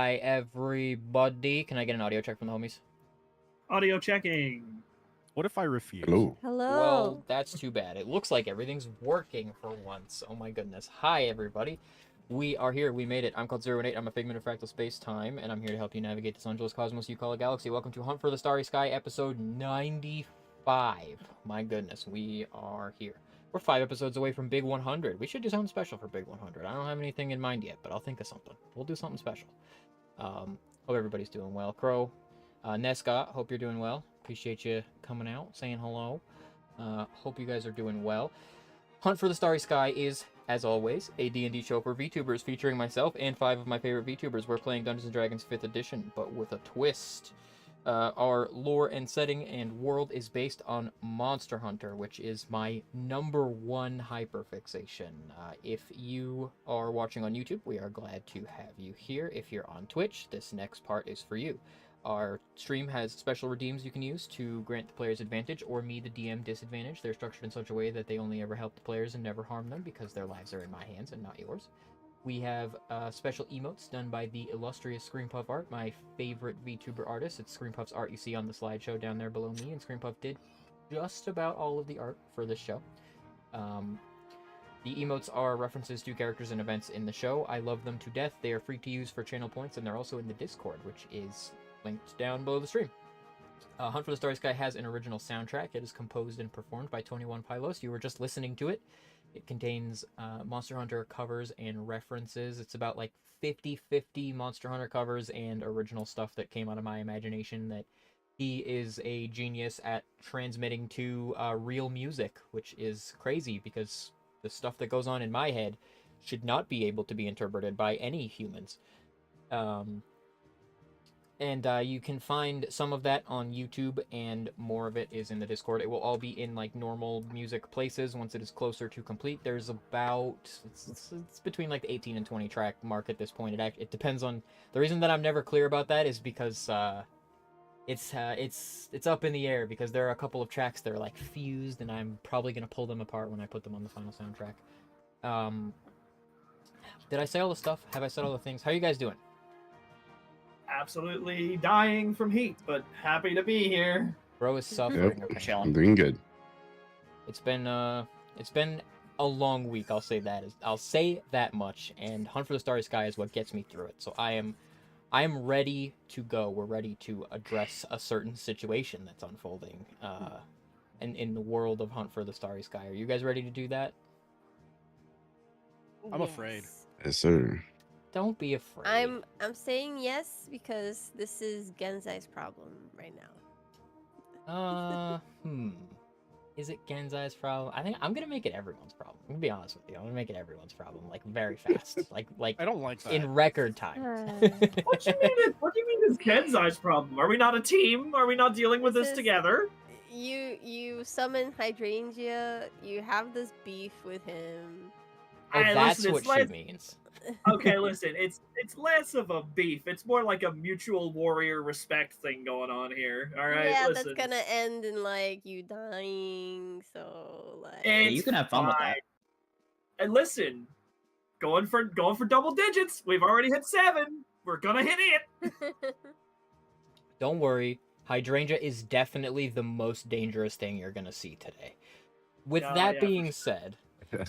Sky, everybody. Can I get an audio check from the homies? Audio checking. What if I refuse? Hello. Hello. Well, that's too bad. It looks like everything's working for once. Oh my goodness. Hi, everybody. We are here. We made it. I'm called 018. I'm a figment of fractal space-time, and I'm here to help you navigate this undulous cosmos you call a galaxy. Welcome to Hunt for the Starry Sky, episode 95. My goodness, we are here. We're 5 episodes away from Big 100. We should do something special for Big 100. I don't have anything in mind yet, but I'll think of something. We'll do something special. Hope everybody's doing well. Crow, Nescott, hope you're doing well. Appreciate you coming out, saying hello. Hope you guys are doing well. Hunt for the Starry Sky is, as always, a D&D show for VTubers featuring myself and 5 of my favorite VTubers. We're playing Dungeons & Dragons 5th edition, but with a twist. Our lore and setting and world is based on Monster Hunter, which is my #1 hyperfixation. If you are watching on YouTube, we are glad to have you here. If you're on Twitch, this next part is for you. Our stream has special redeems you can use to grant the players advantage or me, the DM, disadvantage. They're structured in such a way that they only ever help the players and never harm them because their lives are in my hands and not yours. We have special emotes done by the illustrious Screampuff Art, my favorite VTuber artist. It's Screampuff's art you see on the slideshow down there below me, and Screampuff did just about all of the art for this show. The emotes are references to characters and events in the show. I love them to death. They are free to use for channel points, and they're also in the Discord, which is linked down below the stream. Hunt for the Starry Sky has an original soundtrack. It is composed and performed by 21 Pylos. You were just listening to it. It contains Monster Hunter covers and references. It's about like 50-50 Monster Hunter covers and original stuff that came out of my imagination that he is a genius at transmitting to real music, which is crazy because the stuff that goes on in my head should not be able to be interpreted by any humans. And you can find some of that on YouTube, and more of it is in the Discord. It will all be in like normal music places once it is closer to complete. There's about it's between like the 18 and 20 track mark at this point. It depends on the reason that I'm never clear about that is because it's up in the air because there are a couple of tracks that are like fused, and I'm probably gonna pull them apart when I put them on the final soundtrack. Did I say all the stuff? Have I said all the things? How are you guys doing? Absolutely dying from heat, but happy to be here. Bro is suffering. Yep. Okay. I'm doing good. It's been a long week. I'll say that much. And Hunt for the Starry Sky is what gets me through it. So I am ready to go. We're ready to address a certain situation that's unfolding in the world of Hunt for the Starry Sky. Are you guys ready to do that? I'm afraid. Yes, sir. Don't be afraid. I'm saying yes because this is Genzai's problem right now. Is it Genzai's problem? I think I'm gonna make it everyone's problem. I'm gonna be honest with you. I'm gonna make it everyone's problem, like very fast, like I don't like that. in record time. What do you mean it's Kenzai's problem? Are we not a team? Are we not dealing with this together? You summon Hydrangea. You have this beef with him. Oh, Hey, that's listen, what it's she like- means. Okay, listen, it's less of a beef. It's more like a mutual warrior respect thing going on here. All right, Yeah, listen. that's gonna end in like you dying. So like. It's you can have fun with fine. that. And listen, going for double digits. We've already hit 7. We're gonna hit it. Don't worry, Hydrangea is definitely the most dangerous thing you're gonna see today. With Oh, that yeah, being said,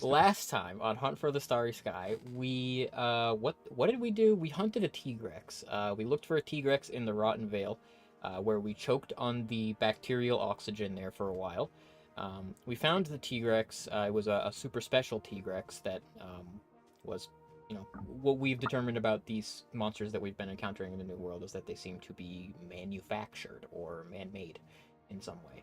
last time on Hunt for the Starry Sky, we what did we do? We hunted a Tigrex. We looked for a Tigrex in the Rotten Vale, where we choked on the bacterial oxygen there for a while. We found the Tigrex. It was a super special Tigrex that was, what we've determined about these monsters that we've been encountering in the New World is that they seem to be manufactured or man-made in some way.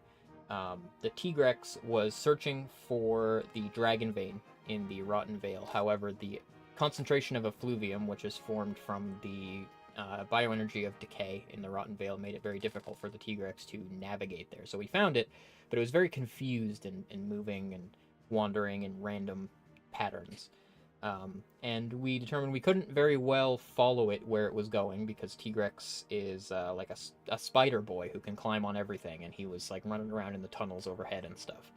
The Tigrex was searching for the Dragon Vein in the Rotten Vale. However, the concentration of effluvium, which is formed from the bioenergy of decay in the Rotten Vale, made it very difficult for the Tigrex to navigate there. So we found it, but it was very confused and moving and wandering in random patterns. And we determined we couldn't very well follow it where it was going because Tigrex is like a spider boy who can climb on everything, and he was like running around in the tunnels overhead and stuff.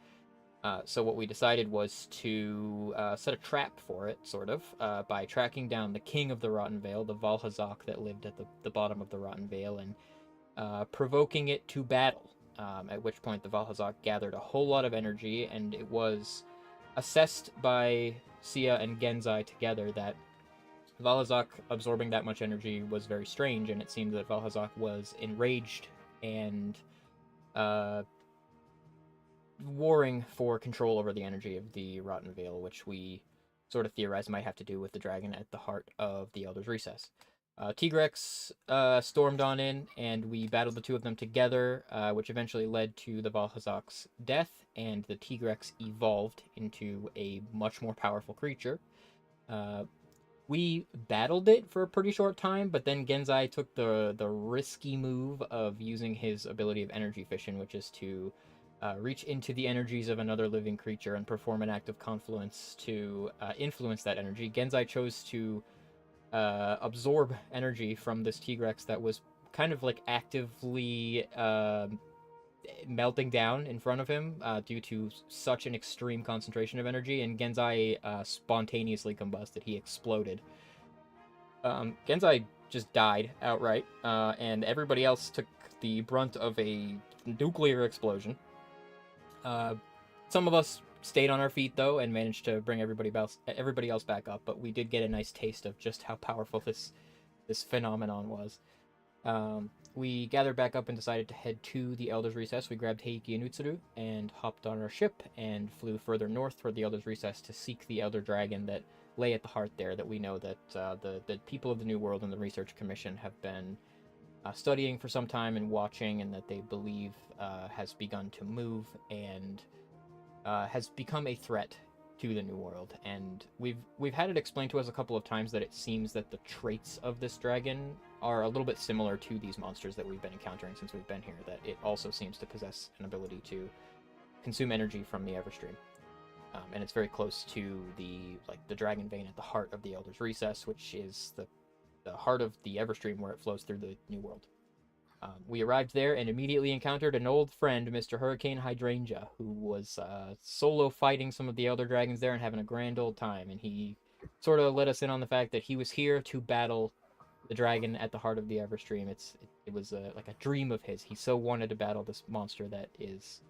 So what we decided was to set a trap for it, sort of, by tracking down the king of the Rotten Vale, the Valhazak that lived at the bottom of the Rotten Vale, and provoking it to battle. At which point the Valhazak gathered a whole lot of energy, and it was assessed by Sia and Genzai together that Valhazak absorbing that much energy was very strange, and it seemed that Valhazak was enraged and warring for control over the energy of the Rotten Vale, which we sort of theorized might have to do with the dragon at the heart of the Elder's Recess. Tigrex stormed on in, and we battled the two of them together, which eventually led to the Valhazak's death, and the Tigrex evolved into a much more powerful creature. We battled it for a pretty short time, but then Genzai took the risky move of using his ability of energy fission, which is to reach into the energies of another living creature and perform an act of confluence to influence that energy. Genzai chose to absorb energy from this Tigrex that was kind of like actively melting down in front of him due to such an extreme concentration of energy, and Genzai spontaneously combusted. He exploded. Genzai just died outright, and everybody else took the brunt of a nuclear explosion. Some of us stayed on our feet though and managed to bring everybody else back up, but we did get a nice taste of just how powerful this phenomenon was. We gathered back up and decided to head to the Elder's Recess. We grabbed Heiki and Utsuru and hopped on our ship and flew further north toward the Elder's Recess to seek the Elder Dragon that lay at the heart there, that we know that the people of the New World and the Research Commission have been studying for some time and watching, and that they believe has begun to move and has become a threat to the New World. And we've had it explained to us a couple of times that it seems that the traits of this dragon are a little bit similar to these monsters that we've been encountering since we've been here, that it also seems to possess an ability to consume energy from the Everstream. And it's very close to the dragon vein at the heart of the Elder's Recess, which is the heart of the Everstream where it flows through the New World. We arrived there and immediately encountered an old friend, Mr. Hurricane Hydrangea, who was solo fighting some of the Elder Dragons there and having a grand old time. And he sort of let us in on the fact that he was here to battle the dragon at the heart of the Everstream. It was like a dream of his. He so wanted to battle this monster that is,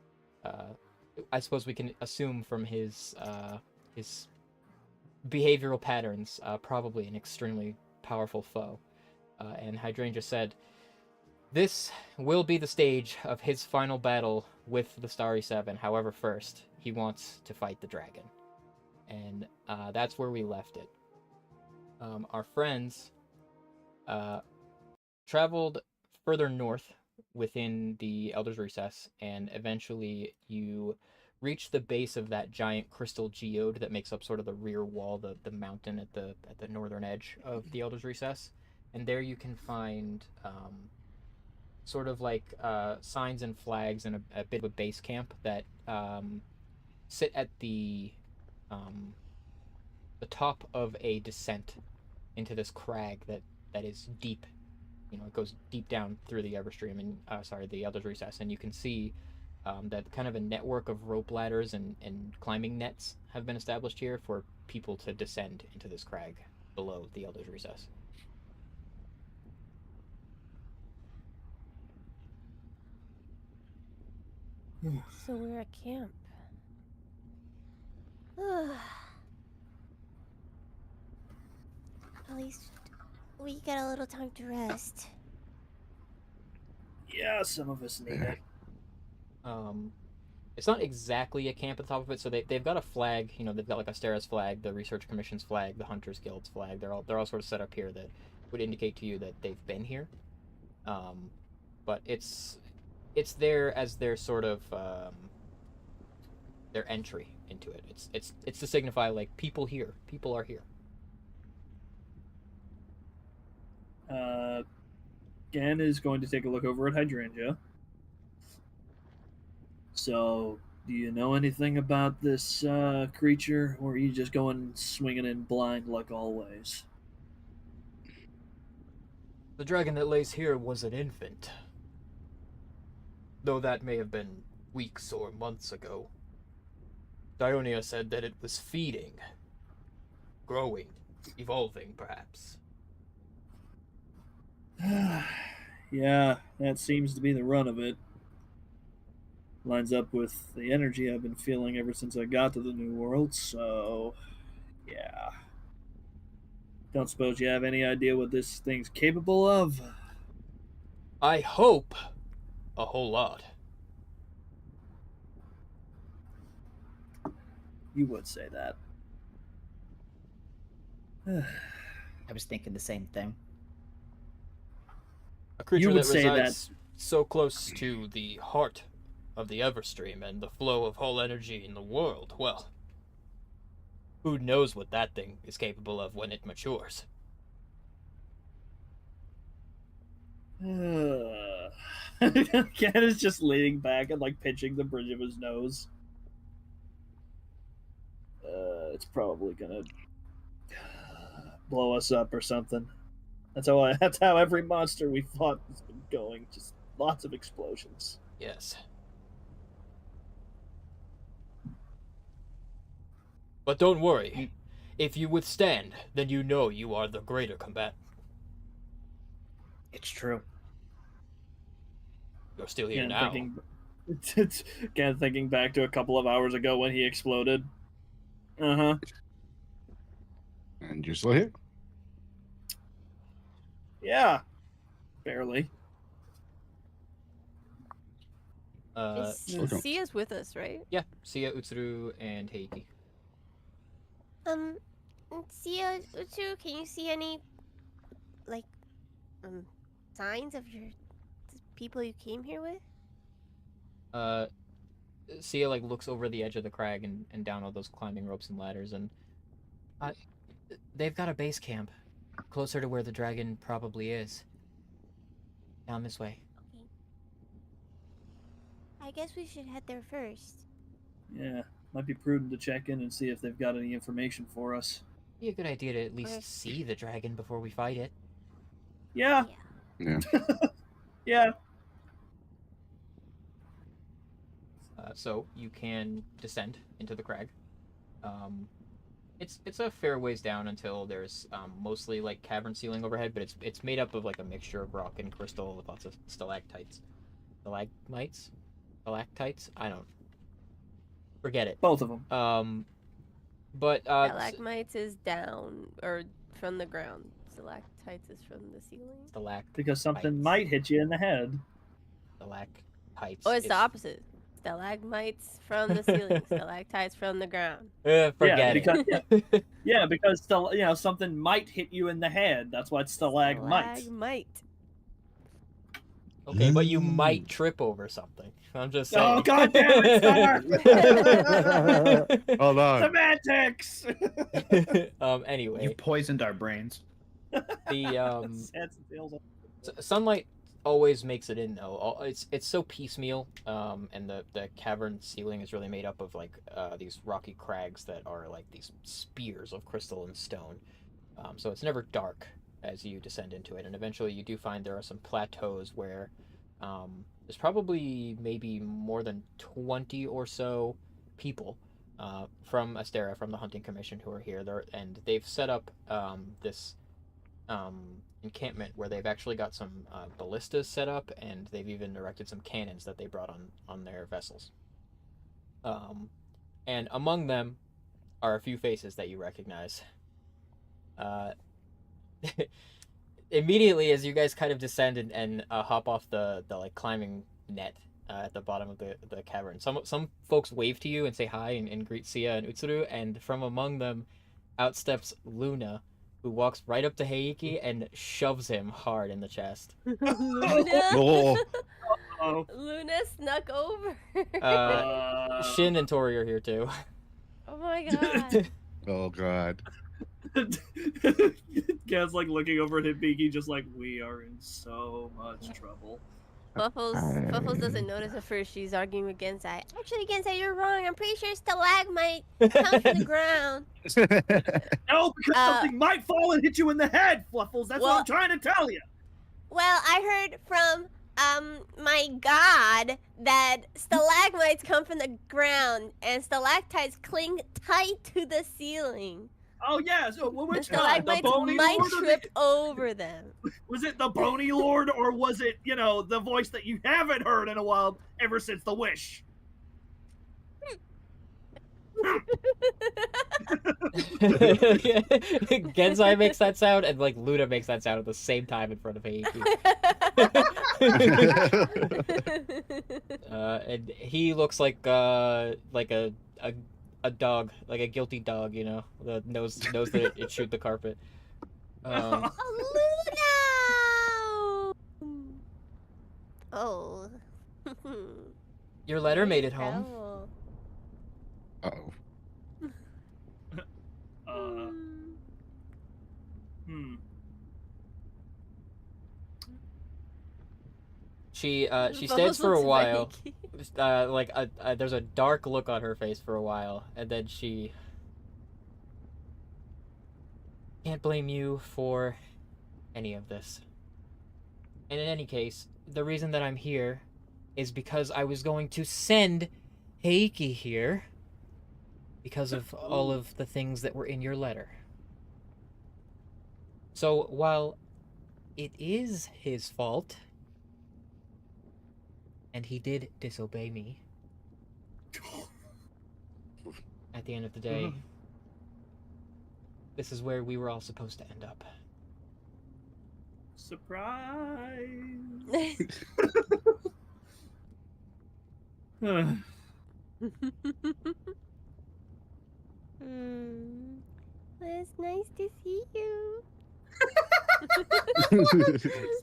I suppose we can assume from his behavioral patterns, probably an extremely powerful foe. And Hydrangea said, "This will be the stage of his final battle with the Starry Seven. However, first, he wants to fight the dragon." And that's where we left it. Our friends traveled further north within the Elder's Recess, and eventually you reach the base of that giant crystal geode that makes up sort of the rear wall, the mountain at the northern edge of the Elder's Recess. And there you can find sort of like signs and flags and a bit of a base camp that sit at the top of a descent into this crag that is deep. It goes deep down through the Everstream and the Elder's Recess, and you can see that kind of a network of rope ladders and climbing nets have been established here for people to descend into this crag below the Elder's Recess. So we're at camp. At least we get a little time to rest. Yeah, some of us need it. It's not exactly a camp at the top of it, so they've got a flag. They've got like Astera's flag, the Research Commission's flag, the Hunters Guild's flag. They're all sort of set up here that would indicate to you that they've been here. But it's there as their sort of their entry into it. It's to signify like people are here. Gan is going to take a look over at Hydrangea. So, do you know anything about this creature, or are you just going swinging in blind like always? The dragon that lays here was an infant, though that may have been weeks or months ago. Dionia said that it was feeding, growing, evolving, perhaps. Yeah, that seems to be the run of it. Lines up with the energy I've been feeling ever since I got to the New World, so yeah. Don't suppose you have any idea what this thing's capable of? I hope a whole lot. You would say that. I was thinking the same thing. A creature would that say that- resides so close to the heart of the Everstream and the flow of whole energy in the world. Well, who knows what that thing is capable of when it matures? Ken is just leaning back and like pinching the bridge of his nose. It's probably gonna blow us up or something. That's how every monster we fought has been going. Just lots of explosions. Yes. But don't worry. If you withstand, then you know you are the greater combatant. It's true. You're still here Ken now. Ken thinking back to a couple of hours ago when he exploded. Uh-huh. And you're still here. Yeah. Barely. Okay. Sia's with us, right? Yeah, Sia, Utsuru, and Heiki. Sia, Utsu, can you see any, like, signs of the people you came here with? Sia like looks over the edge of the crag and down all those climbing ropes and ladders, and they've got a base camp closer to where the dragon probably is. Down this way. Okay. I guess we should head there first. Yeah. Might be prudent to check in and see if they've got any information for us. Be a good idea to at least Okay. see the dragon before we fight it. Yeah. Yeah. Yeah. So you can descend into the crag. It's a fair ways down until there's mostly like cavern ceiling overhead, but it's made up of like a mixture of rock and crystal with lots of stalactites, stalactites. I don't forget it. Both of them. But Stalagmites is down, or from the ground. Stalactites is from the ceiling. Because something might hit you in the head. Stalactites. Oh, it's the opposite. Stalagmites from the ceiling, stalactites from the ground. Forget it. Yeah, because something might hit you in the head. That's why it's stalagmite. Stalagmite. Okay, but you might trip over something. I'm just saying. Oh, God damn it, Star! Hold on. Semantics! Anyway. You poisoned our brains. The sunlight always makes it in though. It's so piecemeal, and the cavern ceiling is really made up of like these rocky crags that are like these spears of crystal and stone. So it's never dark as you descend into it, and eventually you do find there are some plateaus where there's probably maybe more than 20 or so people from Astera, from the Hunting Commission, who are here. And they've set up this encampment where they've actually got some ballistas set up, and they've even erected some cannons that they brought on their vessels. And among them are a few faces that you recognize. Immediately as you guys kind of descend and hop off the like climbing net at the bottom of the cavern, some folks wave to you and say hi and greet Sia and Utsuru, and from among them outsteps Luna, who walks right up to Heiki and shoves him hard in the chest. Luna? Oh. Luna snuck over. Shin and Tori are here too. Oh my god. Oh God. Gad's like looking over at Hibiki, just like, we are in so much trouble. Buffles doesn't notice at first. She's arguing with Gensai. Actually, Gensai, you're wrong. I'm pretty sure stalagmite comes from the ground. No, because something might fall and hit you in the head, Fluffles. That's what I'm trying to tell you. Well, I heard from my god, that stalagmites come from the ground and stalactites cling tight to the ceiling. Oh yeah, so The which god? The stalagmites bony might lord? trip over them. Was it the bony lord, or was it, the voice that you haven't heard in a while ever since the wish? Genzai makes that sound, and like Luna makes that sound at the same time in front of Heiki. And he looks like a dog, like a guilty dog, that knows that it should the carpet. Oh, Luna! Oh. Your letter made it home. Trouble. Uh-oh. She Bubbles stays for a looks while. very There's a dark look on her face for a while, and then she can't blame you for any of this. And in any case, the reason that I'm here is because I was going to send Heiki here because of all of the things that were in your letter. So while it is his fault, and he did disobey me, at the end of the day, this is where we were all supposed to end up. Surprise! It's nice to see you.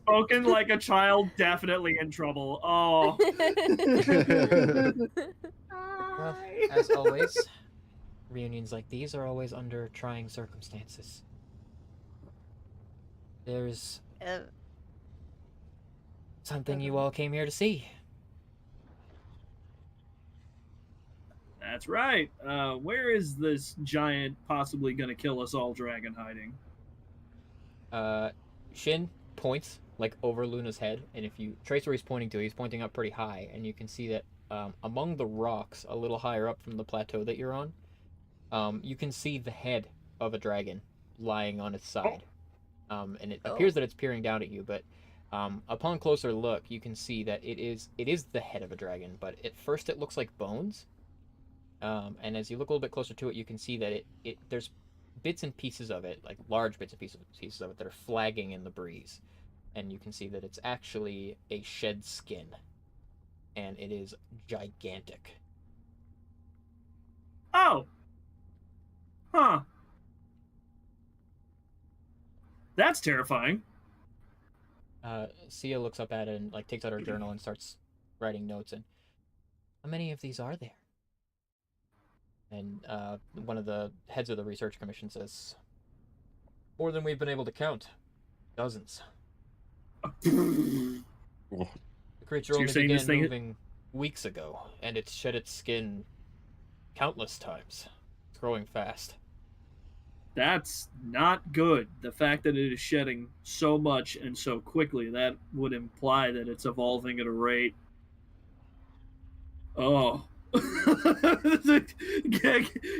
Spoken like a child, definitely in trouble. Oh. Well, as always, reunions like these are always under trying circumstances. There's something you all came here to see. That's right. Where is this giant, possibly gonna kill us all dragon hiding? Shin points like over Luna's head, and if you trace where he's pointing to, he's pointing up pretty high, and you can see that among the rocks, a little higher up from the plateau that you're on, you can see the head of a dragon lying on its side. And it appears that it's peering down at you, but upon closer look, you can see that it is the head of a dragon, but at first it looks like bones. And as you look a little bit closer to it, you can see that there's bits and pieces of it, like large bits and pieces of it, that are flagging in the breeze. And you can see that it's actually a shed skin. And it is gigantic. Oh! Huh. That's terrifying. Sia looks up at it and takes out her journal and starts writing notes. And how many of these are there? And one of the heads of the research commission says, more than we've been able to count. Dozens. The creature only began moving weeks ago, and it's shed its skin countless times. It's growing fast. That's not good. The fact that it is shedding so much and so quickly, that would imply that it's evolving at a rate. Oh.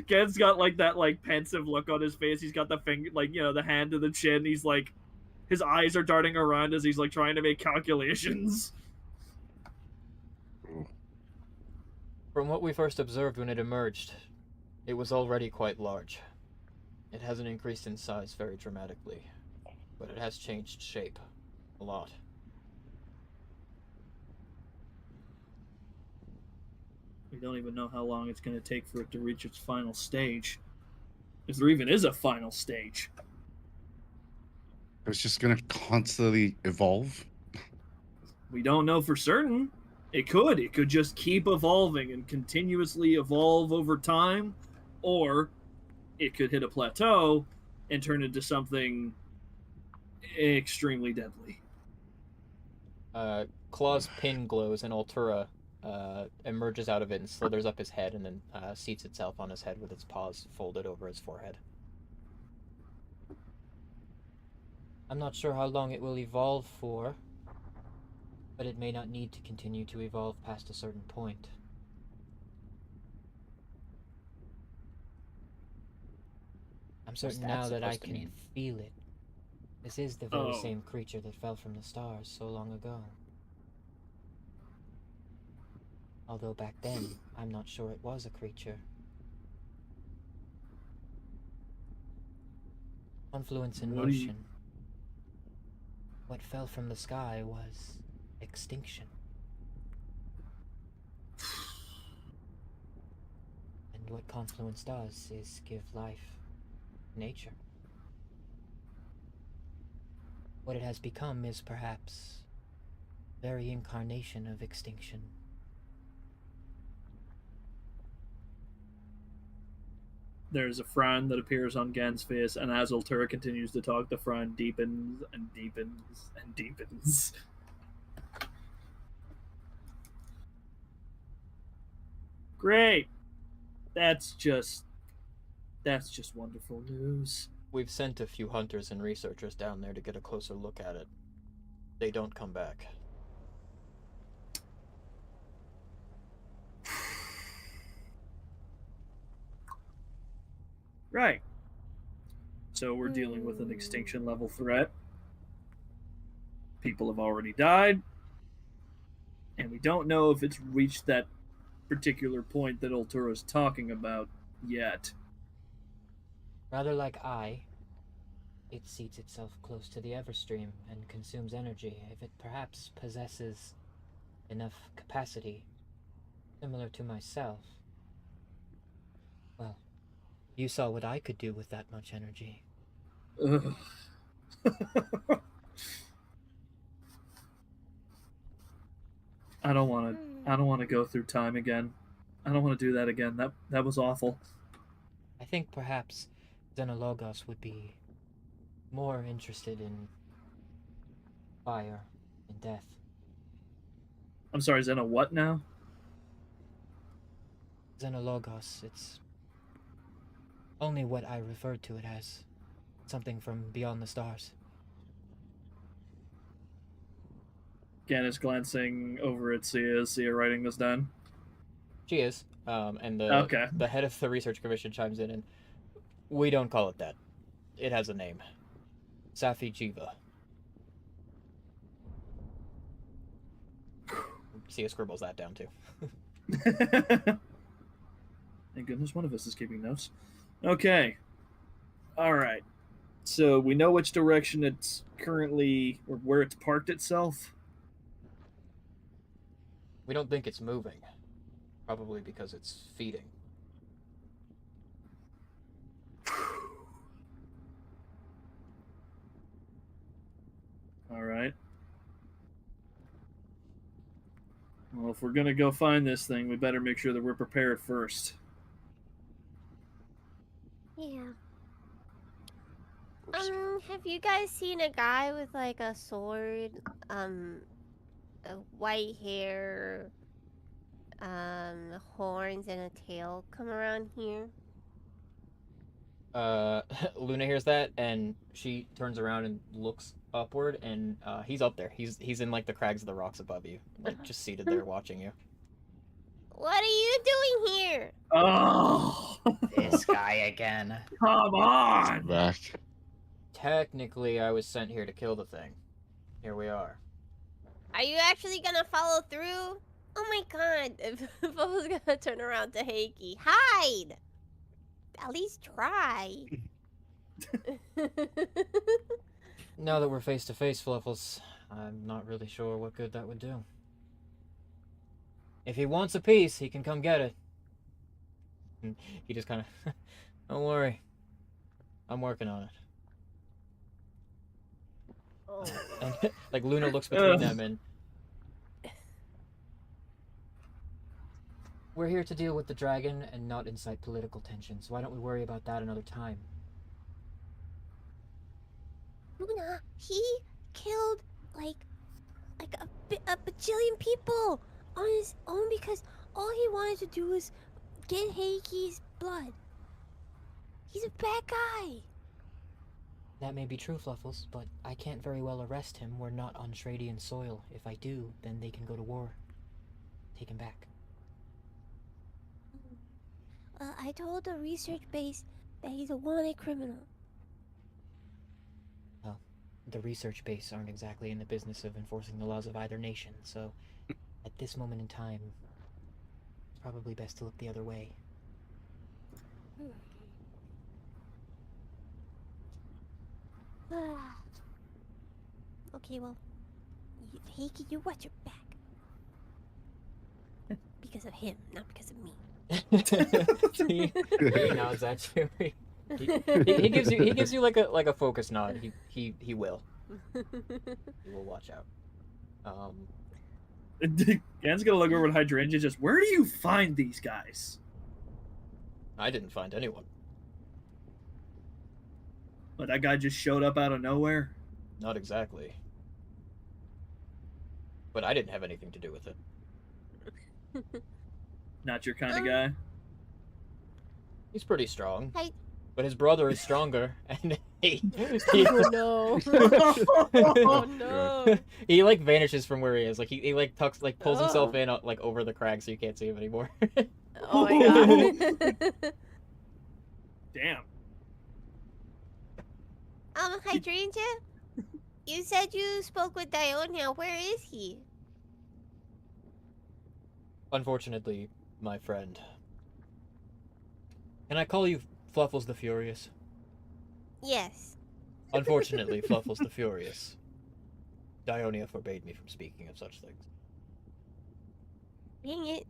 Gen's got that pensive look on his face. He's got the finger, the hand to the chin. He's his eyes are darting around as he's trying to make calculations. From what we first observed when it emerged, it was already quite large. It hasn't increased in size very dramatically, but it has changed shape a lot. We don't even know how long it's going to take for it to reach its final stage. If there even is a final stage. It's just going to constantly evolve? We don't know for certain. It could. It could just keep evolving and continuously evolve over time. Or it could hit a plateau and turn into something extremely deadly. Claw's pin glows and Altura emerges out of it and slithers up his head and then seats itself on his head with its paws folded over his forehead. I'm not sure how long it will evolve for, but it may not need to continue to evolve past a certain point. I'm What's certain that now that I supposed to can mean? feel it. This is the very Oh. same creature that fell from the stars so long ago. Although back then, I'm not sure it was a creature. Confluence in What do you- motion. What fell from the sky was extinction. And what confluence does is give life, nature. What it has become is perhaps very incarnation of extinction. There's a frown that appears on Gan's face, and as Ultura continues to talk, the frown deepens and deepens and deepens. Great. That's just wonderful news. We've sent a few hunters and researchers down there to get a closer look at it. They don't come back. Right. So we're dealing with an extinction level threat. People have already died. And we don't know if it's reached that particular point that Ultura's talking about yet. Rather like it seats itself close to the Everstream and consumes energy if it perhaps possesses enough capacity, similar to myself. Well, you saw what I could do with that much energy. Ugh. I don't want to go through time again. I don't want to do that again. That was awful. I think perhaps Xenologos would be more interested in fire and death. I'm sorry, Zena, what now? Xenologos, it's only what I referred to it as. Something from beyond the stars. Gan is glancing over at Sia. Is Sia writing this down? She is. And Okay. the head of the research commission chimes in, and we don't call it that. It has a name. Safi Jiva. Sia scribbles that down too. Thank goodness one of us is keeping notes. Okay. All right. So we know which direction it's currently, or where it's parked itself. We don't think it's moving. Probably because it's feeding. All right. Well, if we're gonna go find this thing, we better make sure that we're prepared first. Yeah. Have you guys seen a guy with like a sword, a white hair, horns and a tail come around here? Luna hears that, and she turns around and looks upward, and he's up there. He's in like the crags of the rocks above you, like just seated there watching you. What are you doing here? Oh, This guy again. come on! Back. Technically, I was sent here to kill the thing. Here we are. Are you actually gonna follow through? Oh my god, if I was gonna turn around to Heiki, hide! At least try. Now that we're face to face, Fluffles, I'm not really sure what good that would do. If he wants a piece, he can come get it. And he just kind of, don't worry, I'm working on it. Oh. And like Luna looks between them, and we're here to deal with the dragon and not incite political tensions. Why don't we worry about that another time? Luna, he killed like a bajillion people on his own because all he wanted to do was get Heiki's blood. He's a bad guy. That may be true, Fluffles, but I can't very well arrest him. We're not on Shradian soil. If I do, then they can go to war. Take him back. I told the research base that he's a wanted criminal. Well, the research base aren't exactly in the business of enforcing the laws of either nation, so at this moment in time, it's probably best to look the other way. Okay, well, Heike, you watch your back. Because of him, not because of me. he nods at you. He gives you like a focus nod. He will. He will watch out. Gan's gonna look over at Hydrangea. Just where do you find these guys? I didn't find anyone. But that guy just showed up out of nowhere. Not exactly. But I didn't have anything to do with it. Not your kind of guy. He's pretty strong. Hi. But his brother is stronger, and Oh no! Oh no! he like vanishes from where he is. Like he like tucks like pulls himself Oh. in like over the crag so you can't see him anymore. Oh my god! Damn. Hydrangea, you said you spoke with Dionia. Where is he? Unfortunately, my friend. Can I call you Fluffles the Furious? Yes. Unfortunately, Fluffles the Furious. Dionia forbade me from speaking of such things. Dang it.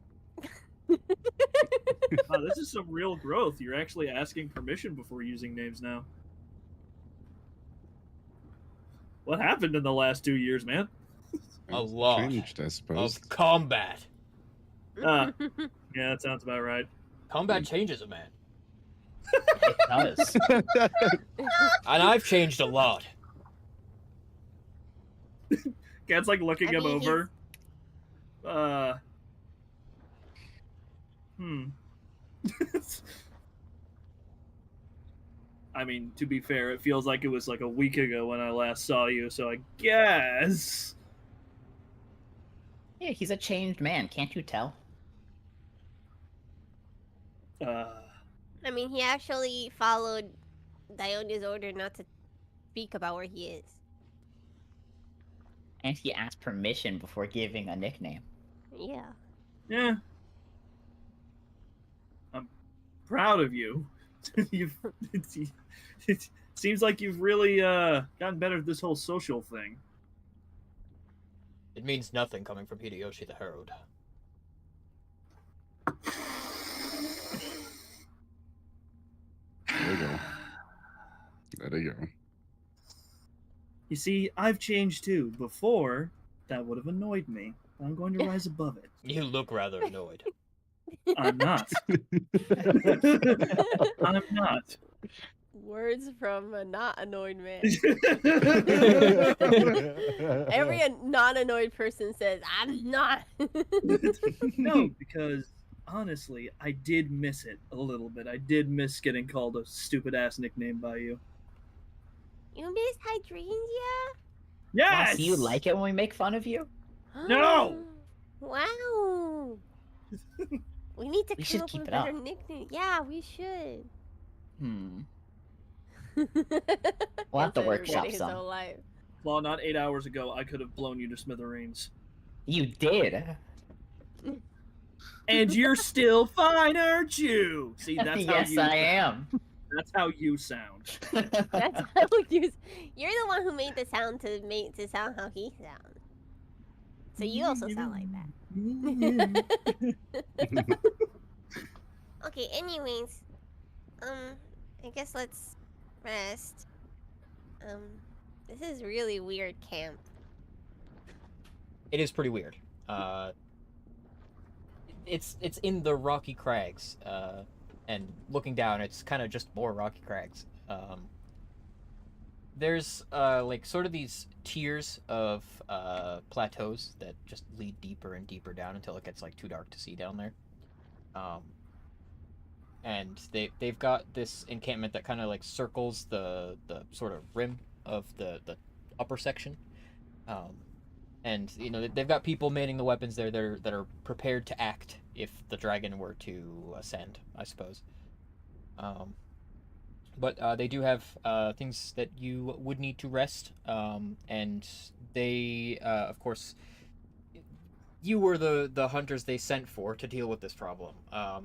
Wow, this is some real growth. You're actually asking permission before using names now. What happened in the last 2 years, man? A lot Changed, I suppose. of combat. Yeah, that sounds about right. Combat changes a man. It does. And I've changed a lot. Cat's like looking I him mean, over. I mean, to be fair, it feels like it was like a week ago when I last saw you, so I guess. Yeah, he's a changed man. Can't you tell? I mean, he actually followed Dionia's order not to speak about where he is. And he asked permission before giving a nickname. Yeah. Yeah. I'm proud of you. It seems like you've really gotten better at this whole social thing. It means nothing coming from Hideyoshi the Herald. There you go. There you go. You see, I've changed too. Before, that would have annoyed me. I'm going to rise above it. You look rather annoyed. I'm not. I'm not. Words from a not annoyed man. Every non-annoyed person says, I'm not. No, because honestly, I did miss it a little bit. I did miss getting called a stupid ass nickname by you. You miss Hydrangea? Yes. Do you like it when we make fun of you? No! Wow. We need to We come should up keep with it better up. nickname. Yeah, we should. We'll have to That's workshop everybody his some. whole life. Well, not 8 hours ago, I could have blown you to smithereens. You did. And you're still fine, aren't you? See, that's how Yes, you. I am. That's how you sound. That's how you're the one who made the sound to sound how he sounds. So you also sound like that. Okay, anyways. I guess let's rest. This is really weird camp. It is pretty weird. It's in the rocky crags, and looking down, it's kind of just more rocky crags. There's like sort of these tiers of plateaus that just lead deeper and deeper down until it gets like too dark to see down there. and they've got this encampment that kind of like circles the sort of rim of the upper section, and you know they've got people manning the weapons there that are prepared to act if the dragon were to ascend, I suppose. But they do have things that you would need to rest, and they, of course, you were the hunters they sent for to deal with this problem.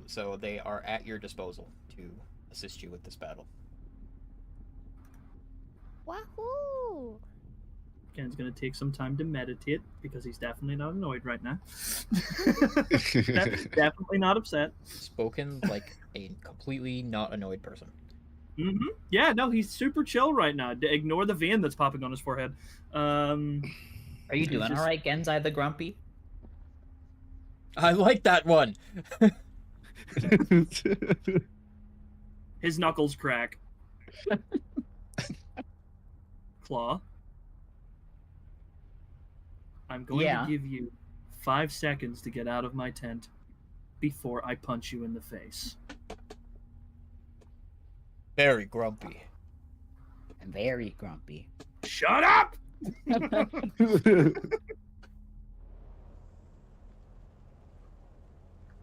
So they are at your disposal to assist you with this battle. Wahoo! Ken's gonna take some time to meditate because he's definitely not annoyed right now. Definitely not upset. Spoken like a completely not annoyed person. Yeah, no, he's super chill right now. Ignore the vein that's popping on his forehead. Are you he's doing just- all right, Genzai the Grumpy? I like that one. His knuckles crack. Claw. I'm going Yeah. to give you 5 seconds to get out of my tent before I punch you in the face. Very grumpy. I'm very grumpy. Shut up!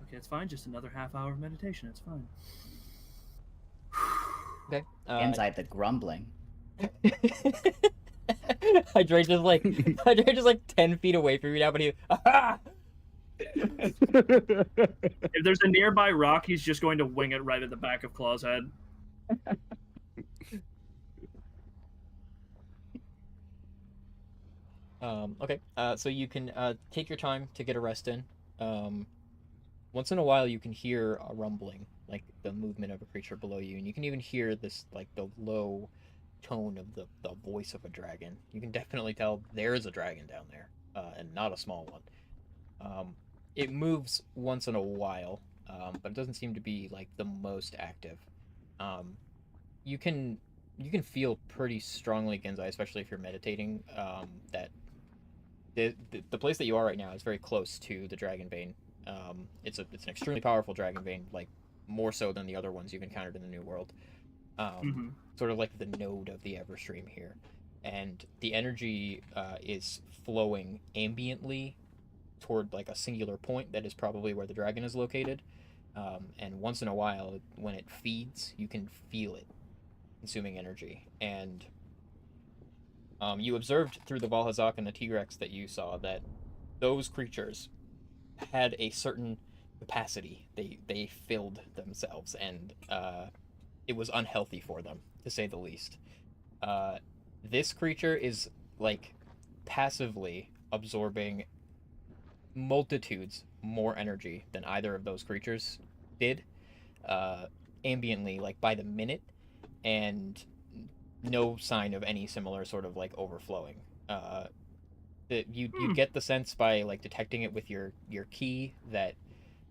Okay, it's fine. Just another half hour of meditation. It's fine. Okay. Genzai the Grumbling. Hydrate just like 10 feet away from you now, but he. If there's a nearby rock, he's just going to wing it right at the back of Claw's head. Okay. So you can take your time to get a rest in. Once in a while, you can hear a rumbling, like the movement of a creature below you, and you can even hear this, like the low tone of the voice of a dragon. You can definitely tell there is a dragon down there, and not a small one. It moves once in a while, but it doesn't seem to be like the most active. You can feel pretty strongly, Genzai, especially if you're meditating, that the place that you are right now is very close to the dragon vein. It's an extremely powerful dragon vein, like more so than the other ones you've encountered in the New World. Sort of like the node of the Everstream here, and the energy is flowing ambiently toward like a singular point that is probably where the dragon is located. And once in a while, when it feeds, you can feel it consuming energy. And you observed through the Valhazak and the T-Rex that you saw that those creatures had a certain capacity. They filled themselves, and it was unhealthy for them, to say the least. This creature is like passively absorbing multitudes more energy than either of those creatures did, ambiently, like by the minute, and no sign of any similar sort of like overflowing. You get the sense by like detecting it with your key that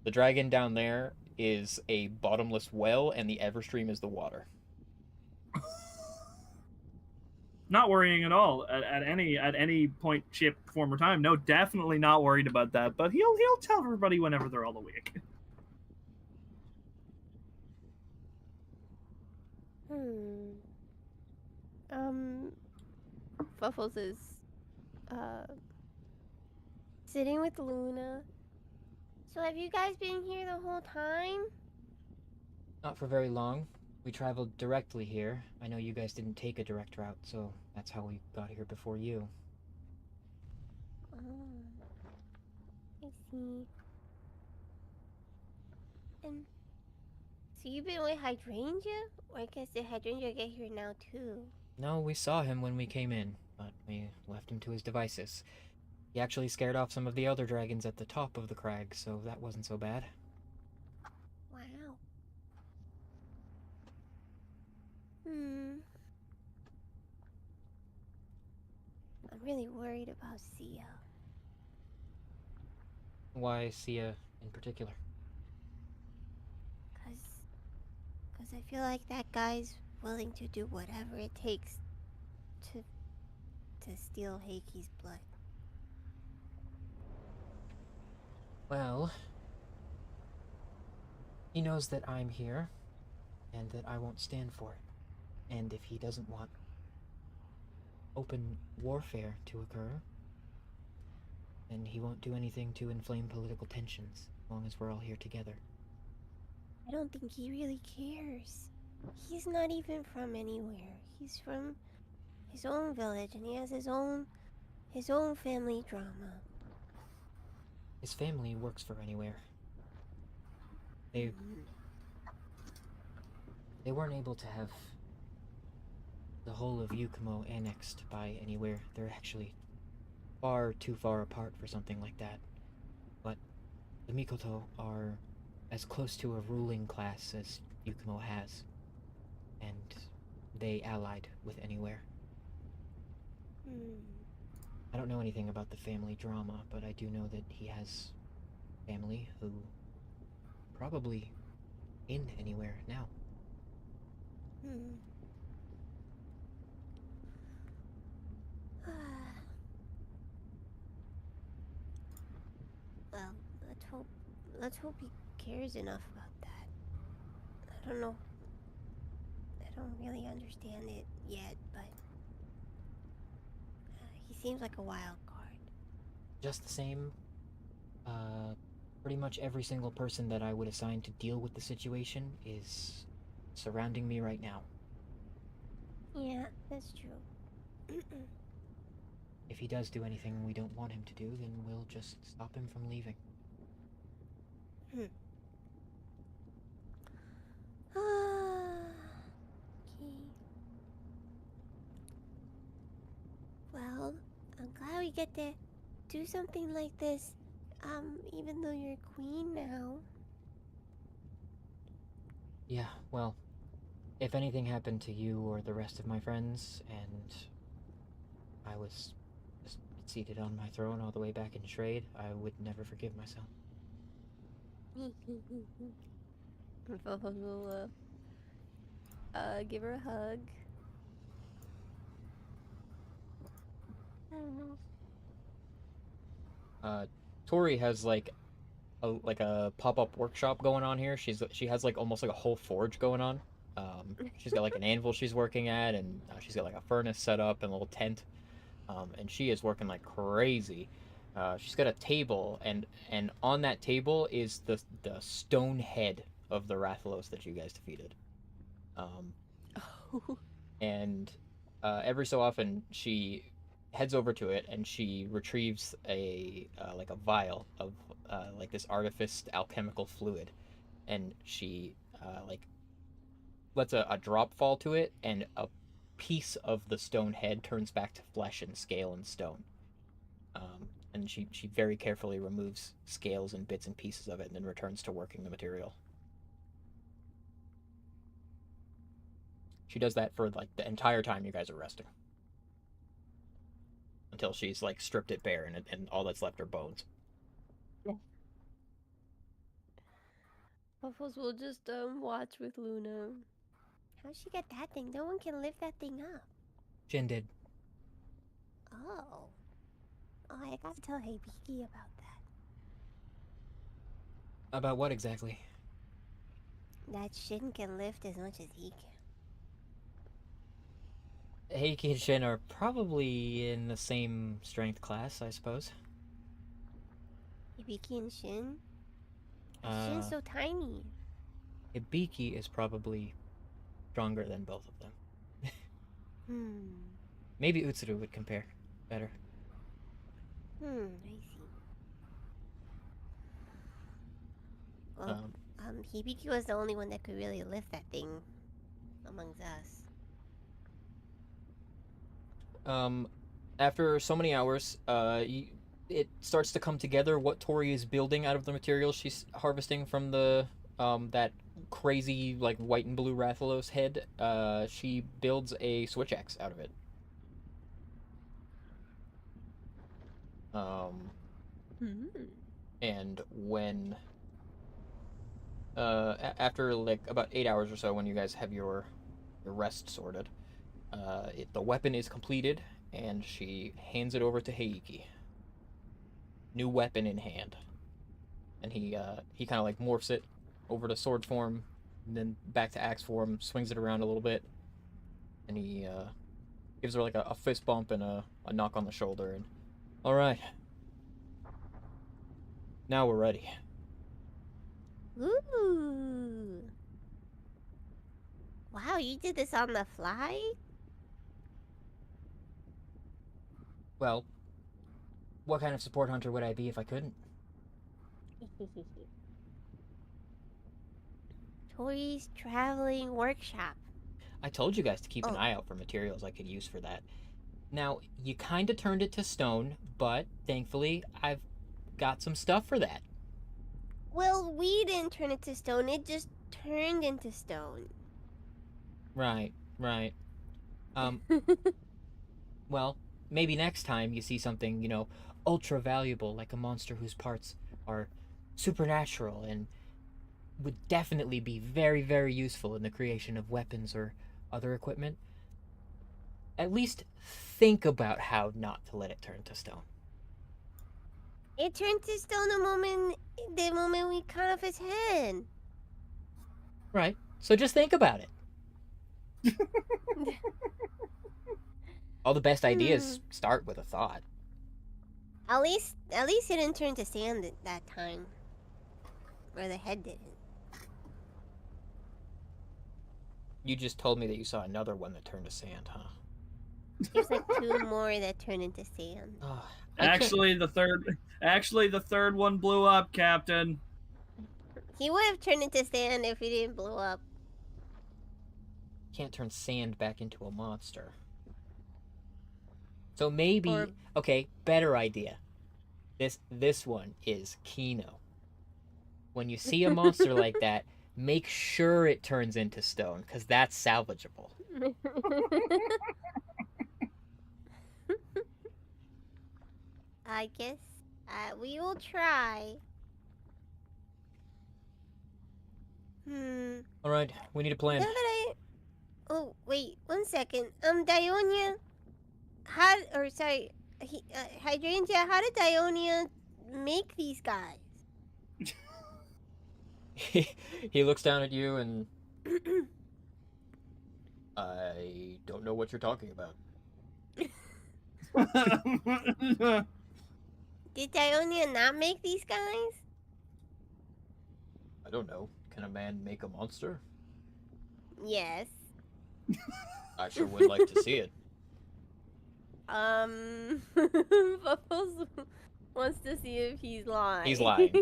the dragon down there is a bottomless well and the Everstream is the water. Not worrying at all at any point, shape, form, or time. No, definitely not worried about that. But he'll tell everybody whenever they're all awake. Fuffles is sitting with Luna. So have you guys been here the whole time? Not for very long. We traveled directly here. I know you guys didn't take a direct route, so that's how we got here before you. Oh, I see. And so you've been with Hydrangea? Or I guess did Hydrangea get here now too? No, we saw him when we came in, but we left him to his devices. He actually scared off some of the other dragons at the top of the crag, so that wasn't so bad. Wow. I'm really worried about Sia. Why Sia in particular? Cause I feel like that guy's willing to do whatever it takes to steal Heiki's blood. Well, He knows that I'm here, and that I won't stand for it. And if he doesn't want open warfare to occur, then he won't do anything to inflame political tensions, as long as we're all here together. I don't think he really cares. He's not even from anywhere. He's from his own village, and he has his own family drama. His family works for Anywhere. They weren't able to have the whole of Yukumo annexed by Anywhere. They're actually far too far apart for something like that. But the Mikoto are as close to a ruling class as Yukumo has, and they allied with Anywhere. I don't know anything about the family drama, but I do know that he has family who probably in Anywhere now. Well, let's hope he cares enough about that. I don't know. I don't really understand it yet, but he seems like a wild card. Just the same, pretty much every single person that I would assign to deal with the situation is surrounding me right now. Yeah, that's true. If he does do anything we don't want him to do, then we'll just stop him from leaving. Okay. Well, I'm glad we get to do something like this, even though you're queen now. Yeah, well, if anything happened to you or the rest of my friends, and I was just seated on my throne all the way back in Shrade, I would never forgive myself. We'll, give her a hug. I don't know. Tori has like a pop-up workshop going on here. She has like almost like a whole forge going on. She's got like an anvil she's working at, and she's got like a furnace set up and a little tent. And she is working like crazy. She's got a table, and on that table is the stone head of the Rathalos that you guys defeated. And every so often she heads over to it and she retrieves a like a vial of like this artifice alchemical fluid, and she like lets a drop fall to it, and a piece of the stone head turns back to flesh and scale and stone. And she very carefully removes scales and bits and pieces of it, and then returns to working the material. She does that for like the entire time you guys are resting, until she's like stripped it bare, and all that's left are bones. Puffles will just watch with Luna. How'd she get that thing? No one can lift that thing up. Jin did. Oh, I gotta tell Heibiki about that. About what exactly? That Shin can lift as much as he can. Heiki and Shin are probably in the same strength class, I suppose. Heibiki and Shin? Shin's so tiny. Hibiki is probably stronger than both of them. Maybe Utsuru would compare better. I see. Well, Hibiki was the only one that could really lift that thing amongst us. After so many hours, it starts to come together what Tori is building out of the materials she's harvesting from the that crazy like white and blue Rathalos head. She builds a switch axe out of it. And when after like about 8 hours or so, when you guys have your rest sorted, the weapon is completed, and she hands it over to Heiki. New weapon in hand, and he kind of like morphs it over to sword form, and then back to axe form, swings it around a little bit, and he gives her like a fist bump and a knock on the shoulder. And all right, now we're ready. Ooh. Wow, you did this on the fly? Well, what kind of support hunter would I be if I couldn't? Tori's traveling workshop. I told you guys to keep an Oh. eye out for materials I could use for that. Now, you kind of turned it to stone, but thankfully, I've got some stuff for that. Well, we didn't turn it to stone, it just turned into stone. Right. Well, maybe next time you see something, ultra valuable, like a monster whose parts are supernatural and would definitely be very, very useful in the creation of weapons or other equipment, at least think about how not to let it turn to stone. It turned to stone the moment we cut off his head. Right. So just think about it. All the best ideas start with a thought. At least it didn't turn to sand that time. Or the head didn't. You just told me that you saw another one that turned to sand, huh? There's like 2 more that turn into sand. Oh, I can't- Actually, the third one blew up, Captain. He would have turned into sand if he didn't blow up. can't turn sand back into a monster. So maybe Or- okay, better idea. This one is Kino. When you see a monster like that, make sure it turns into stone, because that's salvageable. I guess we will try. All right, we need a plan. Now that I... Oh, wait, 1 second. Dionia... Hydrangea, how did Dionia make these guys? He looks down at you and I don't know what you're talking about. Did Dionia not make these guys? I don't know. Can a man make a monster? Yes. I sure would like to see it. Bubbles wants to see if he's lying. He's lying. Of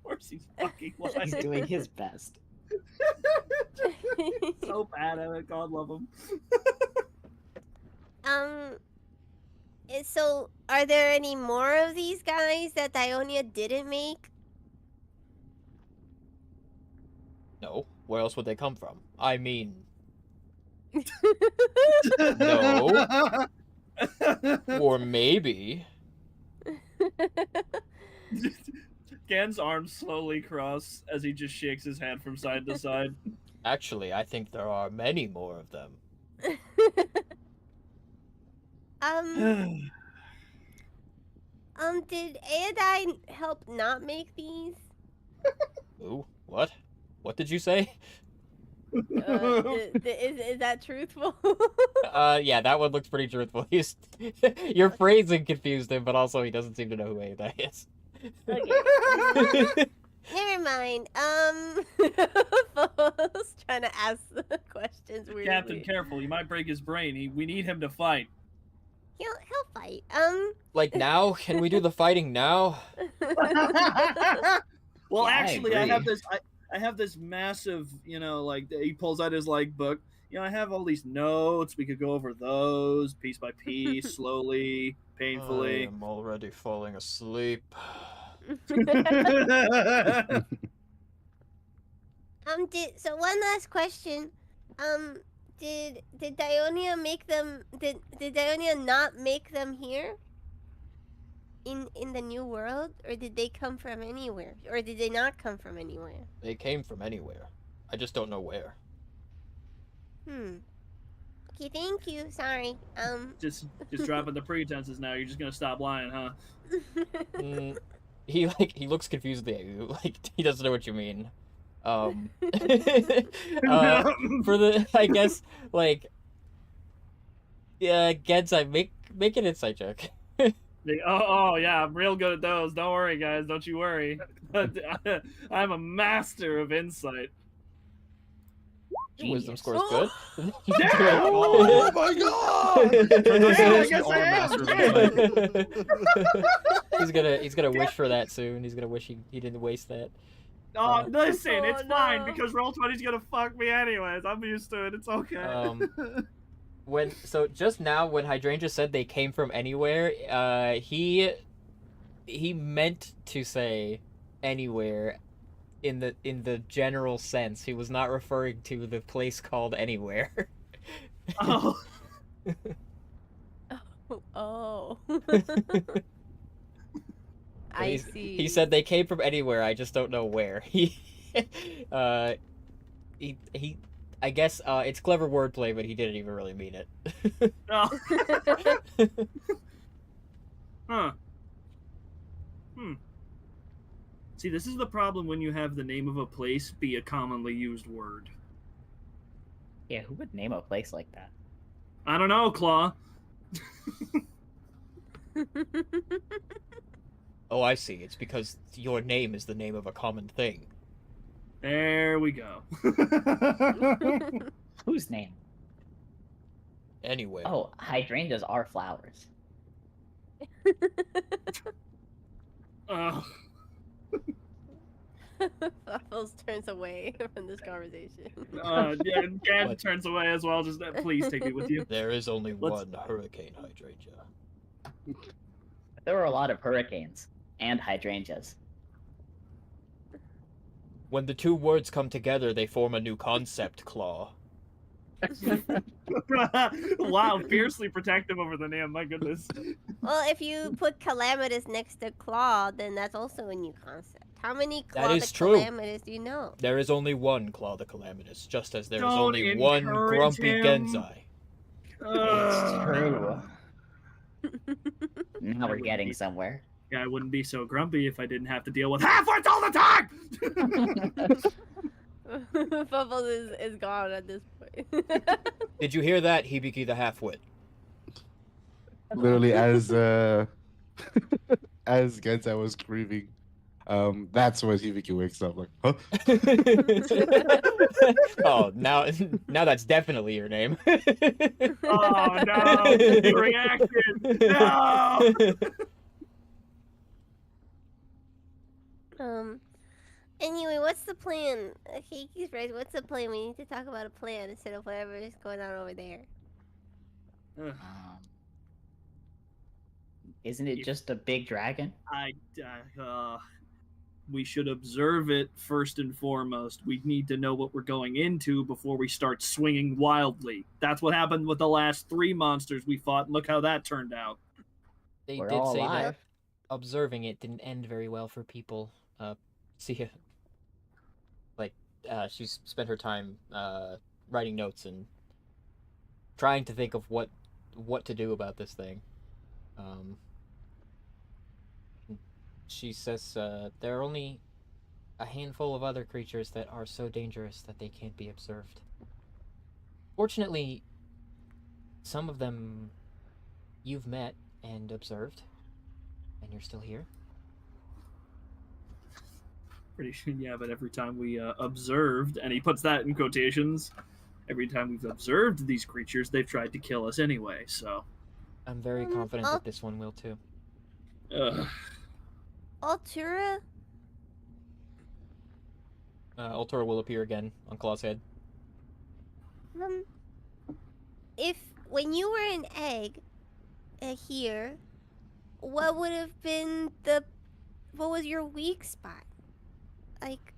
course he's fucking lying. He's doing his best. So bad at it. God love him. So, are there any more of these guys that Dionia didn't make? No. Where else would they come from? I mean, no. Or maybe. Gan's arms slowly cross as he just shakes his head from side to side. Actually, I think there are many more of them. Did Aodine help not make these? Ooh, what? What did you say? Is that truthful? Yeah, that one looks pretty truthful. Your phrasing confused him, but also he doesn't seem to know who Ada is. Okay. Never mind. Fo's trying to ask the questions weirdly. Captain, careful. You might break his brain. We need him to fight. He'll fight. Like now? Can we do the fighting now? Well, Yeah, I actually, I have agree. this. I have this massive, like he pulls out his book. I have all these notes. We could go over those piece by piece, slowly, I painfully. am already falling asleep. So one last question. Did Dionia make them? Did Dionia not make them here? In the new world, or did they come from anywhere, or did they not come from anywhere? They came from anywhere. I just don't know where. Okay, thank you. Sorry. Just dropping the pretenses now. You're just gonna stop lying, huh? He looks confused at you. Like he doesn't know what you mean. For the I guess like yeah, Gensai, make an insight check. Oh yeah, I'm real good at those. Don't worry, guys. Don't you worry. I'm a master of insight. Your wisdom Genius. score is good. Oh my god! For those Yeah, I who guess are I am. master of insight. He's gonna wish for that soon. He's gonna wish he didn't waste that. Oh, listen, it's Oh, fine no. because Roll20's gonna fuck me anyways. I'm used to it. It's okay. So just now when Hydrangea said they came from anywhere, he meant to say anywhere in the general sense. He was not referring to the place called anywhere. Oh. Oh. I He's- see. He said they came from anywhere. I just don't know where. He I guess it's clever wordplay, but he didn't even really mean it. Oh. Huh. See, this is the problem when you have the name of a place be a commonly used word. Yeah, who would name a place like that? I don't know, Claw. Oh, I see. It's because your name is the name of a common thing. There we go. Whose name? Anywhere. Oh, hydrangeas are flowers. Ugh. Waffles turns away from this conversation. Yeah, Gad What? turns away as well. Just please take me with you. There is only Let's- one hurricane hydrangea. There were a lot of hurricanes and hydrangeas. When the two words come together, they form a new concept, Claw. Wow, fiercely protective over the name. My goodness. Well, if you put calamitous next to claw, then that's also a new concept. How many claw is the true. calamitous do you know? There is only one Claw the Calamitous, just as there is Don't only one encourage Grumpy him. Genzai. It's true. Now we're wouldn't getting be- somewhere. Yeah, I wouldn't be so grumpy if I didn't have to deal with half-wits all the time! Bubbles is gone at this point. Did you hear that, Hibiki the Halfwit? Literally, as as Gensai was screaming, that's when Hibiki wakes up. Like, huh? Oh, now that's definitely your name. Oh no, the reaction! No! Anyway, what's the plan? Okay, keep right. What's the plan? We need to talk about a plan instead of whatever is going on over there. Ugh, Isn't it If- just a big dragon? We should observe it first and foremost. We need to know what we're going into before we start swinging wildly. That's what happened with the last 3 monsters we fought, and look how that turned out. They We're did all say that alive. observing it didn't end very well for people. See, like, she's spent her time writing notes and trying to think of what to do about this thing. She says there are only a handful of other creatures that are so dangerous that they can't be observed. Fortunately, some of them you've met and observed, and you're still here. Pretty sure, yeah, but every time we observed, and he puts that in quotations, every time we've observed these creatures, they've tried to kill us anyway, so. I'm very confident that this one will too. Ugh. Altura? Altora will appear again on Claw's head. If when you were an egg here, what would have been what was your weak spot? Like,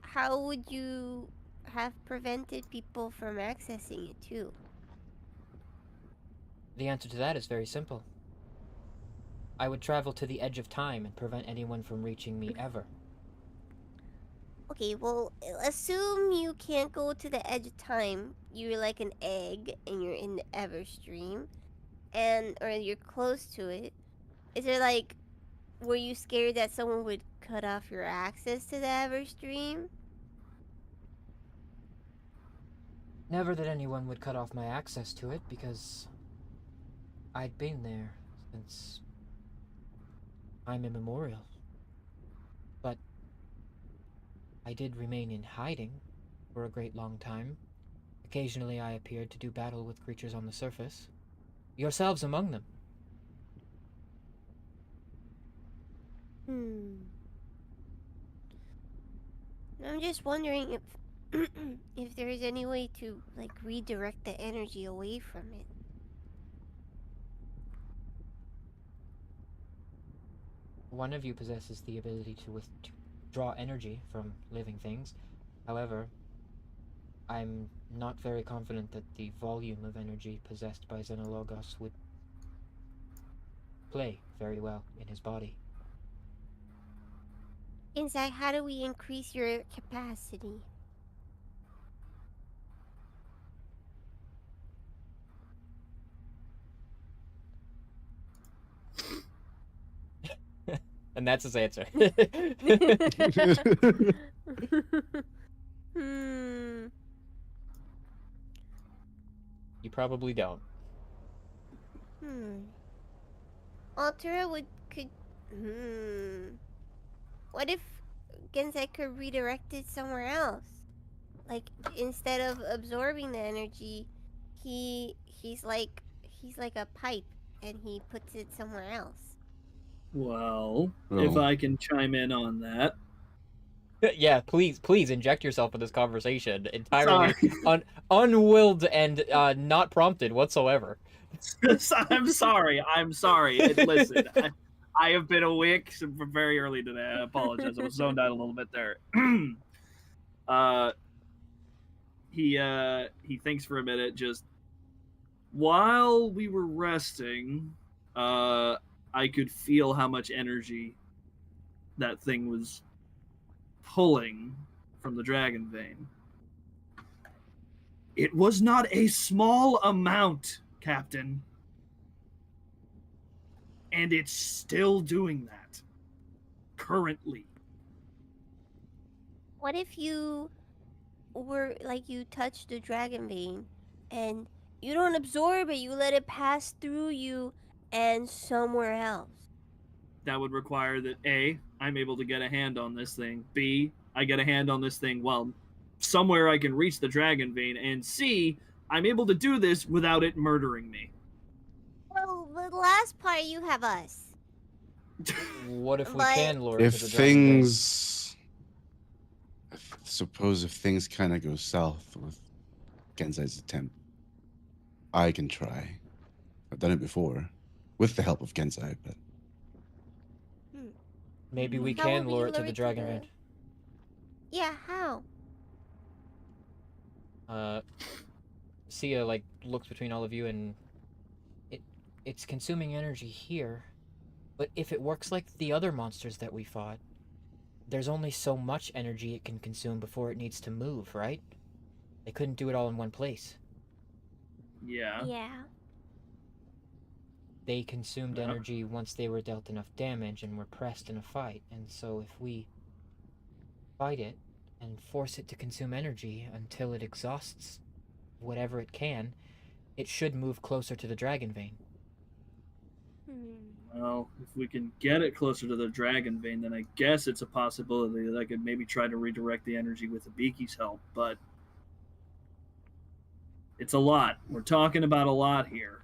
how would you have prevented people from accessing it too? The answer to that is very simple. I would travel to the edge of time and prevent anyone from reaching me ever. Okay, well, assume you can't go to the edge of time. You're like an egg, and you're in the Everstream, or you're close to it. Is there like, were you scared that someone would cut off your access to the Everstream? Never that anyone would cut off my access to it, because I'd been there since time immemorial. But I did remain in hiding for a great long time. Occasionally I appeared to do battle with creatures on the surface, yourselves among them. I'm just wondering if if there is any way to like redirect the energy away from it. One of you possesses the ability to draw energy from living things. However, I'm not very confident that the volume of energy possessed by Xenologos would play very well in his body. Inside, how do we increase your capacity? And that's his answer. You probably don't. Altura could. What if Gensai could redirect it somewhere else? Like instead of absorbing the energy, he's like a pipe, and he puts it somewhere else. Well, if Oh. I can chime in on that. Yeah, please inject yourself in this conversation entirely Sorry. unwilled and not prompted whatsoever. I'm sorry. Listen, I have been awake from very early today. I apologize. I was zoned out a little bit there. He thinks for a minute. Just while we were resting, I could feel how much energy that thing was pulling from the dragon vein. It was not a small amount, Captain. And it's still doing that. Currently. What if you were like you touch the dragon vein and you don't absorb it, you let it pass through you and somewhere else? That would require that A, I'm able to get a hand on this thing. B, I get a hand on this thing while somewhere I can reach the dragon vein. And C, I'm able to do this without it murdering me. Well, the last part you have us. What if we But- can lure If it to the dragon vein? things, I suppose if things kind of go south with Genzai's attempt, I can try. I've done it before, with the help of Genzai, but Maybe we How can will lure you it to the dragon vein. Yeah, how? Sia like looks between all of you, and it's consuming energy here, but if it works like the other monsters that we fought, there's only so much energy it can consume before it needs to move, right? They couldn't do it all in one place. Yeah. Yeah. They consumed Yeah. energy once they were dealt enough damage and were pressed in a fight, and so if we fight it and force it to consume energy until it exhausts whatever it can, it should move closer to the dragon vein. Well, if we can get it closer to the dragon vein, then I guess it's a possibility that I could maybe try to redirect the energy with the Beaky's help, but it's a lot. We're talking about a lot here.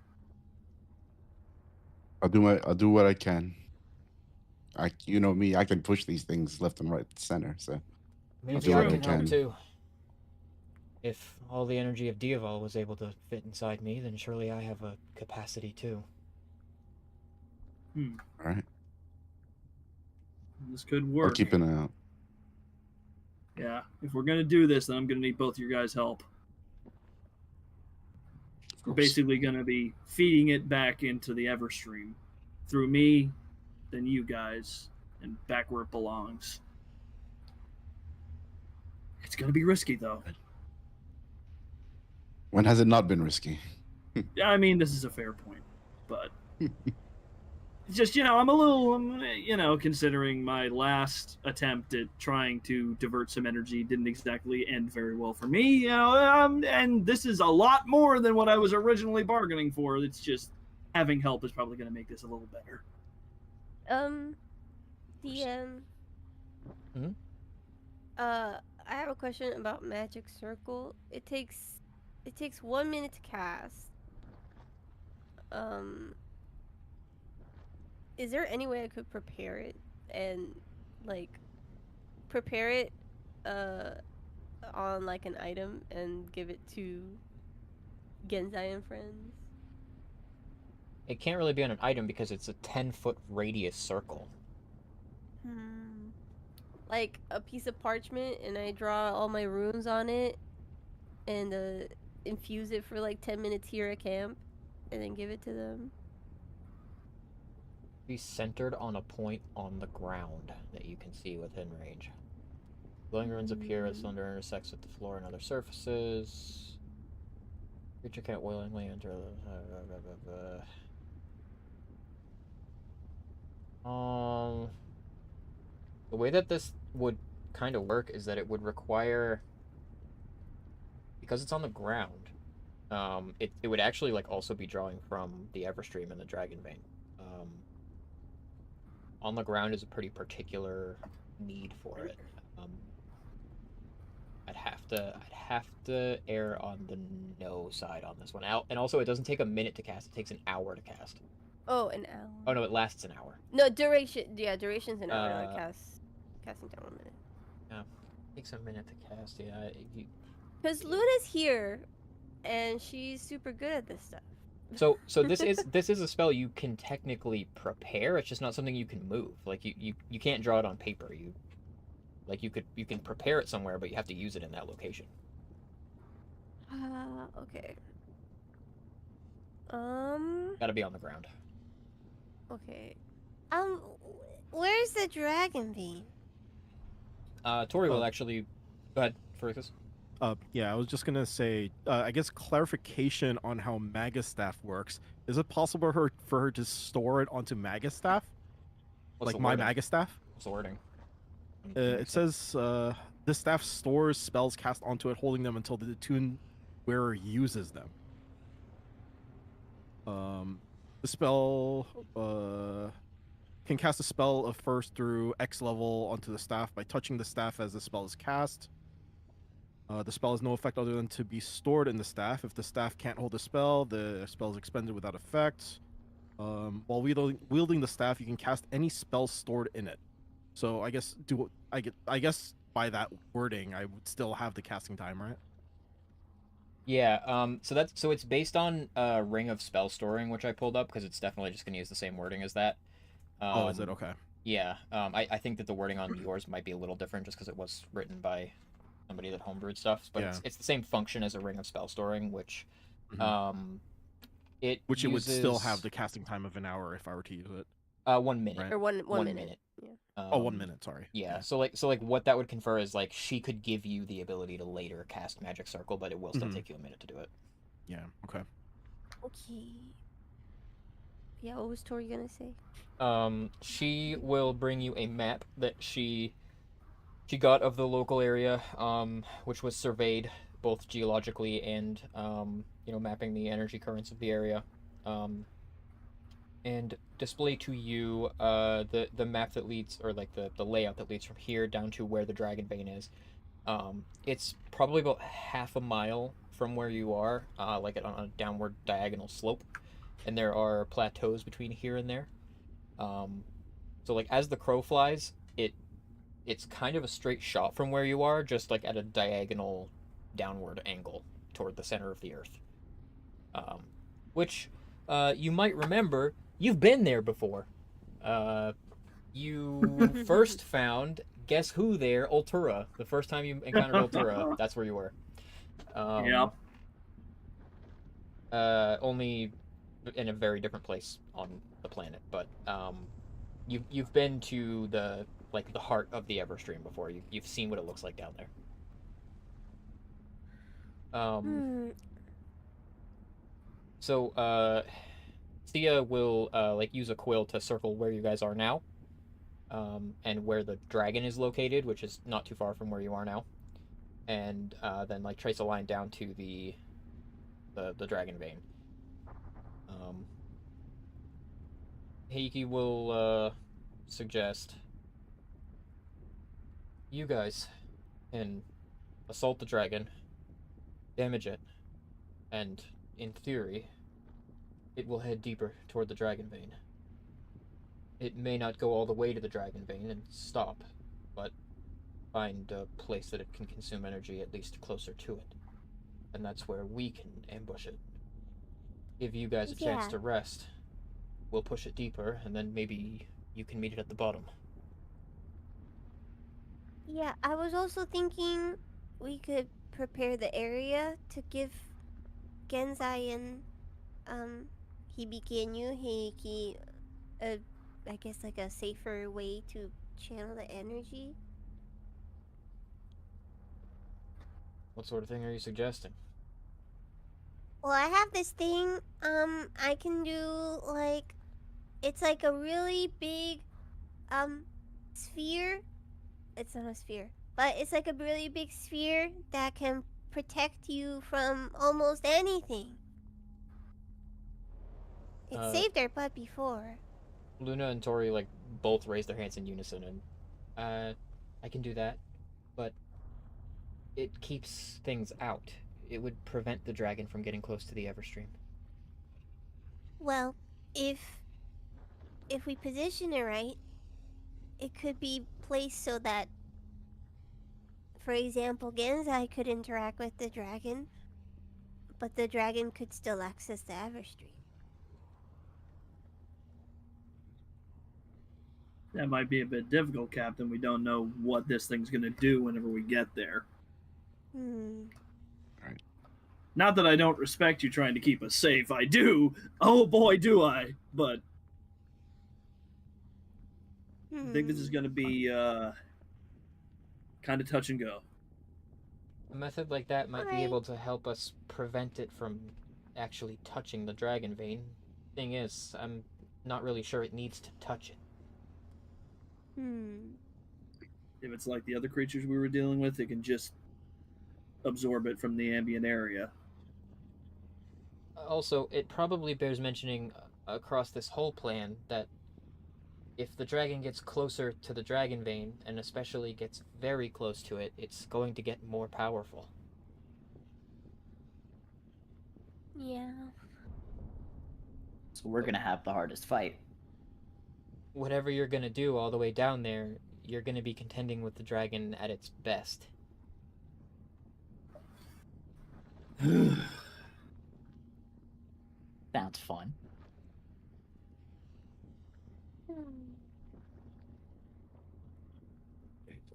I'll do what I can. You know me, I can push these things left and right, center. So Maybe do I what I can help can. too. If all the energy of Diaval was able to fit inside me, then surely I have a capacity too. all right, This could I'll work. keep an eye out. Yeah. If we're gonna do this, then I'm gonna need both your guys' help. We're basically gonna be feeding it back into the Everstream through me, then you guys, and back where it belongs. It's gonna be risky though. When has it not been risky? Yeah, I mean, this is a fair point, but it's just, I'm a little, considering my last attempt at trying to divert some energy didn't exactly end very well for me, and this is a lot more than what I was originally bargaining for. It's just having help is probably going to make this a little better. DM. Mhm. I have a question about Magic Circle. It takes 1 minute to cast. Is there any way I could prepare it and like prepare it on like an item and give it to Genzai and friends? It can't really be on an item because it's a 10-foot radius circle. Like a piece of parchment and I draw all my runes on it and infuse it for like 10 minutes here at camp and then give it to them. Be centered on a point on the ground that you can see within range. Glowing runes appear as cylinder intersects with the floor and other surfaces. Creature can't willingly enter the way that this would kind of work is that it would require, because it's on the ground, it would actually like also be drawing from the Everstream and the Dragon Vein. On the ground is a pretty particular need for it. I'd have to err on the no side on this one. And also, it doesn't take a minute to cast. It takes an hour to cast. Oh, an hour. Oh no, it lasts an hour. No, duration. Yeah, duration's an hour. Casting time 1 minute. Yeah, takes a minute to cast. Yeah, Because Luna's here, and she's super good at this stuff. So this is a spell you can technically prepare. It's just not something you can move. Like you can't draw it on paper. You can prepare it somewhere, but you have to use it in that location. Okay. Gotta be on the ground. Okay. Where's the dragon beam? Tori will actually. Go ahead, Fergus. Yeah, I was just gonna say, I guess clarification on how Magastaff works. Is it possible for her to store it onto Magastaff? What's Like the my wording? Magastaff? What's the wording? It says the staff stores spells cast onto it, holding them until the tune wearer uses them. The spell can cast a spell of first through X level onto the staff by touching the staff as the spell is cast. The spell has no effect other than to be stored in the staff. If the staff can't hold the spell is expended without effect. While wielding the staff, you can cast any spell stored in it. So I guess by that wording, I would still have the casting time, right? Yeah. So it's based on Ring of Spell Storing, which I pulled up because it's definitely just gonna use the same wording as that. Is it okay? Yeah. I think that the wording on yours might be a little different just because it was written by somebody that homebrewed stuff, but Yeah. it's the same function as a Ring of Spell Storing, which it would still uses, have the casting time of an hour if I were to use it. 1 minute. Right. Or one minute. Yeah. 1 minute, sorry. Yeah. So like what that would confer is like she could give you the ability to later cast Magic Circle, but it will still take you a minute to do it. Yeah. Okay. Okay. Yeah, what was Tori gonna say? She will bring you a map that she got of the local area, which was surveyed both geologically and mapping the energy currents of the area, and display to you the map that leads, or like the layout that leads from here down to where the Dragon Vein is. It's probably about half a mile from where you are, like on a downward diagonal slope, and there are plateaus between here and there. So like as the crow flies, it's kind of a straight shot from where you are, just like at a diagonal downward angle toward the center of the earth. Which you might remember, you've been there before. You first found, guess who there? Ultura. The first time you encountered Ultura, that's where you were. Yep. Only in a very different place on the planet, but you've been to the heart of the Everstream before. You've seen what it looks like down there. Hmm. So, Sia will like use a quill to circle where you guys are now, and where the dragon is located, which is not too far from where you are now, and then like trace a line down to the dragon vein. Heiki will suggest you guys can assault the dragon, damage it, and in theory, it will head deeper toward the dragon vein. It may not go all the way to the dragon vein and stop, but find a place that it can consume energy at least closer to it. And that's where we can ambush it. Give you guys a chance Yeah. to rest. We'll push it deeper, and then maybe you can meet it at the bottom. Yeah, I was also thinking we could prepare the area to give Genzai and Hibiki and Heiki I guess like a safer way to channel the energy. What sort of thing are you suggesting? Well, I have this thing I can do like it's like a really big sphere. It's not a sphere, but it's like a really big sphere that can protect you from almost anything. It saved our butt before. Luna and Tori like both raise their hands in unison, and I can do that, but it keeps things out. It would prevent the dragon from getting close to the Everstream. Well, if we position it right, it could be placed so that, for example, Genzai could interact with the dragon, but the dragon could still access the Everstream. That might be a bit difficult, Captain. We don't know what this thing's going to do whenever we get there. Not that I don't respect you trying to keep us safe. I do. Oh boy, do I. But I think this is going to be kind of touch and go. A method like that might be Alright. able to help us prevent it from actually touching the dragon vein. Thing is, I'm not really sure it needs to touch it. If it's like the other creatures we were dealing with, it can just absorb it from the ambient area. Also, it probably bears mentioning across this whole plan that if the dragon gets closer to the dragon vein, and especially gets very close to it, it's going to get more powerful. Yeah. So we're gonna have the hardest fight. Whatever you're gonna do all the way down there, you're gonna be contending with the dragon at its best. Sounds fun.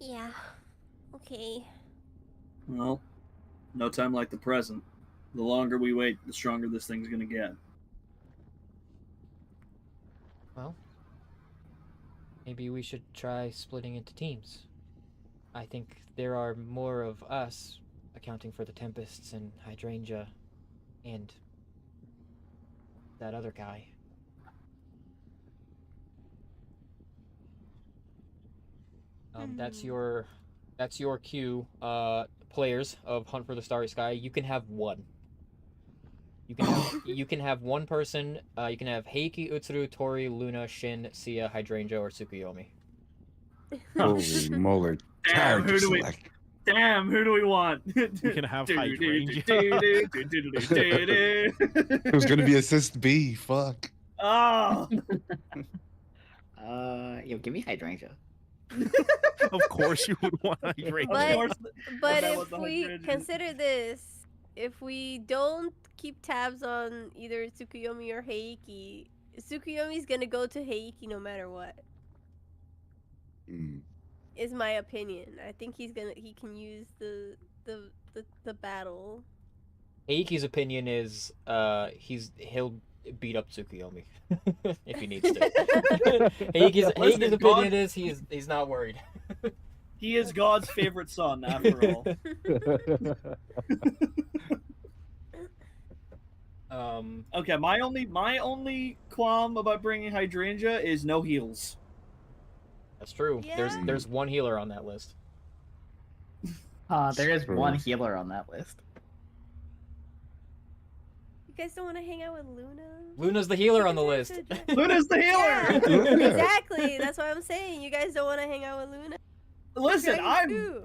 Yeah. Okay. Well, no time like the present. The longer we wait, the stronger this thing's going to get. Well, maybe we should try splitting into teams. I think there are more of us accounting for the Tempests and Hydrangea and that other guy. That's your cue, players of Hunt for the Starry Sky. You can have one. You can have one person. You can have Heiki, Utsuru, Tori, Luna, Shin, Sia, Hydrangea, or Tsukuyomi. Holy molar. Damn, Character who do we? select. Damn, who do we want? We can have Hydrangea. It was going to be assist B. Fuck. Oh, Yo, give me hydrangea. Of course you would want Hydrangea. But- of course. But that if was the we 100. consider this, if we don't keep tabs on either Tsukuyomi or Heiki, Tsukuyomi's gonna go to Heiki no matter what. Mm. Is my opinion. I think he can use the battle. Heiki's opinion is he'll beat up Tsukuyomi if he needs to. Heiki's opinion God- is he's not worried. He is God's favorite son, after all. Okay, my only qualm about bringing hydrangea is no heals. That's true. Yeah. There's one healer on that list. There is True. one healer on that list. You guys don't want to hang out with Luna? Luna's the healer You on the guys list. have to Luna's the Yeah, healer. exactly. That's what I'm saying. You guys don't want to hang out with Luna? Listen, Dragon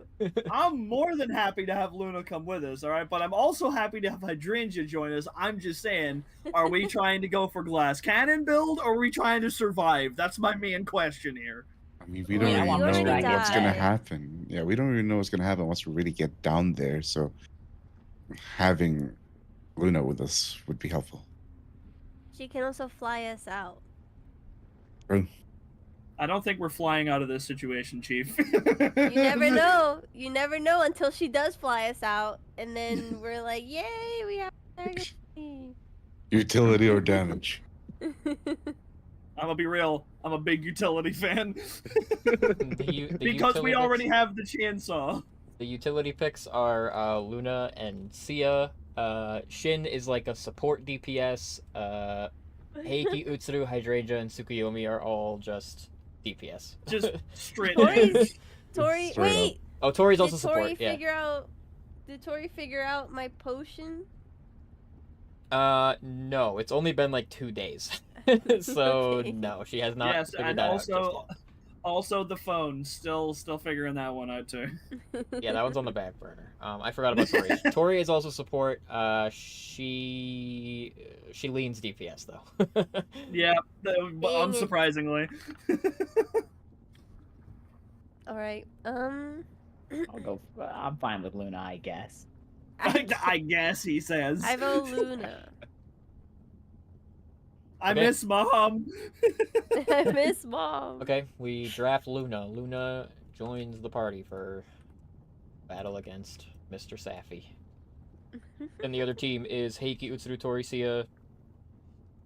I'm more than happy to have Luna come with us, all right? But I'm also happy to have Hydrangea join us. I'm just saying, are we trying to go for glass cannon build, or are we trying to survive? That's my main question here. I mean, we Well, don't I even want know to what's die. gonna happen. Yeah, we don't even know what's gonna happen once we really get down there. So having Luna with us would be helpful. She can also fly us out. I don't think we're flying out of this situation, Chief. You never know. You never know until she does fly us out, and then we're like, "Yay, we have dragon!" Utility or damage. I'm gonna be real. I'm a big utility fan. The Because we utility already picks- have the chainsaw. The utility picks are Luna and Sia. Shin is like a support DPS. Heiki, Utsuru, Hydrangea, and Tsukuyomi are all just DPS. Just straight Tori's- damage. Tori, Straight wait. Oh, Tori's also Did Tori support. Yeah. figure out? Did Tori figure out my potion? No, it's only been like 2 days, so Okay. no, she has not Yes, figured and that out just also the phone. Still figuring that one out too. yet. Yeah, that one's on the back burner. I forgot about Tori. Tori is also support. She leans DPS though. Yeah, Dang it. unsurprisingly. All right. I'll go. I'm fine with Luna, I guess. I guess he says. I vote Luna. I Okay. miss Mom. I miss Mom. Okay, we draft Luna. Luna joins the party for battle against Mr. Safi. And the other team is Heiki, Utsuru, Tori, Sia,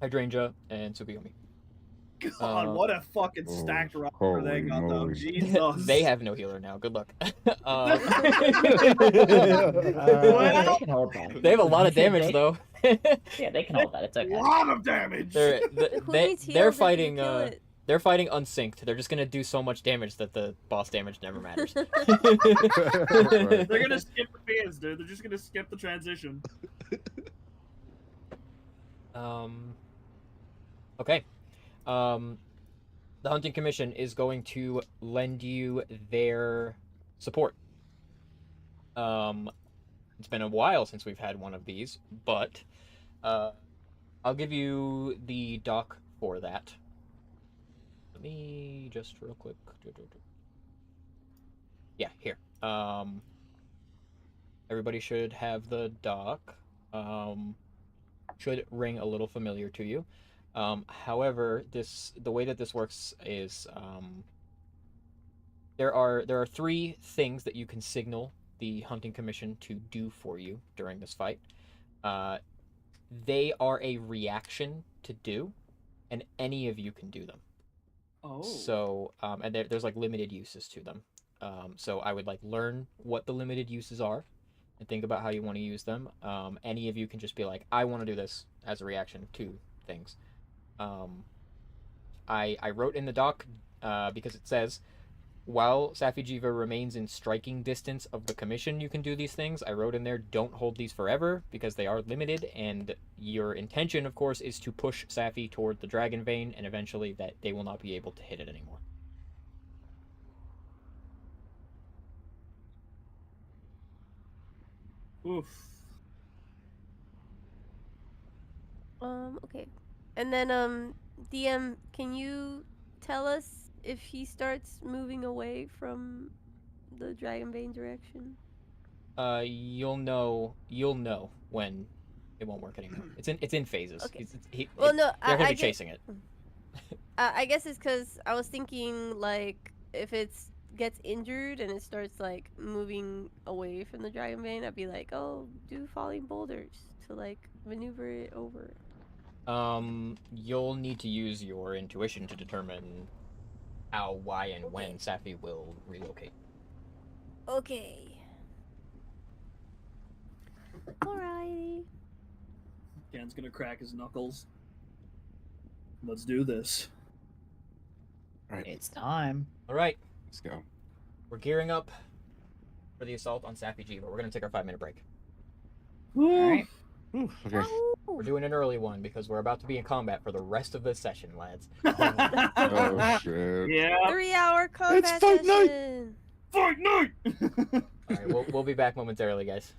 Hydrangea, and Tsukuyomi. God, what a fucking Oh, stacked roster they got though. holy Jesus. They have no healer now. Good luck. Well- They can hold that. They have a lot of damage though. Yeah, they can hold that. It's a okay. lot of damage. They're Who they, needs heals they're if you fighting kill it? they're fighting unsynced. They're just gonna do so much damage that the boss damage never matters. They're gonna skip the phase, dude. They're just gonna skip the transition. Okay. The Hunting Commission is going to lend you their support. It's been a while since we've had one of these, but I'll give you the doc for that. Let me just real quick. Yeah, here. Everybody should have the doc. Should ring a little familiar to you. However, the way that this works is there are 3 things that you can signal the Hunting Commission to do for you during this fight. They are a reaction to do, and any of you can do them. Oh. So, and there's like limited uses to them. So I would like learn what the limited uses are, and think about how you want to use them. Any of you can just be like, I want to do this as a reaction to things. I wrote in the doc because it says, while Safi Jiva remains in striking distance of the commission, you can do these things. I wrote in there, don't hold these forever because they are limited, and your intention, of course, is to push Safi toward the Dragon Vein, and eventually that they will not be able to hit it anymore. Oof. Okay. And then DM, can you tell us if he starts moving away from the Dragon Vein direction? You'll know when it won't work anymore. It's in phases. Okay. Well, Well, no, you're gonna I be chasing it. I guess it's because I was thinking like if it's gets injured and it starts like moving away from the Dragon Vein, I'd be like, oh, do falling boulders to like maneuver it over. You'll need to use your intuition to determine how, why, and when Safi will relocate. Okay. Alrighty. Gen's gonna crack his knuckles. Let's do this. All right, It's time. All right, let's go. we're gearing up for the assault on Sappy G, but we're gonna take our 5-minute break. All right. Ooh, okay. We're doing an early one because we're about to be in combat for the rest of the session, lads. Oh shit. Yeah. 3-hour combat fight night! session. Fight night! All right, we'll be back momentarily, guys.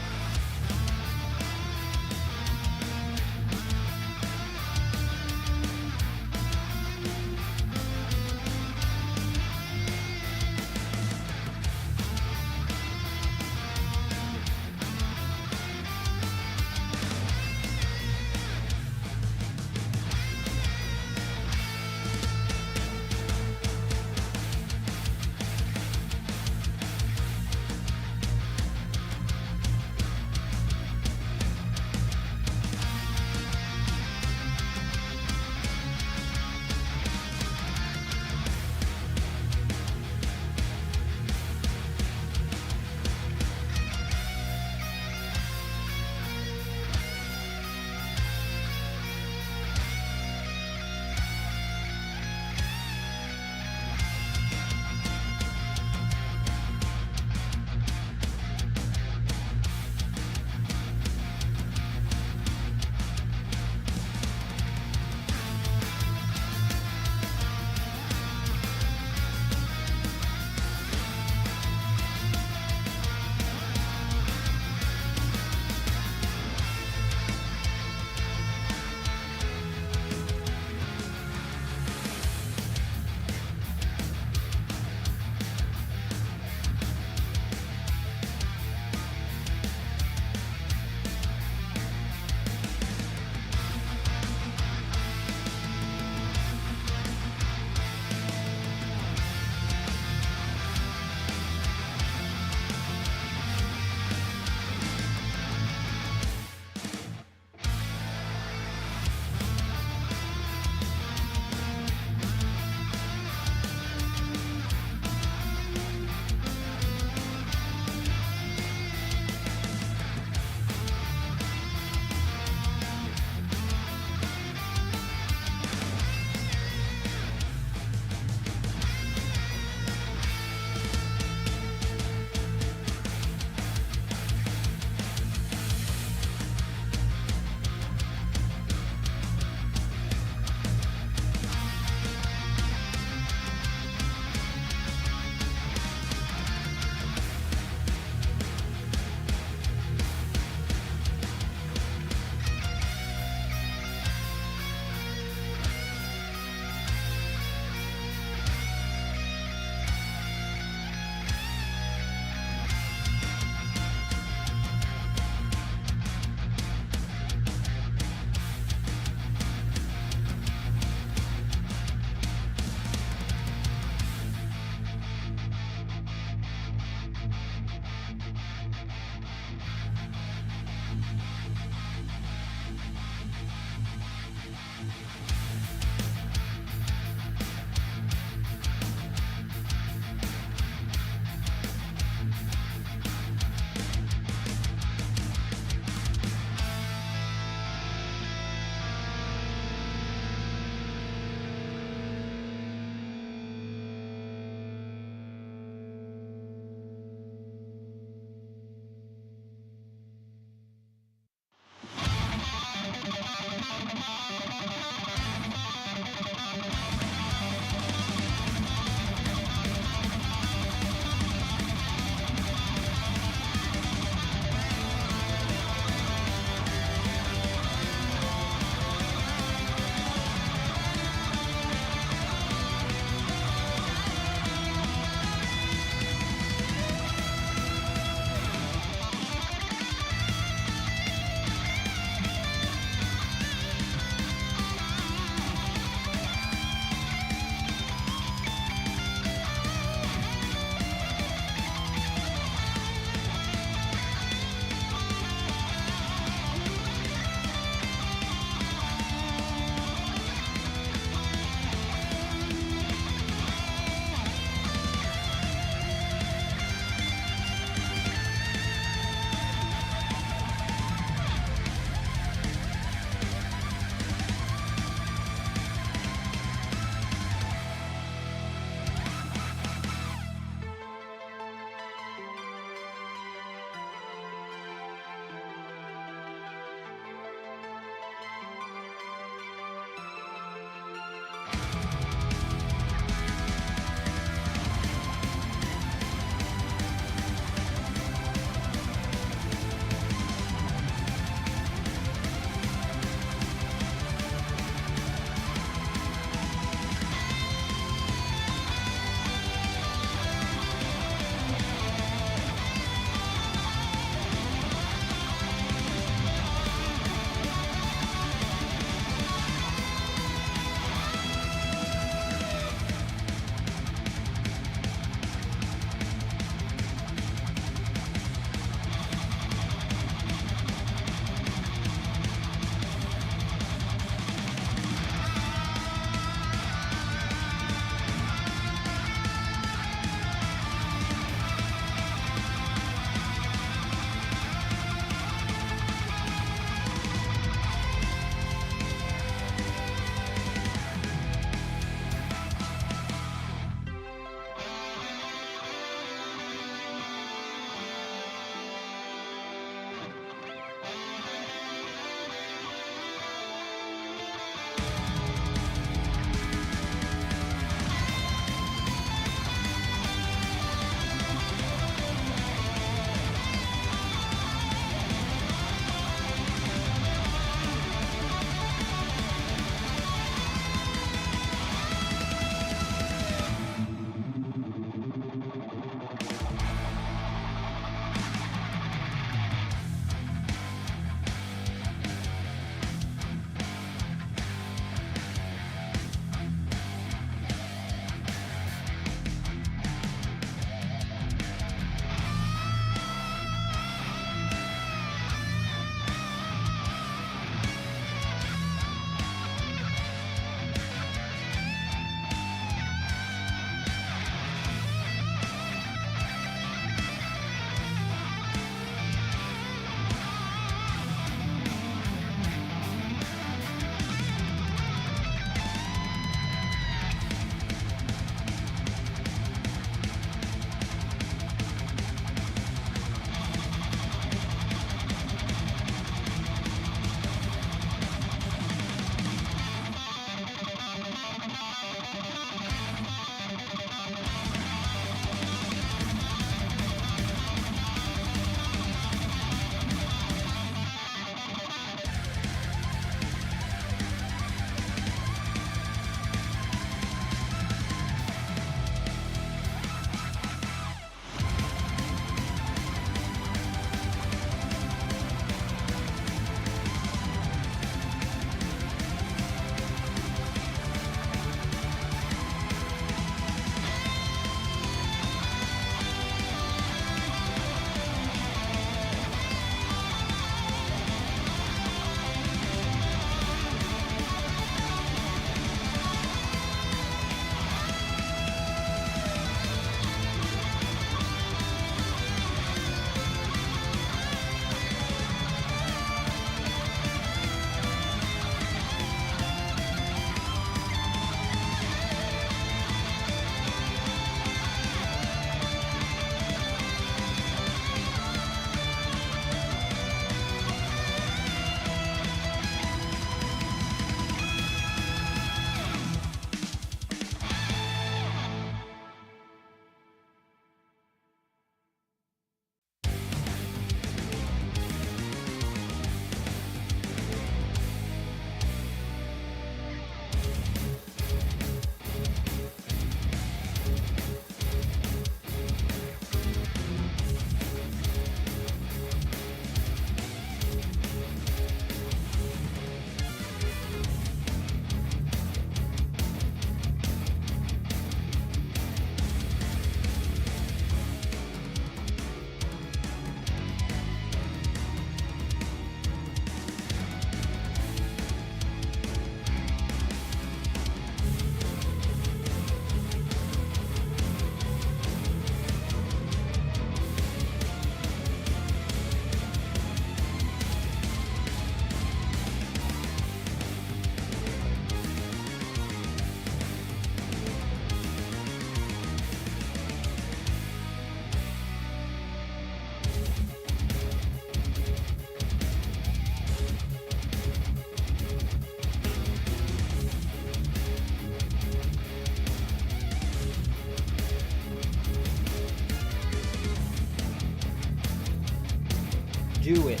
do it.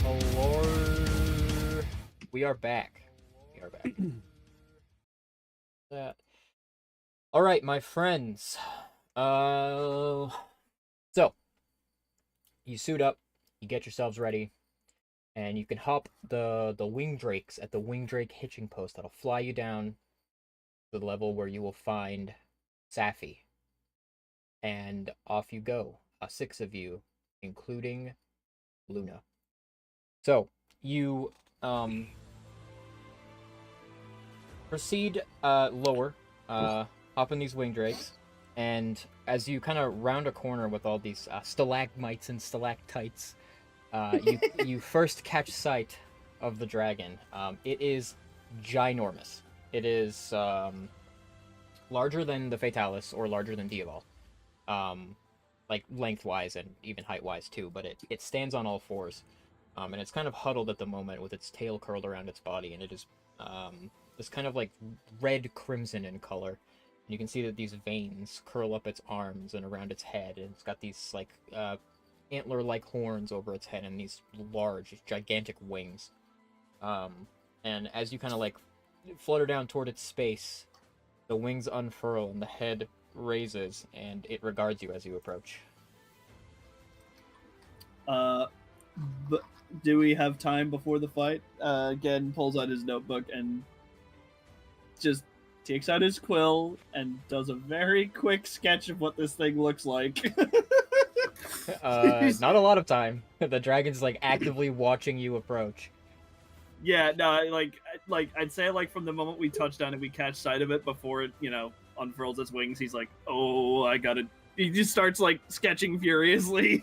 Hello. We are back. We are back. That. All right, my friends. So you suit up, you get yourselves ready, and you can hop the wing drakes at the wing drake hitching post that'll fly you down to the level where you will find Safi. And off you go, 6 of you, including Luna. So you proceed lower, hop in these wing drakes, and as you kind of round a corner with all these stalagmites and stalactites, you first catch sight of the dragon. It is ginormous. It is larger than the Fatalis or larger than Diaval, like lengthwise and even height-wise too. But it stands on all fours, and it's kind of huddled at the moment with its tail curled around its body, and it is this kind of like red crimson in color. And you can see that these veins curl up its arms and around its head, and it's got these like antler-like horns over its head and these large, gigantic wings. And as you kind of like flutter down toward its space, the wings unfurl and the head raises, and it regards you as you approach. But do we have time before the fight? Again, pulls out his notebook and just takes out his quill and does a very quick sketch of what this thing looks like. Not a lot of time. The dragon's like actively watching you approach. Yeah, no, like I'd say like from the moment we touch down and we catch sight of it before it, unfurls its wings, he's like, "Oh, I gotta." He just starts like sketching furiously.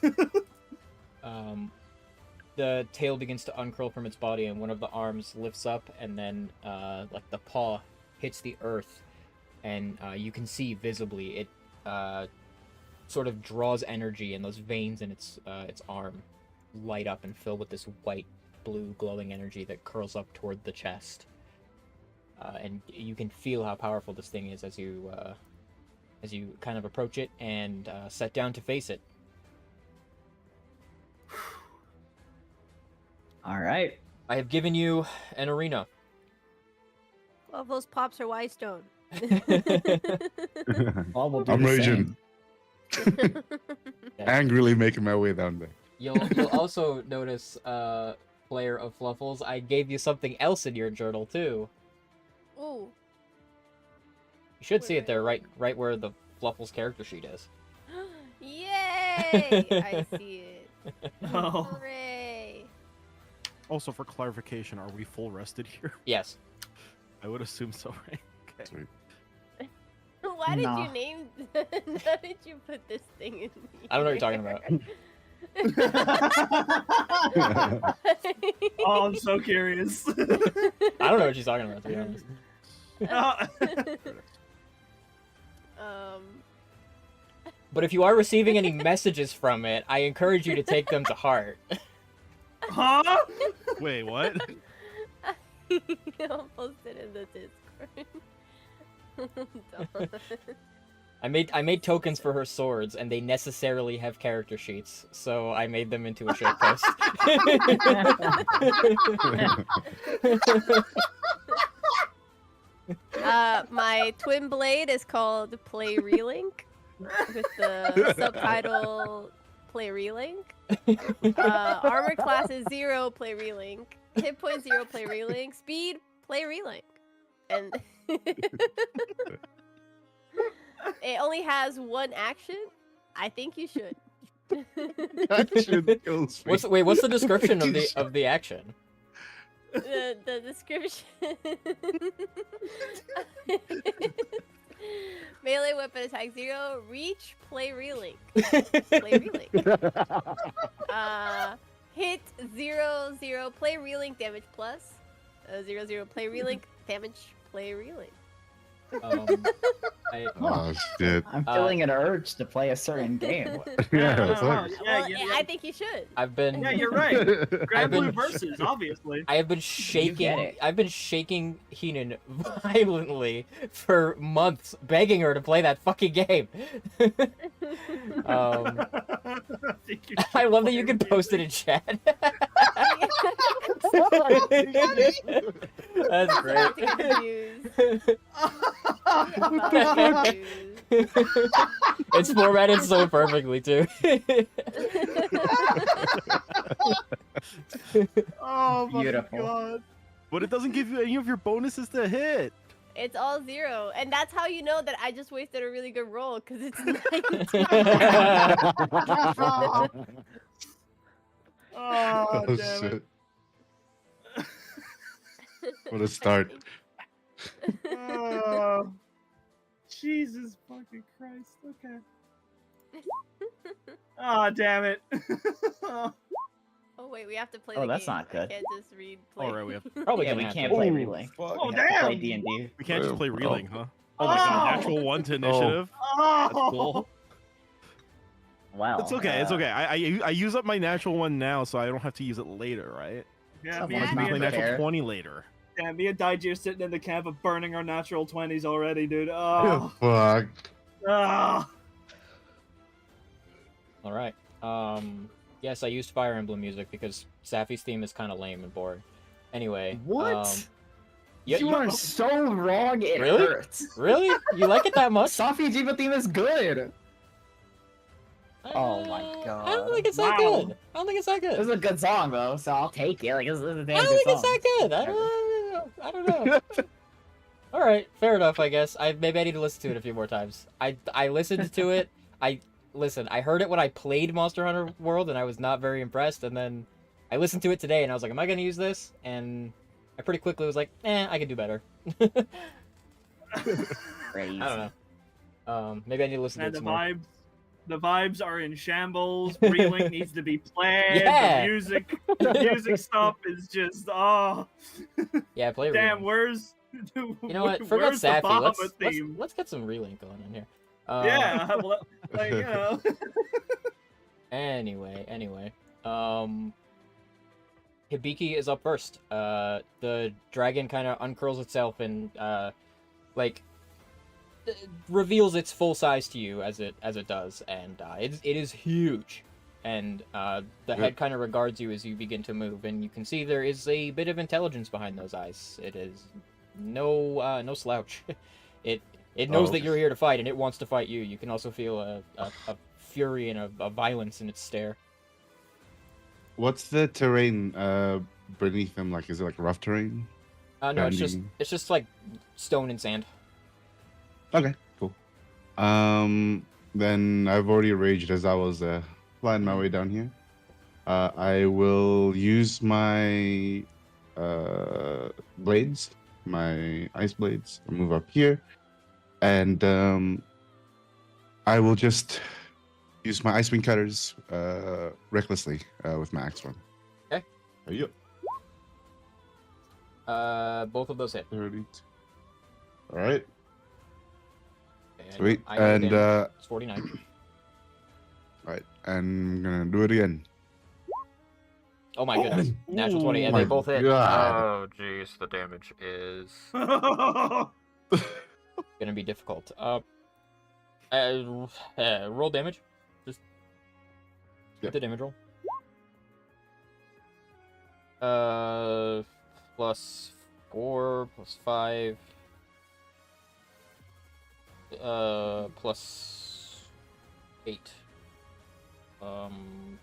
The tail begins to uncurl from its body, and one of the arms lifts up, and then like the paw hits the earth, and you can see visibly it sort of draws energy, and those veins in its arm light up and fill with this white, blue, glowing energy that curls up toward the chest. And you can feel how powerful this thing is as you kind of approach it and set down to face it. All right. I have given you an arena. Well, those pops are white stone. Well, we'll do I'm the raging. same. Angrily making my way down there. You'll also notice, player of Fluffles, I gave you something else in your journal too. Ooh. You should see it there, right where the Fluffles character sheet is. Yay! I see it. Oh. Hooray! Also, for clarification, are we full rested here? Yes. I would assume so, right? Okay. Sweet. Why did Nah. you name? How did you put this thing in? I don't know what you're talking about. Oh, I'm so curious. I don't know what she's talking about, to be honest. But if you are receiving any messages from it, I encourage you to take them to heart. Huh? Wait, what? I'll post it in the Discord. I made tokens for her swords, and they necessarily have character sheets, so I made them into a short post. My twin blade is called Play Relink, with the subtitle Play Relink. Armor class is 0, Play Relink. Hit point 0, Play Relink. Speed, Play Relink. And it only has one action. I think you should. Action kills me. What's the description of the action? The description. Melee weapon attack 0, reach, play relink. Play relink. Hit 0, 0, play relink, damage plus. 0, 0, play relink, damage, play relink. Oh shit. I'm feeling an urge to play a certain game. Yeah, it's like, Well, I think you should. I've been Yeah, you're right. Grand Blue been- versus, obviously. I have been get shaking. it. I've been shaking Heenan violently for months, begging her to play that fucking game. think you I should love that play you can with post it music. in chat. That's great. About to get views. About to get views. It's formatted so perfectly too. Oh my Beautiful. god. But it doesn't give you any of your bonuses to hit. It's all 0, and that's how you know that I just wasted a really good roll because it's 19. Oh, Oh, damn it. shit. What a start. Oh, Jesus fucking Christ. Okay. Oh, damn it. Oh wait, we have to play Oh, the that's game. not I good. can't just read play. Alright, we have Probably Yeah, gonna we have can't to. play Oh, relay. fuck. Oh, We have to play damn. D&D. We can't just play Oh. reeling, huh? Oh my god. Natural 1 to initiative. That's Oh. cool. Wow. It's okay. It's okay. I use up my natural 1 now, so I don't have to use it later, right? Yeah, Sounds me I like and, can me use my and, not natural fair. 20 later. yeah, me and Daiji are sitting in the camp of burning our natural 20s already, dude. Oh. Fuck. Oh. All right. Yes, I used Fire Emblem music because Safi's theme is kind of lame and boring. Anyway. What? Yeah, you are so wrong. It Really? hurts. Really? You like it that much? Safi Jiva theme is good. Oh my I god. don't think it's that Wow. good. I don't think it's that This is good. a good song though, so I'll take it. Like this is a I damn don't good think song. it's that good. I don't know. All right, fair enough, I guess. Maybe I need to listen to it a few more times. I listened to it. I heard it when I played Monster Hunter World, and I was not very impressed. And then I listened to it today, and I was like, "Am I gonna use this?" And I pretty quickly was like, I could do better." Crazy. I don't know. Maybe I need to listen to And it some more. the vibes are in shambles. Relink needs to be played. Yeah. The music stuff is just Yeah, play. damn. Relink. Where's You know what? Forget where's the Safi. Bahamut theme? Let's get some relink going in here. Yeah, well, like you know. Anyway. Hibiki is up first. The dragon kind of uncurls itself and reveals its full size to you as it does, and it is huge. And the head kind of regards you as you begin to move, and you can see there is a bit of intelligence behind those eyes. It is no slouch. It knows that you're here to fight, and it wants to fight you. You can also feel a fury and a violence in its stare. What's the terrain beneath him like? Is it like rough terrain? No, it's Sandy? just like stone and sand. Okay, cool. Then I've already raged as I was flying my way down here. I will use my blades, my ice blades, and move up here, and I will just use my ice wing cutters recklessly with my axe one. Okay. Yep. Both of those hit. 32. All right. And Sweet. I know And damage. It's 49. right, and I'm gonna do it again. Oh my goodness. Natural 20, and my they both hit. God. Oh jeez, the damage is gonna be difficult. Roll damage. Just Yep. the damage roll. Plus 4, plus 5. Plus 8.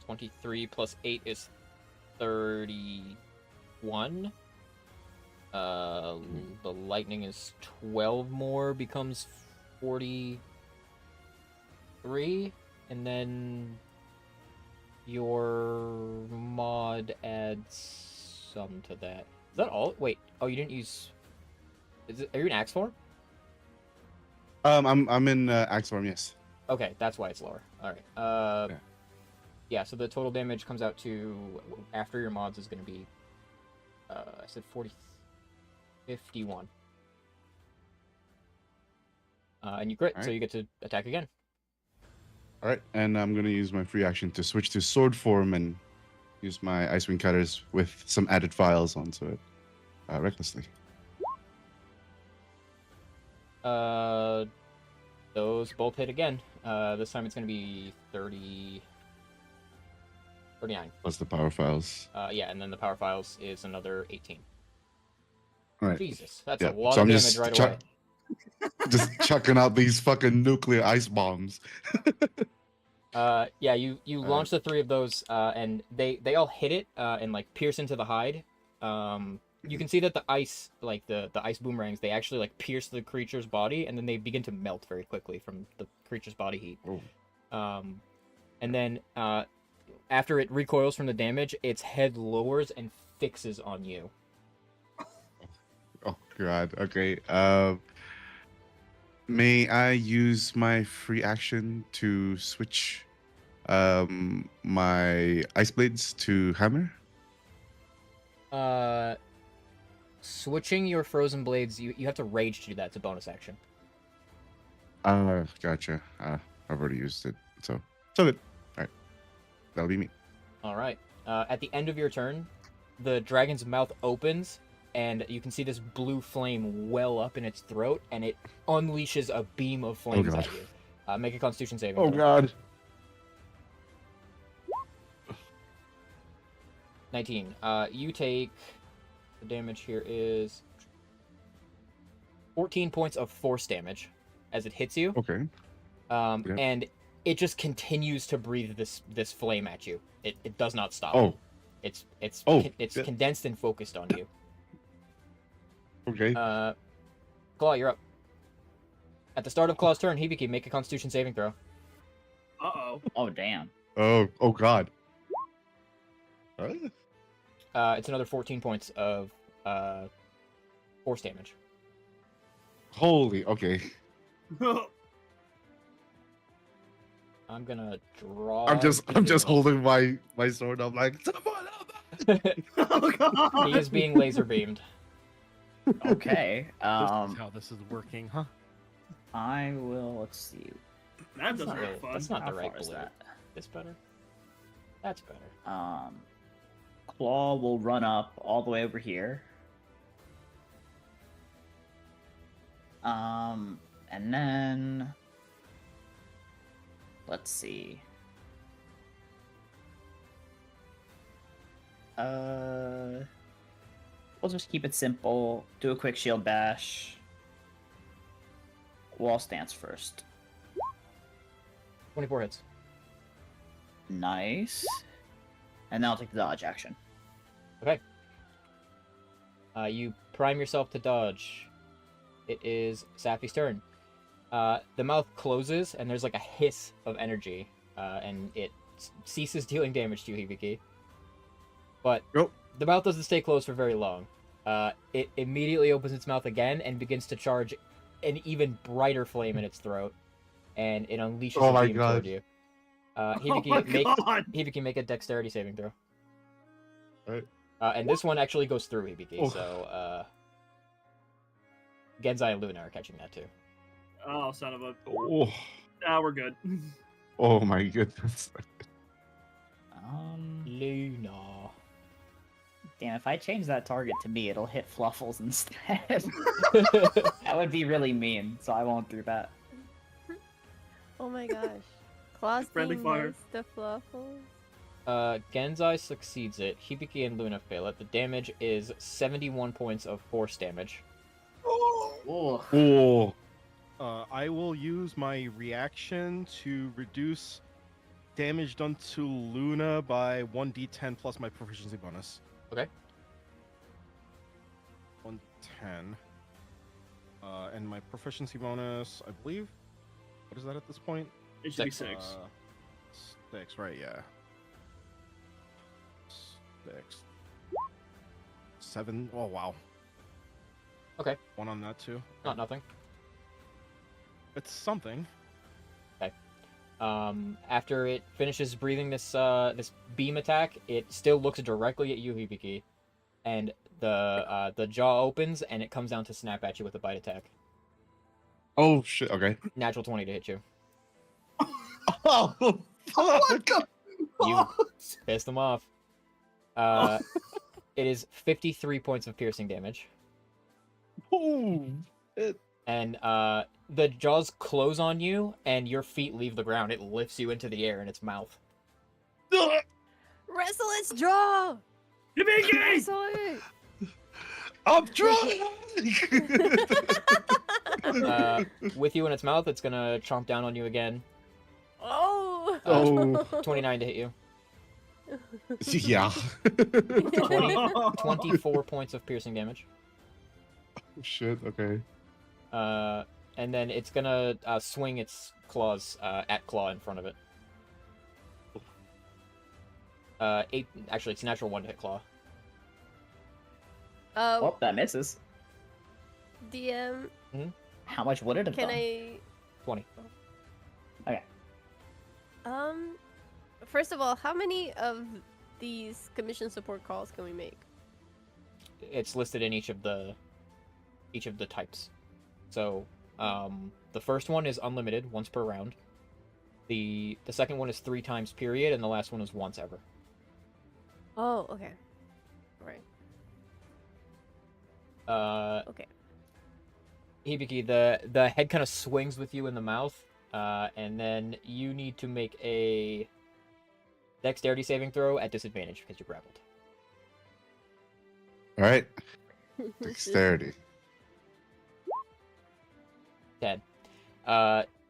23 plus 8 is 31. The lightning is 12 more, becomes 43, and then your mod adds some to that. Is that all? Wait, oh, you didn't use. Are you in axe form? I'm in axe form, yes. Okay, that's why it's lower. All right. Yeah. So the total damage comes out to after your mods is going to be. I said 51. And you crit, so Alright. you get to attack again. All right, and I'm gonna use my free action to switch to sword form and use my ice wing cutters with some added files onto it, recklessly. Those both hit again. This time it's going to be 39. Plus the power files. Yeah, and then the power files is another 18. All right. Jesus, that's Yeah. a lot So of I'm damage just right chuck- away. Just chucking out these fucking nuclear ice bombs. Yeah, you launch the 3 of those, and they all hit it, and like pierce into the hide. You can see that the ice, like the ice boomerangs, they actually like pierce the creature's body, and then they begin to melt very quickly from the creature's body heat. Oh. And then after it recoils from the damage, its head lowers and fixes on you. Oh god. Okay. May I use my free action to switch my ice blades to hammer? Switching your frozen blades, you have to rage to do that. It's a bonus action. Gotcha. I've already used it, so good. All right, that'll be me. All right. At the end of your turn, the dragon's mouth opens, and you can see this blue flame well up in its throat, and it unleashes a beam of flames God. at you. Make a Constitution saving. Oh throw. god. 19. You take the damage here is 14 points of force damage as it hits you. Okay. Yeah. And it just continues to breathe this flame at you. It does not stop. Oh. It's Oh, it's yeah. condensed and focused on you. Okay. Claw, you're up. At the start of Claw's turn, Hibiki, make a Constitution saving throw. Uh-oh. Oh, damn. Oh god. It's another 14 points of force damage. Holy. Okay. I'm gonna draw. I'm just you. holding my sword. I'm like, someone help me! Oh, God. He is being laser beamed. Okay. This is how this is working, huh? I will. Let's see. That doesn't That's look fun. That's not How the right far is blue. that? This better. That's better. Claw will run up all the way over here. And then let's see. We'll just keep it simple. Do a quick shield bash. Wall stance first. 24 hits. Nice. And then I'll take the dodge action. Okay. You prime yourself to dodge. It is Safi's turn. The mouth closes, and there's like a hiss of energy, and it ceases dealing damage to you, Hibiki. But Nope. the mouth doesn't stay closed for very long. It immediately opens its mouth again and begins to charge an even brighter flame in its throat, and it unleashes Oh a my beam God. toward you. Hibiki, my make God. Hibiki make a dexterity saving throw. Alright. And this one actually goes through Hibiki, Oh. so Genzai and Luna are catching that too. Oh, son of a... Oh. Ah, we're good. Oh my goodness. Luna. Damn, if I change that target to me, it'll hit Fluffles instead. That would be really mean, so I won't do that. Oh my gosh. Claws Friendly being fire. nice to Fluffles. Genzai succeeds it. Hibiki and Luna fail it. The damage is 71 points of force damage. Oh, Oh. I will use my reaction to reduce damage done to Luna by 1d10 plus my proficiency bonus. Okay. 110. And my proficiency bonus, I believe. What is that at this point? It should be Six. 6. 6, right? Yeah. 6. 7. Oh wow. Okay. 1 on that too. Not nothing. It's something. After it finishes breathing this this beam attack, it still looks directly at you, Hibiki, and the jaw opens and it comes down to snap at you with a bite attack. Oh shit. Okay. Natural 20 to hit you. Oh fuck. You pissed them off. It is 53 points of piercing damage. Oh. And the jaws close on you, and your feet leave the ground. It lifts you into the air in its mouth. Wrestle its jaw. Hibiki! I'm trying. With you in its mouth, it's gonna chomp down on you again. Oh. Oh. 29 to hit you. Yeah. 24 points of piercing damage. Shit. Okay. And then it's gonna swing its claws at Claw in front of it. 8. Actually, it's a natural 1 to hit Claw. Oh, that misses. DM, How much would it have can done? I? 20. Okay. First of all, how many of these commission support calls can we make? It's listed in each of the types. So, the first one is unlimited, once per round. The second one is 3 times period, and the last one is once ever. Oh, okay. Right. Okay. Hibiki, the head kind of swings with you in the mouth, and then you need to make a dexterity saving throw at disadvantage because you're grappled. All right. Dexterity. 10.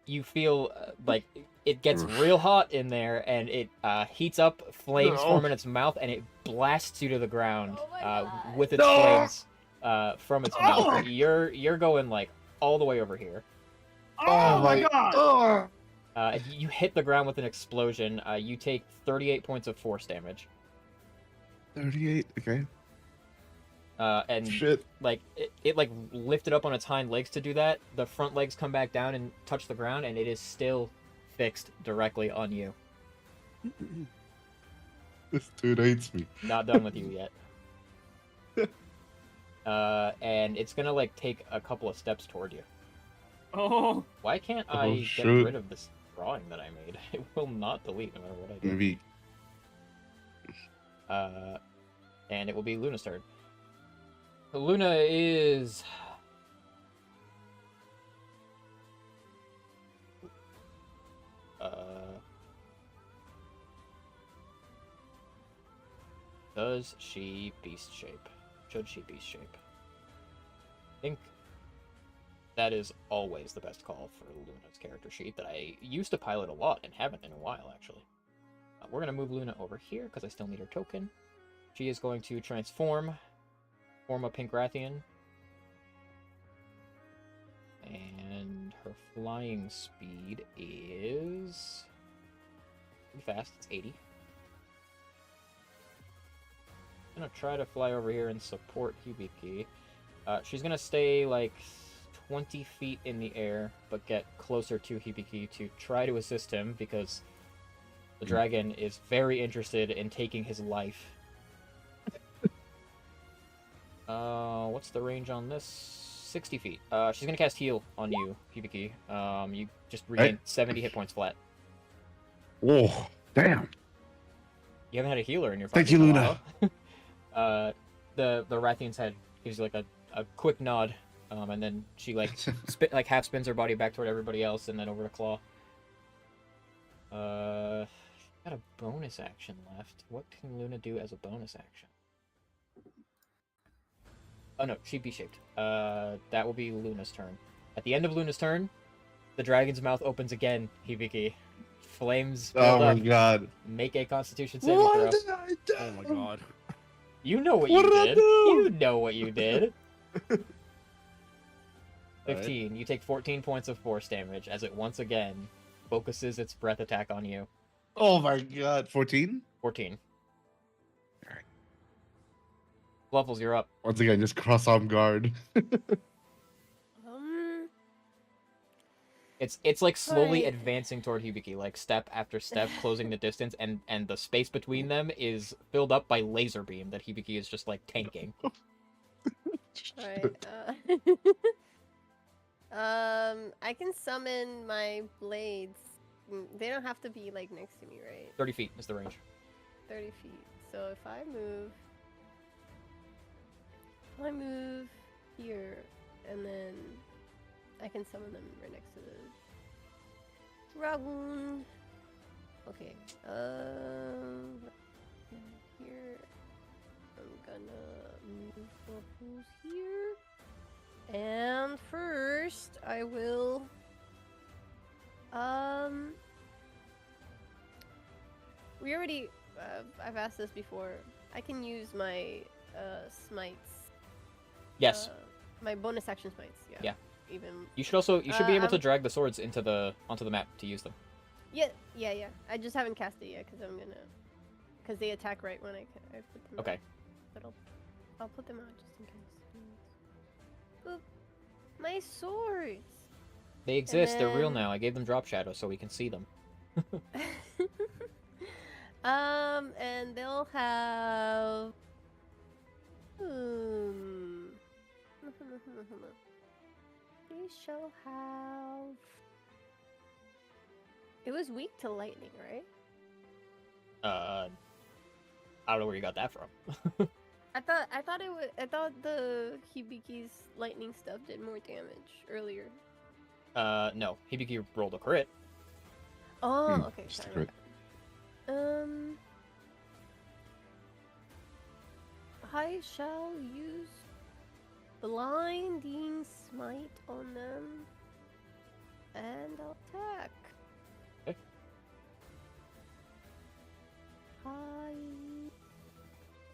You feel like it gets real hot in there, and it heats up, flames No. form in its mouth, and it blasts you to the ground Oh my God. with its No. flames from its mouth. Oh. You're going like all the way over here. Oh my god! You hit the ground with an explosion. You take 38 points of force damage. 38. Okay. And Shit. like it like lifted up on its hind legs to do that. The front legs come back down and touch the ground, and it is still fixed directly on you. This dude hates me. Not done with you yet. And it's gonna like take a couple of steps toward you. Oh, Why can't Oh, I get shoot. rid of this drawing that I made? It will not delete no matter what I do. Maybe. And it will be Luna's turn. Luna is... Does she beast shape? Should she beast shape? I think that is always the best call for Luna's character sheet that I used to pilot a lot and haven't in a while, actually. We're going to move Luna over here because I still need her token. She is going to transform, form a Pink Rathian. And her flying speed is pretty fast. It's 80. I'm gonna try to fly over here and support Hibiki. She's gonna stay like 20 feet in the air, but get closer to Hibiki to try to assist him because the dragon is very interested in taking his life. What's the range on this? 60 feet. She's gonna cast Heal on you, Hibiki. You just regain 70 hit points flat. Oh, damn. You haven't had a healer in your Thank party you, in a Luna. while. The Rathian's head gives you like a quick nod, and then she like half spins her body back toward everybody else, and then over to Claw. She's got a bonus action left. What can Luna do as a bonus action? Oh no, she'd be shaped. That will be Luna's turn. At the end of Luna's turn, the dragon's mouth opens again, Hibiki. Flames build Oh my up. god. Make a Constitution saving throw. What did I do? Oh my god. You know what What you did I did. do? You know what you did. Alright. 15. You take 14 points of force damage as it once again focuses its breath attack on you. Oh my god. 14? 14. Alright. Fluffles, you're up. Once again, just cross arm guard. It's like slowly Alright. advancing toward Hibiki, like step after step, closing the distance, and the space between them is filled up by laser beam that Hibiki is just like tanking. Alright, I can summon my blades. They don't have to be like next to me, right? 30 feet is the range. 30 feet. So if I move here, and then I can summon them right next to the dragon. Okay. Here. I'm gonna move Waffles here. And first, I will. We already. I've asked this before. I can use my smites. Yes. My bonus action smites. Yeah. Yeah. Even. You should be able to I'm- drag the swords onto the map to use them. Yeah. I just haven't cast it yet because they attack right when I put them. Okay. Out. But I'll put them out just in case. Boop. My swords. They exist. They're real then- now. I gave them drop shadow so we can see them. And they'll have. They shall have. It was weak to lightning, right? I don't know where you got that from. I thought it was. I thought the Hibiki's lightning stuff did more damage earlier. No. Hibiki rolled a crit. Oh, Hmm, okay. just a Sorry. crit. I shall use blinding smite on them, and I'll attack. Okay. Hi.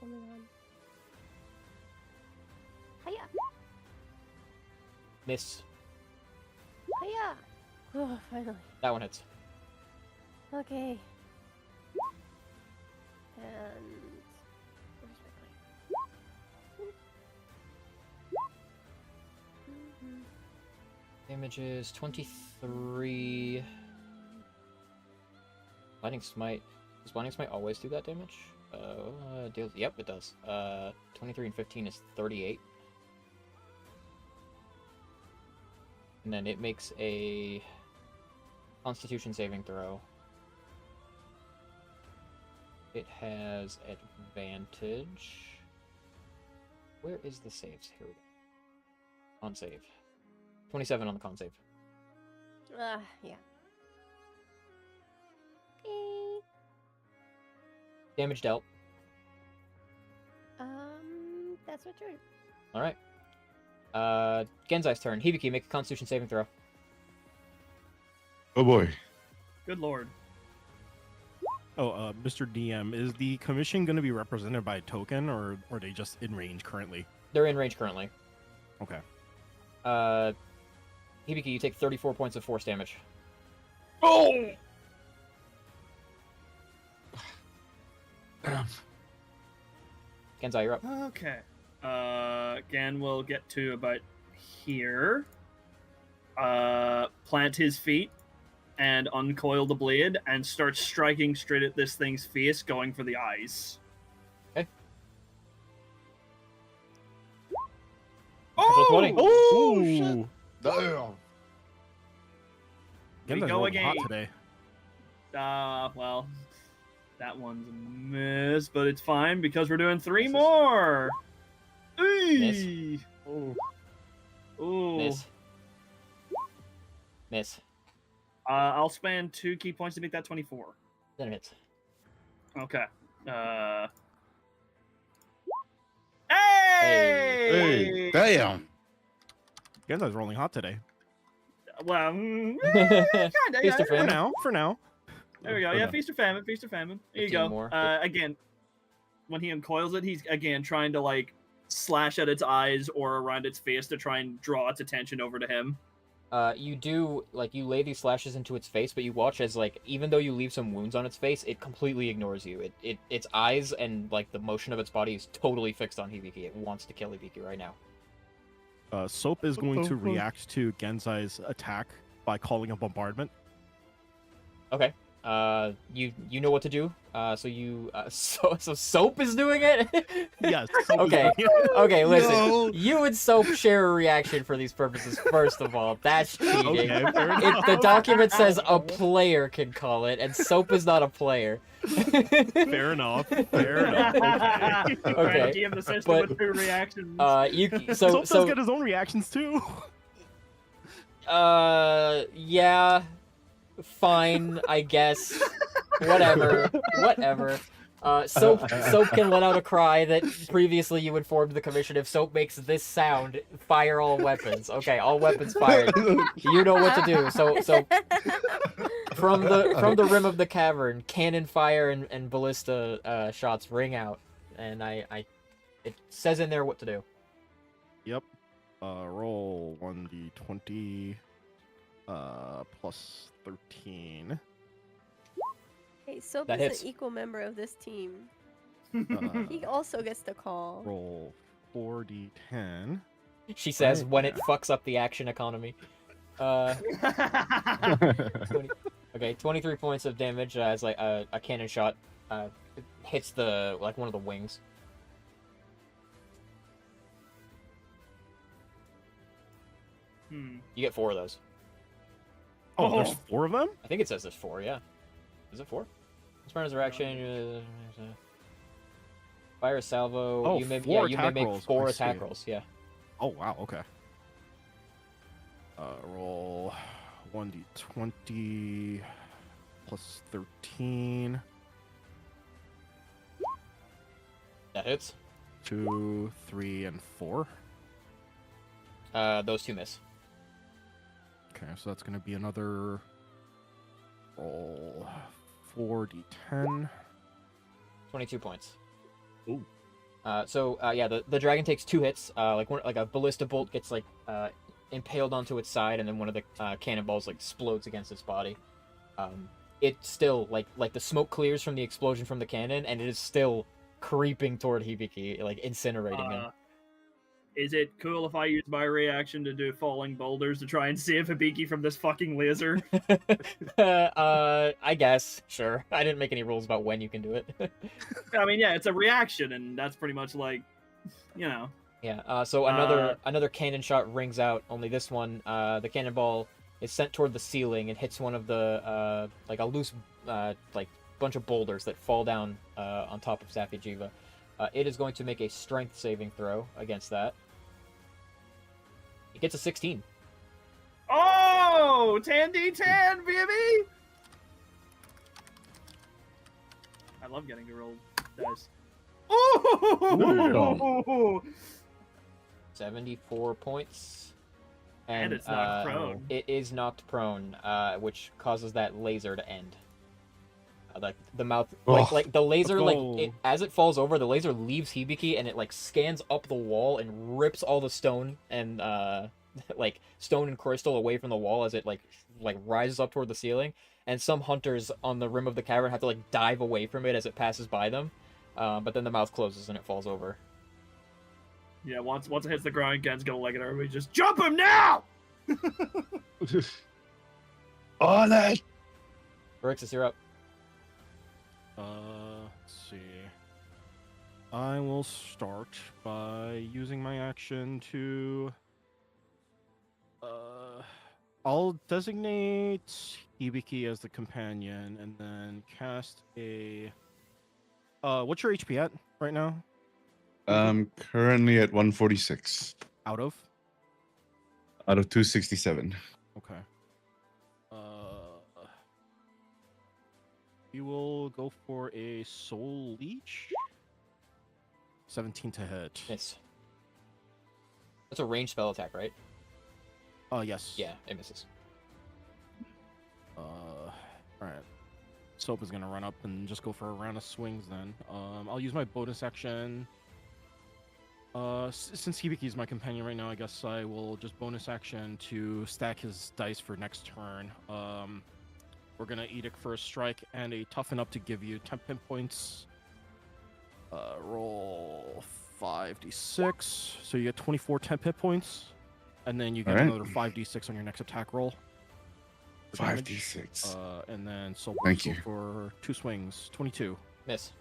Oh my god. Hiya. Miss. Hiya. Oh, finally. That one hits. Okay. And where's my blade? Mhm. Damage is 23. Blinding Smite. Does Blinding Smite always do that damage? Deals. Yep, it does. 23 and 15 is 38. And then it makes a Constitution saving throw. It has advantage. Where is the saves? Here we go. Con save. 27 on the con save. Yeah. Okay. Damage dealt. That's my turn. Alright. Genzai's turn. Hibiki, make a Constitution saving throw. Oh boy. Good lord. Oh, Mr. DM, is the commission going to be represented by a token, or are they just in range currently? They're in range currently. Okay. Hibiki, you take 34 points of force damage. Oh! Genzai, you're up. Okay. Gan will get to about here. Plant his feet and uncoil the blade and start striking straight at this thing's face, going for the eyes. Okay. Oh! 20. Oh, shit! Damn. We Genzai's go rolling hot again. today. Well, that one's a miss, but it's fine because we're doing three Misses. more. Miss. Eey. Oh. Ooh. Miss. Miss. I'll spend 2 key points to make that 24. Then it hits. Okay. Hey, damn. Genzai's rolling hot today. Well, Feast kinda, or yeah. For famine. now. For now. There we go. For Yeah, now. feast or famine. Feast or famine. There you 15 go. more. Again, when he uncoils it, he's again trying to like slash at its eyes or around its face to try and draw its attention over to him. You do, like, you lay these slashes into its face, but you watch as, like, even though you leave some wounds on its face, it completely ignores you. Its eyes and, like, the motion of its body is totally fixed on Hibiki. It wants to kill Hibiki right now. Soap is going to react to Genzai's attack by calling a bombardment. Okay. You know what to do. So Soap is doing it? Yes. Soap is Okay. doing it. Okay, listen. No. You and Soap share a reaction for these purposes, first of all. That's cheating. Okay, fair The enough. document says a player can call it, and Soap is not a player. Fair enough. Fair enough. Okay. Trying to game the system but, with 2 reactions. So Soap does get his own reactions too. Yeah, fine, I guess. Whatever, whatever. Soap can let out a cry that previously you informed the commission. If Soap makes this sound, fire all weapons. Okay, all weapons fired. You know what to do. So from the rim of the cavern, cannon fire and ballista shots ring out, and it says in there what to do. Yep. Roll 1d20 plus 13. Hey, Soap That is hits. an equal member of this team. He Uh, also gets the call. roll 4d10. She says Right, when it yeah. fucks up the action economy. 20, okay, 23 points of damage as like a cannon shot hits the one of the wings. You get 4 of those. Oh, there's 4 of them? I think it says there's 4. Yeah, is it 4? As a action, fire a salvo. Oh, you may 4 you may attack make rolls. 4 I attack see. rolls. Yeah. Oh, wow, okay. Roll 1d20 plus 13. That hits. 2, 3, and 4. Those 2 miss. Okay, so that's going to be another roll 4d10. 22 points. Ooh. Yeah, the dragon takes 2 hits. Like a ballista bolt gets impaled onto its side, and then one of the cannonballs explodes against its body. It still like the smoke clears from the explosion from the cannon, and it is still creeping toward Hibiki, incinerating him. Is it cool if I use my reaction to do falling boulders to try and save Hibiki from this fucking laser? I guess, sure. I didn't make any rules about when you can do it. I mean, yeah, it's a reaction, and that's pretty much Yeah. So another cannon shot rings out. Only this one, the cannonball is sent toward the ceiling and hits one of the a loose bunch of boulders that fall down on top of Safijiva. It is going to make a strength saving throw against that. It gets a 16. Oh, 10d10, baby! I love getting to roll dice. Oh! 74 points. And it's knocked prone. It is knocked prone, which causes that laser to end. The mouth, the laser, go. as it falls over, the laser leaves Hibiki and it scans up the wall and rips all the stone and stone and crystal away from the wall as it rises up toward the ceiling. And some hunters on the rim of the cavern have to dive away from it as it passes by them. But then the mouth closes and it falls over. Yeah, once it hits the ground, Gen's gonna look at everybody. Just jump him now! On it! Berixis, you're up. Let's see. I will start by using my action to. I'll designate Hibiki as the companion and then cast a. What's your HP at right now? Currently at 146 Out of? out of 267. Okay. You will go for a Soul Leech. 17 to hit. Miss. That's a ranged spell attack, right? Yes. Yeah, it misses. Alright. Soap is gonna run up and just go for a round of swings then. I'll use my bonus action. Since Hibiki is my companion right now, I guess I will just bonus action to stack his dice for next turn. We're gonna Edict for a strike and a toughen up to give you 10 pin points. Roll 5d6, so you get 24 10 pit points, and then you get Alright. another 5d6 on your next attack roll. for damage. 5d6. And then so Thank so you. for 2 swings, 22. Miss.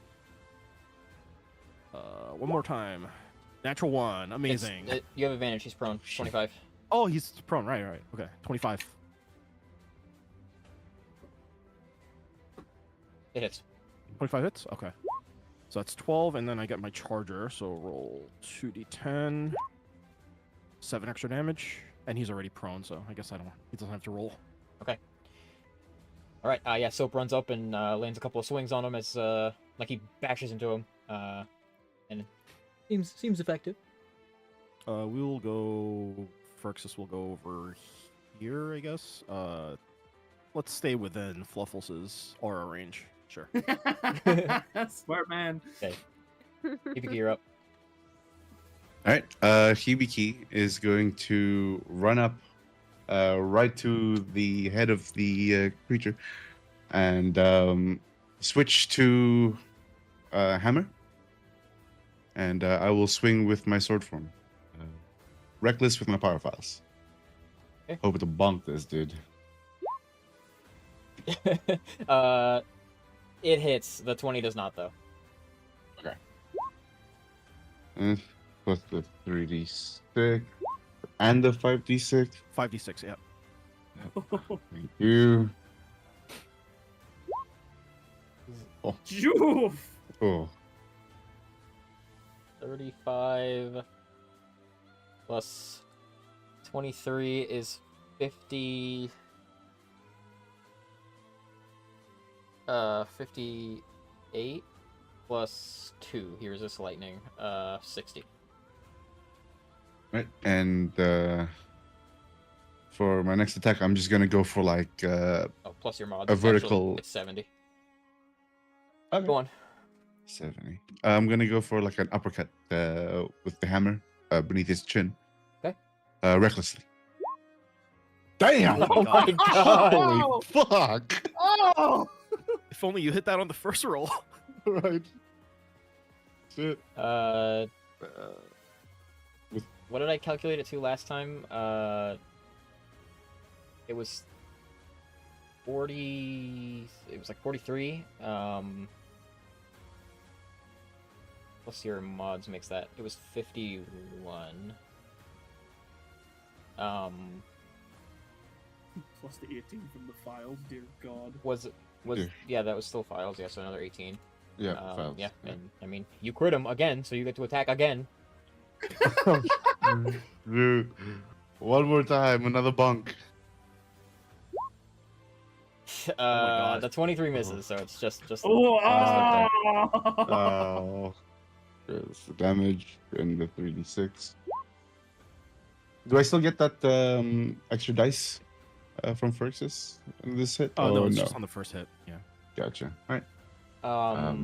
One more time. Natural 1, amazing. You have advantage. He's prone. 25. Oh, he's prone. Right. Okay, 25. It hits. 25 hits? Okay. So that's 12, and then I get my charger, so roll 2d10. 7 extra damage. And he's already prone, so I guess he doesn't have to roll. All right. Yeah. Soap runs up and lands a couple of swings on him as like he bashes into him, and it seems effective. We will go. Ferxus will go over here, I guess. Let's stay within Fluffles's aura range. Sure. Smart man. Hibiki, you're up. All right. Hibiki is going to run up right to the head of the creature and switch to hammer. And I will swing with my sword form. Reckless with my power files. Okay. Hope to bonk this dude. It hits. The 20 does not, though. Plus the 3d6 and the 5d6. 5d6, yeah. Thank you. Joof! Oh. 35 plus 23 is 50. 58 plus 2. He resists lightning. 60. Right. And for my next attack, I'm just gonna go for like Oh, plus your mod. a vertical. It's 70. Okay. Go on. 70. I'm gonna go for like an uppercut with the hammer beneath his chin. Okay. Recklessly. Damn! Oh my god! Holy fuck! Oh! If only you hit that on the first roll. Right. Shit. What did I calculate it to last time? It was 40. It was like 43. Plus your mods makes that. It was 51. Plus the 18 from the files, dear God. Yeah, that was still files. Yeah, so another 18. Yeah. files. Yeah, and I mean you crit him again, so you get to attack again. Dude, one more time, another bunk. God. The 23 misses, so it's just. Oh! Oh. There's the damage and the 3d6. Do I still get that extra dice from Ferxus in this hit? Oh, no, it's just on the first hit. Yeah. Gotcha. All right. Yeah.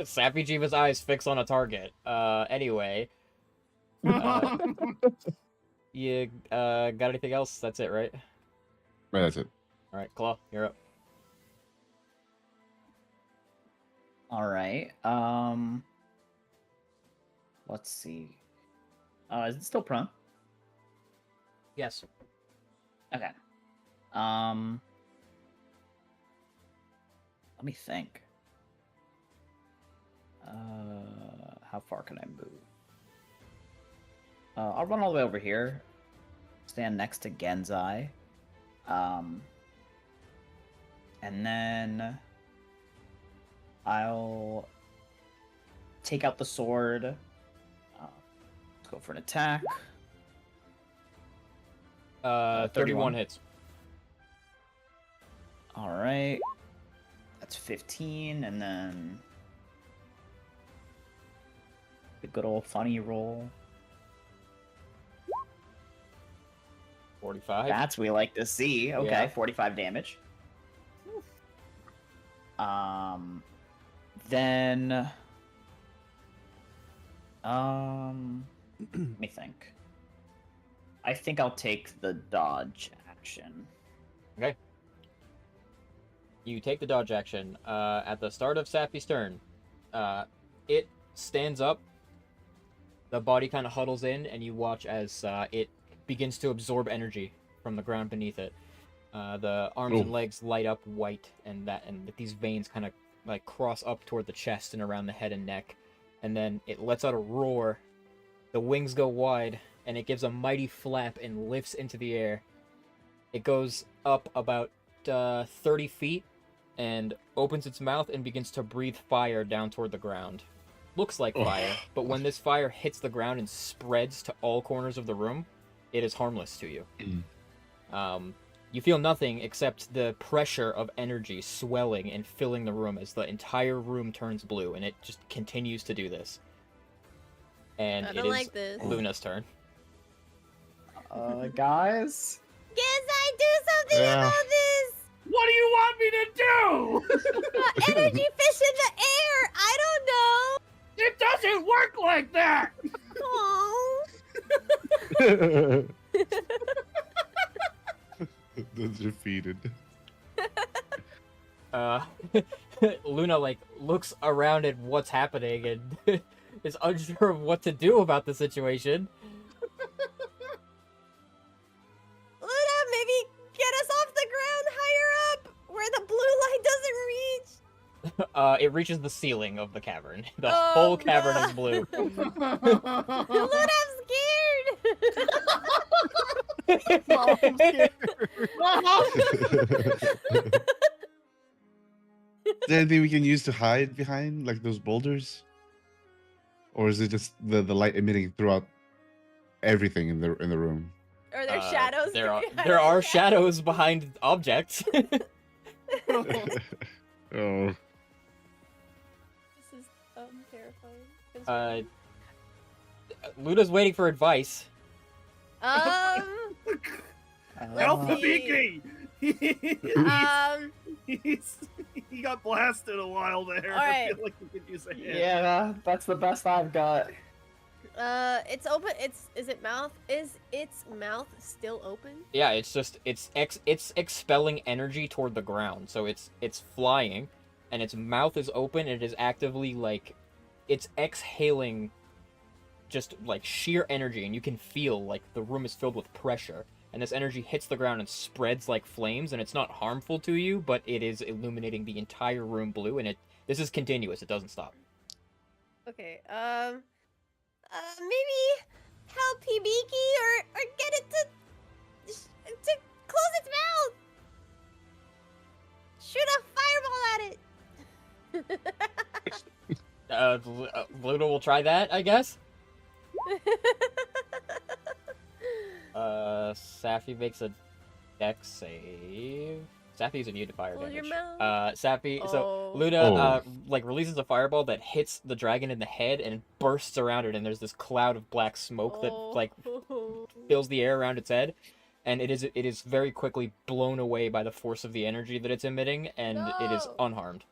Sappy Jiva's eyes fix on a target. Anyway. You got anything else? That's it, right? Right, that's it. All right, Claw, you're up. All right. Let's see. Is it still prone? Yes. Okay. Let me think. How far can I move? I'll run all the way over here. Stand next to Genzai. And then I'll take out the sword. Let's go for an attack. 31 hits. All right. That's 15, and then the good old funny roll. 45. That's what we like to see. Okay, Yeah. 45 damage. Then let me think. I think I'll take the dodge action. Okay. You take the dodge action. At the start of Sappy's turn, it stands up. The body kind of huddles in, and you watch as it begins to absorb energy from the ground beneath it. The arms and legs light up white, and these veins kind of like cross up toward the chest and around the head and neck, and then it lets out a roar. The wings go wide, and it gives a mighty flap and lifts into the air. It goes up about 30 feet and opens its mouth and begins to breathe fire down toward the ground. Looks like fire, but when this fire hits the ground and spreads to all corners of the room, it is harmless to you. Mm. You feel nothing except the pressure of energy swelling and filling the room as the entire room turns blue, and it just continues to do this. And I it don't is like this. Luna's turn. Guys. Guess I do something Yeah. about this. What do you want me to do? Energy fish in the air. I don't know. It doesn't work like that. Oh. Those defeated. Luna like looks around at what's happening and is unsure of what to do about the situation. Luna, maybe get us off the ground higher up where the blue light doesn't reach. It reaches the ceiling of the cavern. The Oh, whole cavern is no. blue. Luna, I'm scared. Mom, I'm scared. Is there anything we can use to hide behind, like those boulders? Or is it just the light emitting throughout everything in the room? Are there shadows? There are behind there the are shadows? shadows behind objects. Oh. This is terrifying. Luna's waiting for advice. Help Let's Hibiki! He got blasted a while there. I Alright. feel like we could use a hand. Yeah, that's the best I've got. It's open. Is its mouth still open? Yeah, it's just it's expelling energy toward the ground. So it's flying, and its mouth is open, and it is actively like it's exhaling just like sheer energy, and you can feel like the room is filled with pressure, and this energy hits the ground and spreads like flames, and it's not harmful to you, but it is illuminating the entire room blue, and this is continuous. It doesn't stop. Okay. Maybe help Hibiki or get it to close its mouth. Shoot a fireball at it. Luna will try that, I guess. Safi makes a dex save. Safi's immune to fire Hold your damage. mouth. Safi. So Oh. Luna like releases a fireball that hits the dragon in the head and bursts around it, and there's this cloud of black smoke that like fills the air around its head, and it is very quickly blown away by the force of the energy that it's emitting, and it is No. unharmed.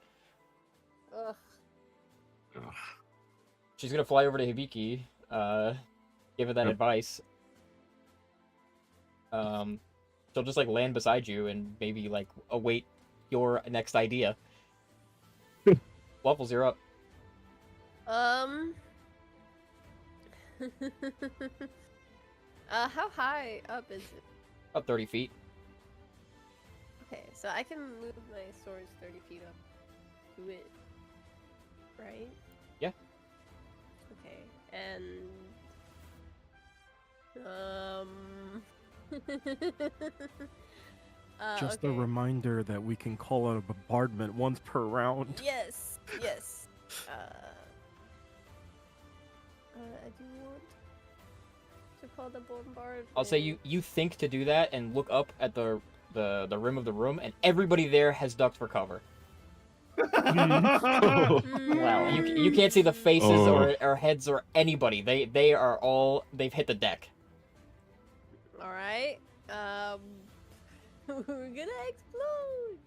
Ugh. She's gonna fly over to Hibiki, give her that Yep. advice. She'll just like land beside you and maybe like await your next idea. Waffles, you're up. How high up is it? Up 30 feet. Okay, so I can move my swords 30 feet up to it, right? Yeah. Okay, and Just okay. a reminder that we can call out a bombardment once per round. Yes, yes. I do want to call the bombard. I'll say you think to do that and look up at the rim of the room, and everybody there has ducked for cover. Well, You can't see the faces Oh. or heads or anybody. They've hit the deck. All right. We're gonna explode.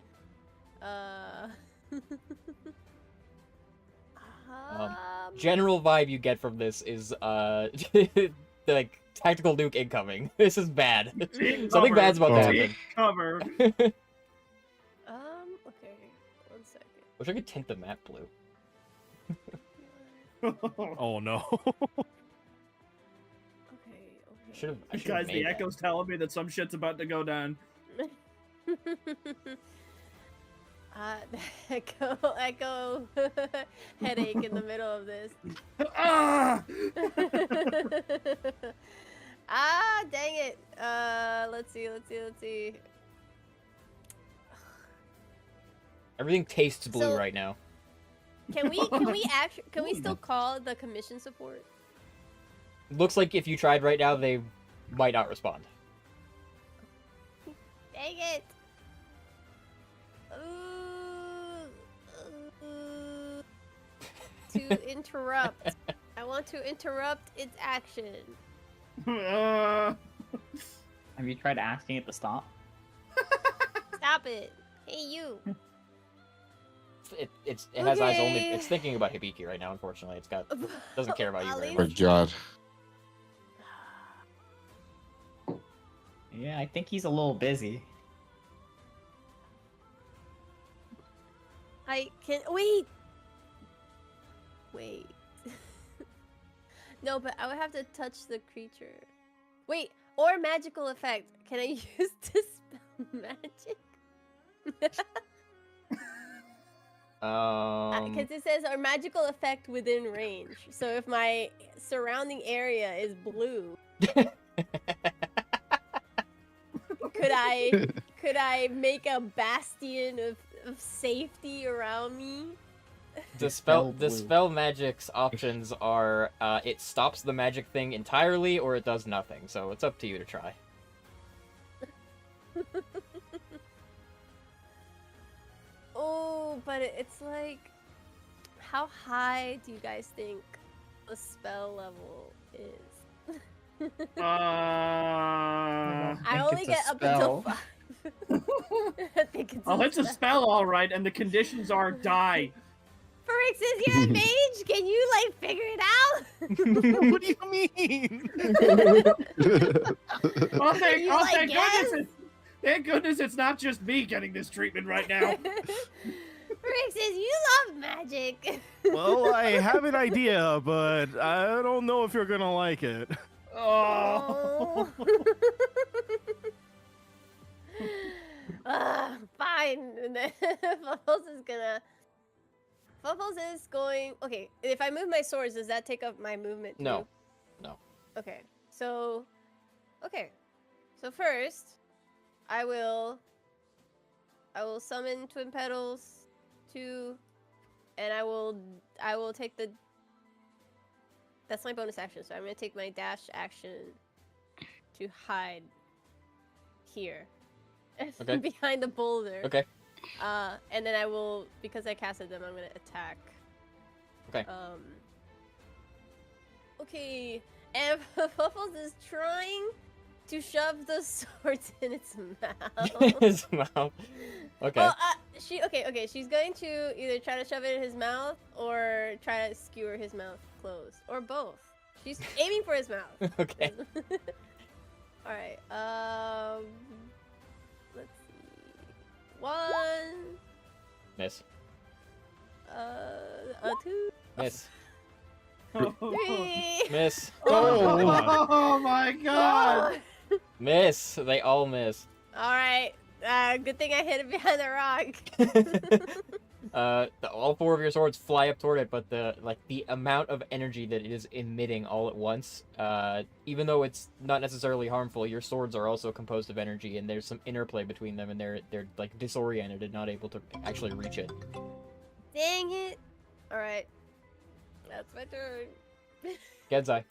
General vibe you get from this is like tactical nuke incoming. This is bad. Something bad's about to Oh. happen. Cover. Okay. One second. Wish I could tint the map blue. Oh no. Okay. Should've I should've Guys, made the that. echo's telling me that some shit's about to go down. Echo headache in the middle of this. Ah! Dang it. Let's see. Everything tastes blue So- right now. Can we still call the commission support? Looks like if you tried right now, they might not respond. Dang it! To interrupt. I want to interrupt its action. Have you tried asking it to stop? Stop it. Hey, you. It has eyes only. Okay. It's thinking about Hibiki right now. Unfortunately, it's got doesn't care about you very Ollie? Oh much. God. Yeah, I think he's a little busy. I can wait. Wait. No, but I would have to touch the creature. Wait, or magical effect. Can I use dispel magic? Because it says our magical effect within range. So if my surrounding area is blue, could I make a bastion of safety around me? The blue. spell magic's options are it stops the magic thing entirely or it does nothing. So it's up to you to try. Oh, but it's like, how high do you guys think the spell level is? I only it's a get up until spell. 5. I think it's Oh, it's a spell, all right, and the conditions are die. Phyrexius, you're a mage. Can you like figure it out? What do you mean? Oh, Can you, like, thank guess? goodness! Thank goodness it's not just me getting this treatment right now. Phyrexius, you love magic. Well, I have an idea, but I don't know if you're gonna like it. Oh. Fine. And then Fluffles is going. Okay, if I move my swords, does that take up my movement? Too? No. No. Okay. So first, I will summon Twin Petals 2, and I will take the. That's my bonus action, so I'm gonna take my dash action to hide here. Okay. Behind the boulder. Okay. And then I will, because I casted them, I'm gonna attack. Okay. Okay. And Fluffles is trying to shove the swords in its mouth. His mouth. Okay. Well, okay. She's going to either try to shove it in his mouth or try to skewer his mouth closed, or both. She's aiming for his mouth. Okay. All right. Let's see. 1. Miss. A 2. Miss. 3. Miss. Oh my God! Miss. They all miss. All right. Good thing I hit it behind the rock. All 4 of your swords fly up toward it, but the amount of energy that it is emitting all at once, even though it's not necessarily harmful, your swords are also composed of energy, and there's some interplay between them, and they're like disoriented and not able to actually reach it. Dang it! All right. That's my turn. Genzai.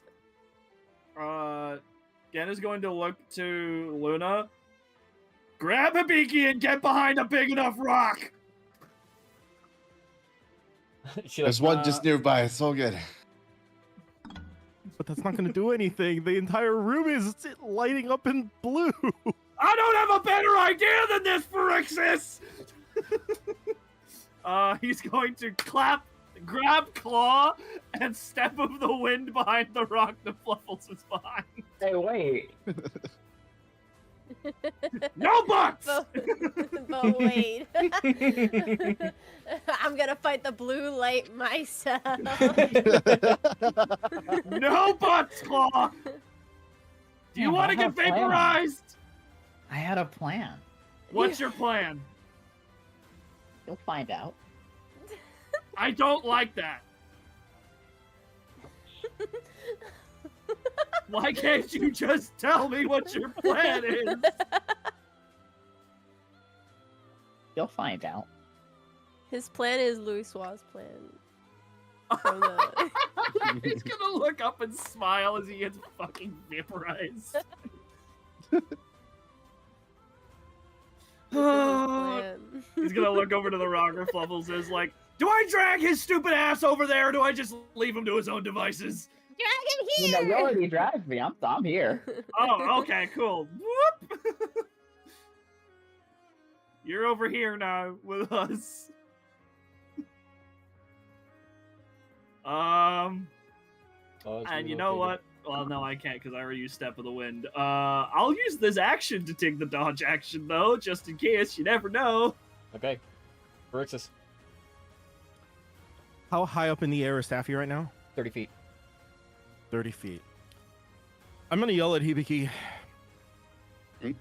Gen is going to look to Luna. Grab Hibiki and get behind a big enough rock. There's one just nearby. It's all good. But that's not gonna do anything. The entire room is lighting up in blue. I don't have a better idea than this, Phyrexius! He's going to grab Claw, and step of the wind behind the rock that Fluffles is behind. Hey, wait. No buts! But wait. I'm gonna fight the blue light myself. No buts, Claw! Do you Yeah, want to I get have plans. vaporized? I had a plan. What's your plan? You'll find out. I don't like that. Why can't you just tell me what your plan is? You'll find out. His plan is Louis Sua's plan. From the... He's gonna look up and smile as he gets fucking vaporized. He's gonna look over to the rocker Fluffles and is like, do I drag his stupid ass over there, or do I just leave him to his own devices? Drag him You know, here! you already dragged me. I'm here. Oh, okay, cool. Whoop! You're over here now with us. And you know what? Well, no, I can't because I already used Step of the Wind. I'll use this action to take the dodge action, though, just in case. You never know. Okay. Phyrexius, How high up in the air is Staffy right now? 30 feet. 30 feet. I'm gonna yell at Hibiki. Hmm?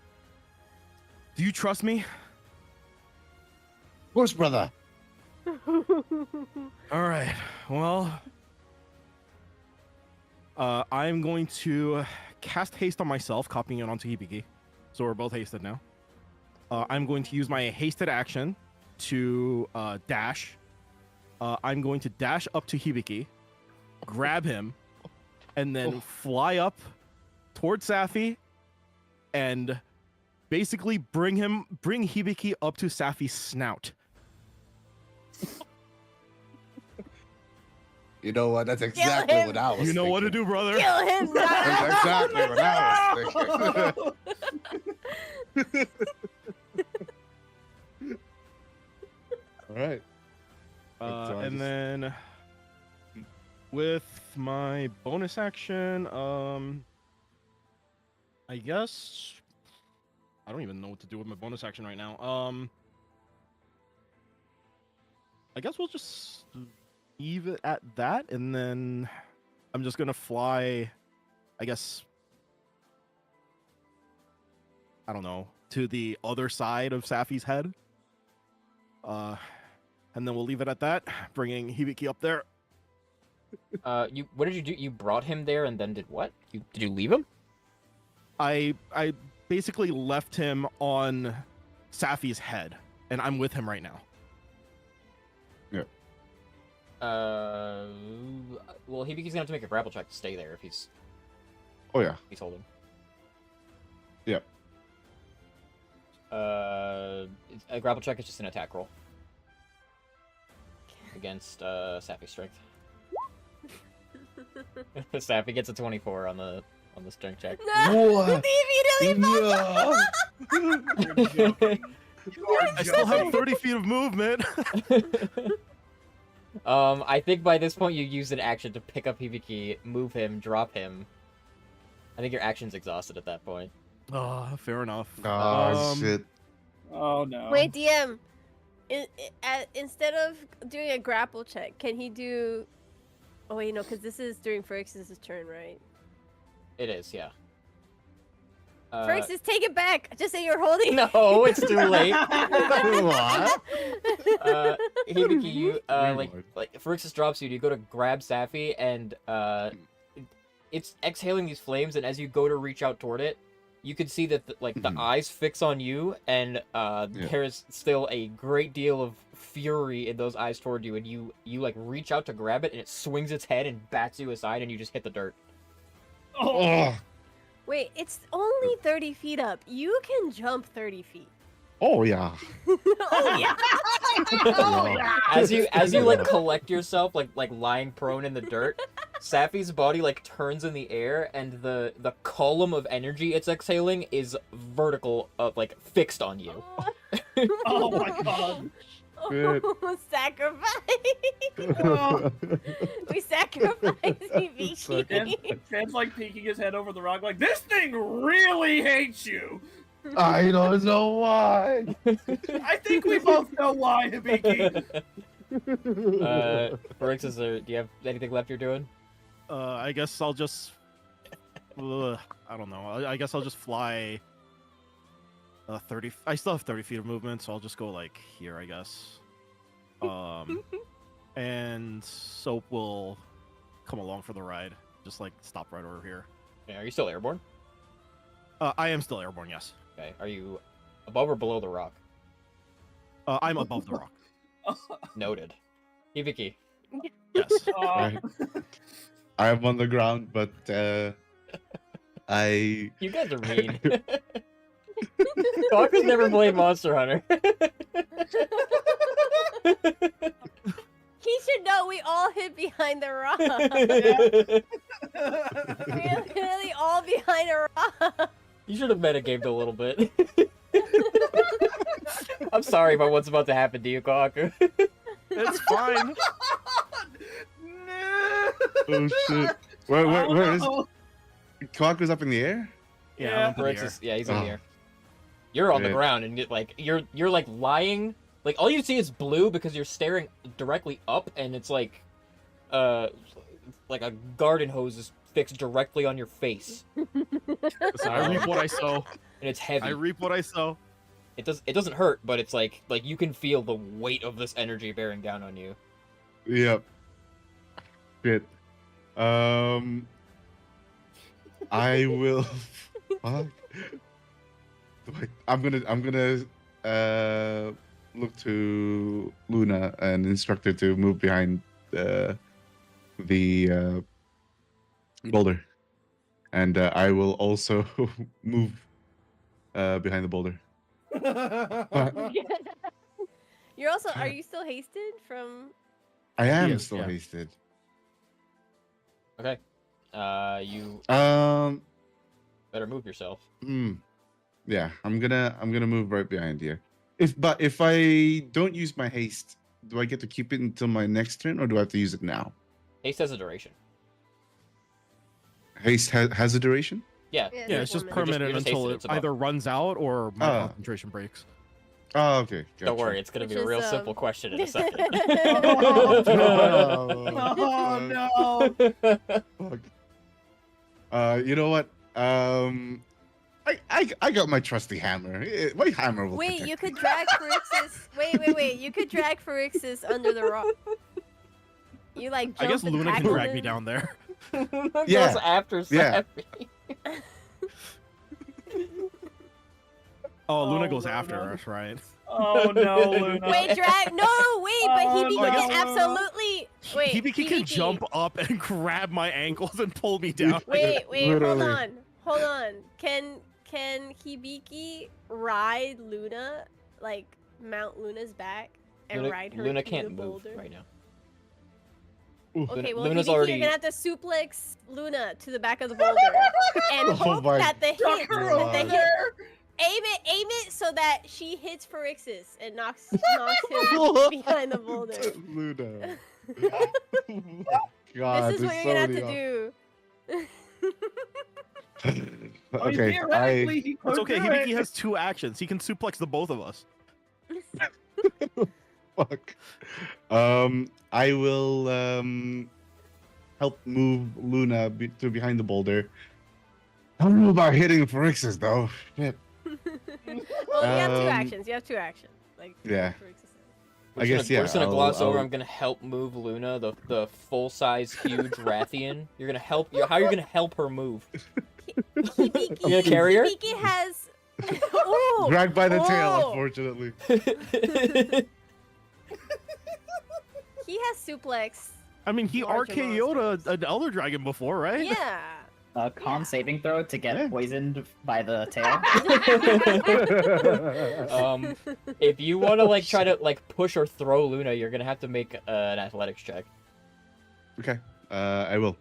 Do you trust me? Of course, brother. All right. Well, I'm going to cast haste on myself, copying it onto Hibiki. So we're both hasted now. I'm going to use my hasted action to dash. I'm going to dash up to Hibiki, grab him, and then fly up towards Safi, and basically bring Hibiki up to Safi's snout. You know what? That's exactly him. what I was You know what to do, brother. Kill him, That's exactly what I was thinking. All right. So I And just- then with my bonus action, I guess I don't even know what to do with my bonus action right now. I guess we'll just leave it at that, and then I'm just gonna fly, I guess, I don't know, to the other side of Safi's head. And then we'll leave it at that, bringing Hibiki up there. What did you do? You brought him there and then did what? Did you leave him? I basically left him on Safi's head, and I'm with him right now. Well, Hibiki's gonna have to make a grapple check to stay there if he's Oh yeah. holding. Yep. A grapple check is just an attack roll against Sappy's strength. Sappy gets a 24 on the strength check. No! What? He immediately No. I still have 30 feet of movement. I think by this point you used an action to pick up Hibiki, move him, drop him. I think your action's exhausted at that point. Fair enough. Oh shit. Oh no. Wait, DM. Instead of doing a grapple check, can he do? Oh wait, no, because this is during Phyrexius' turn, right? It is, yeah. Phyrexius, take it back. Just say you're holding. No, it's too late. What? Hibiki, you Reload. like Phyrexius drops you. You go to grab Safi, and it's exhaling these flames. And as you go to reach out toward it, you can see that the eyes fix on you, and there's still a great deal of fury in those eyes toward you. And you like reach out to grab it, and it swings its head and bats you aside, and you just hit the dirt. Oh. Wait, it's only 30 feet up. You can jump 30 feet. Oh yeah. Oh yeah. Oh, yeah. As you like collect yourself, like lying prone in the dirt, Safi's body like turns in the air, and the column of energy it's exhaling is vertical, like fixed on you. Oh my god. Good. Oh, sacrifice. We sacrifice Hibiki. Dan's like peeking his head over the rock like, this thing really hates you. I don't know why. I think we both know why, Hibiki. Phyrexius, do you have anything left you're doing? I guess I'll just. I don't know. I guess I'll just fly. 30. I still have 30 feet of movement, so I'll just go like here, I guess. And Soap will come along for the ride. Just like stop right over here. Yeah, are you still airborne? I am still airborne, yes. Okay. Are you above or below the rock? I'm above the rock. Noted. Hibiki. Yes. Uh, I am on the ground, but I You guys are mean. Kaku's never played Monster Hunter. He should know we all hid behind the rock. We're literally all behind a rock. You should have metagamed a little bit. I'm sorry about what's about to happen to you, Kaku. It's fine. No. oh shit. Where is Oh, Kaku's up in the air? Yeah. I'm up in the air. Yeah, he's in Oh. the air. You're on the Shit. ground and you're like lying. Like all you see is blue because you're staring directly up, and it's like a garden hose is fixed directly on your face, Listen, I reap what I sow. and it's heavy. I reap what I sow. It doesn't hurt, but it's like you can feel the weight of this energy bearing down on you. Yep. Shit. I will. Fuck. I'm gonna look to Luna and instruct her to move behind the boulder, and I will also move behind the boulder. You're also. Are you still hasted from? I am is, still yeah. hasted. Okay. You better move yourself. Yeah, I'm gonna move right behind you. If I don't use my haste, do I get to keep it until my next turn, or do I have to use it now? Haste has a duration. Haste has a duration. Yeah. Yeah, it's just 1 minute. permanent you're just until hasted, it it's about- either runs out or my Ah. concentration breaks. Oh, okay. Don't gotcha. worry, it's gonna be Which a real is, simple question in a second. Oh no. Fuck. You know what? I got my trusty hammer. My hammer will Wait, protect you me. could drag Pharixus. Wait. You could drag Pharixus under the rock. You like jump I guess and Luna can tackle drag him. me down there. Yeah. Goes after Yeah. Sappy. Oh, Luna Oh, goes after Luna. us, right? Oh no, Luna. Wait, drag. No, wait, but Oh, Hibiki no. can absolutely. Wait, Hibiki can jump up and grab my ankles and pull me down. Wait, Literally. hold on. Can Hibiki ride Luna, like mount Luna's back and ride her Luna through can't the move boulder? right now. Okay, well, Luna's Hibiki, already. you're gonna have to suplex Luna to the back of the boulder and Oh hope my that the hit, Tuck her God. over the hit, there. aim it so that she hits Pharixus and knocks him behind the boulder. Luna. God, This is what there's you're gonna so have many to do. I mean, Okay, theoretically, he could It's okay. do Hibiki it. has 2 actions. He can suplex the both of us. fuck. I will help move Luna to behind the boulder. I don't know about hitting Pharixus though. Shit. Well, you have two Um, actions. You have two actions. Like Yeah. Pharixus. I guess, yeah, We're just gonna gloss over. I'll- I'm gonna help move Luna, the full size huge Rathian. You're gonna help. How are you gonna help her move? Hibiki, You gonna carry her? Hibiki has. Ooh, Dragged by the tail, oh. unfortunately. He has suplex. I mean, he Larger RKO'd monsters. an Elder Dragon before, right? Yeah. A con saving throw to get Yeah. poisoned by the tail. If you want to like try to like push or throw Luna, you're gonna have to make an athletics check. Okay, I will.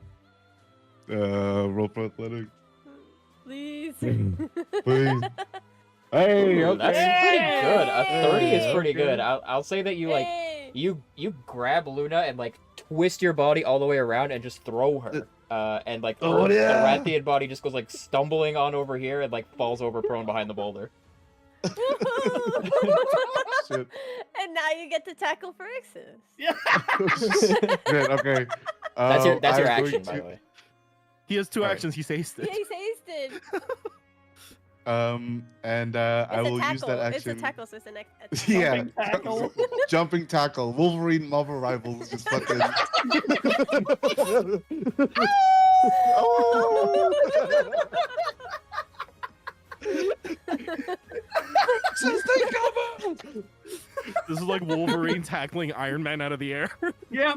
Roll for athletics. Please. Please. Hey, Ooh, okay. that's pretty good. A 30 is pretty Okay. good. I'll say that you like Hey. you grab Luna and like twist your body all the way around and just throw her. And like Oh, the yeah. Rathian body just goes like stumbling on over here and like falls over prone behind the boulder. Shit. And now you get to tackle Pharixus. Yeah. Shit, okay. That's your I'm going action, by to- the way. He has 2 Alright. actions. He's hasted. Yeah, he's hasted. And It's I will a tackle. use that action. It's a tackle, so it's an Yeah, Jumping tackle. jumping tackle. Wolverine Marvel Rivals just fucking. This is like Wolverine tackling Iron Man out of the air. Yeah.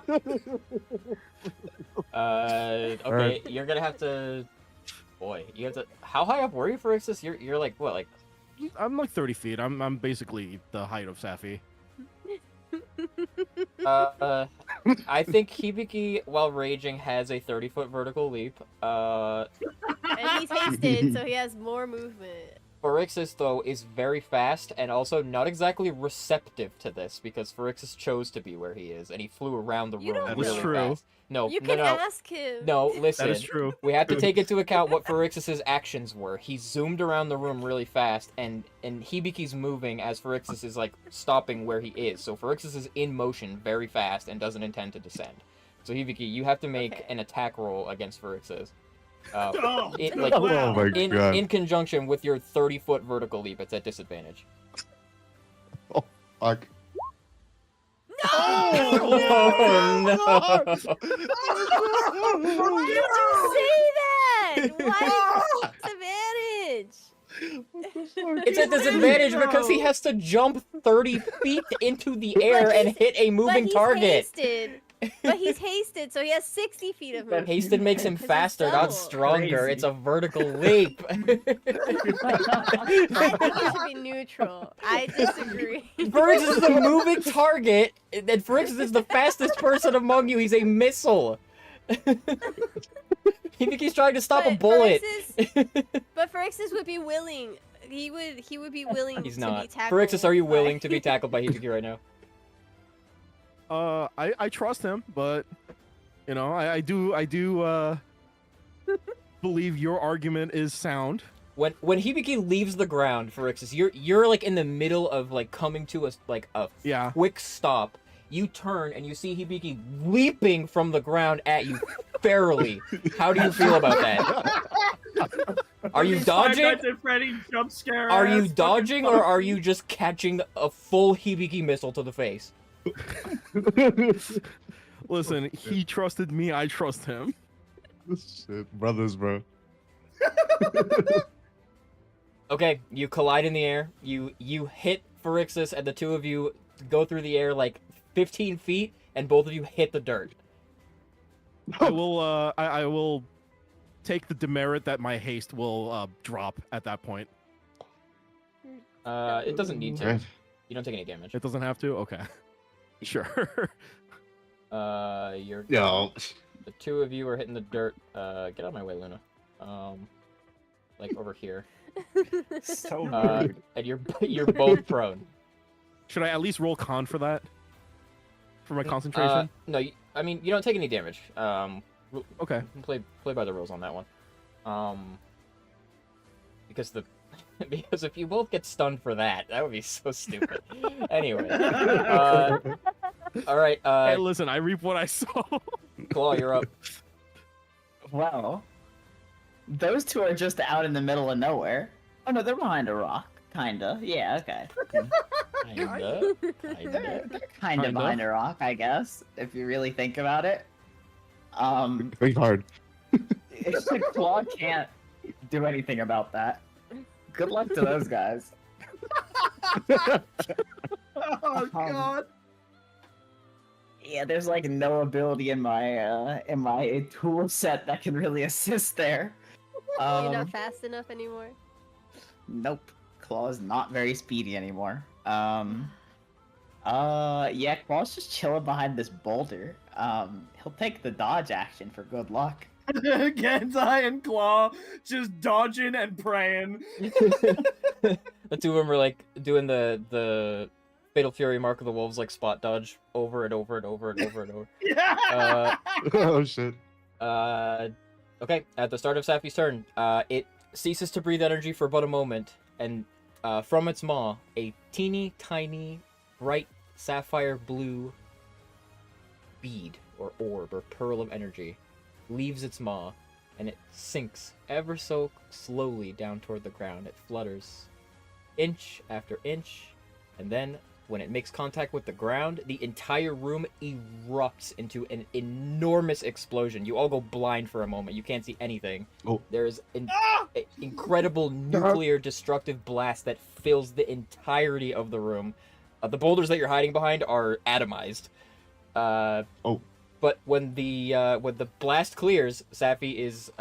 Okay, you're gonna have to. Boy, you have to. How high up were you, Phyrexius? You're like what, like? I'm like 30 feet. I'm basically the height of Safi. I think Hibiki, while raging, has a 30-foot vertical leap. And he's hasted, so he has more movement. Phyrexius, though, is very fast and also not exactly receptive to this because Phyrexius chose to be where he is and he flew around the You room don't really know. True. fast. No, You no, can no. ask him. No, listen. That is true. We have to take into account what Phyrexius' actions were. He zoomed around the room really fast, and Hibiki's moving as Phyrexius is, like, stopping where he is. So Phyrexius is in motion very fast and doesn't intend to descend. So Hibiki, you have to make an attack roll against Phyrexius. Oh, Like, Oh my god. in conjunction with your 30-foot vertical leap, it's at disadvantage. Fuck. Oh, no! Why did you say that? Why disadvantage? It's a disadvantage because he has to jump 30 feet into the air and hit a moving target. Hasted. But he's hasted, so he has 60 feet of movement. Hasted makes him 'Cause he's faster, not double. stronger. Crazy. It's a vertical leap. I think you should be neutral. I disagree. Phyrexius is a moving target, and Phyrexius is the fastest person among you. He's a missile. You think he's trying to stop a But bullet? But Phyrexius would be willing. He would be willing He's to not. be tackled. Phyrexius, are you by- willing to be tackled by Hibiki right now? I trust him, but you know, I do believe your argument is sound. When Hibiki leaves the ground, Phyrexius, you're like in the middle of like coming to a Yeah. quick stop. You turn and you see Hibiki leaping from the ground at you fairly. How do you feel about that? Are you Five dodging? Nights at Freddy jump scare. Are ass you fucking dodging or are fuck. you just catching a full Hibiki missile to the face? Listen, he trusted me, I trust him. Shit, brothers, bro. Okay, you collide in the air. You hit Phyrexius, and the two of you go through the air like 15 feet, and both of you hit the dirt. I will take the demerit that my haste will drop at that point. It doesn't need to. Okay. You don't take any damage. It doesn't have to? Okay. Sure. You're Yo. the two of you are hitting the dirt. Get out of my way, Luna. Like over here. So And you're both prone. Should I at least roll con for that? For my concentration? No, I mean you don't take any damage. Okay. Play by the rules on that one. Because if you both get stunned for that would be so stupid. Anyway, all right. Hey, listen, I reap what I sow. Claw, you're up. Well, those two are just out in the middle of nowhere. Oh no, they're behind a rock. Kinda. Yeah, okay. Kinda. Kinda Kinda. behind a rock, I guess, if you really think about it. Think hard. The claw can't do anything about that. Good luck to those guys. Oh god. Yeah, there's like no ability in my tool set that can really assist there. You're not fast enough anymore. Nope. Claw's not very speedy anymore. Yeah, Claw's just chilling behind this boulder. He'll take the dodge action for good luck. Genzai and Claw just dodging and praying. The two of them are like doing the Fatal Fury Mark of the Wolves like spot dodge over and over and over and over and over. Yeah. Oh shit. Okay, at the start of Safi's turn, it ceases to breathe energy for but a moment, and from its maw, a teeny tiny, bright sapphire blue bead or orb or pearl of energy leaves its maw, and it sinks ever so slowly down toward the ground. It flutters inch after inch, and then when it makes contact with the ground, the entire room erupts into an enormous explosion. You all go blind for a moment. You can't see anything. Oh. There's an incredible nuclear destructive blast that fills the entirety of the room. The boulders that you're hiding behind are atomized. But when the blast clears, Safi is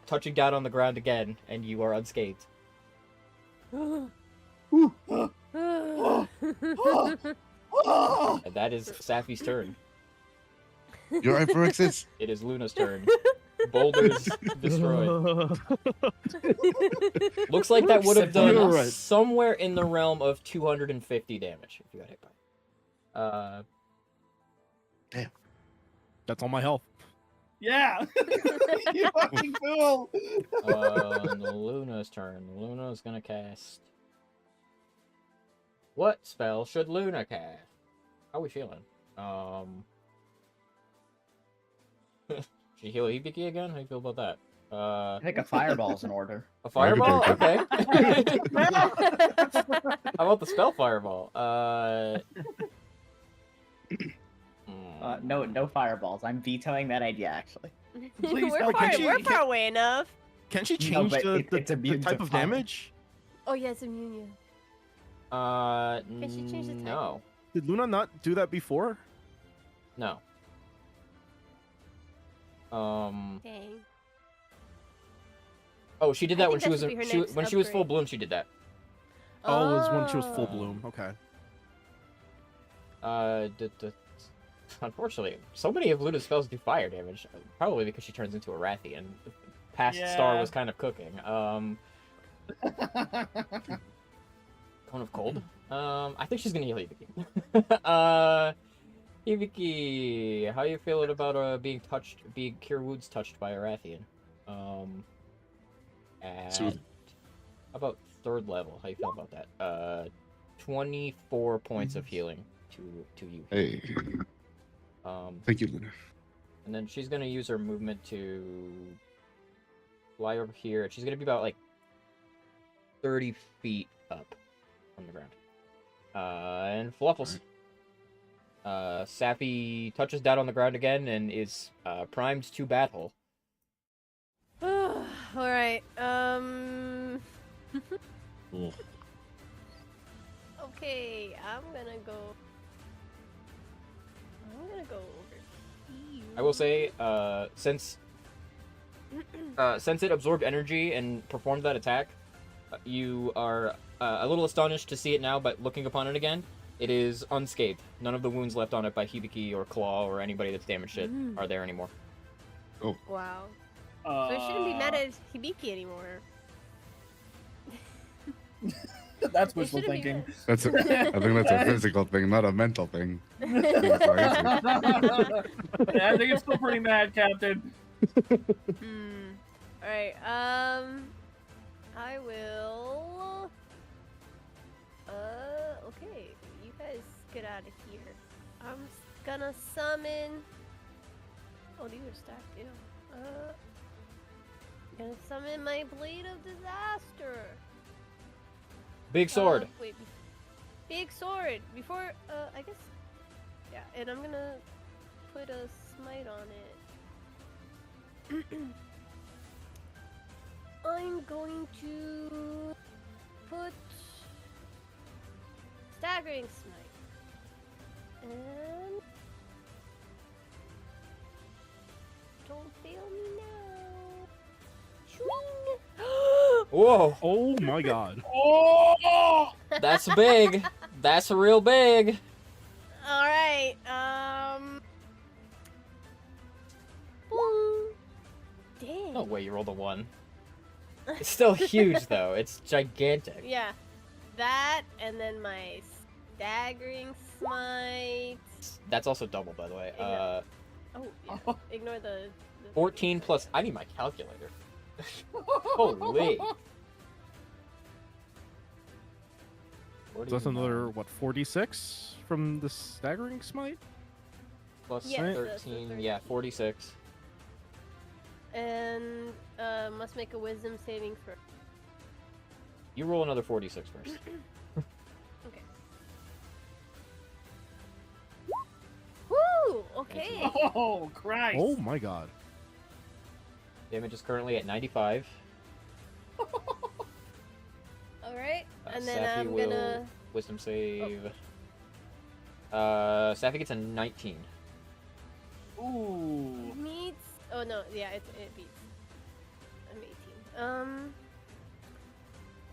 touching down on the ground again, and you are unscathed. And that is Safi's turn. You're right for exits. It is Luna's turn. Boulders destroyed. Looks like that would have done You're right. somewhere in the realm of 250 damage if you got hit by it. That's all my health. Yeah. You fucking fool. Luna's turn. Luna's gonna cast. What spell should Luna cast? How are we feeling? Should you heal Hibiki again? How do you feel about that? I think a fireball's in order. A fireball? Okay. Okay. How about the spell fireball? No fireballs. I'm vetoing that idea, actually. Please we're don't far, get you- we're far away enough. Can't she No, change but the it's immune type to of fire. damage? Oh yeah, it's immune. Can she change the type? No. Did Luna not do that before? No. Dang. Oh, she did I that when think she that was should be her she, next when she was full upgrade. bloom. She did that. Oh, it was when she was full Oh. bloom. Okay. Unfortunately, so many of Luna's spells do fire damage. Probably because she turns into a Rathian. Past Star Yeah. was kind of cooking. Cone of Cold. I think she's gonna heal Hibiki. Hibiki, how you feeling about being cure wounds touched by a Rathian? At, Soothe. how about 3rd level? How you feel about that? 24 points of healing to you. Hey, thank you, Luna. And then she's gonna use her movement to fly over here. She's gonna be about like 30 feet up from the ground. And Fluffles. Sappy touches down on the ground again and is primed to battle. Alright, Cool. okay, I'm gonna go over here. I will say, since it absorbed energy and performed that attack, you are a little astonished to see it now, but looking upon it again, it is unscathed. None of the wounds left on it by Hibiki or Claw or anybody that's damaged it are there anymore. Wow. So I shouldn't be mad at Hibiki anymore. That's They wishful shouldn't be thinking. I think that's a physical thing, not a mental thing. Yeah, I think it's still pretty mad, Captain. Alright, I will... okay, you guys get out of here. I'm gonna summon... Oh, these are stacked, yeah. Gonna summon my Blade of Disaster. Big sword. Wait, big sword. Before, I guess... Yeah, and I'm gonna put a smite on it. I'm going to put staggering smite. And don't fail me now. Swing. Whoa, Oh my god. Oh! that's big. That's real big. All right. Boom. Dang. No way you rolled a 1. It's still huge though. It's gigantic. Yeah, that and then my staggering smite. That's also double, by the way. Oh yeah. Ignore the 14 plus. I need my calculator. Holy. So that's another, what, 46 from the staggering smite? Plus Yes, that's the 13. 13. Yeah, 46. And must make a wisdom saving throw. You roll another 46 first. Okay. Woo! Okay. Oh, Christ. Oh my god. Damage is currently at 95. All right. And then Safi I'm will gonna. wisdom save. Safi gets a 19. Ooh. Meets. Oh no, yeah, it beats. I'm 18.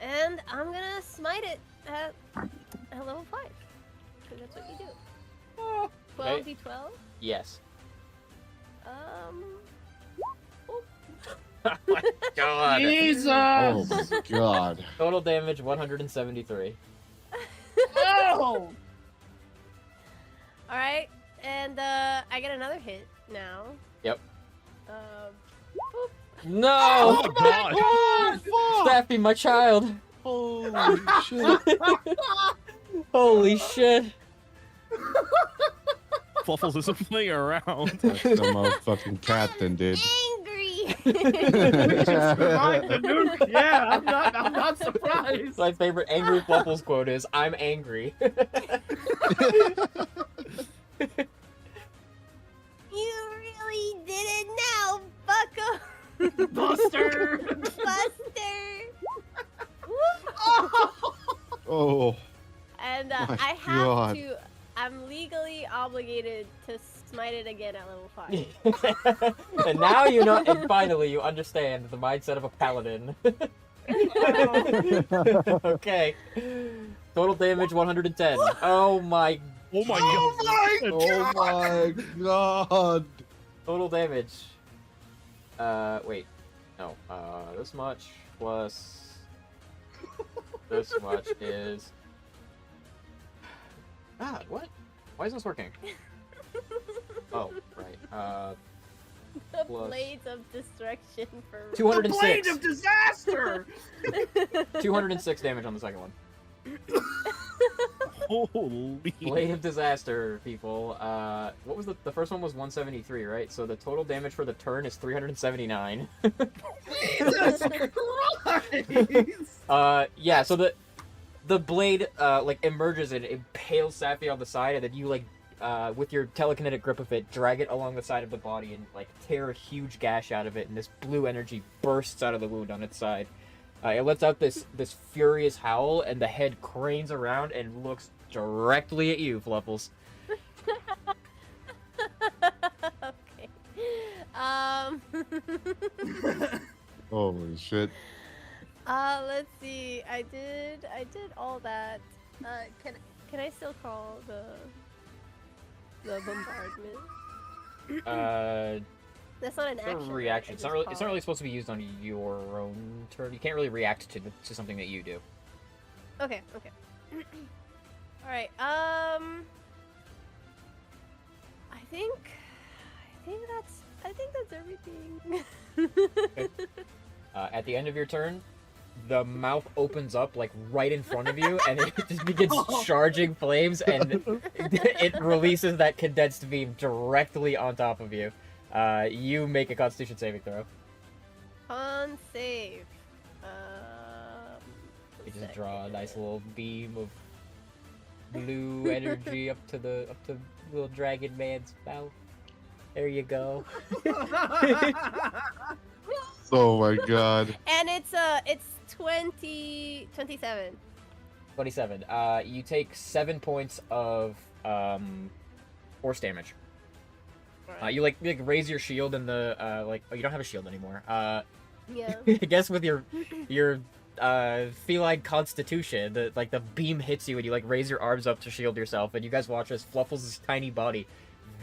And I'm gonna smite it at level 5. Because that's what you do. 12 d12. Yes. Oh. Oh my god. Jesus! Oh my god. Total damage 173. Oh! Alright, and I get another hit now. Yep. Boop. No! Oh my god! Staffy, my child! Holy shit. Holy shit! Fluffles isn't playing around. That's the motherfucking cat then, dude. Angry! Survived the nuke. Yeah, I'm not surprised. My favorite Angry Fluffles quote is, "I'm angry." You really did it now, bucko! Buster! Buster! Oh. And My I have God. to. I'm legally obligated to smite it again at level 5. And now you know, and finally you understand the mindset of a paladin. Okay. Total damage 110. Oh my. Oh my god! Oh my god. Total damage. Wait. No. This much plus this much is. God, what? Why isn't this working? Oh, right. The Plus- blades of destruction for. 206. The blade of disaster! 206 damage on the second one. Holy. Blade of disaster, people. What was the first one was 173, right? So the total damage for the turn is 379. Jesus Christ! Yeah. So the blade like emerges and impales Safi on the side, and then you like with your telekinetic grip of it, drag it along the side of the body and like tear a huge gash out of it, and this blue energy bursts out of the wound on its side. It lets out this furious howl, and the head cranes around and looks directly at you, Fluffles. Okay. Holy shit. Let's see. I did all that. Can I still call the bombardment? That's not an It's a action. reaction. right? It's not really supposed to be used on your own turn. You can't really react to something that you do. Okay. All right. I think that's everything. At the end of your turn, the mouth opens up like right in front of you, and it just begins charging flames, and it releases that condensed beam directly on top of you. You make a Constitution saving throw. On save. You just draw a nice little beam of blue energy up to little dragon man's mouth. There you go. Oh my god. And it's 27. 27. You take 7 points of force damage. Alright. You like raise your shield and the you don't have a shield anymore. Yeah. I guess with your feline constitution, the beam hits you and you like raise your arms up to shield yourself, and you guys watch as Fluffles' tiny body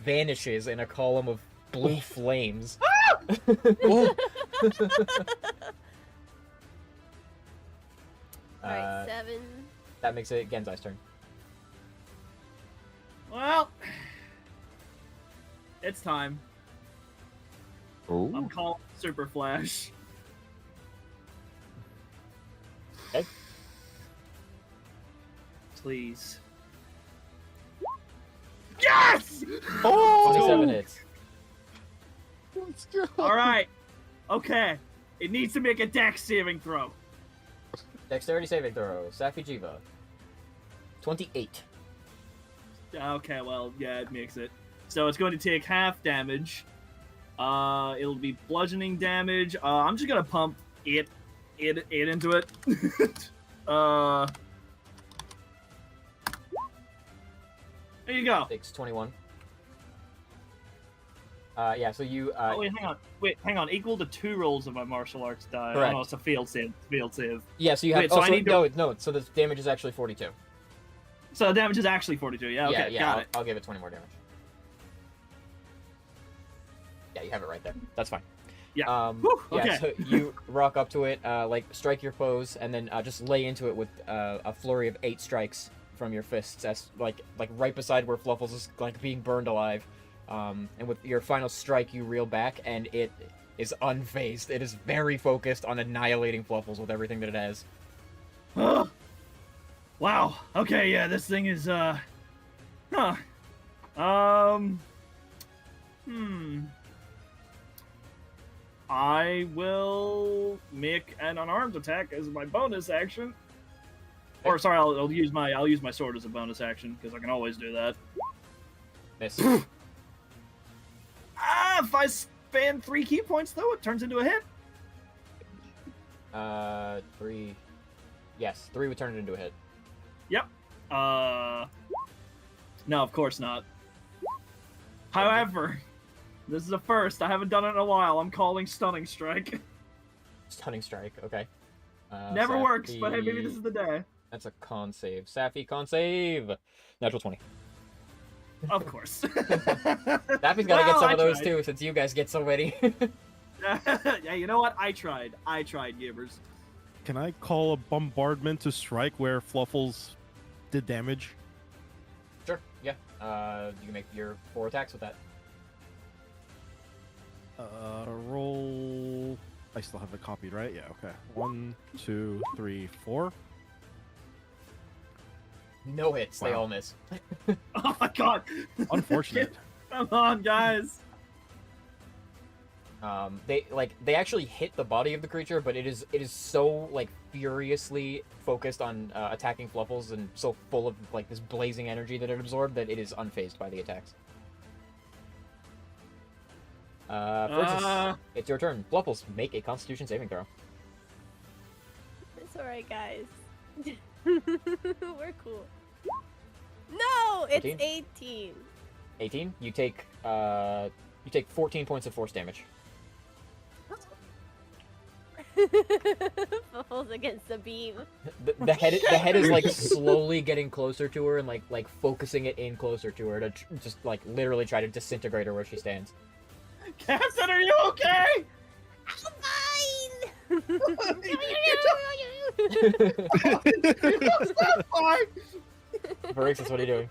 vanishes in a column of blue flames. Oh. Alright, 7. That makes it Genzai's turn. Well, it's time. Oh. I'm calling Super Flash. Okay. Please. Yes! Oh. 27 hits. Let's go. All right. Okay. It needs to make a dex saving throw. Dexterity saving throw. Safi Jiva. 28. Okay, well, yeah, it makes it. So it's going to take half damage. It'll be bludgeoning damage. I'm just gonna pump it into it. There you go. Takes 21. Yeah. So you. Oh, wait, hang on. Equal to 2 rolls of my martial arts die. Correct. Oh, no, it's a field save. Field save. Yeah. So you have. Wait, so I need to- no. So the damage is actually 42. So the damage is actually 42. Yeah. Okay. Yeah. Got I'll, it. I'll give it 20 more damage. Yeah, you have it right there. That's fine. Yeah. Whew, Yeah. okay. So you rock up to it, like strike your foes, and then just lay into it with a flurry of 8 strikes from your fists, as like right beside where Fluffles is like being burned alive. And with your final strike, you reel back, and it is unfazed. It is very focused on annihilating Fluffles with everything that it has. Wow. Okay. Yeah. This thing is. Huh. I will make an unarmed attack as my bonus action. Or sorry, I'll use my sword as a bonus action because I can always do that. Miss. If I spend 3 key points though, it turns into a hit. 3. Yes, 3 would turn it into a hit. Yep. No, of course not. However, this is a first. I haven't done it in a while. I'm calling Stunning Strike. Stunning strike. Okay. Never works, but hey, maybe this is the day. That's a con save. Safi, con save. Natural 20. Of course. Safi's got to get some of those too, since you guys get so many. Yeah, you know what? I tried, Gibbers. Can I call a bombardment to strike where Fluffles did damage? Sure. Yeah. You can make your 4 attacks with that. Roll. I still have it copied, right? Yeah. Okay. 1, 2, 3, 4. No hits. They Wow. all miss. Oh my god. Unfortunate. Come on, guys. They actually hit the body of the creature, but it is so like furiously focused on attacking Fluffles and so full of like this blazing energy that it absorbed that it is unfazed by the attacks. Francis, it's your turn. Fluffles, make a Constitution saving throw. It's alright, guys. We're cool. No, it's 14? 18. 18. You take 14 points of force damage. Falls against the beam. The head is like slowly getting closer to her and like focusing it in closer to her to just like literally try to disintegrate her where she stands. Captain, are you okay? I'm fine. Fine. Varixis, what are you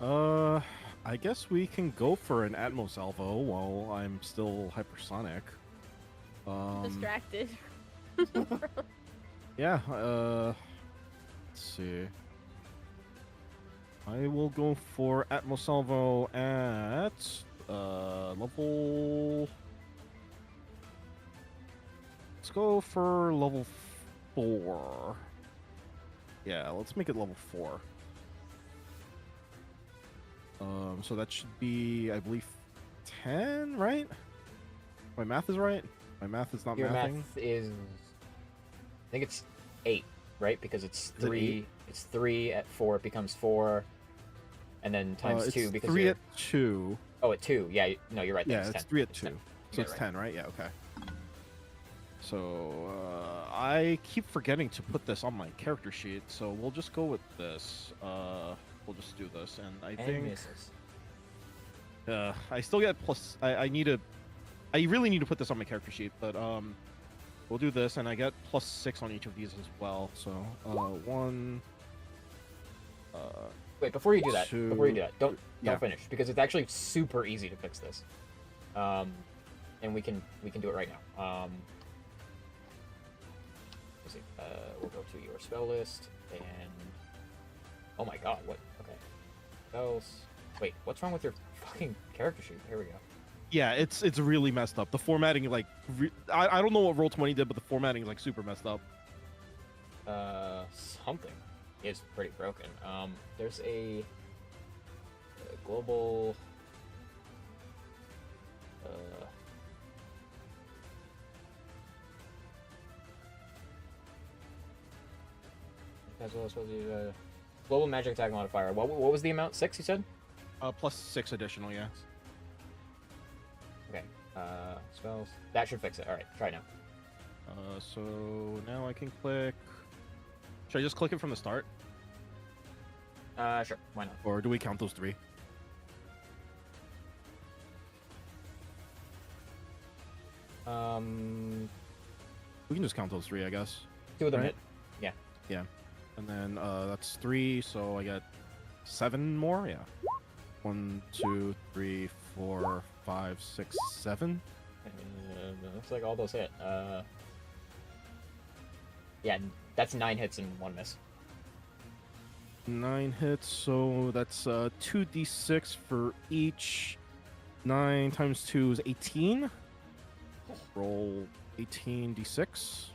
doing? I guess we can go for an Atmo Salvo while I'm still hypersonic. Distracted. Yeah, let's see. I will go for Atmo Salvo at level. Let's go for level 4. Yeah, let's make it level 4. So that should be, I believe, 10, right? My math is right. My math is not Your mathing. math is, I think it's 8, right? Because it's Is it 3. 8? It's 3 at 4. It becomes 4, and then times It's 2 because 3 you're... at 2. Oh, at 2. Yeah. No, you're right. Yeah, It's it's 10. 3 at 2. 10. So Yeah, it's right. 10, right? Yeah, okay. So, I keep forgetting to put this on my character sheet, so we'll just go with this. We'll just do this, and I And think... misses. I still get plus... I really need to put this on my character sheet, but, we'll do this, and I get plus 6 on each of these as well, so, 1... Wait, before you do that, don't Yeah. finish because it's actually super easy to fix this. And we can do it right now. Let's see. We'll go to your spell list and oh my god, what? Okay. Spells. Wait, what's wrong with your fucking character sheet? Here we go. Yeah, it's really messed up. The formatting, like, I don't know what Roll20 did, but the formatting is, like, super messed up. Something is pretty broken. There's a global. As well as global magic attack modifier. What was the amount? 6, you said? Plus 6 additional, yeah. Spells. That should fix it. All right, try now. So now I can click. Should I just click it from the start, Sure. Why not? or do we count those 3? We can just count those 3, I guess. 2 of them Right. hit. And then that's 3, so I get 7 more. Yeah. 1, 2, 3, 4, 5, 6, 7. Looks like all those hit. Yeah, that's 9 hits and 1 miss. 9 hits, so that's 2d6 for each. 9 times 2 is 18. Roll 18d6.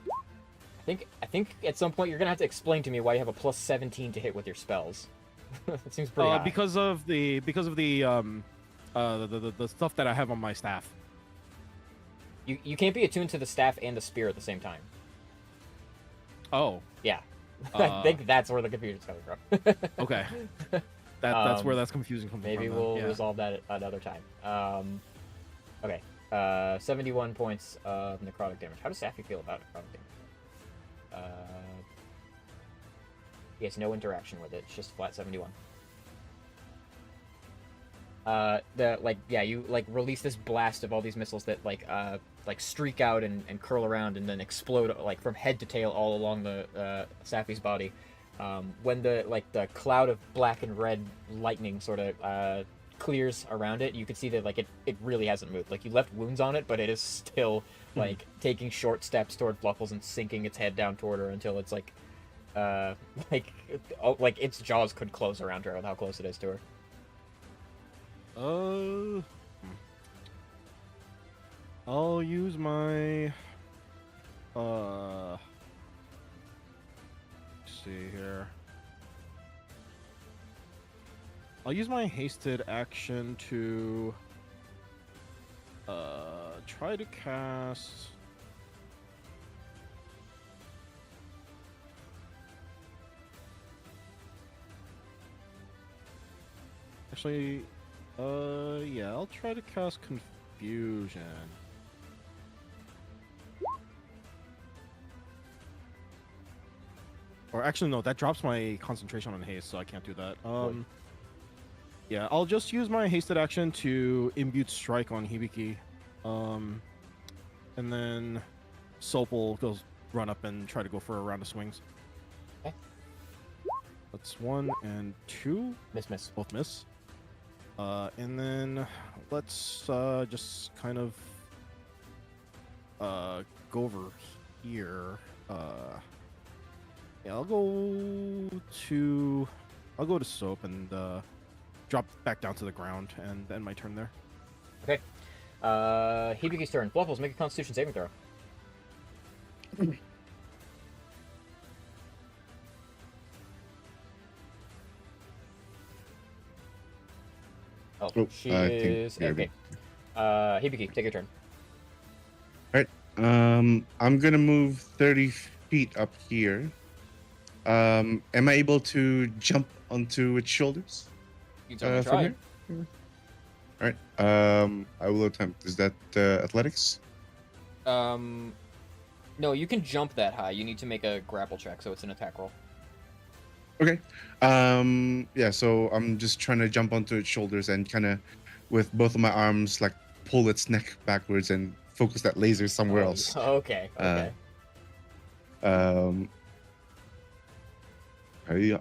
I think at some point you're gonna have to explain to me why you have a plus 17 to hit with your spells. It seems pretty high. Because of the stuff that I have on my staff. You can't be attuned to the staff and the spear at the same time. Oh, Yeah. I think that's where the confusion's coming from. okay. That's where that's confusing from. Maybe from, we'll yeah. resolve that at another time. Okay. 71 points of necrotic damage. How does Safi feel about necrotic damage? He has no interaction with it. It's just flat 71. You release this blast of all these missiles that streak out and curl around and then explode like from head to tail all along the Safi's body. When the cloud of black and red lightning sort of clears around it, you can see that it really hasn't moved. Like, you left wounds on it, but it is still taking short steps toward Fluffles and sinking its head down toward her until it's its jaws could close around her with how close it is to her. I'll use my let's see here. I'll use my hasted action to try to cast actually yeah, I'll try to cast confusion. Or actually, no, that drops my concentration on haste, so I can't do that. Yeah, I'll just use my hasted action to imbue strike on Hibiki. And then Soap will go run up and try to go for a round of swings. Okay. That's 1 and 2. Miss. Both miss. And then let's just kind of go over here. Yeah, I'll go to Soap and drop back down to the ground and end my turn there. Okay. Hibiki's turn. Fluffles, make a Constitution saving throw. Oh, she I think is you're okay. Hibiki, take your turn. I'm gonna move 30 feet up here. Am I able to jump onto its shoulders? You can From try. here? All right. I will attempt. Is that athletics? No, you can jump that high. You need to make a grapple check, so it's an attack roll. Okay. Yeah. So I'm just trying to jump onto its shoulders and kind of, with both of my arms, like pull its neck backwards and focus that laser somewhere else. Okay. Okay. Yeah.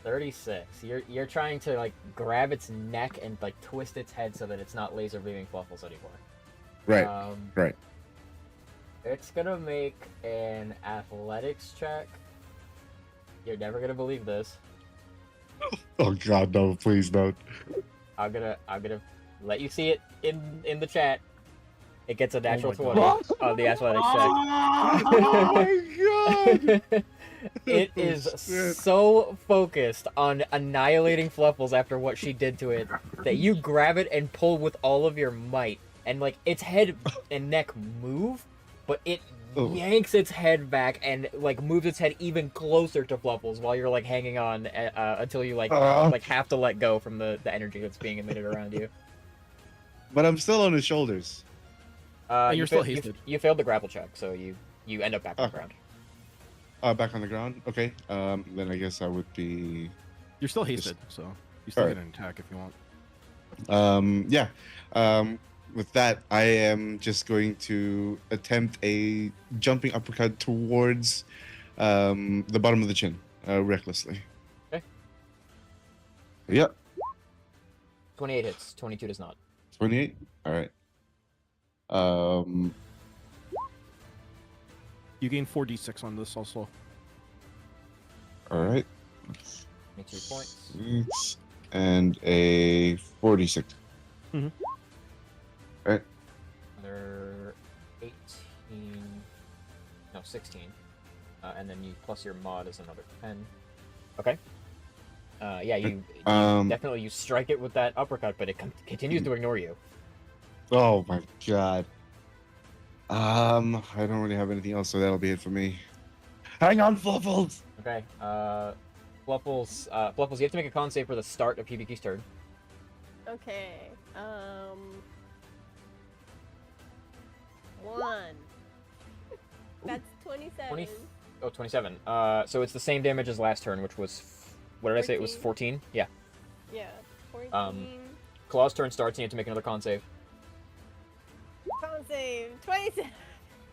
36. You're trying to like grab its neck and like twist its head so that it's not laser beaming Fluffles anymore. Right. Right. It's gonna make an athletics check. You're never gonna believe this. Oh God, no! Please don't. I'm gonna let you see it in the chat. It gets a natural my 20 God. on the athletics Oh my God! check. It is Shit. so focused on annihilating Fluffles after what she did to it that you grab it and pull with all of your might, and like its head and neck move, but it Oh. yanks its head back and like moves its head even closer to Fluffles while you're like hanging on until you like have to let go from the energy that's being emitted around you. but I'm still on his shoulders. And You you're still fa- you- hasted. You failed the grapple check, so you end up back on the ground. Back on the ground. Okay. Then I guess I would be. You're still Just- hasted, so you still Alright. get an attack if you want. Yeah. With that, I am just going to attempt a jumping uppercut towards the bottom of the chin, recklessly. Okay. Yep. 28 hits. 22 does not. 28. All right. You gain 4d6 on this also. All right. 22 points. Six and a 46. Another 18. No, 16. And then you plus your mod is another 10. Okay. Yeah, you definitely you strike it with that uppercut, but it continues to ignore you. Oh my god. I don't really have anything else, so that'll be it for me. Hang on, Fluffles. Okay. Fluffles, you have to make a con save for the start of Hibiki's turn. Okay. 1. That's 27. 27. So it's the same damage as last turn, which was what did I say? It was 14. Yeah. Yeah. 14. Claw's turn starts, and you have to make another con save. Con save. 27.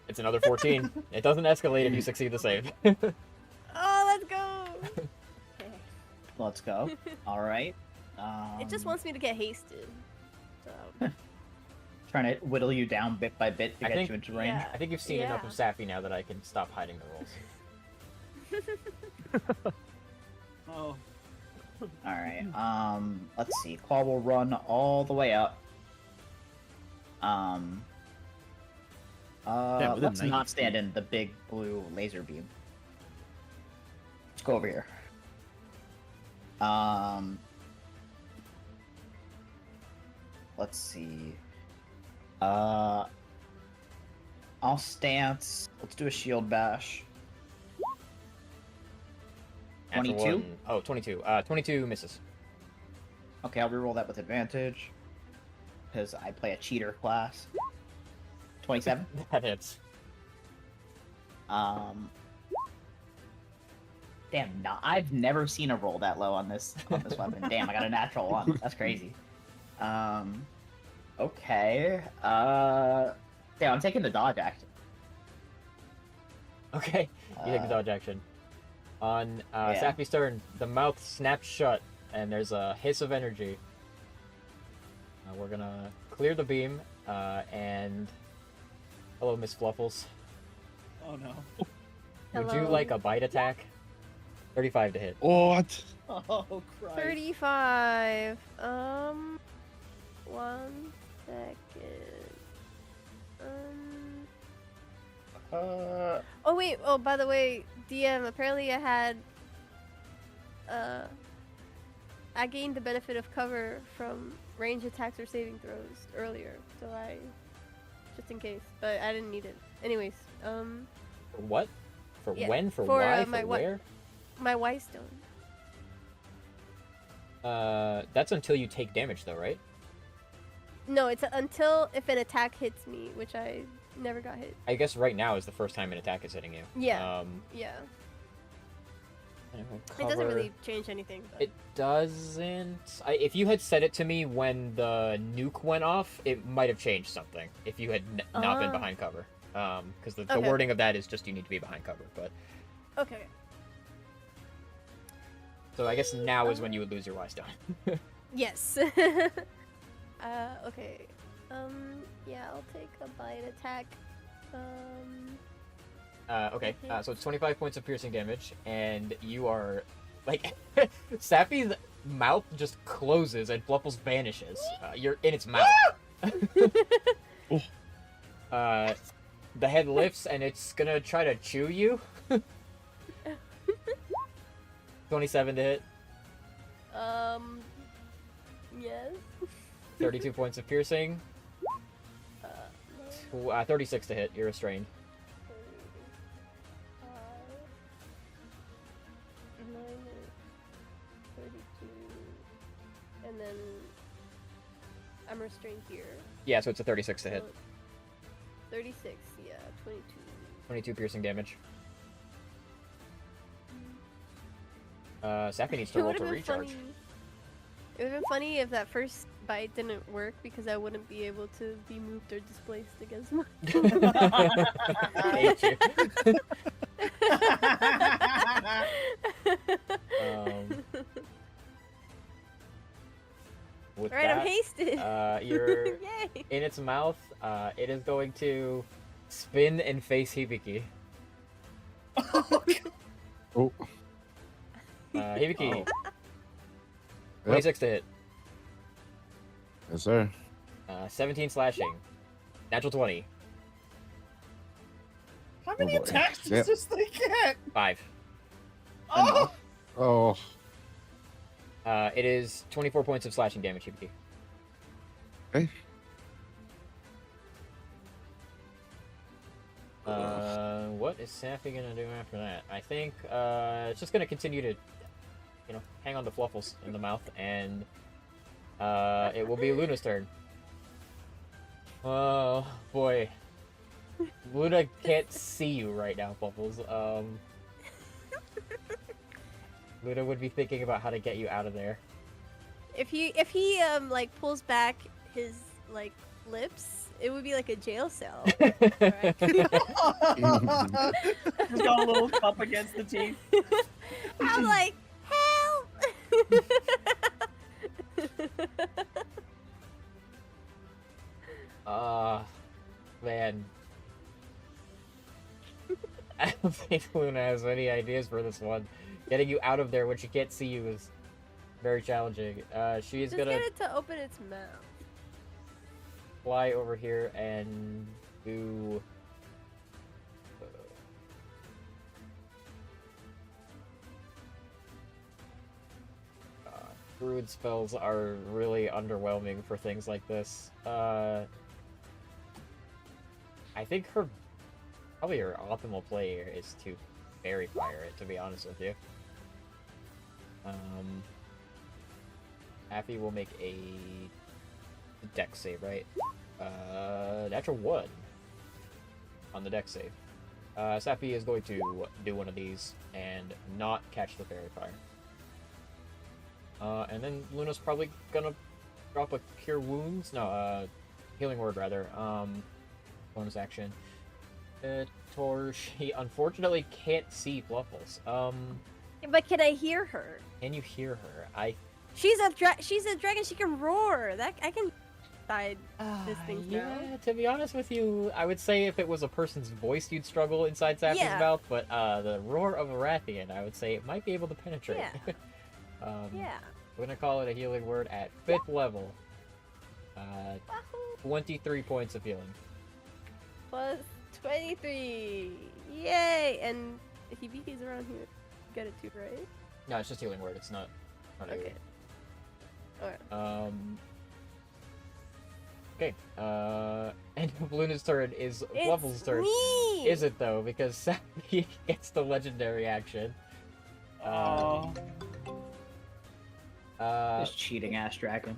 It's another 14. It doesn't escalate if you succeed the save. Oh, let's go. Okay. Let's go. All right. It just wants me to get hasted. So. Trying to whittle you down bit by bit to I get think- you into range. Yeah. I think you've seen enough of Sappy now that I can stop hiding the rolls. Oh. All right. Let's see. Claw will run all the way up. within Let's 90 not stand in the big blue laser beam. Let's go over here. Let's see. I'll stance. Let's do a shield bash. Natural 22? one- Oh, 22. 22 misses. Okay, I'll reroll that with advantage. Because I play a cheater class. 27? That hits. Damn, no, I've never seen a roll that low on this weapon. Damn, I got a natural one. That's crazy. Okay. Damn, I'm taking the dodge action. Okay. You take the dodge action. On Yeah. Sappy's turn, the mouth snaps shut, and there's a hiss of energy. We're gonna clear the beam, and... Hello, Miss Fluffles. Oh no. Would you Hello. like a bite attack? 35 to hit. What? Oh Christ. 35. 1 second. Oh wait. Oh, by the way, DM. Apparently, I had. I gained the benefit of cover from range attacks or saving throws earlier, so I, just in case, but I didn't need it. Anyways, For what? For Yeah, when? For for, why? my For wi- where? my white stone. That's until you take damage, though, right? No, it's until if an attack hits me, which I never got hit. I guess right now is the first time an attack is hitting you. Yeah. Yeah. It doesn't Cover- really change anything. But... It doesn't. If you had said it to me when the nuke went off, it might have changed something. If you had not been Ah. behind cover, because the Okay. wording of that is just you need to be behind cover. But Okay. so I guess now is when you would lose your Y stone. Yes. Okay. Yeah, I'll take a bite attack. Okay. Okay. So it's 25 points of piercing damage, and you are like Sappy's mouth just closes and Fluffles vanishes. You're in its mouth. The head lifts and it's gonna try to chew you. 27 to hit. Yes. 32 points of piercing. No. 36 to hit. You're restrained. 35 minus 32, and then I'm restrained here. Yeah, so it's a 36 to hit. So 36, yeah, 22. 22 piercing damage. Sappy needs to It roll would to have been recharge. funny. It would have been funny if that first bite didn't work because I wouldn't be able to be moved or displaced against my. Hate you. With Alright, I'm that, hasted. you're Yay! in its mouth. It is going to spin and face Hibiki. Oh. Hibiki, Yep. 26 to hit. Yes, sir. 17 slashing. Natural 20. How many boy. attacks does Yep. this thing get? 5. Oh! Oh. It is 24 points of slashing damage, Hibiki. Okay. What is Sappy gonna do after that? I think it's just gonna continue to, hang on to Fluffles in the mouth, and it will be Luna's turn. Oh boy, Luna can't see you right now, Fluffles. Luna would be thinking about how to get you out of there. If he like pulls back his like lips, it would be like a jail cell. Right? He's got a little cup against the teeth. I'm like, help! Man. I don't think Luna has any ideas for this one. Getting you out of there when she can't see you is very challenging. She is Just gonna get it to open its mouth. fly over here and do. Druid spells are really underwhelming for things like this. I think probably her optimal play here is to fairy fire it, to be honest with you. Appy will make a dex save, right? Natural 1 on the dex save. Sappy is going to do one of these and not catch the fairy fire. And then Luna's probably gonna drop a Cure Wounds. No, Healing Word, rather. Bonus action. She unfortunately can't see Fluffles. But can I hear her? Can you hear her? She's a dragon. She can roar. That I can side this thing through. Yeah, to be honest with you, I would say if it was a person's voice, you'd struggle inside Sappy's Yeah. mouth. But the roar of a Rathian, I would say it might be able to penetrate. Yeah. Yeah. We're gonna call it a Healing Word at 5th level. Wahoo. 23 points of healing. Plus 23. Yay! And Hibiki's around here. Get it too, right? No, it's just Healing Word. It's not. Okay. Alright. Okay. End of Luna's turn is Fluffles' It's turn. me! Is it though? Because Sappy gets the legendary action. Oh. This cheating ass dragon.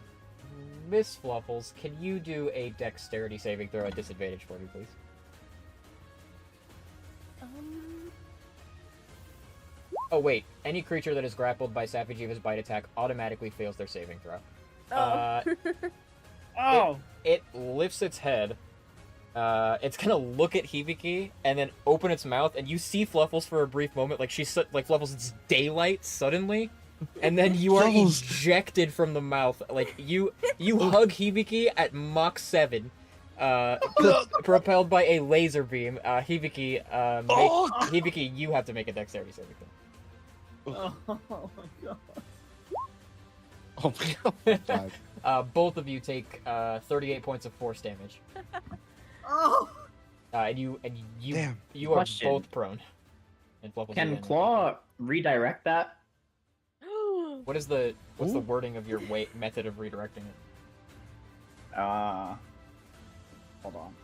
Miss Fluffles, can you do a dexterity saving throw at disadvantage for me, please? Oh wait, any creature that is grappled by Sappy Jiva's bite attack automatically fails their saving throw. Oh. Oh. It lifts its head. It's gonna look at Hibiki and then open its mouth, and you see Fluffles for a brief moment, like Fluffles, it's daylight suddenly, and then you are Fluffles. ejected from the mouth. Like you hug Hibiki at Mach 7, propelled by a laser beam. Hibiki, Hibiki, you have to make a dexterity saving throw. Oh my god. Oh my god. Both of you take 38 points of force damage. Oh. And you Damn. you are Question. both prone. And Fluffles Can again. Claw redirect that? What's the Ooh. wording of your method of redirecting it? Hold on.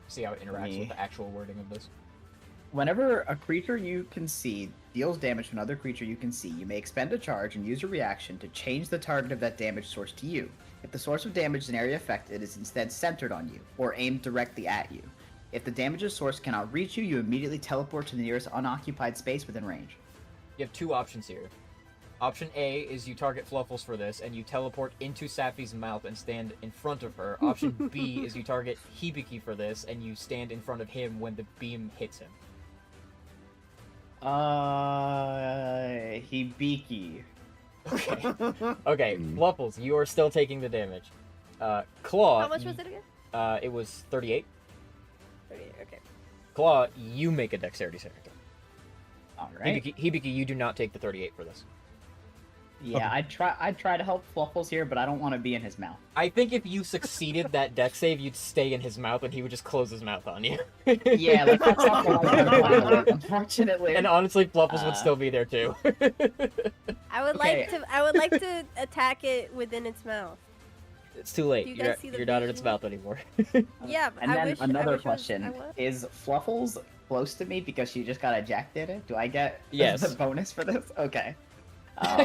See how it interacts Me. with the actual wording of this. Whenever a creature you can see deals damage to another creature you can see, you may expend a charge and use a reaction to change the target of that damage source to you. If the source of damage is an area affected, it is instead centered on you, or aimed directly at you. If the damage's source cannot reach you, you immediately teleport to the nearest unoccupied space within range. You have two options here. Option A is you target Fluffles for this, and you teleport into Sappy's mouth and stand in front of her. Option B is you target Hibiki for this, and you stand in front of him when the beam hits him. Hibiki. Okay. Okay, Fluffles, you are still taking the damage. Claw... How much was it again? It was 38. 38, okay. Claw, you make a dexterity saving throw. Alright. Hibiki, you do not take the 38 for this. Yeah, I'd try to help Fluffles here, but I don't want to be in his mouth. I think if you succeeded that dex save, you'd stay in his mouth and he would just close his mouth on you. Yeah, like that's not what I want to do, unfortunately. And honestly, Fluffles would still be there too. I would Okay. like to attack it within its mouth. It's too late. Do you guys see the You're not in its visual? mouth anymore. Yeah, but And I then wish, another I wish question: I was. is Fluffles close to me because she just got ejected? Do I get Yes. the bonus for this? Okay.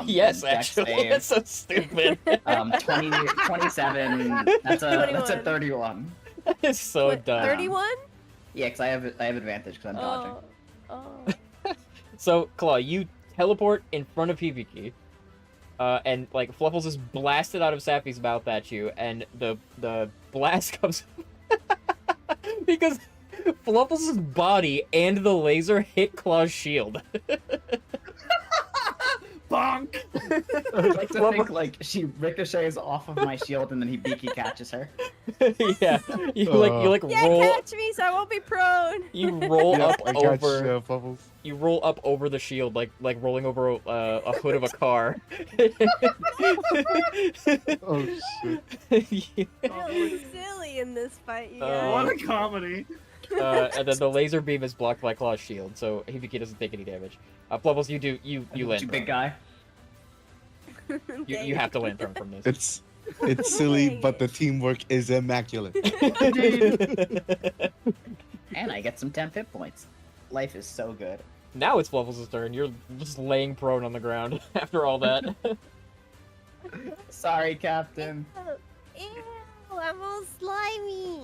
Yes, dex actually. save, That's so stupid. 27. That's a 21. 31. It's so What, dumb. 31? Yeah, because I have advantage because I'm dodging. Oh. So, Claw, you teleport in front of Hibiki, and like Fluffles is blasted out of Sappy's mouth at you, and the blast comes because Fluffles' body and the laser hit Claw's shield. Bonk! I like to think like she ricochets off of my shield and then Hibiki catches her. Yeah, you like Yeah, roll. catch me so I won't be prone. You roll Yep, up I got over. you, Bubbles. You roll up over the shield like rolling over a hood of a car. Oh shit. Really silly in this fight, you guys. What a comedy. And then the laser beam is blocked by Claw's shield, so Hibiki doesn't take any damage. Flubbles, you land. You prone. big guy. You have to land prone from this. It's silly, but the teamwork is immaculate. And I get some temp hit points. Life is so good. Now it's Flubbles' turn. You're just laying prone on the ground after all that. Sorry, Captain. Ew, I'm all slimy.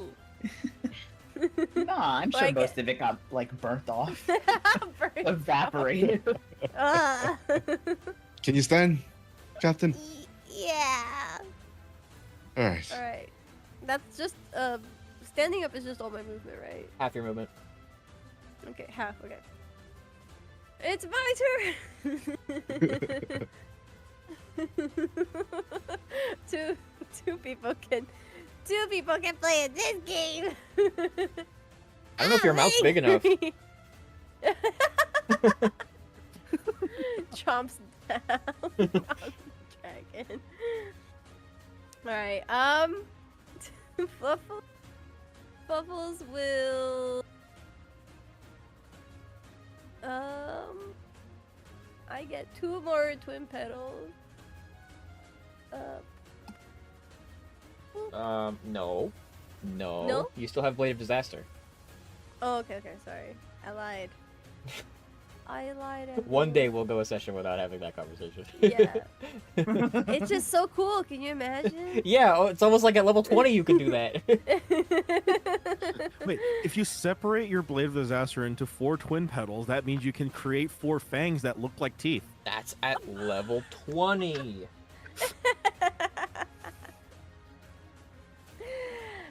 Nah, I'm sure Like- most of it got like burnt off, Burnt. evaporated. Ah. Can you stand, Captain? Yeah. All right. All right. That's just standing up is just all my movement, right? Half your movement. Okay, half. Okay. It's my turn. two people can play in this game. I don't know if your mouth's big enough. Chomps down. Dragon. Alright, Fluffles will I get 2 more twin petals. No. No? You still have Blade of Disaster. Oh, okay, sorry. I lied. I lied. One day we'll go a session without having that conversation. Yeah. It's just so cool. Can you imagine? Yeah, it's almost like at level 20 you can do that. Wait, if you separate your Blade of Disaster into 4 twin petals, that means you can create 4 fangs that look like teeth. That's at level 20.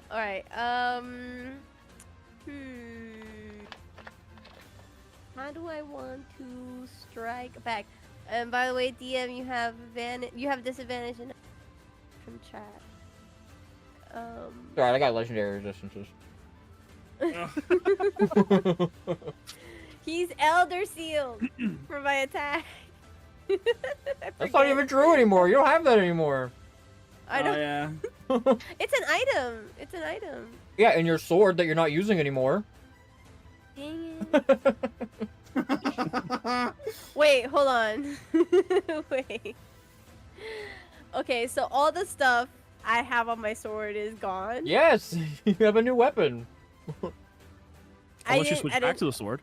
All right. How do I want to strike back? And by the way, DM, you have disadvantage from chat. Alright, I got legendary resistances. He's Elder Sealed for my attack. That's not even true anymore. You don't have that anymore. I don't. Oh, yeah. It's an item. It's an item. Yeah, and your sword that you're not using anymore. Dang it. Wait, hold on. Wait. Okay, so all the stuff I have on my sword is gone. Yes, you have a new weapon. Unless you switch back to the sword.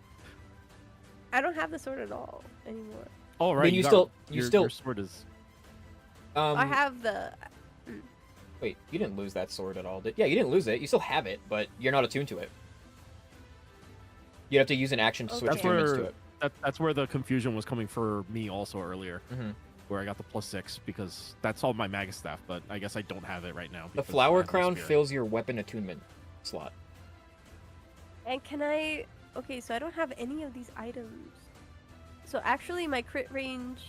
I don't have the sword at all anymore. Oh right, you got- still- you your, still- your sword is. I have the. Wait, you didn't lose that sword at all, did? Yeah, you didn't lose it. You still have it, but you're not attuned to it. You'd have to use an action to switch Okay. That's attunements to where it. that's where the confusion was coming for me also earlier, Mm-hmm. where I got the +6 because that's all my Magus staff, but I guess I don't have it right now. The because I flower have no crown spirit. fills your weapon attunement slot. And can I? Okay, so I don't have any of these items. So actually, my crit range.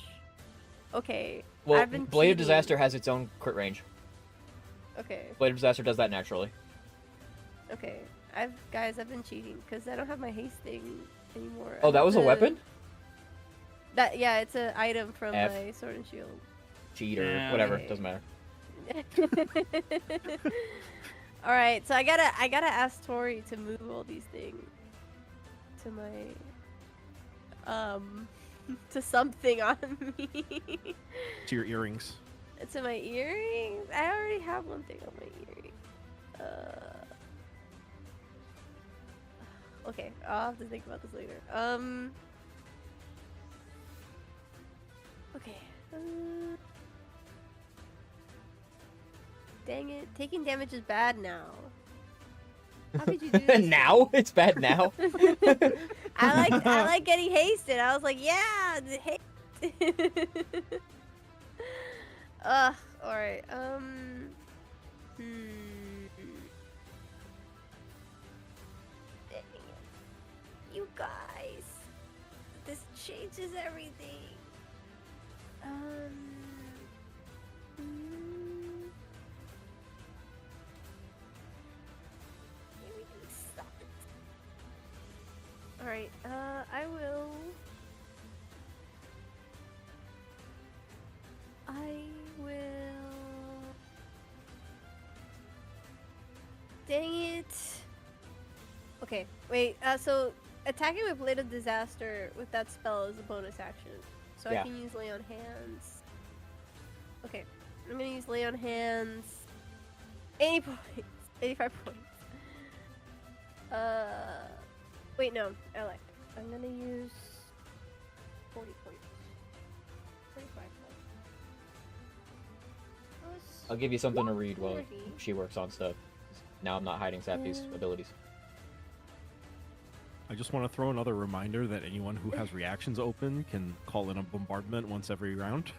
Okay. Well, I've been Blade of cheating. Disaster has its own crit range. Okay. Blade of Disaster does that naturally. Okay. Guys, I've been cheating because I don't have my haste thing anymore. Oh, I that have was a to- weapon? That yeah, it's an item from F. my sword and shield. Cheat or Yeah. whatever, Okay. doesn't matter. All right, so I gotta ask Tori to move all these things to my to something on me. To your earrings. To my earrings. I already have one thing on my earring. Okay, I'll have to think about this later. Okay. Dang it. Taking damage is bad now. How could you do this? Now? It's bad now? I like getting hasted. I was like, yeah, the haste. Alright. Dang it. You guys. This changes everything. Maybe we can stop it. Alright, I will. Dang it. Okay, wait, so attacking with Blade of Disaster with that spell is a bonus action. So Yeah. I can use Lay on Hands. Okay, I'm gonna use Lay on Hands. 80 points. 85 points. Wait, no, I lied. I'm gonna use 40 points. 45 points. Plus I'll give you something to read while 40. she works on stuff. Now I'm not hiding Sappy's Yeah. abilities. I just want to throw another reminder that anyone who has reactions open can call in a bombardment once every round.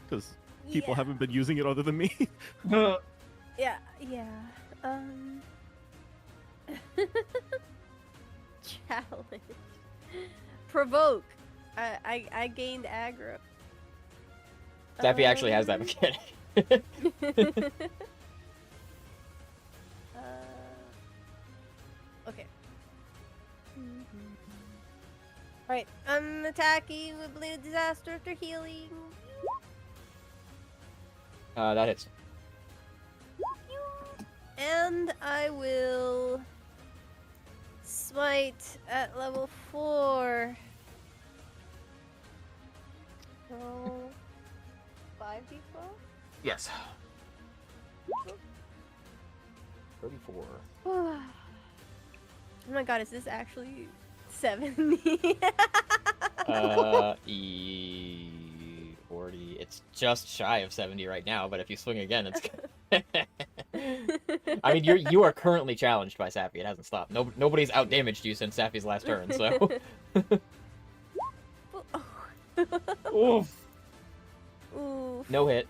Because people Yeah. haven't been using it other than me. Yeah, yeah. Challenge. Provoke. I gained aggro. Sappy actually has that mechanic. Okay. Alright, I'm attacking with Blade of Disaster after healing. That hits. And I will smite at level 4. So 5d12? Yes. 34. Oh my god, is this actually 70? 40. It's just shy of 70 right now, but if you swing again, it's. I mean, you are currently challenged by Sappy. It hasn't stopped. Nobody's outdamaged you since Sappy's last turn, so. Oof. Oof. No hit.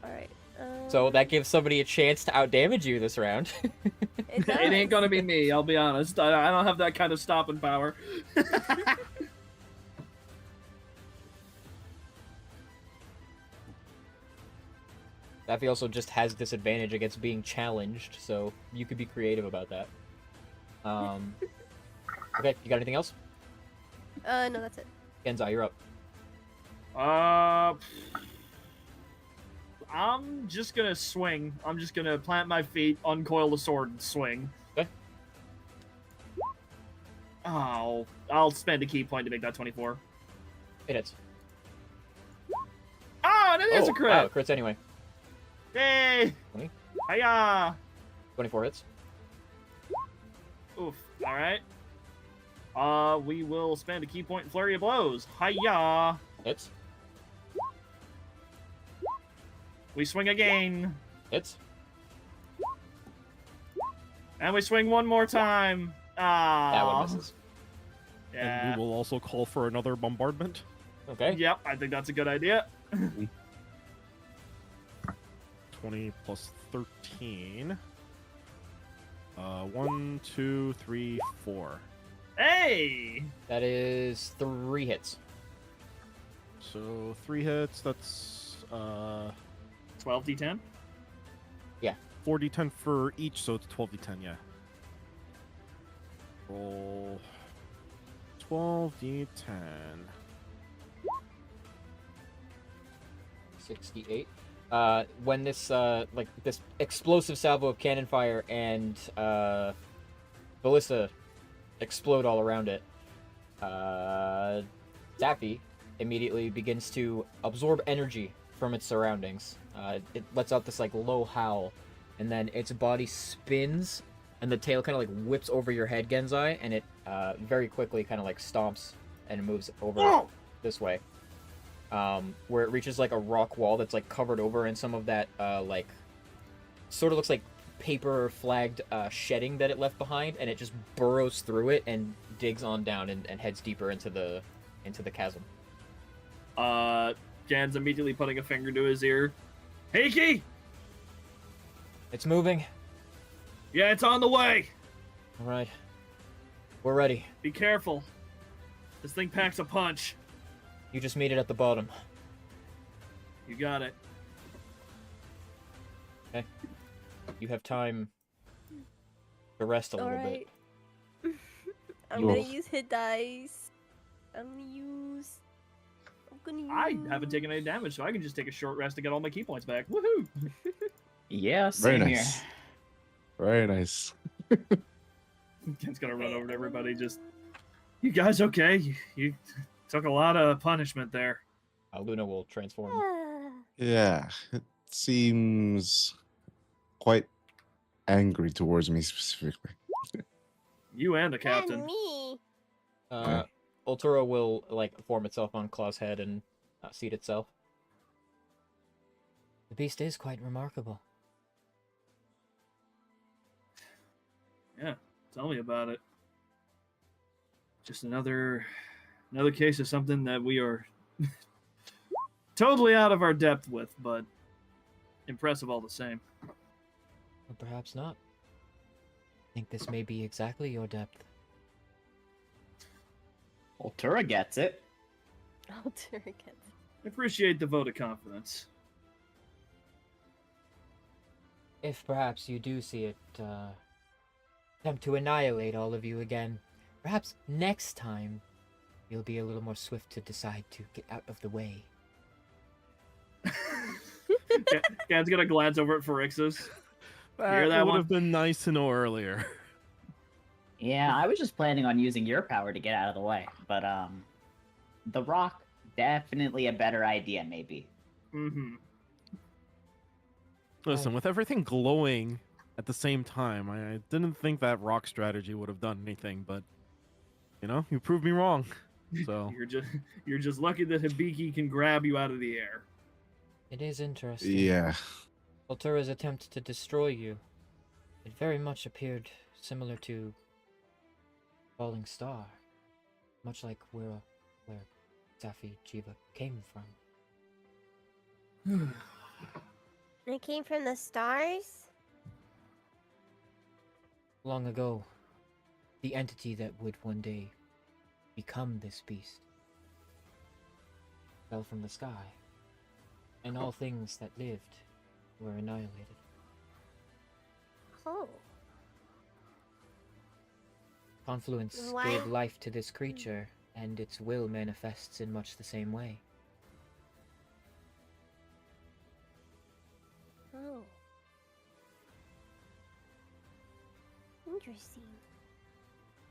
Alright. So that gives somebody a chance to outdamage you this round. It does. It ain't gonna be me, I'll be honest. I don't have that kind of stopping power. Sappy also just has disadvantage against being challenged, so you could be creative about that. Okay, you got anything else? No, that's it. Genza, you're up. I'm just gonna swing. I'm just gonna plant my feet, uncoil the sword, and swing. Okay. Oh, I'll spend a key point to make that 24. It hits. Oh, and it is a crit! Wow, crits anyway. Yay! 20? Hiya! 24 hits. Oof. Alright. We will spend a key point in Flurry of Blows. Hiya! Hits. We swing again. Hits. And we swing one more time. Ah. That one misses. Yeah. And we will also call for another bombardment. Okay. Yep, I think that's a good idea. 20 plus 13. 1, 2, 3, 4. Hey! That is 3 hits. So 3 hits, that's 12d10? 4d10 for each, so it's 12d10, yeah. Roll 12d10. 68. When this this explosive salvo of cannon fire and ballista explode all around it, Daffy immediately begins to absorb energy from its surroundings. It lets out this like low howl, and then its body spins, and the tail kind of like whips over your head, Genzai, and it very quickly kind of like stomps and moves over this way. Where it reaches like a rock wall that's like covered over in some of that like sort of looks like paper flagged shedding that it left behind, and it just burrows through it and digs on down and heads deeper into the chasm. Jan's immediately putting a finger to his ear. Heiki! It's moving. Yeah, it's on the way! All right, we're ready. Be careful. This thing packs a punch. You just meet it at the bottom. You got it. Okay. You have time to rest a little bit. Alright. I'm Whoa. gonna use hit dice. I'm gonna use. I haven't taken any damage, so I can just take a short rest to get all my key points back. Woohoo! Yeah, Very same nice. here. Very nice. Ken's gonna run over to everybody. Just, you guys okay? You took a lot of punishment there. Luna will transform. Yeah, it seems quite angry towards me specifically. You and the And captain. me. Ultura will like form itself on Claw's head and seat itself. The beast is quite remarkable. Yeah, tell me about it. Just another case of something that we are totally out of our depth with, but impressive all the same. Or perhaps not. I think this may be exactly your depth. Ultura gets it. Oh, turrican. I appreciate the vote of confidence. If perhaps you do see it attempt to annihilate all of you again, perhaps next time you'll be a little more swift to decide to get out of the way. Gan's gonna glance over at Pharixus. That, that would one? have been nice to know earlier. Yeah, I was just planning on using your power to get out of the way, but the rock definitely a better idea, maybe. Mm-hmm. Listen, with everything glowing at the same time, I didn't think that rock strategy would have done anything, but you know, you proved me wrong. So You're just lucky that Hibiki can grab you out of the air. It is interesting. Yeah. Ultura's attempt to destroy you, it very much appeared similar to Falling Star, much like where Safi Jiva came from. It came from the stars? Long ago, the entity that would one day become this beast fell from the sky, and all things that lived were annihilated. Oh. Confluence Why? gave life to this creature, and its will manifests in much the same way. Oh. Interesting.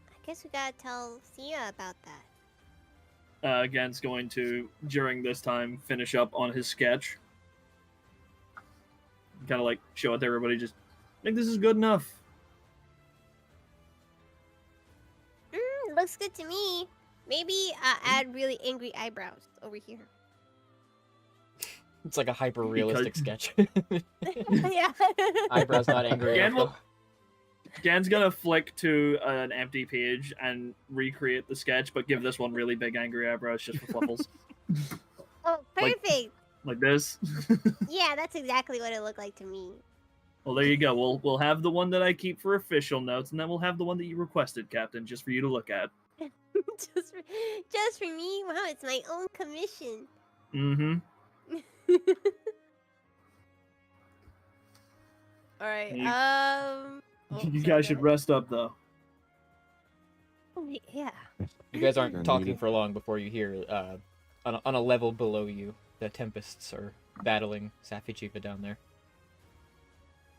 I guess we gotta tell Sia about that. Gan's going to, during this time, finish up on his sketch. Kind of like show it to everybody, just think this is good enough. looks good to me. Maybe add really angry eyebrows over here. It's like a hyper realistic sketch. Yeah. Eyebrows not angry Gan enough. Gan's gonna flick to an empty page and recreate the sketch, but give this one really big angry eyebrows just for fluffles. Oh, perfect. Like this. Yeah, that's exactly what it looked like to me. Well, there you go. We'll have the one that I keep for official notes, and then we'll have the one that you requested, Captain, just for you to look at. just for me? Wow, it's my own commission. Mm-hmm. All right. You- Oh, You sorry, guys should go rest up, though. ahead. Yeah. You guys Gonna aren't need talking it. for long before you hear, on a level below you, the Tempests are battling Safi Chifa down there.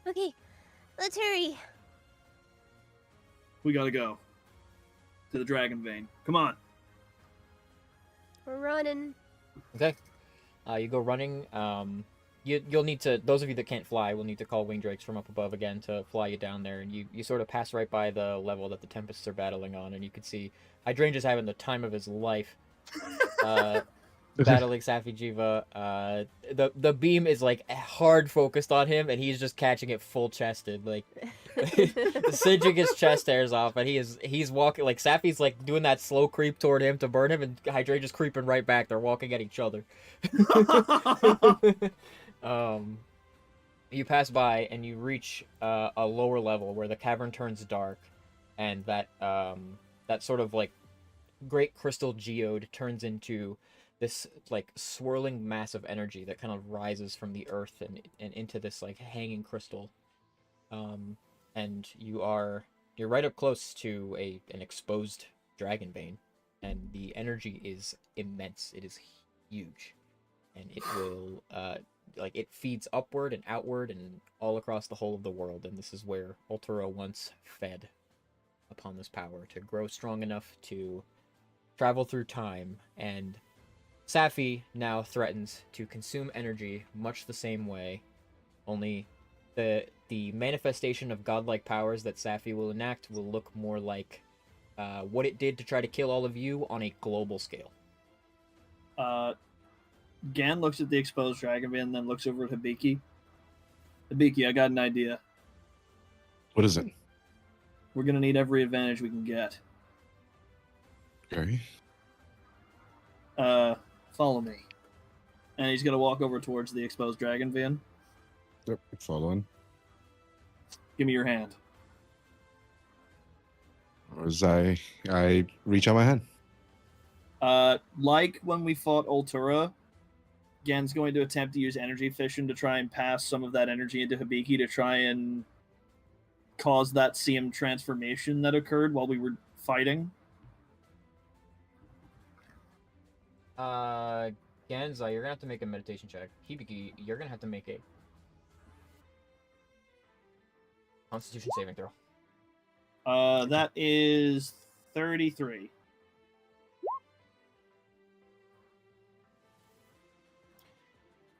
Okay, let's hurry. We gotta go to the Dragon Vein. Come on. We're running. Okay. You go running. You'll need to. Those of you that can't fly will need to call wing drakes from up above again to fly you down there. And you sort of pass right by the level that the Tempests are battling on, and you can see Hydrangea's having the time of his life. Battling Safi Jiva. The beam is like hard focused on him, and he's just catching it full chested, like singeing his chest hairs off, and he's walking like Safi's like doing that slow creep toward him to burn him, and Hydrangea's creeping right back. They're walking at each other. You pass by and you reach a lower level where the cavern turns dark, and that sort of like great crystal geode turns into this like swirling mass of energy that kind of rises from the earth and into this like hanging crystal. And you're right up close to an exposed dragon vein, and the energy is immense. It is huge, and it will like it feeds upward and outward and all across the whole of the world. And this is where Ultero once fed upon this power to grow strong enough to travel through time. And Safi now threatens to consume energy much the same way, only the manifestation of godlike powers that Safi will enact will look more like what it did to try to kill all of you on a global scale. Gan looks at the exposed Dragon Vein and then looks over at Hibiki. Hibiki, I got an idea. What is it? We're gonna need every advantage we can get. Okay. Follow me. And he's gonna walk over towards the exposed Dragon Vein. Yep, following. Give me your hand. As I reach out my hand. Like when we fought Ultura, Gen's going to attempt to use energy fission to try and pass some of that energy into Hibiki to try and cause that CM transformation that occurred while we were fighting. Ganza, you're gonna have to make a meditation check. Hibiki, you're gonna have to make a Constitution saving throw. That is 33.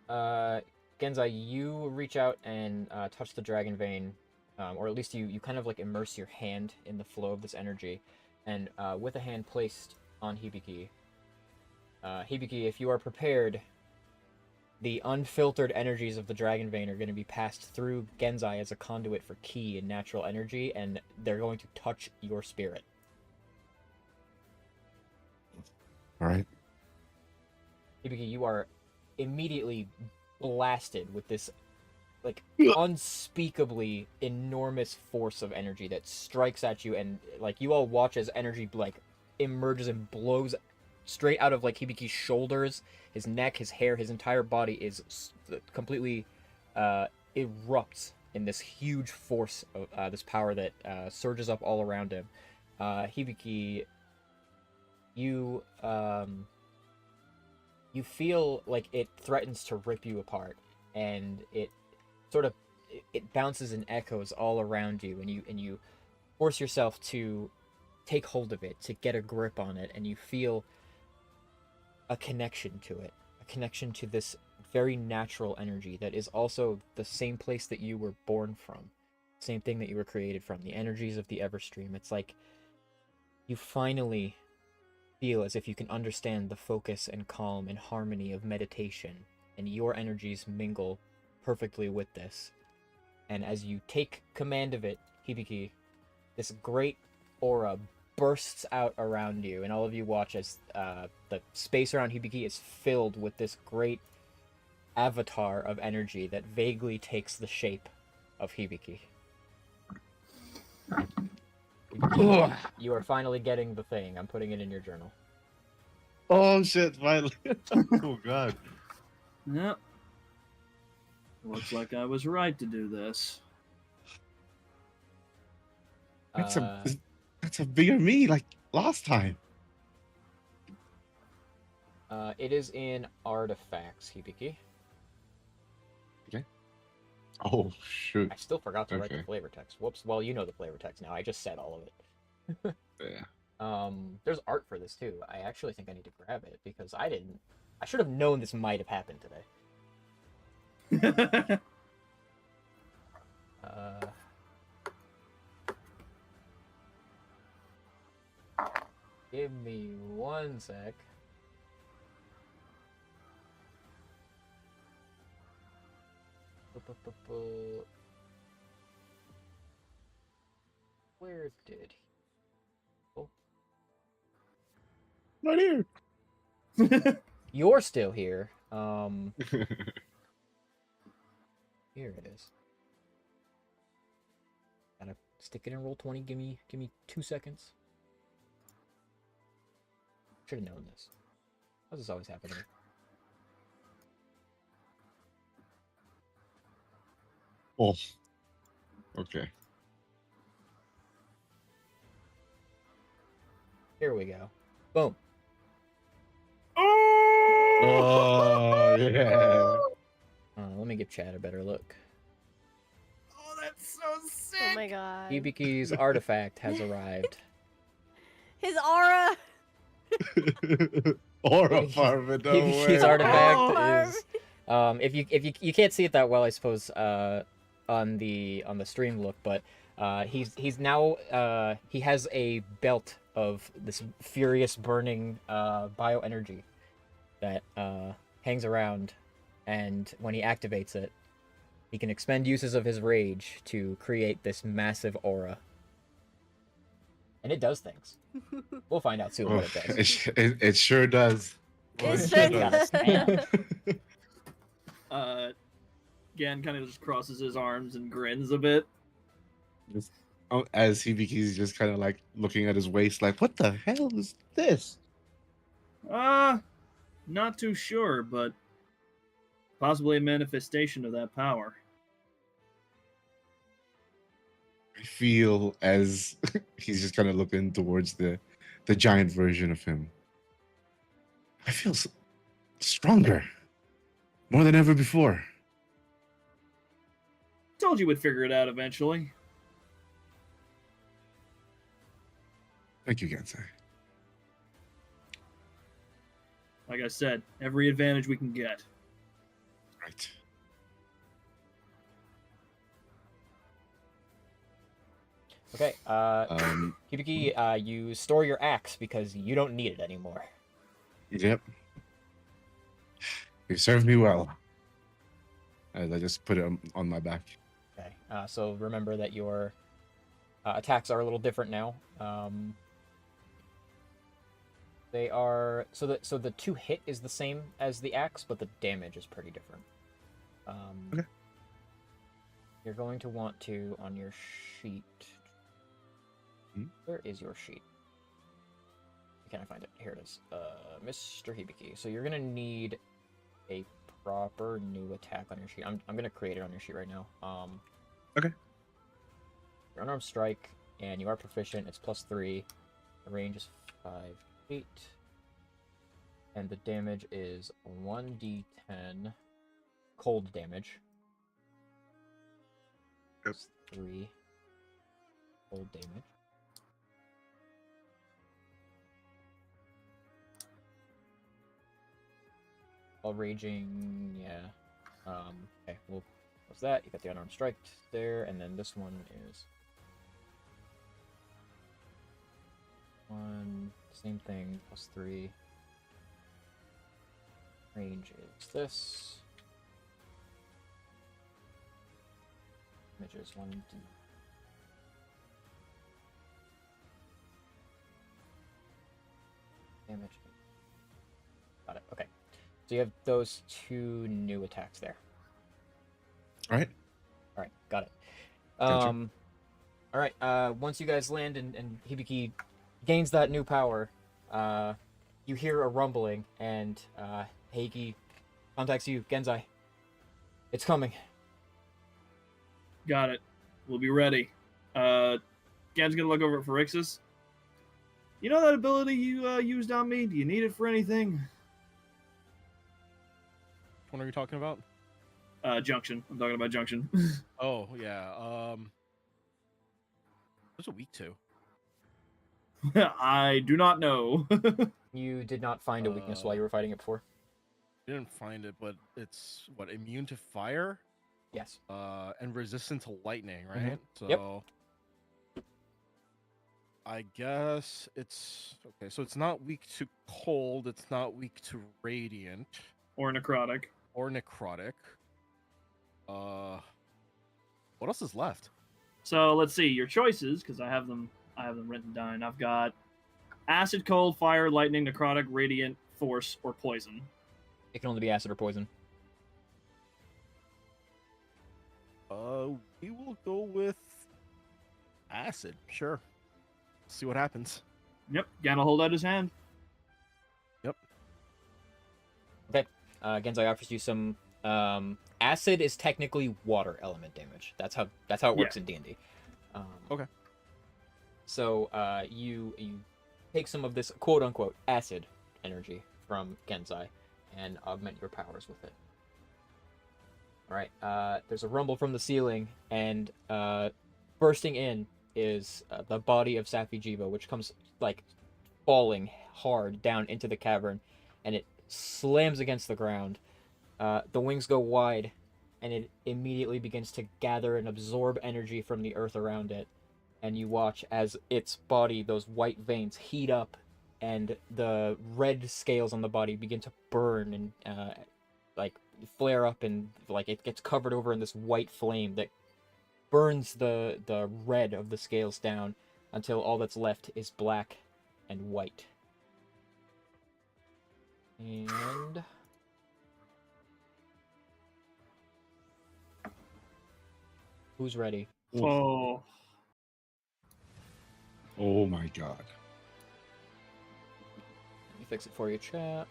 Genza, you reach out and touch the dragon vein, or at least you kind of like immerse your hand in the flow of this energy, and with a hand placed on Hibiki, Hibiki, if you are prepared, the unfiltered energies of the dragon vein are going to be passed through Genzai as a conduit for ki and natural energy, and they're going to touch your spirit. All right. Hibiki, you are immediately blasted with this like unspeakably enormous force of energy that strikes at you, and like you all watch as energy like emerges and blows straight out of like Hibiki's shoulders, his neck, his hair, his entire body is completely erupts in this huge force of this power that surges up all around him. Hibiki, you feel like it threatens to rip you apart, and it sort of it bounces and echoes all around you, and you force yourself to take hold of it, to get a grip on it, and you feel a connection to it, a connection to this very natural energy that is also the same place that you were born from, same thing that you were created from, the energies of the Everstream. It's like You finally feel as if you can understand the focus and calm and harmony of meditation, and your energies mingle perfectly with this. And as you take command of it, Hibiki, this great aura bursts out around you, and all of you watch as the space around Hibiki is filled with this great avatar of energy that vaguely takes the shape of Hibiki. Ugh. You are finally getting the thing. I'm putting it in your journal. Oh shit! Finally. Oh god. Yep. Looks like I was right to do this. That's Uh, a bigger me like last time. it is in artifacts, Hibiki. Oh shoot. I still forgot to write the Okay. flavor text. Whoops. Well, you know the flavor text now. I just said all of it. Yeah. There's art for this too. I actually think I need to grab it because I didn't. I should have known this might have happened today. Give me one sec. Where did he? Oh, Right here. you're still here. Here it is. Gotta stick it in roll 20. Give me 2 seconds. Should have known this. How does this always happen to me? Oh. Okay. Here we go. Boom. Oh yeah. Let me give Chad a better look. Oh, that's so sick. Oh my god. Hibiki's artifact has arrived. His aura. Aura farm it. No Hibiki's way. artifact Oh. is if you can't see it that well, I suppose on the stream look, but he's now he has a belt of this furious burning bioenergy that hangs around, and when he activates it, he can expend uses of his rage to create this massive aura. And it does things. We'll find out soon what it does. It sure does. It sure does. Gan kind of just crosses his arms and grins a bit. Just, as Hibiki's just kind of like looking at his waist, like, what the hell is this? Not too sure, but possibly a manifestation of that power. I feel as he's just kind of looking towards the giant version of him. I feel stronger, more than ever before. Told you we'd figure it out eventually. Thank you, Gansai. Like I said, every advantage we can get. Right. Okay, Hibiki, you store your axe because you don't need it anymore. Yep. You served me well. As I just put it on my back. Okay, so remember that your attacks are a little different now. They are so the 2 hit is the same as the axe, but the damage is pretty different. Okay. You're going to want to on your sheet. Where is your sheet? Can I find it? Here it is. Mr. Hibiki. So you're gonna need a proper new attack on your sheet. I'm gonna create it on your sheet right now. Okay. Your unarmed strike, and you are proficient. It's +3. The range is 5, 8, and the damage is 1d10 cold damage. Yep. 3 cold damage. While raging, yeah. Okay, well, what's that? You got the unarmed strike there, and then this one is 1, same thing, +3. Range is this. Damage is 1d. Damage. Got it. Okay. So you have those 2 new attacks there. All right. All right. Got it. Gotcha. All right. Once you guys land and Hibiki gains that new power, you hear a rumbling, and Heiki contacts you, Genzai. It's coming. Got it. We'll be ready. Gen's gonna look over at Pharixus. You know that ability you used on me? Do you need it for anything? What are you talking about? Junction. I'm talking about Junction. Oh yeah. There's a week 2. I do not know. You did not find a weakness while you were fighting it before. Didn't find it, but it's what, immune to fire? Yes. And resistant to lightning, right? Mhm. So Yep. I guess it's okay. So it's not weak to cold. It's not weak to radiant Or necrotic. or necrotic. What else is left? So let's see your choices, because I have them written down. I've got acid, cold, fire, lightning, necrotic, radiant, force, or poison. It can only be acid or poison. We will go with acid. Sure. See what happens. Yep, Gan will hold out his hand. Genzai offers you some. Acid is technically water element damage. That's how it works in D&D. Okay. So you take some of this quote unquote acid energy from Genzai and augment your powers with it. All right. There's a rumble from the ceiling, and bursting in is the body of Safi Jiva, which comes like falling hard down into the cavern, and it slams against the ground. The wings go wide, and it immediately begins to gather and absorb energy from the earth around it. And you watch as its body, those white veins, heat up, and the red scales on the body begin to burn and like flare up, and like it gets covered over in this white flame that burns the red of the scales down until all that's left is black and white. And who's ready? Oh, Oh my god. Let me fix it for you, chat.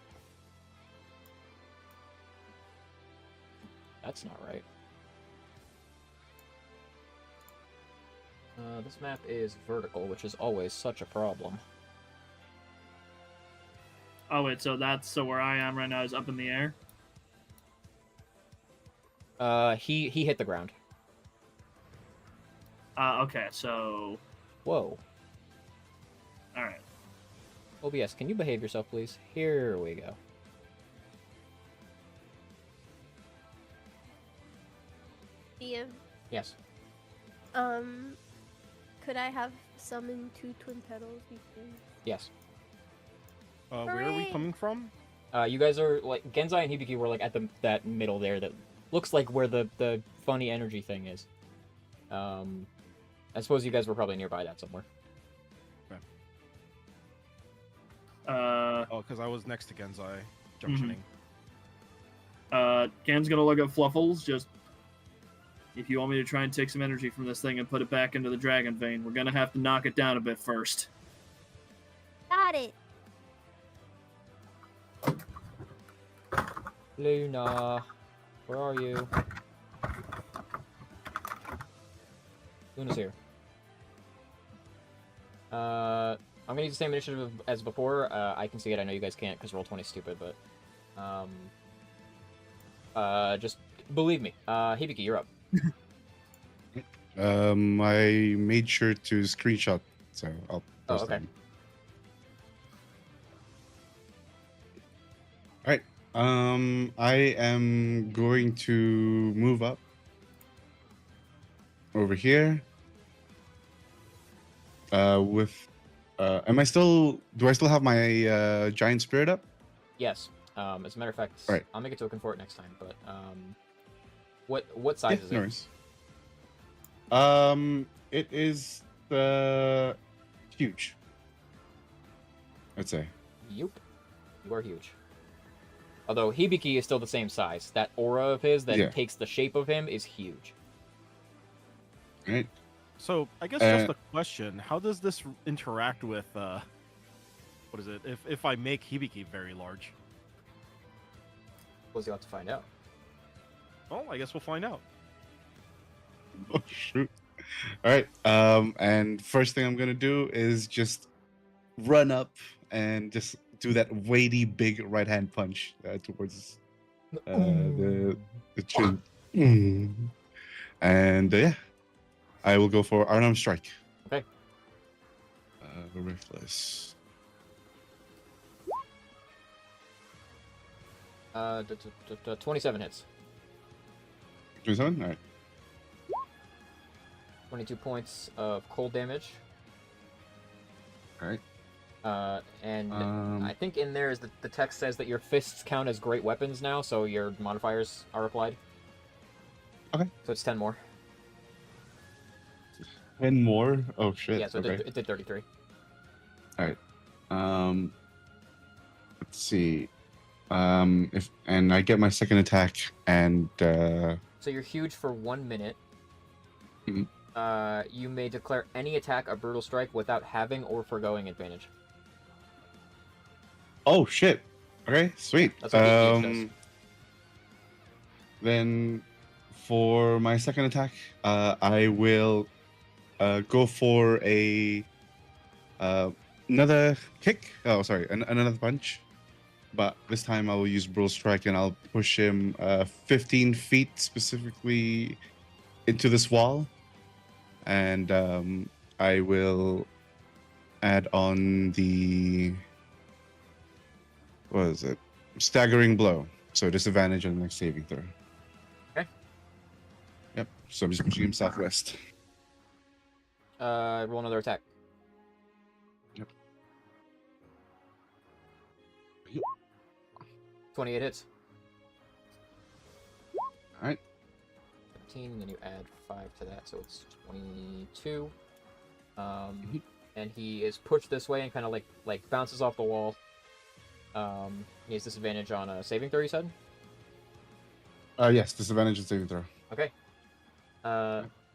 That's not right. This map is vertical, which is always such a problem. oh wait. So where I am right now is up in the air. He hit the ground. Okay. So Whoa. all right. OBS, can you behave yourself, please? Here we go. Ian, Yes. could I have summoned 2 twin petals before? Yes. Where are we Hooray! coming from? You guys are like Genzai and Hibiki were like at that middle there that looks like where the funny energy thing is. I suppose you guys were probably nearby that somewhere. Oh, because I was next to Genzai, junctioning. Gan's gonna look at Fluffles. Just, if you want me to try and take some energy from this thing and put it back into the dragon vein, we're gonna have to knock it down a bit first. Got it. Luna, where are you? Luna's here. I'm gonna use the same initiative as before. I can see it. I know you guys can't because Roll20 is stupid, but just believe me. Hibiki, you're up. I made sure to screenshot, so I'll post okay. them. All right. I am going to move up over here. With Am I still? Do I still have my giant spirit up? Yes. As a matter of fact, Right. I'll make a token for it next time. But what size is no it? worries. It is huge. I'd say. Yup. You are huge. Although Hibiki is still the same size. That aura of his that Yeah. takes the shape of him is huge. Right. So I guess just a question: how does this interact with what is it? If I make Hibiki very large? We'll have to find out. Well, I guess we'll find out. Oh shoot! All right. And first thing I'm gonna do is just run up and just do that weighty big right hand punch towards the chin. And yeah, I will go for unarmed strike. Okay. Ruthless. 27 hits. 27. All right. 22 points of cold damage. All right. And I think in there is the text says that your fists count as great weapons now, so your modifiers are applied. Okay. So it's 10 more. 10 more. Oh shit. Yeah, so okay. it did 33. All right. Let's see. If and I get my second attack and So you're huge for 1 minute. Mhm. You may declare any attack a brutal strike without having or foregoing advantage. oh shit. Okay, sweet. That's what the huge does. Then for my second attack, I will go for a another kick. Oh, sorry, another punch. But this time I will use Brutal Strike and I'll push him 15 feet specifically into this wall. And I will add on the... What is it? Staggering Blow. So disadvantage on the next saving throw. Okay. Yep. So I'm just pushing him southwest. Roll another attack. Yep. 28 hits. Alright. 15, and then you add 5 to that, so it's 22. And he is pushed this way and kind of like bounces off the wall. He has disadvantage on a saving throw, you said? Yes, disadvantage on saving throw. Okay.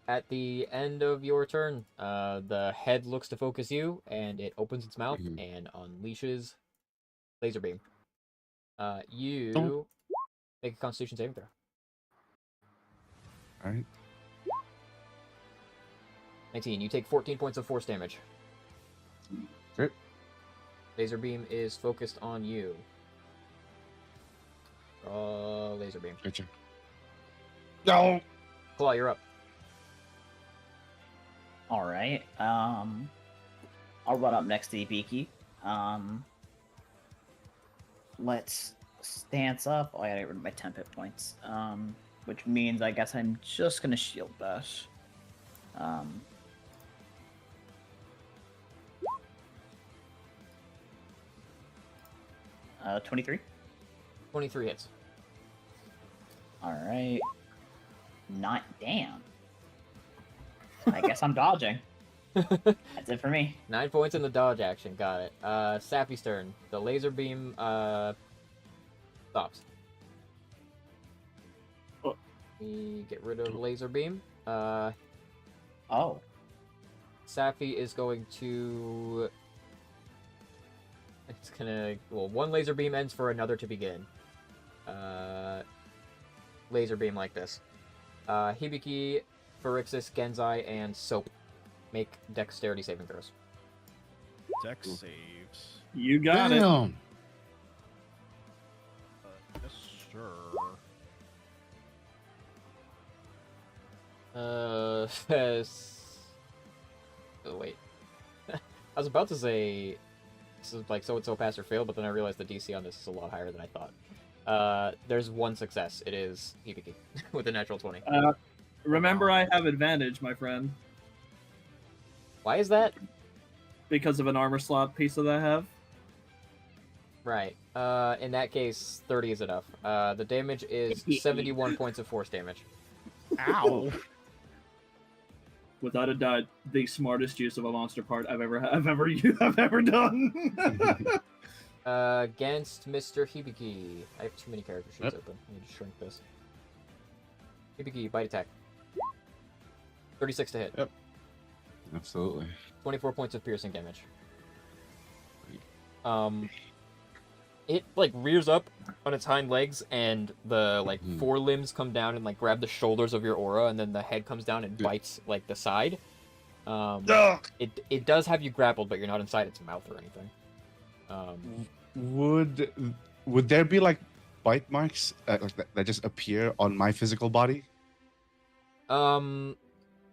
At the end of your turn, the head looks to focus you, and it opens its mouth and unleashes laser beam. You make a Constitution saving throw. Alright. 19. You take 14 points of force damage. Great. Laser beam is focused on you. Laser beam. Gotcha. No! Claw, you're up. All right. I'll run up next to Ibiki. Let's stance up. Oh, I gotta get rid of my 10 hit points. Which means I guess I'm just gonna shield bash. 23. 23 hits. All right. Not damn. I guess I'm dodging. That's it for me. 9 points in the dodge action. Got it. Sappy's turn. The laser beam stops. We get rid of laser beam. Oh. Sappy is going to... It's gonna... Well, one laser beam ends for another to begin. Laser beam like this. Hibiki, Phyrexius, Genzai, and Soap make dexterity saving throws. Dex saves. You got it. Damn. Yes, sure. Oh, wait. I was about to say this is like so-and-so pass or fail, but then I realized the DC on this is a lot higher than I thought. There's one success. It is Hibiki with a natural 20. Remember, I have advantage, my friend, Why is that? because of an armor slot piece that I have. Right. In that case, 30 is enough. The damage is 71 points of force damage. Ow. Without a doubt, the smartest use of a monster part I've ever done. Against Mr. Hibiki. I have too many character sheets open. I need to shrink this. Hibiki, bite attack. 36 to hit. Yep. Absolutely. 24 points of piercing damage. It like rears up on its hind legs, and the like forelimbs come down and like grab the shoulders of your aura, and then the head comes down and bites like the side. It does have you grappled, but you're not inside its mouth or anything. Would there be like bite marks like that just appear on my physical body?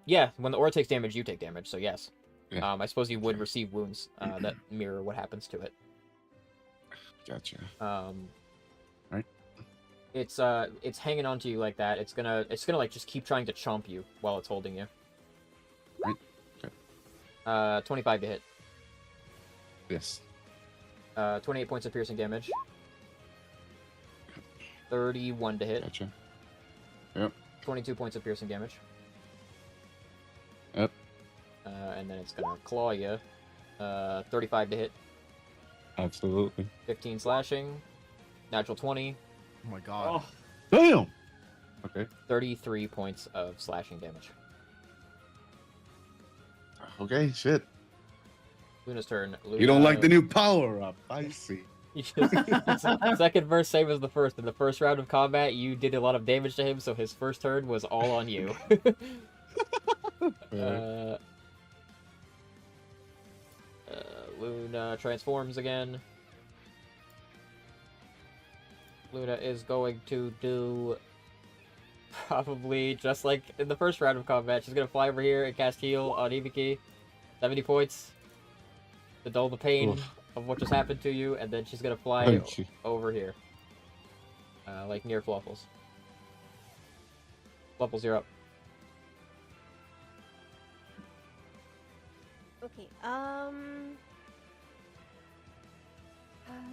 Yeah. When the aura takes damage, you take damage. So yes. Yeah. I suppose you would receive wounds that mirror what happens to it. Gotcha. Right. It's hanging on to you like that. It's gonna like just keep trying to chomp you while it's holding you. Right. Okay. 25 to hit. Yes. 28 points of piercing damage. 31 to hit. Gotcha. Yep. 22 points of piercing damage. Yep. And then it's gonna claw you. 35 to hit. Absolutely. 15 slashing. Natural 20. Oh my god. Oh, Damn. Okay. 33 points of slashing damage. Okay. Shit. Luna's turn. You don't like the new power up? I see. Second verse, same as the first. In the first round of combat, you did a lot of damage to him, so his first turn was all on you. Luna transforms again. Luna is going to do probably just like in the first round of combat. She's gonna fly over here and cast heal on Ibiki. 70 points to dull the pain of what just happened to you, and then she's gonna fly over here, like near Fluffles. Fluffles, you're up. Okay.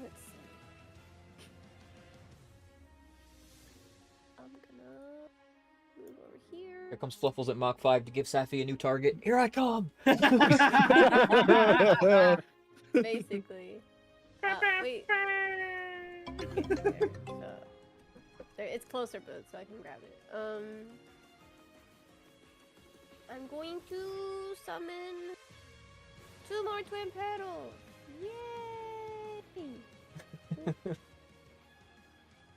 Let's see. I'm gonna move over here. Here comes Fluffles at Mach 5 to give Safi a new target. Here I come! Basically. Wait. Okay, there, it's closer, but so I can grab it. I'm going to summon 2 more twin petals. Yay!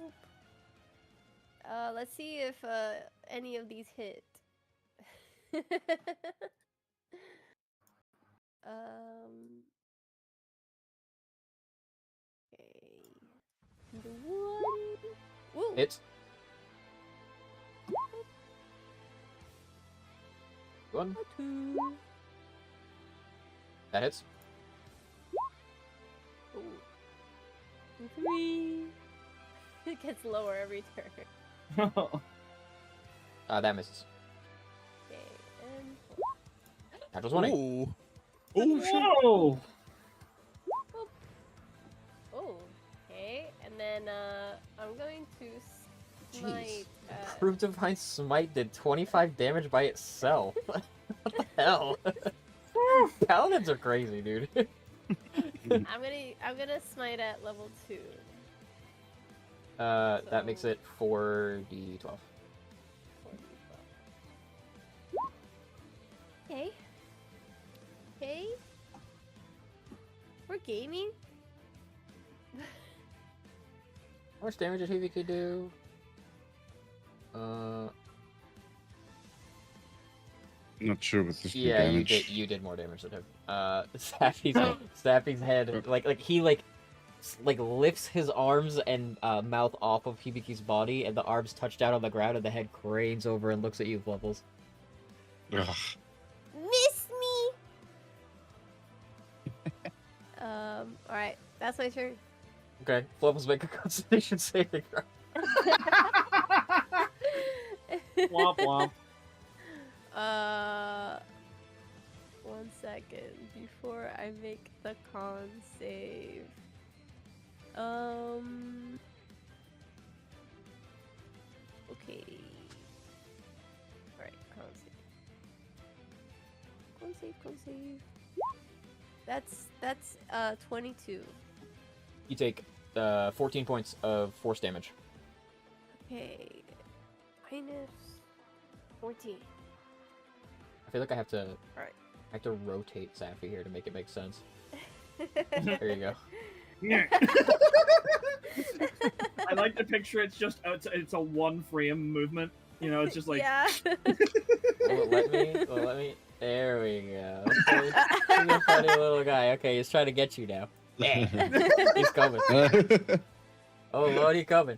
Oop. Let's see if any of these hit. Okay. The one. Woo! Hits. One. A 2. That hits. Ooh. 3. It gets lower every turn. That misses. Okay, and Natural 20. Ooh. whoa! oh, okay, and then I'm going to smite. Proof Divine Smite did 25 damage by itself. What the hell? Paladins are crazy, dude. I'm gonna smite at level 2. That makes it 4d12. Okay. Okay. We're gaming. How much damage did Hibiki do? Not sure what this Yeah, damage. you did more damage than him. Staffy's head, like he lifts his arms and mouth off of Hibiki's body, and the arms touch down on the ground, and the head cranes over and looks at you, Fluffles. Ugh. Miss me. Alright, that's my turn. Okay, Fluffles, make a Constitution saving throw. Womp womp. 1, 1 second before I make the con save. Okay. Alright, con save. Con save. That's 22. You take 14 points of force damage. Okay. Minus 14. I feel like I have to. Alright. I have to rotate Safi here to make it make sense. There you go. Yeah. I like to picture it's a one frame movement. You know, it's just like Yeah. Let me. There we go. He's a funny little guy. Okay, he's trying to get you now. He's coming. Oh lord, he's coming.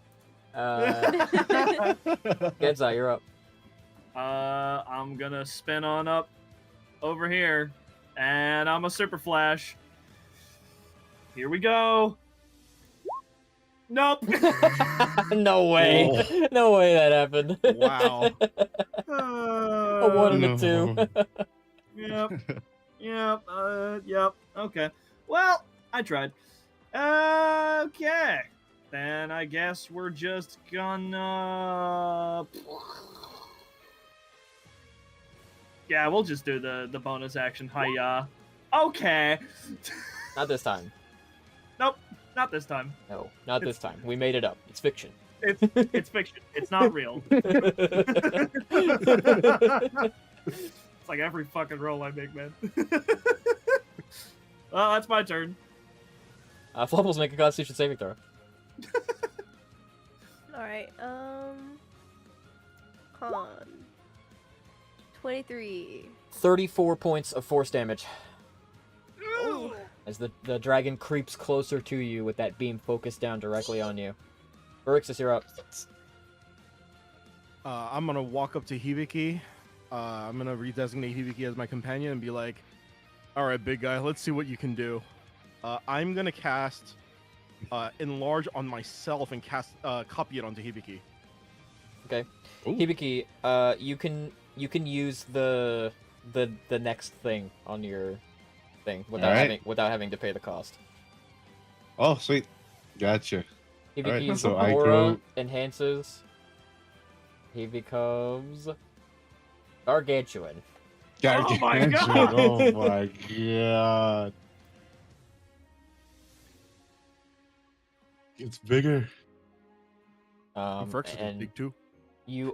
Genzai, you're up. I'm gonna spin on up over here, and I'm a super flash. Here we go. Nope. No way. Oh. No way that happened. Wow. A 1 and a 2. Yep. Yep. Okay. Well, I tried. Okay. Then I guess we're just gonna. Yeah, we'll just do the bonus action. Hiya. Okay. Not this time. Nope. Not this time. No, not this time. We made it up. It's fiction. It's fiction. It's not real. It's like every fucking roll I make, man. Well, that's my turn. Flubbles, make a Constitution saving throw. Alright, con. 23. 34 points of force damage Ooh. as the dragon creeps closer to you with that beam focused down directly on you. Erixis, you're up. I'm gonna walk up to Hibiki. I'm gonna redesignate Hibiki as my companion and be like, "All right, big guy, let's see what you can do." I'm gonna cast enlarge on myself and cast copy it onto Hibiki. Okay. Ooh. Hibiki, you can use the next thing on your thing without Alright. having to pay the cost. Oh, sweet. Gotcha. Hibiki's so I aura grow- enhances. He becomes gargantuan. Oh my Gargantuan. God. Oh my god. It's bigger. Ferx is And big too. you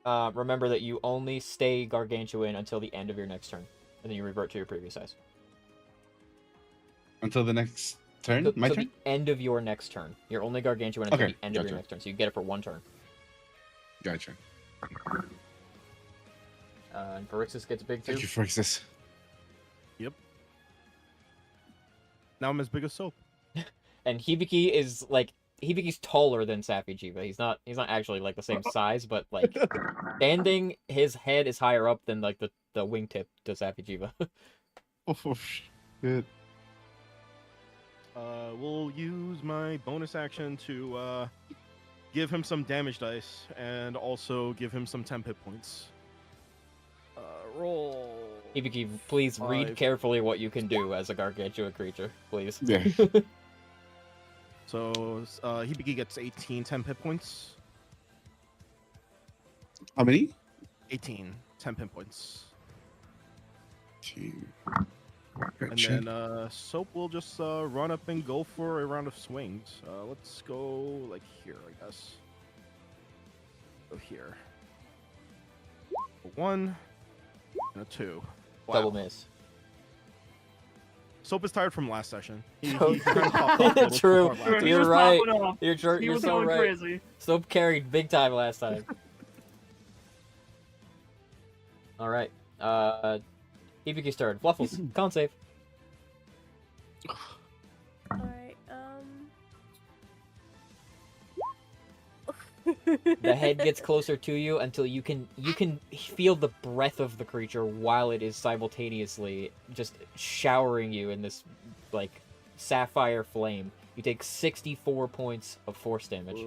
remember that you only stay gargantuan until the end of your next turn, and then you revert to your previous size. Until the next turn? So, My so turn? the end of your next turn. You're only gargantuan until Okay, the end of your gotcha. next turn, so you get it for 1 turn. Gotcha. And Phyrexius gets big too. Thank you for this. Now I'm as big as soap. And Hibiki is like Hibiki's taller than Safijiva. He's not actually like the same size, but like standing, his head is higher up than like the wingtip to Safijiva. Oh shit. We'll use my bonus action to give him some damage dice and also give him some temp hit points. Roll. Hibiki, please read 5. carefully what you can do as a gargantuan creature, please. Yeah. So Hibiki gets 18 temp hit points. How many? 18 temp hit points. 2. And then Soap will just run up and go for a round of swings. Let's go like here, I guess. Go here. A 1 and a 2. Wow. Double miss. Soap is tired from last session. He Oh, kinda popped off a little true. too far last He You're was right. popping off. You're He you're was so going right. crazy. Soap carried big time last time. All right. Hibiki's turn. Fluffles, con save. Alright, The head gets closer to you until you can feel the breath of the creature while it is simultaneously just showering you in this like sapphire flame. You take 64 points of force damage.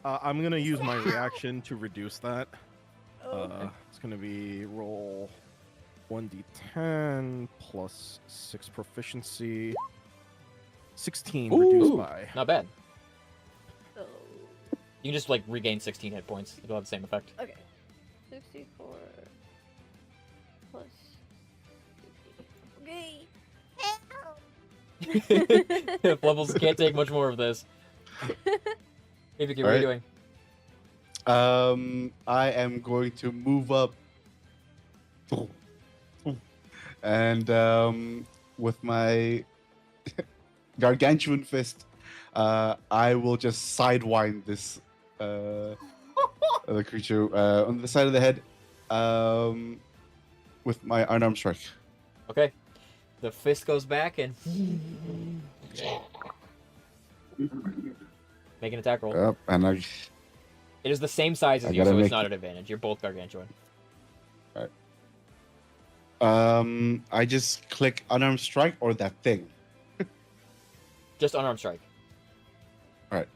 I'm gonna use my reaction to reduce that. Oh. It's gonna be roll 1d10 plus 6 proficiency. 16 Ooh. reduced Ooh, by. not bad. So, You can just like regain 16 hit points. It'll have the same effect. okay. 64 plus 50. Okay. Help! Levels can't take much more of this. Hey Vicky, what are you doing? I am going to move up, and with my gargantuan fist, I will just sidewind this other creature on the side of the head, with my unarmed strike. Okay. The fist goes back and make an attack roll. Yep, and I. It is the same size as I you, gotta so it's make- not an advantage. You're both gargantuan. I just click unarmed strike or that thing. Just unarmed strike. Alright.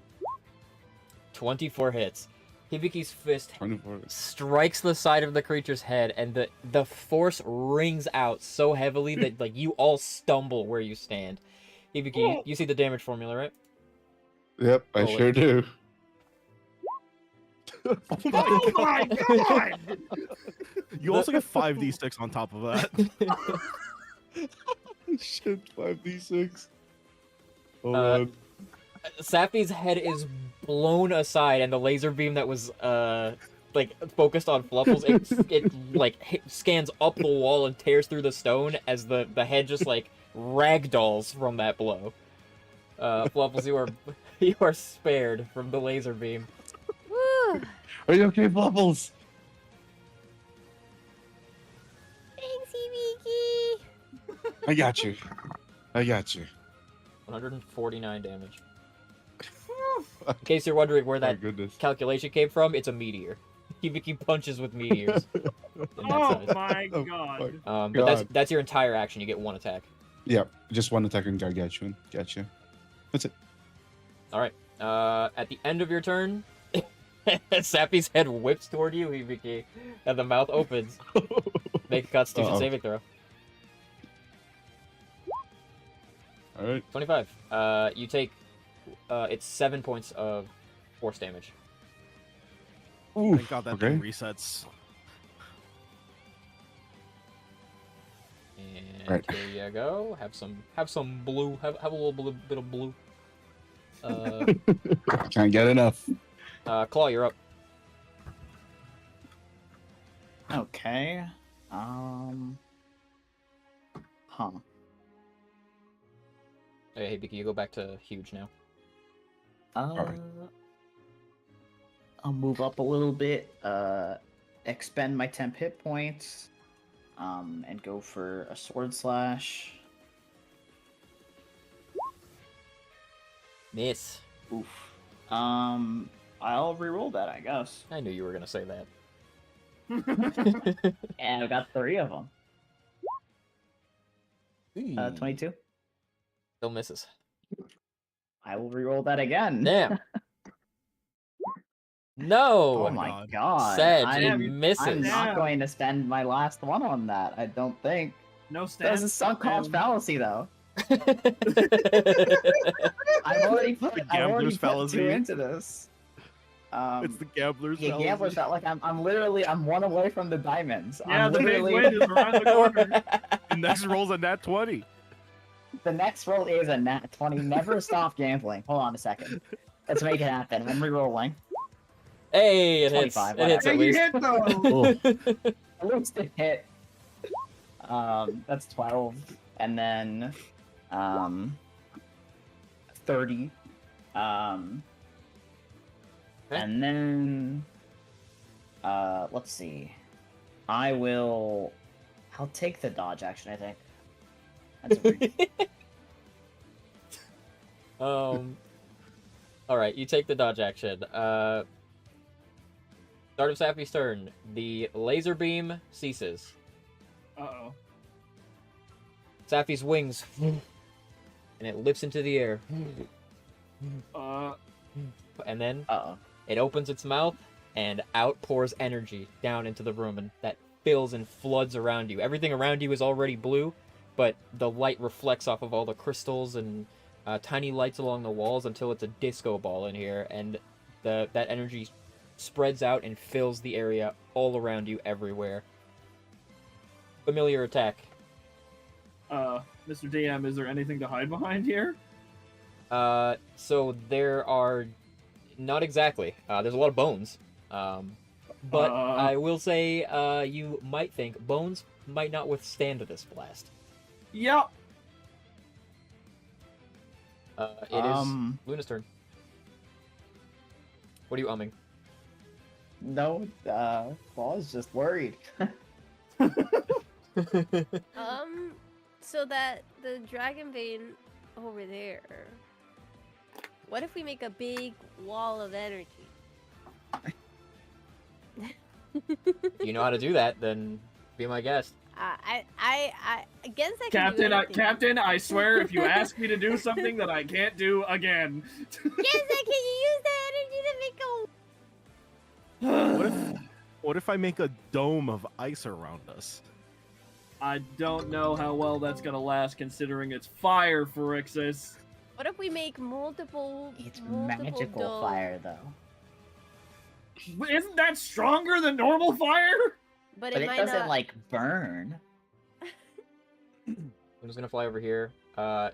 24 hits. Hibiki's fist 24. strikes the side of the creature's head, and the force rings out so heavily that like you all stumble where you stand. Hibiki, you see the damage formula, right? Yep, I Roll it. sure do. Oh my God! You also get 5d6 on top of that. Shit, 5d6. Hold Uh, on. Sappy's head is blown aside, and the laser beam that was like focused on Fluffles, it like scans up the wall and tears through the stone as the head just like ragdolls from that blow. Fluffles, you are spared from the laser beam. Woo! Are you okay, Bubbles? Thanks, Hibiki! I got you. I got you. 149 damage. In case you're wondering where My that goodness. calculation came from, it's a meteor. Hibiki punches with meteors. in that Oh size. my Oh, god. But that's your entire action. You get one attack. Yep, just one attack on Gargantuan. Gotcha. That's it. All right. At the end of your turn, Sappy's head whips toward you, Hibiki, and the mouth opens. Make a Constitution Uh-oh. saving throw. All right. 25. You take it's 7 points of force damage. Ooh, Thank God that okay. thing resets. And Right. here you go. Have some blue. Have a little bit of blue. Can't get enough. Claw, you're up. Okay. Huh. Hey, Hibiki, you go back to huge now. Alright. I'll move up a little bit, expend my temp hit points, and go for a sword slash. Miss. Oof. I'll reroll that, I guess. I knew you were gonna say that. And I've got 3 of them. 22. Still misses. I will reroll that again. Damn. No. Oh my God. god. Sedge, it I'm misses. not Damn. going to spend my last one on that, I don't think. No That's stance. a sunk cost and- fallacy, though. It's I've already put, The I've already gambler's put 2 fallacy. into this. It's the gambler's Yeah, fallacy. gamblers felt like I'm literally I'm 1 away from the diamonds. Yeah, I'm the big literally win is around the corner. The next roll's a nat 20. the next roll is a nat 20. Never stop gambling. Hold on a second. Let's make it happen. I'm rerolling. Hey, it hits. 25, It hits Hey, at you least. hit though. At least it hit. That's 12, and then 30. Okay. And then let's see. I'll take the dodge action, I think. That's weird. All right, you take the dodge action. Start of Sappy's turn. The laser beam ceases. Uh-oh. Sappy's wings, and it lifts into the air, and then Uh-oh. it opens its mouth and outpours energy down into the room, and that fills and floods around you. Everything around you is already blue, but the light reflects off of all the crystals and tiny lights along the walls until it's a disco ball in here, and that energy spreads out and fills the area all around you everywhere. Familiar attack. Mr. DM, is there anything to hide behind here? So there are not exactly. There's a lot of bones. But I will say you might think bones might not withstand this blast. Yep. It is Luna's turn. What are you umming? No, Claw's just worried. So that the dragon vein over there. What if we make a big wall of energy? You know how to do that, then be my guest. I guess I can Captain, do anything. Captain, I swear if you ask me to do something that I can't do again. Guess I can use that energy to make a. What if I make a dome of ice around us? I don't know how well that's gonna last considering it's fire, Phyrexius. What if we make multiple? It's multiple magical domes? fire, though. Isn't that stronger than normal fire? But But it it might doesn't, not. like, burn. I'm just gonna fly over here.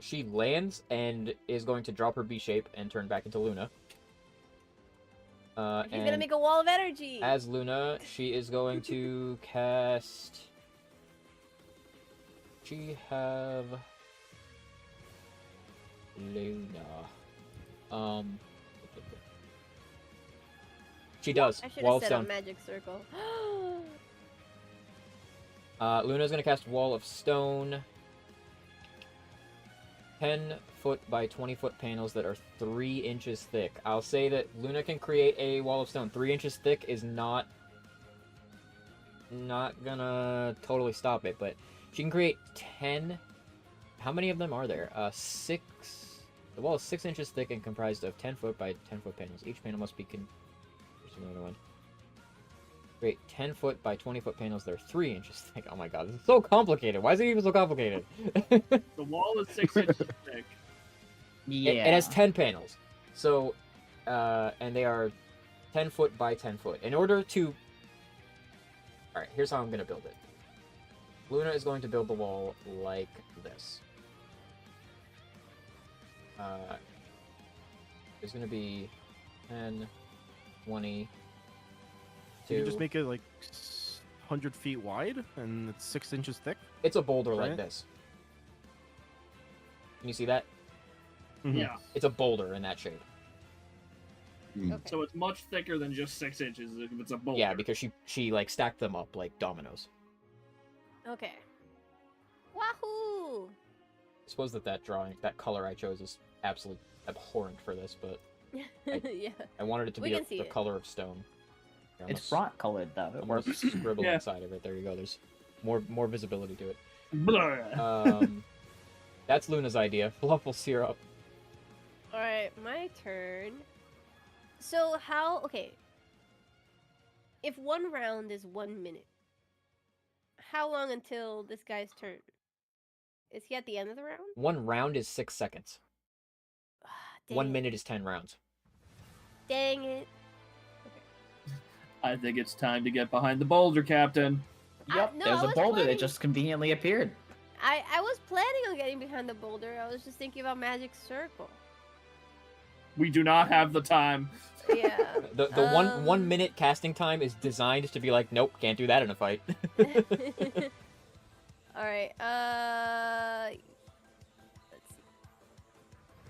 She lands and is going to drop her B shape and turn back into Luna. He's and gonna make a wall of energy. as Luna, she is going to cast. She have Luna. She does. I should Wall have of said a Stone. magic circle. Luna's gonna cast Wall of Stone. 10-foot by 20-foot panels that are 3 inches thick. I'll say that Luna can create a wall of stone. 3 inches thick is not gonna totally stop it, but she can create 10. How many of them are there? 6. The wall is 6 inches thick and comprised of 10-foot by 10-foot panels. Each panel must be Here's another one. Create 10-foot by 20-foot panels that are 3 inches thick. Oh my god, this is so complicated. Why is it even so complicated? The wall is 6 inches thick. Yeah. It has 10 panels. So, and they are 10 foot by 10 foot. In order to... Alright, here's how I'm going to build it. Luna is going to build the wall like this. There's going to be 10, 20, Can you just make it like 100 feet wide and it's 6 inches thick? It's a boulder like Right. this. Can you see that? Mhm. Yeah. It's a boulder in that shape. Mm. Okay. So it's much thicker than just 6 inches if it's a boulder. Yeah, because she like stacked them up like dominoes. Okay. Wahoo! I suppose that color I chose is absolutely abhorrent for this, but Yeah. I wanted it to We be can see the it. color of stone. Here, I'm It's gonna front colored, though. It I'm gonna works. scribble Yeah. inside of it. There you go. There's more visibility to it. Blah. That's Luna's idea. Fluffle syrup. Alright, my turn. So how okay. If one round is 1 minute, how long until this guy's turn? Is he at the end of the round? One round is 6 seconds. Dang 1 it. minute is 10 rounds. Dang it. I think it's time to get behind the boulder, Captain. Yep, no, there's I a was boulder planning- that just conveniently appeared. I was planning on getting behind the boulder. I was just thinking about magic circle. We do not have the time. Yeah. The one minute casting time is designed to be like, nope, can't do that in a fight. Alright, let's see.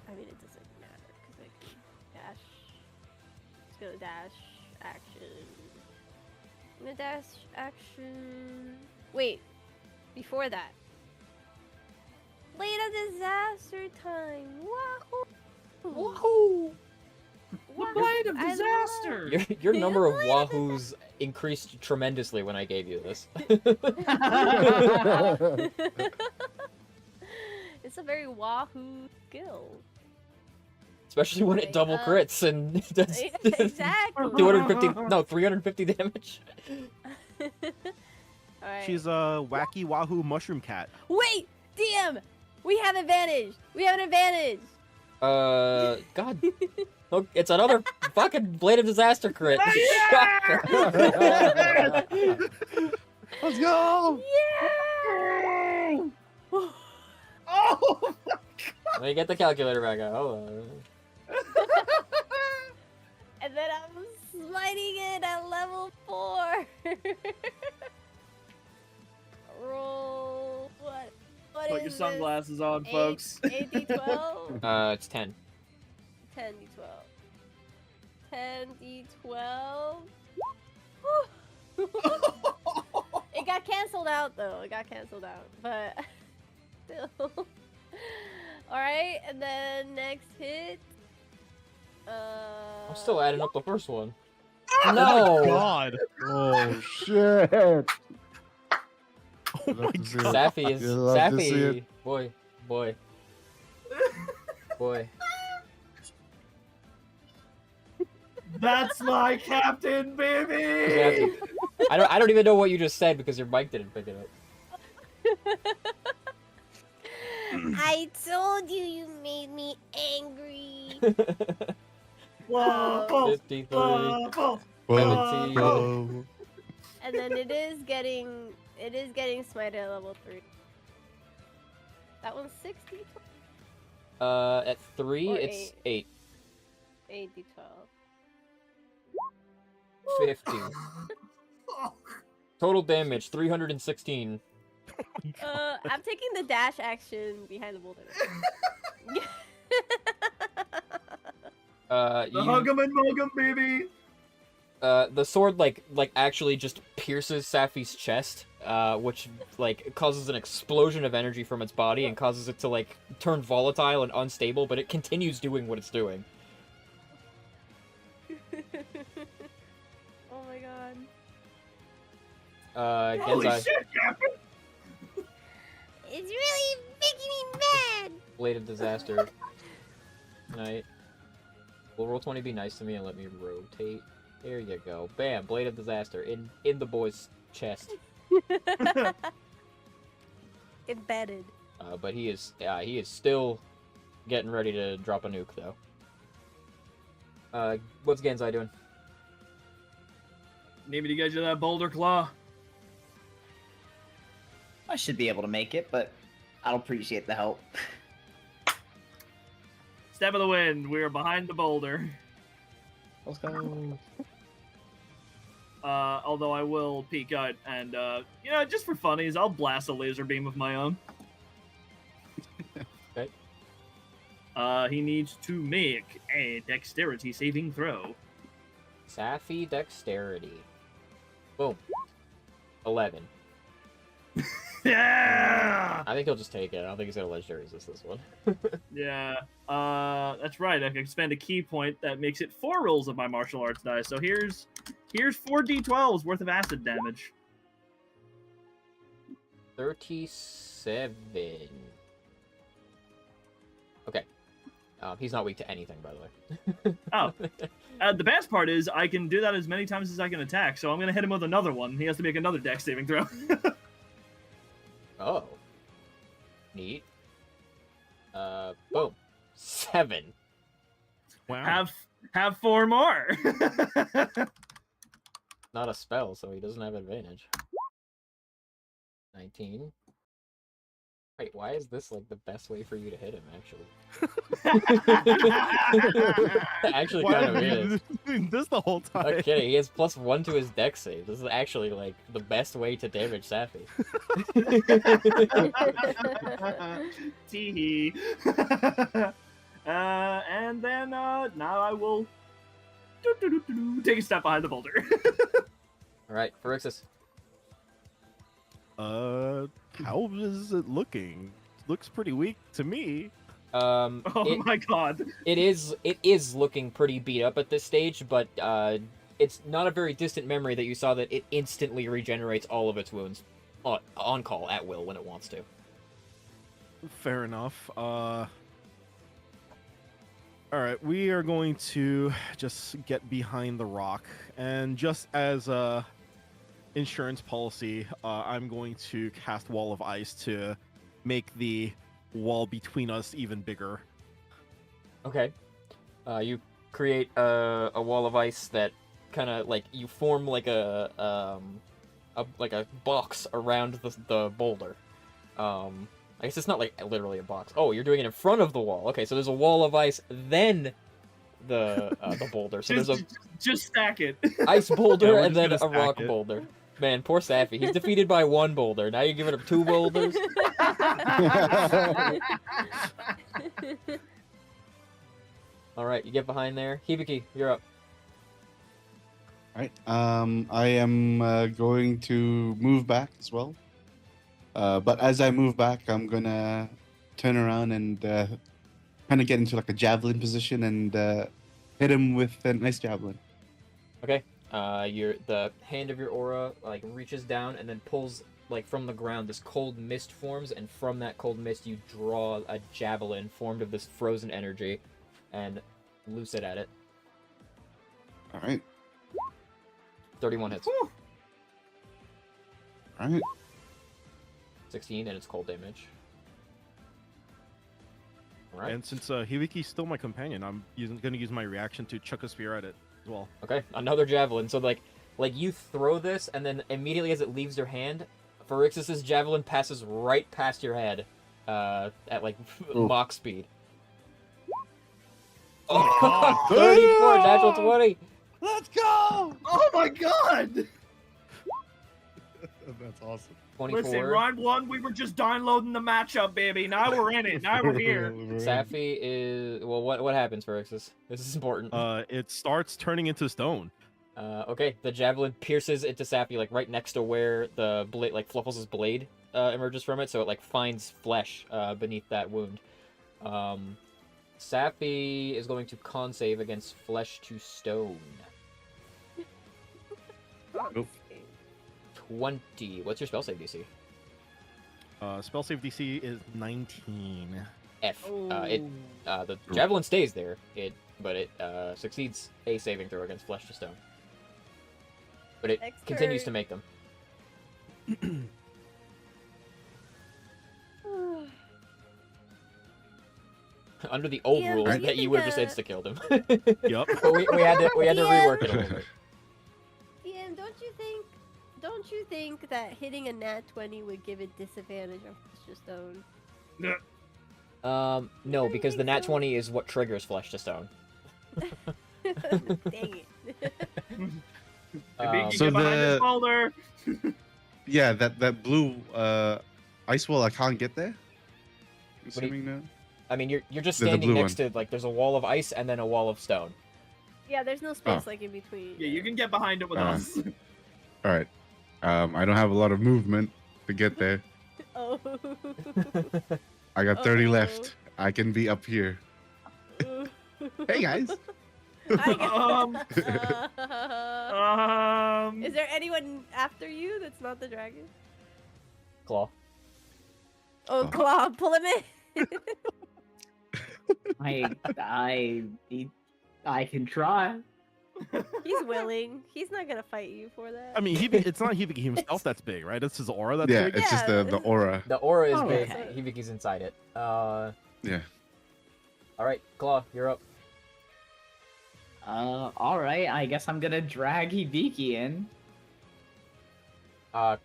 I mean, it doesn't matter, because I can dash. Let's go dash action. I'm gonna dash action. Wait, before that. Late a disaster time! Wahoo! Woohoo! The blade of I love- disaster. Your number of wahoos increased tremendously when I gave you this. It's a very wahoo skill. Especially when it Like, double crits and does Exactly. 250, no, 350 damage. All right. She's a wacky wahoo mushroom cat. Wait, DM, we have advantage. We have an advantage. God. Look, it's another fucking Blade of Disaster crit. Shocker. Let's go! Yeah. Oh! Let me get the calculator back out. Hold on. And then I'm smiting it at level 4. Roll what? What Put is your this? sunglasses on, folks. 8d12. It's 10. 10d12. 10d12. It got canceled out though. It got canceled out, but still. All right, and then next hit. I'm still adding up the first one. Oh No! my god! Oh shit! Oh You my love to see it. god! Safi is You love to see Safi. it. Boy. That's my captain, baby. Safi. I don't even know what you just said because your mic didn't pick it I told you you made me angry. up. Whoa, 53. whoa, whoa. Seventeen. Whoa. And then it is getting smited at level 3. That one's 60. At 3, Or it's 8. 8d12. 50. Total damage 316. I'm taking the dash action behind the boulder. The hug 'em and mug 'em, baby. The sword like actually just pierces Safi's chest, which like causes an explosion of energy from its body and causes it to like turn volatile and unstable, but it continues doing what it's doing. Oh my god. Holy Genzai, shit, Captain. It's really making me mad. Blade of Disaster. Night. Will roll 20 be nice to me and let me rotate? There you go. Bam! Blade of Disaster in the boy's chest. Embedded. But he is still getting ready to drop a nuke though. What's Genzai doing? Need me to get you that boulder claw? I should be able to make it, but I'll appreciate the help. Step of the wind. We are behind the boulder. Let's go. Although I will peek out and, just for funnies, I'll blast a laser beam of my own. Okay. He needs to make a dexterity saving throw. Safi Dexterity. Boom. 11. Yeah! I think he'll just take it. I don't think he's gonna legendary resist this one. Yeah. That's right. I can spend a key point that makes it 4 rolls of my martial arts die. So here's 4 d12s worth of acid damage. 37. Okay. He's not weak to anything, by the way. Oh. The best part is I can do that as many times as I can attack. So I'm gonna hit him with another one. He has to make another dex saving throw. Oh. Neat. Boom. 7. Wow. Have 4 more. Not a spell, so he doesn't have advantage. 19. Wait, why is this like the best way for you to hit him, actually? Actually Why kind have of you is. been doing this the whole time? Not kidding, he has +1 to his dex save. This is actually like the best way to damage Safi. Tee. And then now I will take a step behind the boulder. Alright, Phyrexius. How is it looking? Looks pretty weak to me. Oh my god. It is looking pretty beat up at this stage, but it's not a very distant memory that you saw that it instantly regenerates all of its wounds on call at will when it wants to. Fair enough. Alright, we are going to just get behind the rock, and just as insurance policy, I'm going to cast Wall of Ice to make the wall between us even bigger. Okay. You create a wall of ice that kind of like you form like a box around the boulder. I guess it's not like literally a box. Oh, you're doing it in front of the wall. Okay, so there's a wall of ice, then the boulder. So there's a just stack it. ice boulder Yeah, we're and just then gonna a stack rock it. boulder. Man, poor Safi. He's defeated by one boulder. Now you're giving him two boulders. All right, you get behind there. Hibiki, you're up. Right. I am going to move back as well. But as I move back, I'm gonna turn around and kind of get into like a javelin position and hit him with an ice javelin. Okay. The hand of your aura like reaches down and then pulls like from the ground. This cold mist forms, and from that cold mist you draw a javelin formed of this frozen energy, and loose it at it. All right. 31 hits. All right. 16, and it's cold damage. All right. And since Hibiki's still my companion, I'm going to use my reaction to chuck a spear at it as well. Okay, another javelin. So like you throw this, and then immediately as it leaves your hand, Pharixus's javelin passes right past your head, at like Mach speed. Oh, 34, natural 20. Let's go! Oh my god! That's awesome. 24. Listen, round one, we were just downloading the matchup, baby. Now we're in it. Now we're here. Safi is what happens, Pharixus? This is important. It starts turning into stone. Okay, the javelin pierces into Safi like right next to where the blade, like Fluffles' blade, emerges from it, so it like finds flesh beneath that wound. Safi is going to con save against flesh to stone. Nope. 20. What's your spell save DC? Spell save DC is 19. F. The javelin stays there. But it succeeds a saving throw against flesh to stone. But it Next continues to turn. make them. Under the old Yeah, rules, do you that you think would have just that- insta-killed him. Yep. But we had to rework it a little bit. DM, don't you think that hitting a nat 20 would give it disadvantage on Flesh to Stone? No, because the think nat so. 20 is what triggers flesh to stone. Dang it. Biggie, So get behind the- this boulder. Yeah, that blue ice wall, I can't get there. What do you- Assuming no. I mean, you're just The standing blue next to, like, there's a wall of ice and then a wall of stone. Yeah, there's no space like in between. Yeah, you can get behind it with Uh, us. All right. I don't have a lot of movement to get there. Oh. I got 30 Uh-oh. left. I can be up here. Hey guys. Is there anyone after you that's not the dragon? Claw. Oh, Claw, pull him in. I can try. He's willing. He's not gonna fight you for that. I mean, it's not Hibiki himself that's big, right? It's his aura that's Yeah, big. it's just Yeah. the aura. The aura is Oh, big. okay. Hibiki's inside it. Yeah. Alright, Claw, you're up. Alright, I guess I'm gonna drag Hibiki in.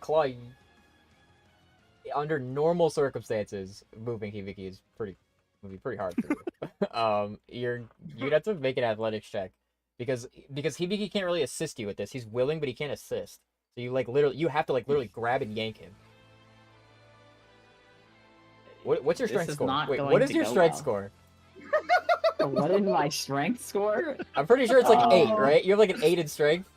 Claw, under normal circumstances, moving Hibiki is would be pretty hard for you. You'd have to make an athletics check because Hibiki can't really assist you with this. He's willing, but he can't assist. So you you have to literally grab and yank him. What's your This strength is score? not Wait, going what is to your go strength well. score? What is my strength score? I'm pretty sure it's like 8, Oh. right? You have like an 8 in strength.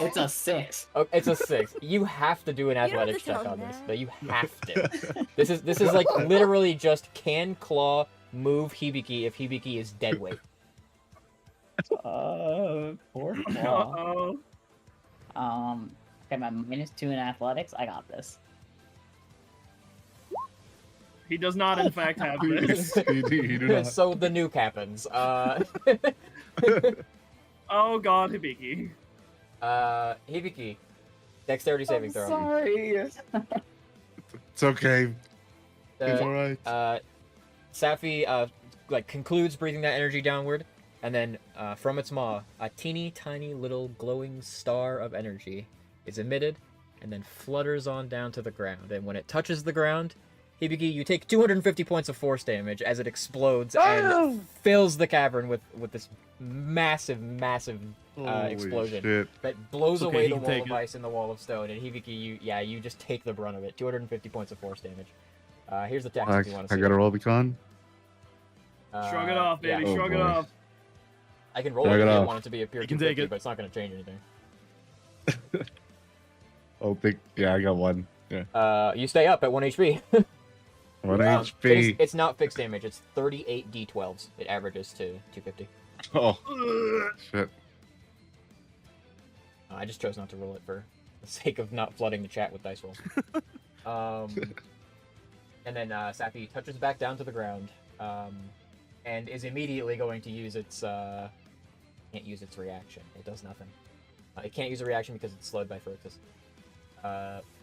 It's a 6. Oh, it's a 6. You have to do an don't have to athletics check tell on him this. that. No, you have to. This is like literally just can Claw move Hibiki if Hibiki is dead weight. Poor claw. Uh-oh. Okay, my -2 in athletics. I got this. He does not, in fact, have this. You do not. So the nuke happens. Oh god, Hibiki. Hibiki, Dexterity saving throw. Sorry. It's okay. It's all right. Safi like concludes breathing that energy downward, and then from its maw, a teeny tiny little glowing star of energy is emitted, and then flutters on down to the ground. And when it touches the ground, Hibiki, you take 250 points of force damage as it explodes and fills the cavern with this massive Holy explosion shit. that blows It's okay, away he the can wall take of it. ice and the wall of stone. And Hibiki, you just take the brunt of it. 250 points of force damage. Here's the text if you want to I see. gotta roll the con. Shrug it off, baby. Yeah. Oh, Shrug it boy. off. I can roll Shrug it it if you off. want it to be a pure You can take 250, it. but it's not going to change anything. Oh, big. Yeah, I got one. Yeah. You stay up at 1 HP. 1 It HP. it's not fixed damage. It's 38 d12s. It averages to 250. Oh, shit. I just chose not to roll it for the sake of not flooding the chat with dice rolls. And then Safi touches back down to the ground, and is immediately going to use its can't use its reaction. It does nothing. It can't use a reaction because it's slowed by Ferocus.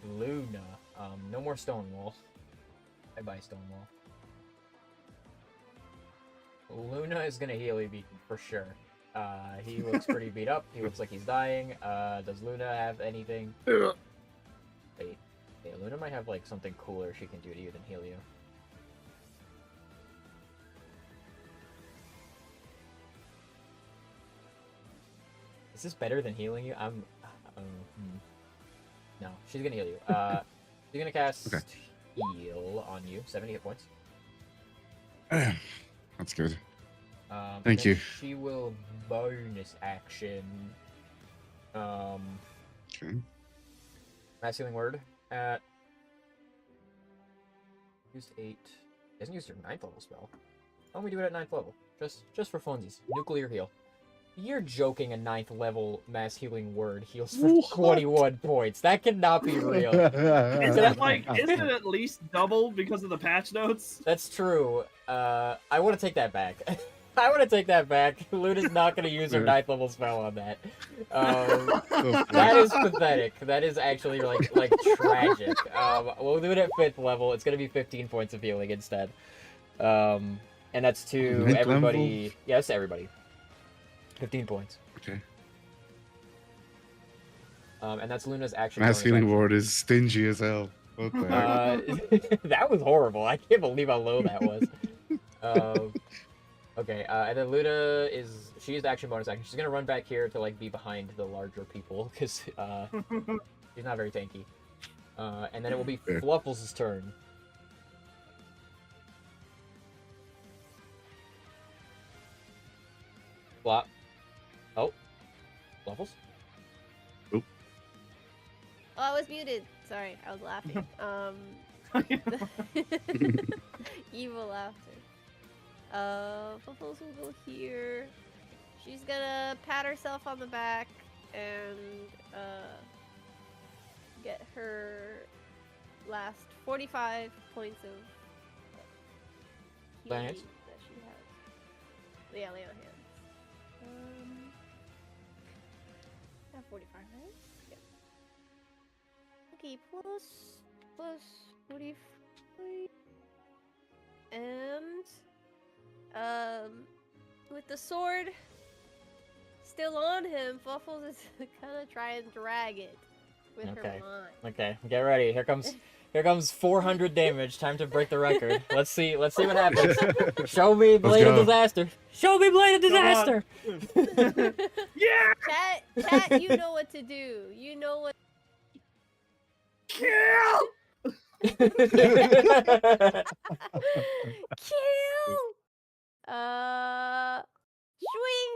Luna, no more Stonewall. Bye-bye, Stonewall. Luna is gonna heal Ibiki for sure. He looks pretty beat up. He looks like he's dying. Does Luna have anything? Wait, yeah, Luna might have like something cooler she can do to you than heal you. Is this better than healing you? No, she's gonna heal you. She's gonna cast Okay. heal on you, 70 hit points. That's good. And Thank then you. She will bonus action. Okay. Mass healing word at used 8. Hasn't used her 9th level spell. Why don't we do it at 9th level? Just for funsies. Nuclear heal. You're joking. A 9th level mass healing word heals for What? 21 points. That cannot be real. Isn't it at least double because of the patch notes? That's true. I want to take that back. I want to take that back. Luna's not going to use her 9th level spell on that. That is pathetic. That is actually like tragic. We'll do it at 5th level. It's going to be 15 points of healing instead. And that's to 9th everybody. level? Yes, everybody. 15 points. Okay. And that's Luna's action. Mass bonus healing action. ward is stingy as hell. What the heck? That was horrible. I can't believe how low that was. Okay, and then Luna she used action bonus action. She's gonna run back here to like be behind the larger people because she's not very tanky. And then it will be Fair. Fluffles' turn. Flop. Oh, Fluffles. Oh, I was muted. Sorry, I was laughing. Evil laughter. Bubbles will go here. She's gonna pat herself on the back and get her last 45 points of Lay on healing hands? that she has. Yeah, lay on hands. I have 45, right? Yeah. Okay, plus 45. And with the sword still on him, Fluffles is gonna try and drag it with Okay. her mind. Okay, get ready. Here comes 400 damage. Time to break the record. Let's see what happens. Show me Blade of go. Disaster. Show me Blade of Come on. Disaster. Yeah! Chat, you know what to do. You know what. Kill! Kill! Swing!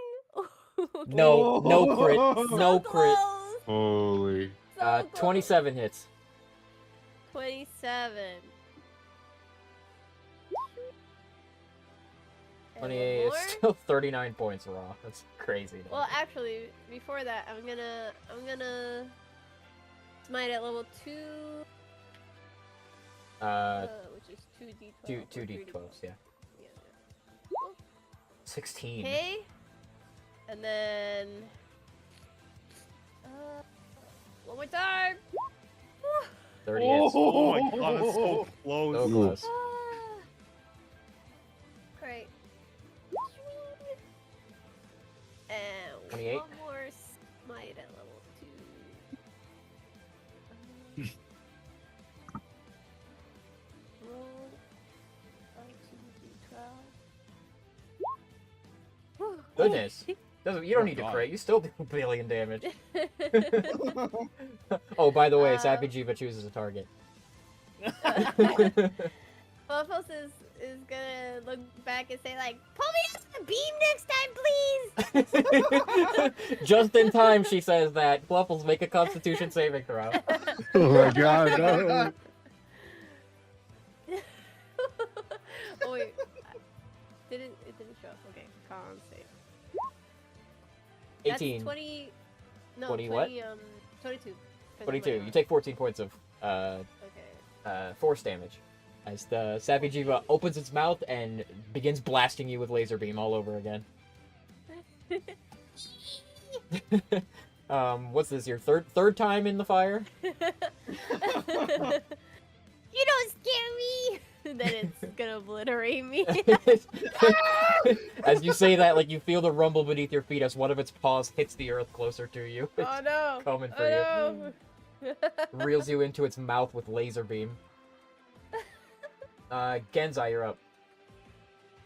No crit. No So crit. close, Holy. so close. 27 hits. 27. 28 is More? still 39 points raw. That's crazy. though. Well, actually, before that, I'm gonna smite at level 2, which is 2d12. two d12s, yeah. Yeah. 16. Okay. And then one more time. 30 hits. Oh my god, it's so close. So close. Great. And 28. one more smite at level 2. Roll 12. Goodness. You don't Oh, need to God. crit. You still do a billion damage. Oh, by the way, Sappy Jiva chooses a target. Waffles is gonna look back and say like, pull me out the beam next time, please. Just in time, she says that. Fluffles, make a Constitution saving throw. Oh my god, no. Oh wait, it didn't show up. Okay, con save. 18. That's 20. No, 20 20 what? 22. 22. You take 14 points of Okay. force damage as the Sappy Jiva opens its mouth and begins blasting you with laser beam all over again. What's this? Your third time in the fire? You don't scare me. Then it's gonna obliterate me. As you say that, like you feel the rumble beneath your feet as one of its paws hits the earth closer to you. It's Oh no! coming for Oh no! reels you into its mouth with laser beam. Genzai, you're up.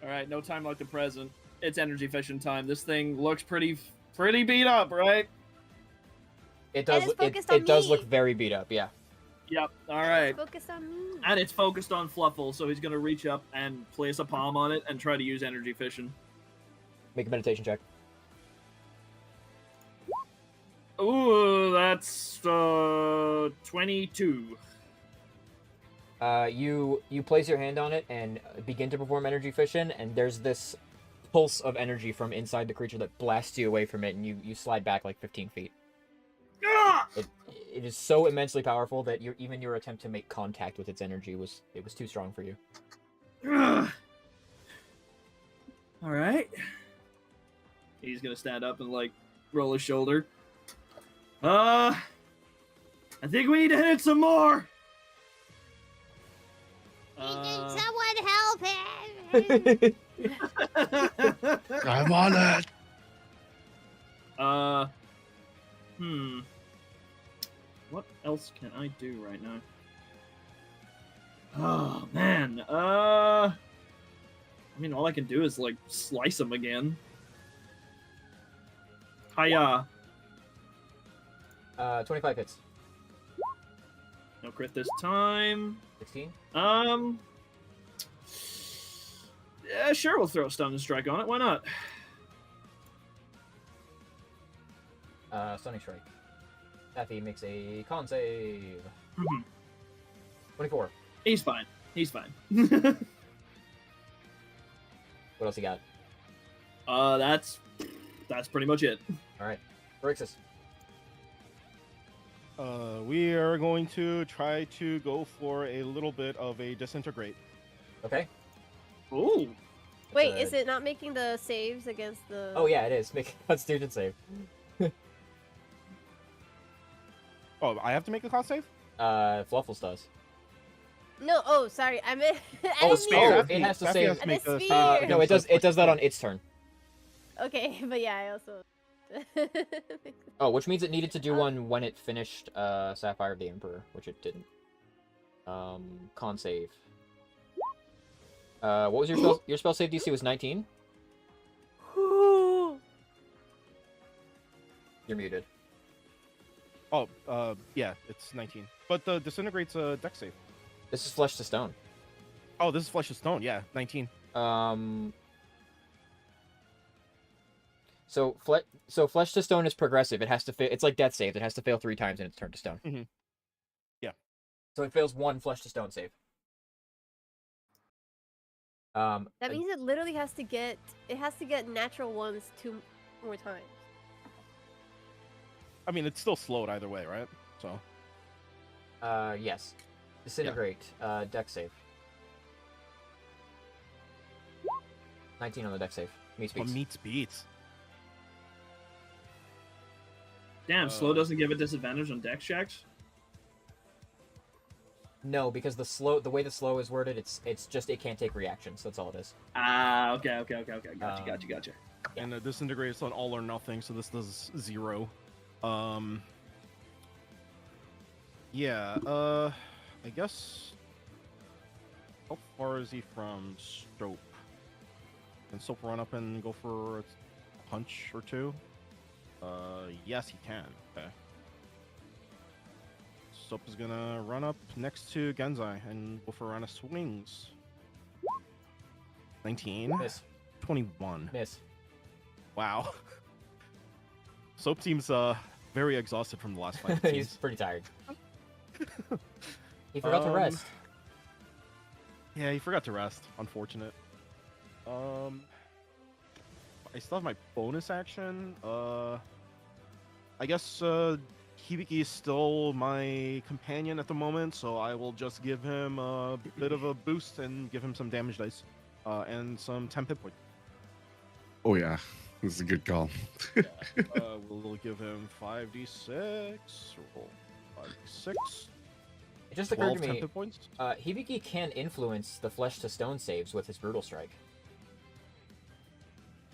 All right, no time like the present. It's energy efficient time. This thing looks pretty beat up, right? It does. it's It, focused on it does me. look very beat up. Yeah. Yep. All right. Focus on me. And it's focused on Fluffle, so he's gonna reach up and place a palm on it and try to use energy efficient. Make a meditation check. Ooh, that's 22. You place your hand on it and begin to perform energy fission, and there's this pulse of energy from inside the creature that blasts you away from it, and you slide back like 15 feet. Ah! It is so immensely powerful that even your attempt to make contact with its energy was too strong for you. All right. He's gonna stand up and like roll his shoulder. I think we need to hit it some more. Someone help him! I'm on it. What else can I do right now? Oh man. I mean, all I can do is like slice him again. Hiya. 25 hits. No crit this time. 16. Yeah, sure, we'll throw a stun and strike on it. Why not? Stunning strike. Taffy makes a con save. Mhm. 24. He's fine. He's fine. What else you got? That's pretty much it. All right, Rixus. We are going to try to go for a little bit of a disintegrate. Okay. Ooh. Wait, is it not making the saves against the? Oh yeah, it is. Make a Constitution save. Oh, I have to make a con save? Fluffles does. No. Oh, sorry. I meant. I Oh, didn't spear. mean- It has to Taffy save. has to make a Spear. save No, it against does that on its turn. Okay, but yeah, I also. Oh, which means it needed to do one when it finished Sapphire of the Emperor, which it didn't. Con save. What was your spell? Your spell save DC was 19. You're muted. Oh, yeah, it's 19. But the disintegrate's a dex save. This is flesh to stone. Oh, this is flesh of stone. Yeah, 19. So flesh to stone is progressive. It has to fail. It's like death save. It has to fail 3 times and it's turned to stone. Mhm. Yeah. So it fails 1 flesh to stone save. That means it literally has to get. It has to get natural ones 2 more times. I mean, it's still slowed either way, right? So. Yes. Disintegrate. Dex save. 19 on the dex save. Meets What beats. meets beats? Damn, slow doesn't give it disadvantage on dex checks. No, because the way the slow is worded, it's just it can't take reactions. That's all it is. Ah, okay. Gotcha. And it disintegrates on all or nothing, so this does 0. Yeah, I guess... How far is he from Soap? Can Soap run up and go for a punch or two? Yes, he can. Okay. Soap is gonna run up next to Genzai and go for a round of swings. 19. Miss. 21. Miss. Wow. Soap seems very exhausted from the last fight. He's pretty tired. He forgot to rest. Yeah, he forgot to rest. Unfortunate. I still have my bonus action. I guess Hibiki is still my companion at the moment, so I will just give him a bit of a boost and give him some damage dice and some 10 hit points. Oh yeah, this is a good call. We'll give him 5d6. Roll 5d6. It just occurred to 10 me, hit points. Hibiki can influence the flesh to stone saves with his brutal strike.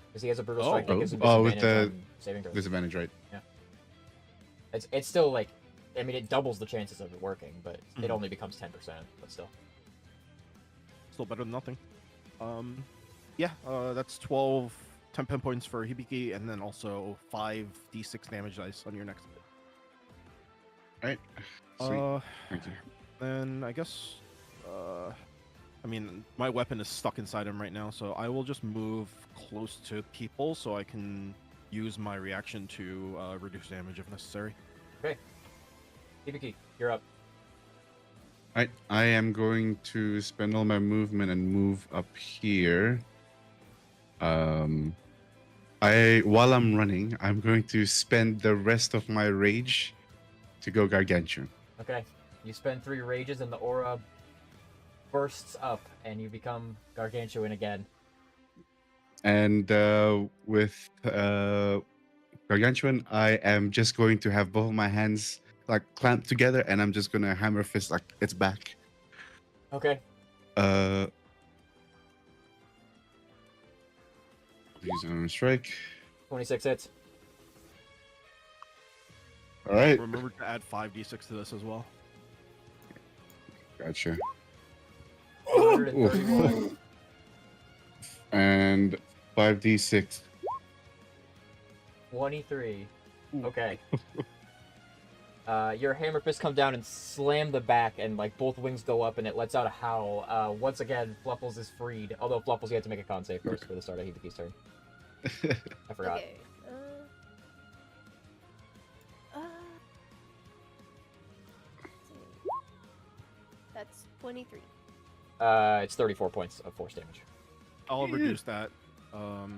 Because he has a brutal strike that gives him with disadvantage the on saving throws. disadvantage, right? It's still like, I mean, it doubles the chances of it working, but it only becomes 10%, but still. Still better than nothing. Yeah, that's 12 10 pin points for Hibiki, and then also 5d6 damage dice on your next hit. Alright. Sweet. Thank you. Then I guess, I mean, my weapon is stuck inside him right now, so I will just move close to people so I can use my reaction to reduce damage if necessary. Okay. Hibiki, you're up. Alright, I am going to spend all my movement and move up here. While I'm running, I'm going to spend the rest of my rage to go gargantuan. Okay. You spend 3 rages and the aura bursts up and you become gargantuan again. And with gargantuan, I am just going to have both of my hands like clamped together, and I'm just gonna hammer fist like it's back. Okay. Use an strike. 26 hits. All right. Remember to add 5d6 to this as well. Gotcha. 131. And 5d6. 23. Okay. Your hammer fist come down and slam the back, and like both wings go up, and it lets out a howl. Once again, Fluffles is freed. Although Fluffles, you have to make a con save first for the start of Hibiki's turn. I forgot. Okay. That's 23. It's 34 points of force damage. I'll reduce that. Roll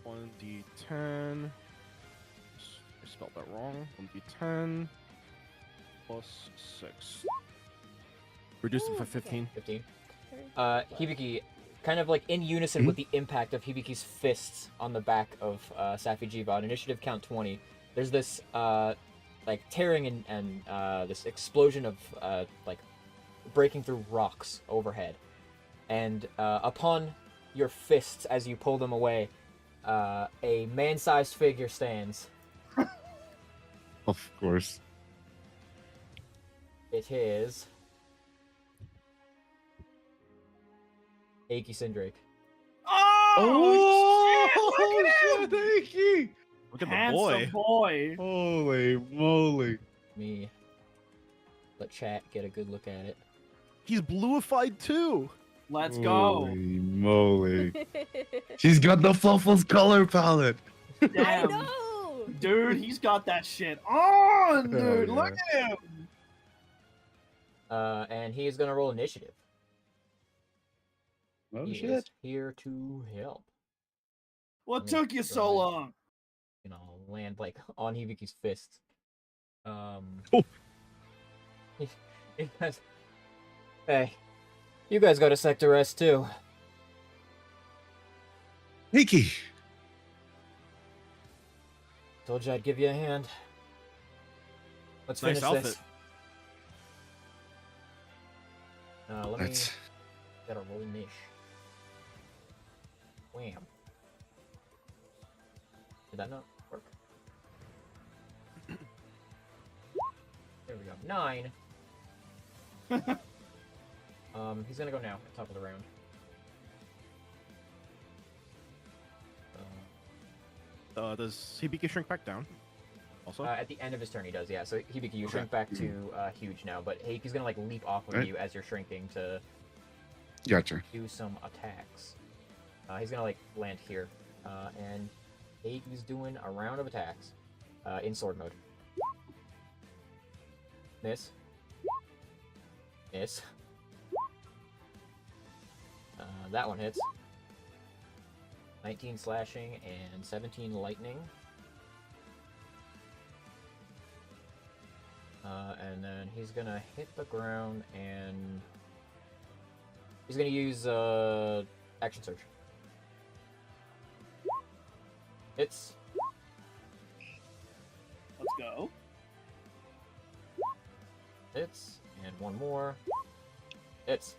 1d10. I spelled that wrong. 1d10 plus 6. Reduce it by 15. 15. Hibiki, kind of like in unison with the impact of Hibiki's fists on the back of Safi Jiva on initiative count 20, there's this like tearing and this explosion of like breaking through rocks overhead. And upon your fists as you pull them away, a man-sized figure stands. Of course. It is Eiki Sindrake. Oh, shit, Eiki! Look at the handsome boy. boy. Holy moly. Me. Let chat get a good look at it. He's bluified too. Let's go. Holy moly. She's got the Fluffles color palette. I Damn. know. Dude, he's got that shit on, dude. Hell yeah. Look at him. And he is gonna roll initiative. Oh He shit. is here to help. What Yeah, took you go so ahead. long? You know, land like on Hibiki's fist. Oh. He goes, hey, you guys got a sector rest too. Eiki, Told you I'd give you a hand. Let's Nice finish outfit. this. Let me Let's. get a roll niche. Wham. Did that not work? There we go. 9. He's gonna go now at top of the round. Does Hibiki shrink back down? Also? At the end of his turn, he does, yeah. So Hibiki, you shrink back to huge now, but Heiki's gonna like leap off of Right. you as you're shrinking to Gotcha. do some attacks. He's gonna like land here, and Heiki's doing a round of attacks in sword mode. Miss. Miss. That one hits. 19 slashing and 17 lightning. And then he's gonna hit the ground and he's gonna use action surge. Hits. Let's go. Hits. And one more. Hits.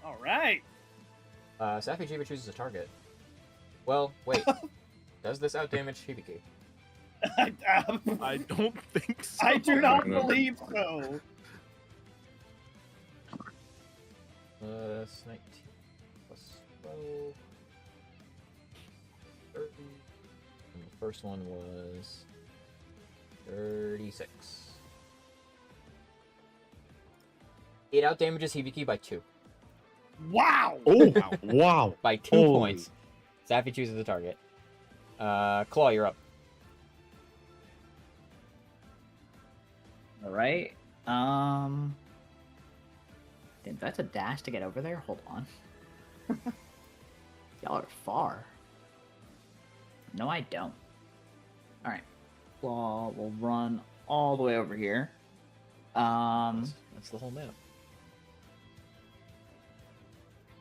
All right. Safi Jiva chooses a target. Well, wait. Does this outdamage Hibiki? I don't think so. I do not No. believe so. Plus 19 plus 12. 30. And the first one was 36. It outdamages Hibiki by 2. Wow. Oh, wow. By 2 Holy. points. Safi chooses the target. Claw, you're up. All right. Do I have to dash to get over there? Hold on. Y'all are far. No, I don't. All right. Claw will run all the way over here. That's the whole map.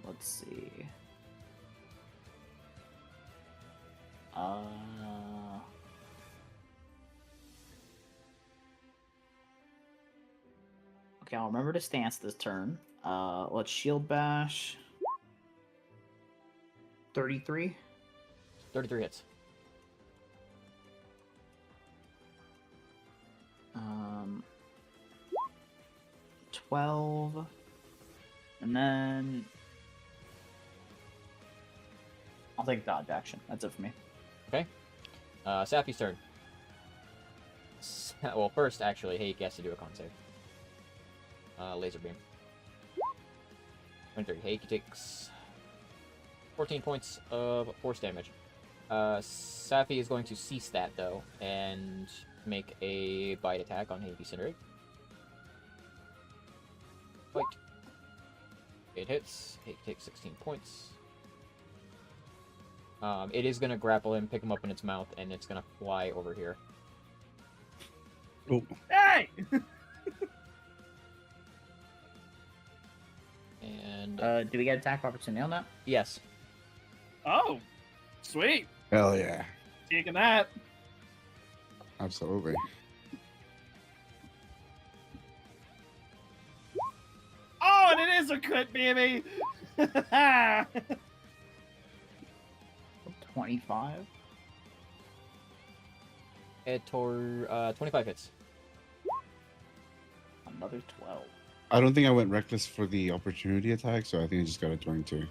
Let's see. Okay, I'll remember to stance this turn. Let's shield bash. 33. 33 hits. 12. And then I'll take dodge action. That's it for me. Safi's turn. Well, first, actually, Heiki has to do a con save. Laser beam. 23. Heiki takes 14 points of force damage. Safi is going to cease that, though, and make a bite attack on Heiki Cinderig. Bite. It hits. Heiki takes 16 points. It is going to grapple him, pick him up in its mouth, and it's going to fly over here. Oh, Hey. And Do we get attack of opportunity on that? yes, Oh, sweet. hell yeah. Taking that. Absolutely. Oh, and it is a crit, baby. 25. it tore 25 hits. Another 12. I don't think I went reckless for the opportunity attack, so I think I just got a 22.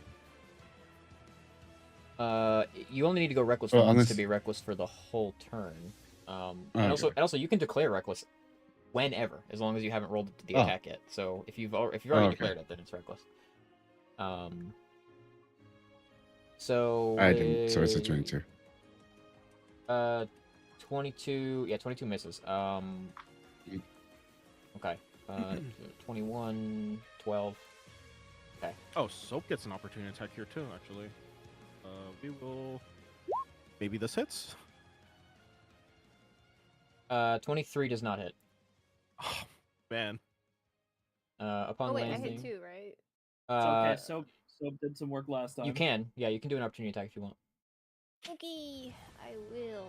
You only need to go reckless Oh, once unless- to be reckless for the whole turn. And Okay. also you can declare reckless whenever, as long as you haven't rolled the Oh. attack yet. So if you've already okay. declared it, then it's reckless. So I didn't, so it's a 22. 22. Yeah, 22 misses. Okay. 21, 12. Oh, Soap gets an opportunity attack here too, actually. We will. Maybe this hits? 23 does not hit. Oh, man. Upon Oh wait, I landing. hit 2, right? It's okay. So did some work last time. You can. Yeah, you can do an opportunity attack if you want. Okay, I will.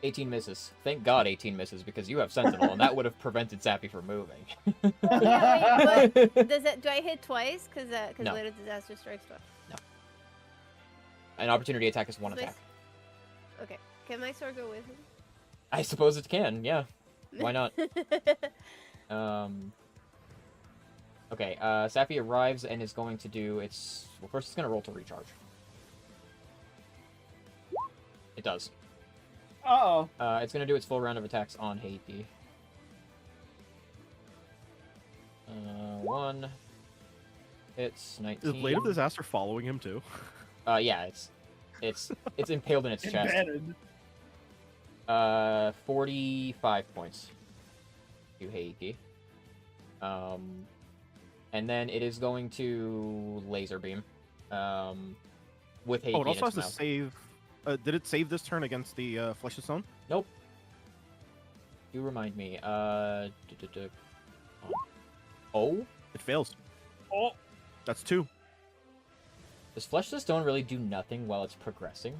18 misses. Thank God 18 misses, because you have Sentinel, and that would have prevented Sappy from moving. Oh, yeah, wait, but do I hit twice? Because No. later disaster strikes twice. An opportunity attack is one Nice. attack. Okay. Can my sword go with him? I suppose it can, yeah. Why not? Okay, Sappy arrives and is going to do its... Well, first it's going to roll to recharge. It does. Uh-oh. It's going to do its full round of attacks on Heiki. 1. It's 19. Is Blade of Disaster following him too? Yeah, it's impaled in its chest. Embedded. 45 points to Heiki. And then it is going to laser beam. With Heiki Oh, it in also its has to mouth. save. Did it save this turn against the Flesh of Stone? Nope. You remind me. Oh? It fails. Oh. That's 2. Does Flesh to Stone really do nothing while it's progressing?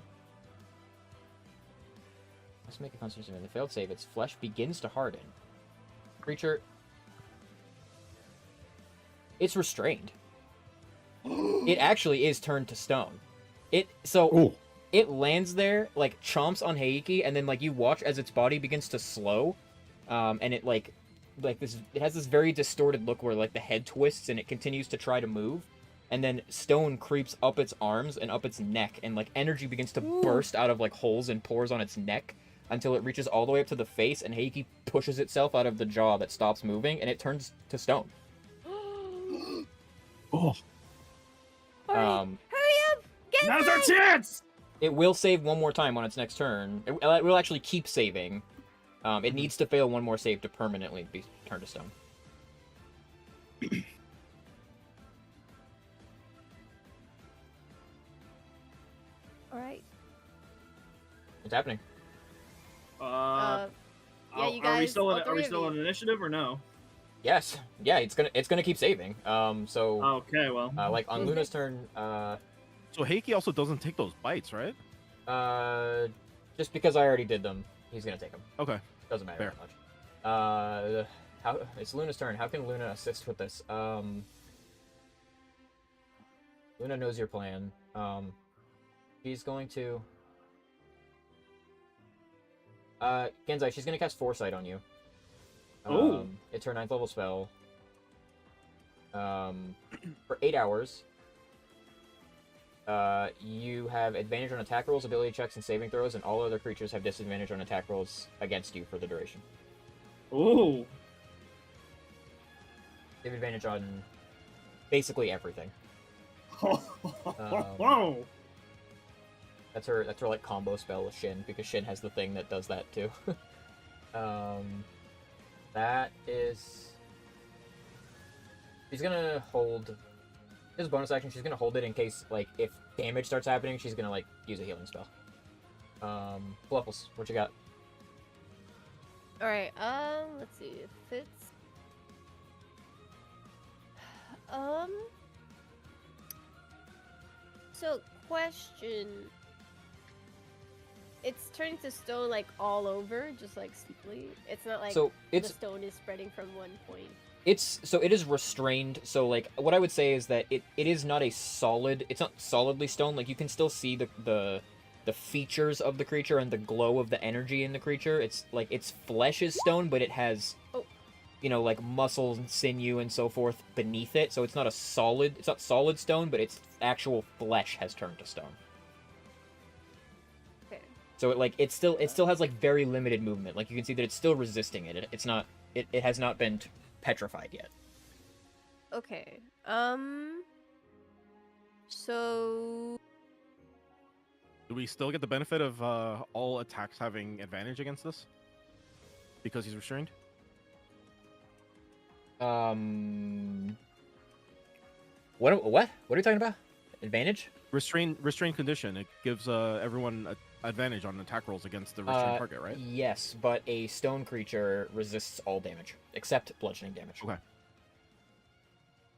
Let's make a concentration. In the failed save, its flesh begins to harden. Creature... It's restrained. It actually is turned to stone. Oh. It lands there, like, chomps on Heiki, and then, like, you watch as its body begins to slow, and it, like this, it has this very distorted look where, like, the head twists and it continues to try to move, and then stone creeps up its arms and up its neck, and, like, energy begins to burst out of, like, holes and pores on its neck until it reaches all the way up to the face, and Heiki pushes itself out of the jaw that stops moving, and it turns to stone. Oh. Hurry up! Get Now's our back! chance! It will save one more time on its next turn. It will actually keep saving. It needs to fail one more save to permanently be turned to stone. Alright. What's happening? Yeah, you Are we guys, still all in, are three we of still you. on initiative or no? Yes. Yeah, it's gonna keep saving. So Okay, well. like on Luna's turn, So Heiki also doesn't take those bites, right? just because I already did them, he's gonna take them. Okay. Doesn't matter Fair. that much. How it's Luna's turn. How can Luna assist with this? Luna knows your plan. She's going to. Genzai, she's gonna cast Foresight on you. Oh. It's her 9th level spell. For 8 hours. You have advantage on attack rolls, ability checks, and saving throws, and all other creatures have disadvantage on attack rolls against you for the duration. Ooh. You have advantage on basically everything. Whoa. That's her like combo spell with Shin, because Shin has the thing that does that too. That is. She's gonna hold. As a bonus action, she's gonna hold it in case, like, if damage starts happening, she's gonna, like, use a healing spell. Fluffles, what you got? Alright, let's see if it's... So, question... It's turning to stone, like, all over, just, like, simply. It's not like So the it's stone is spreading from one point. so it is restrained. So, like, what I would say is that it is not a solid. It's not solidly stone. Like, you can still see the features of the creature and the glow of the energy in the creature. It's like its flesh is stone, but it has, you know, like muscles and sinew and so forth beneath it. So it's not a solid. It's not solid stone, but its actual flesh has turned to stone. Okay. So it still has like very limited movement. Like, you can see that it's still resisting it. It's not. It has not been petrified yet. Okay. So... Do we still get the benefit of all attacks having advantage against this? Because he's restrained? What are you talking about? Advantage? Restrained condition. It gives everyone advantage on attack rolls against the restrained target, right? Yes, but a stone creature resists all damage except bludgeoning damage. Okay.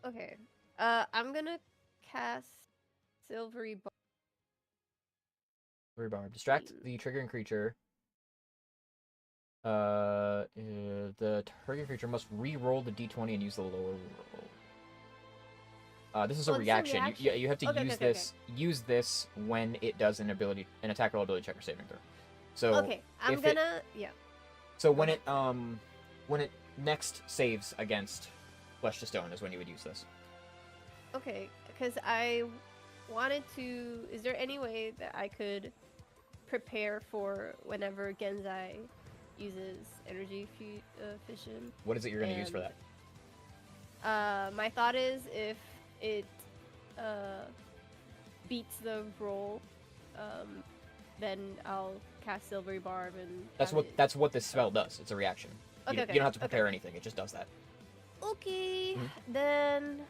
Okay. I'm gonna cast Silvery Bar. Rebarb. Distract the triggering creature The target creature must re-roll the d20 and use the lower roll. This is a Oh, it's a reaction. reaction. You have to Okay, use okay, this. Use this when it does an attack roll ability check or saving throw. So Okay, I'm if it- gonna. Yeah. So Go when it next saves against Flesh to Stone is when you would use this. Okay, because I wanted to. Is there any way that I could prepare for whenever Genzai uses energy fission? What is it you're going to use for And- that? My thought is if it beats the roll, then I'll cast Silvery Barb and. That's what this spell does. It's a reaction. Okay, You okay, don't have to okay. prepare anything. It just does that. Okay, Mhm. then.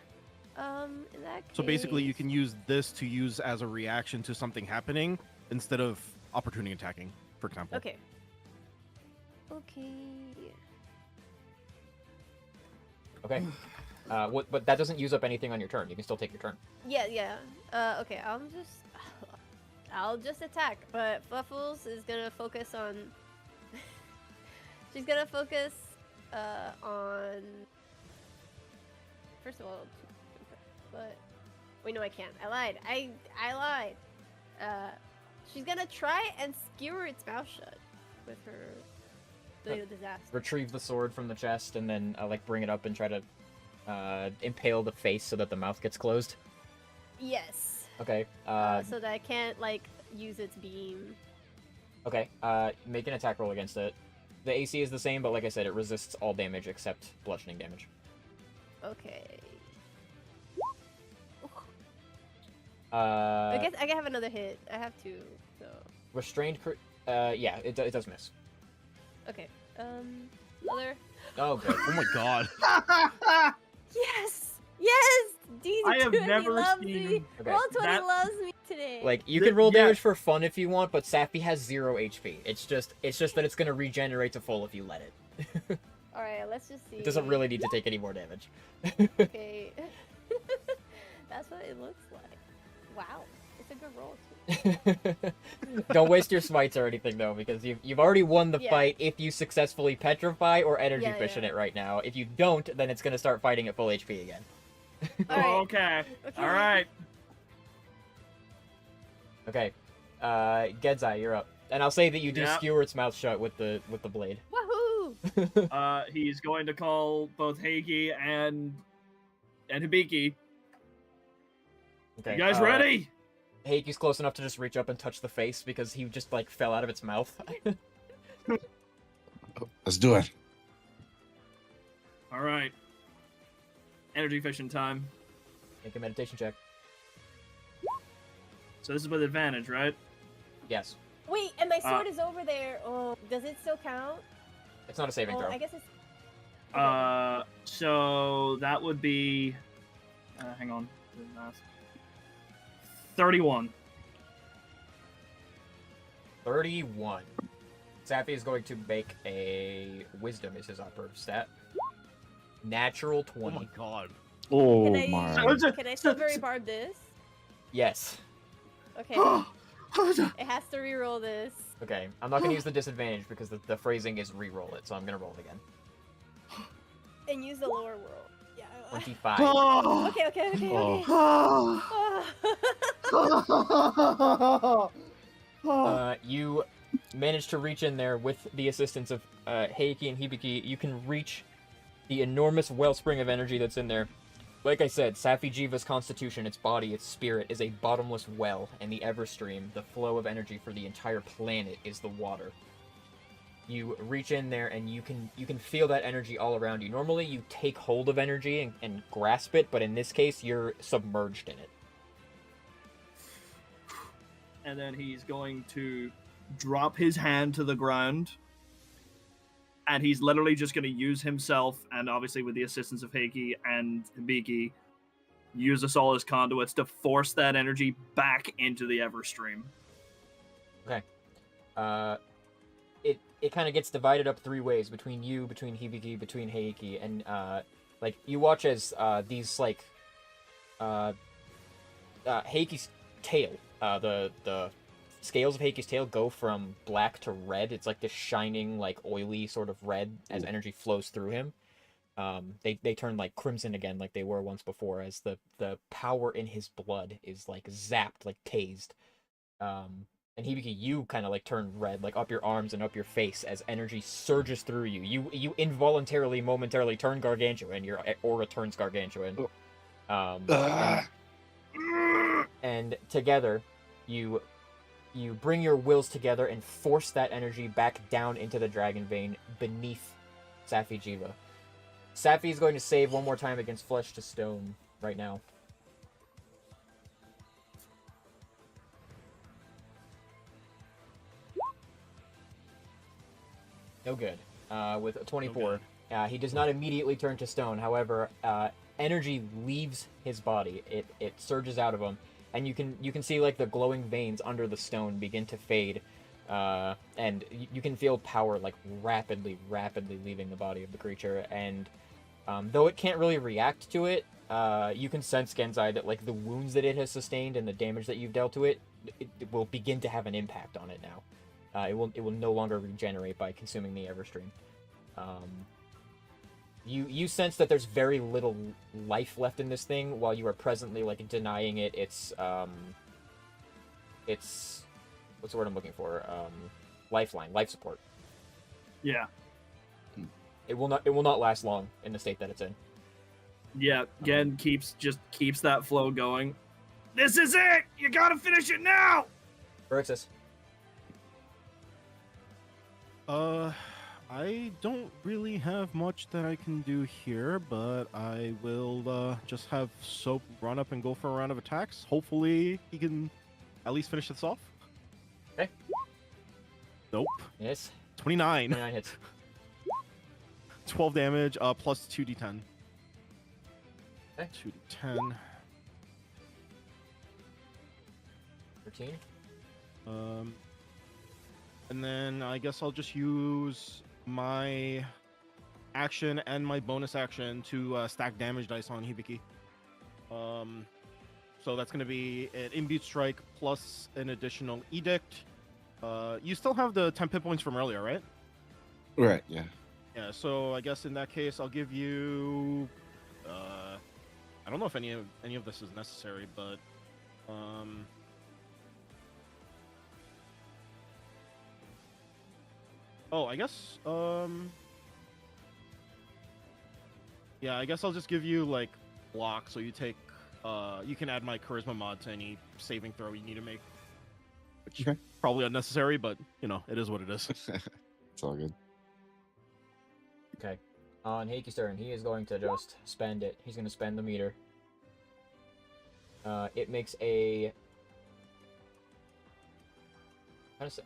In that case. So basically, you can use this to use as a reaction to something happening instead of opportunity attacking, for example. Okay. Okay. Okay. But that doesn't use up anything on your turn. You can still take your turn. Yeah, yeah. Okay, I'll just attack, but Fluffles is gonna focus on. She's gonna focus on. First of all, but wait, no, I can't. I lied. I lied. She's gonna try and skewer its mouth shut with her blade of disaster. Retrieve the sword from the chest and then like bring it up and try to impale the face so that the mouth gets closed. Yes. Okay. So that I can't like use its beam. Okay. Make an attack roll against it. The AC is the same, but like I said, it resists all damage except bludgeoning damage. Okay. I I guess I can have another hit. I have two, so restrained. Yeah, it does miss. okay. Other. Oh, good. Oh my god. Yes, yes. I have DC20 never loves seen me. Okay. Roll20 that- loves me today. Like you The- can roll yeah. damage for fun if you want, but Sappy has 0 HP. It's just that it's gonna regenerate to full if you let it. All right, let's just see. It doesn't really need to take any more damage. Okay. That's what it looks like. Wow, it's a good roll too. Don't waste your smites or anything though, because you've already won the Yeah. fight if you successfully petrify or energy Yeah, fission yeah. it right now. If you don't, then it's gonna start fighting at full HP again. All right. Okay. Okay. All right. Okay. Gedzai, you're up. And I'll say that you do Yeah. skewer its mouth shut with the blade. Woohoo! He's going to call both Heiki and Hibiki. Okay. You guys ready? Heiki's close enough to just reach up and touch the face because he just like fell out of its mouth. Let's do it. All right. Energy fission time. Make a meditation check. So this is with advantage, right? Yes. Wait, and my sword is over there. Oh, does it still count? It's not a saving Oh, throw. I guess it's. So that would be. Hang on. 31. 31. Sappy is going to make a wisdom is his upper stat. Natural Oh 20. my god. Oh Can I, my. can I silvery barb this? Yes. Okay. It has to reroll this. Okay. I'm not going to use the disadvantage because the phrasing is re-roll it, so I'm going to roll it again. And use the lower roll. Yeah. 25. Okay, okay, okay, okay. You manage to reach in there with the assistance of Heiki and Hibiki. You can reach the enormous wellspring of energy that's in there. Like I said, Safi Jiva's constitution, its body, its spirit, is a bottomless well, and the Everstream, the flow of energy for the entire planet, is the water. You reach in there and you can feel that energy all around you. Normally you take hold of energy and grasp it, but in this case you're submerged in it. And then he's going to drop his hand to the ground. And he's literally just going to use himself, and obviously with the assistance of Heiki and Hibiki, use us all as conduits to force that energy back into the Everstream. It kind of gets divided up 3 ways between you, between Hibiki, between Heiki, and like you watch as these like Heiki's tail, the scales of Heiki's tail go from black to red. It's like this shining, like oily sort of red as energy flows through him. They turn like crimson again, like they were once before, as the power in his blood is like zapped, like tased. And Hibiki, you kind of like turn red, like up your arms and up your face as energy surges through you. You involuntarily, momentarily turn gargantuan. Your aura turns gargantuan. And together, you bring your wills together and force that energy back down into the dragon vein beneath Safi Jiva. Safi is going to save one more time against Flesh to Stone right now. No good. With a 24. He does not immediately turn to stone. However, energy leaves his body. It surges out of him, and you can see like the glowing veins under the stone begin to fade, and you can feel power like rapidly leaving the body of the creature. And though it can't really react to it, you can sense, Genzai, that like the wounds that it has sustained and the damage that you've dealt to it, it will begin to have an impact on it now. It will no longer regenerate by consuming the Everstream. You sense that there's very little life left in this thing, while you are presently like denying it its what's the word I'm looking for? Lifeline, life support. Yeah. It will not last long in the state that it's in. Yeah, Gen keeps that flow going. This is it! You gotta finish it now! Berixis. I don't really have much that I can do here, but I will just have Soap run up and go for a round of attacks. Hopefully he can at least finish this off. Okay. Nope. Yes. 29. 29 hits. 12 damage, plus 2d10. Okay. 2d10. 13. And then I guess I'll just use my action and my bonus action to stack damage dice on Hibiki. So that's going to be an Imbue Strike plus an additional Edict. You still have the 10 hit points from earlier, right? Right, yeah. Yeah, so I guess in that case, I'll give you... I don't know if any of this is necessary, but... Oh, I guess, yeah, I guess I'll just give you, like, block, so you take, you can add my charisma mod to any saving throw you need to make. Which Okay. probably unnecessary, but, you know, it is what it is. It's all good. Okay. On Heiki's turn, he is going to just spend it. He's going to spend the meter. It makes a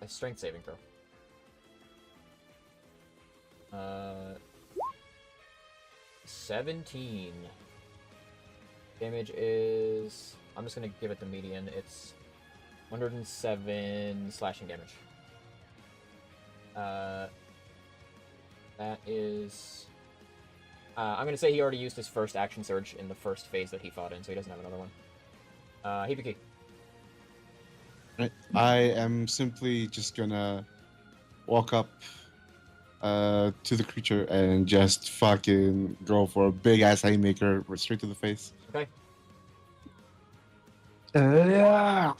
strength saving throw. 17. Damage is... I'm just gonna give it the median. It's 107 slashing damage. That is... I'm gonna say he already used his first action surge in the first phase that he fought in, so he doesn't have another one. Hibiki. Right. I am simply just gonna walk up to the creature and just fucking go for a big ass haymaker straight to the face. Okay. Yeah.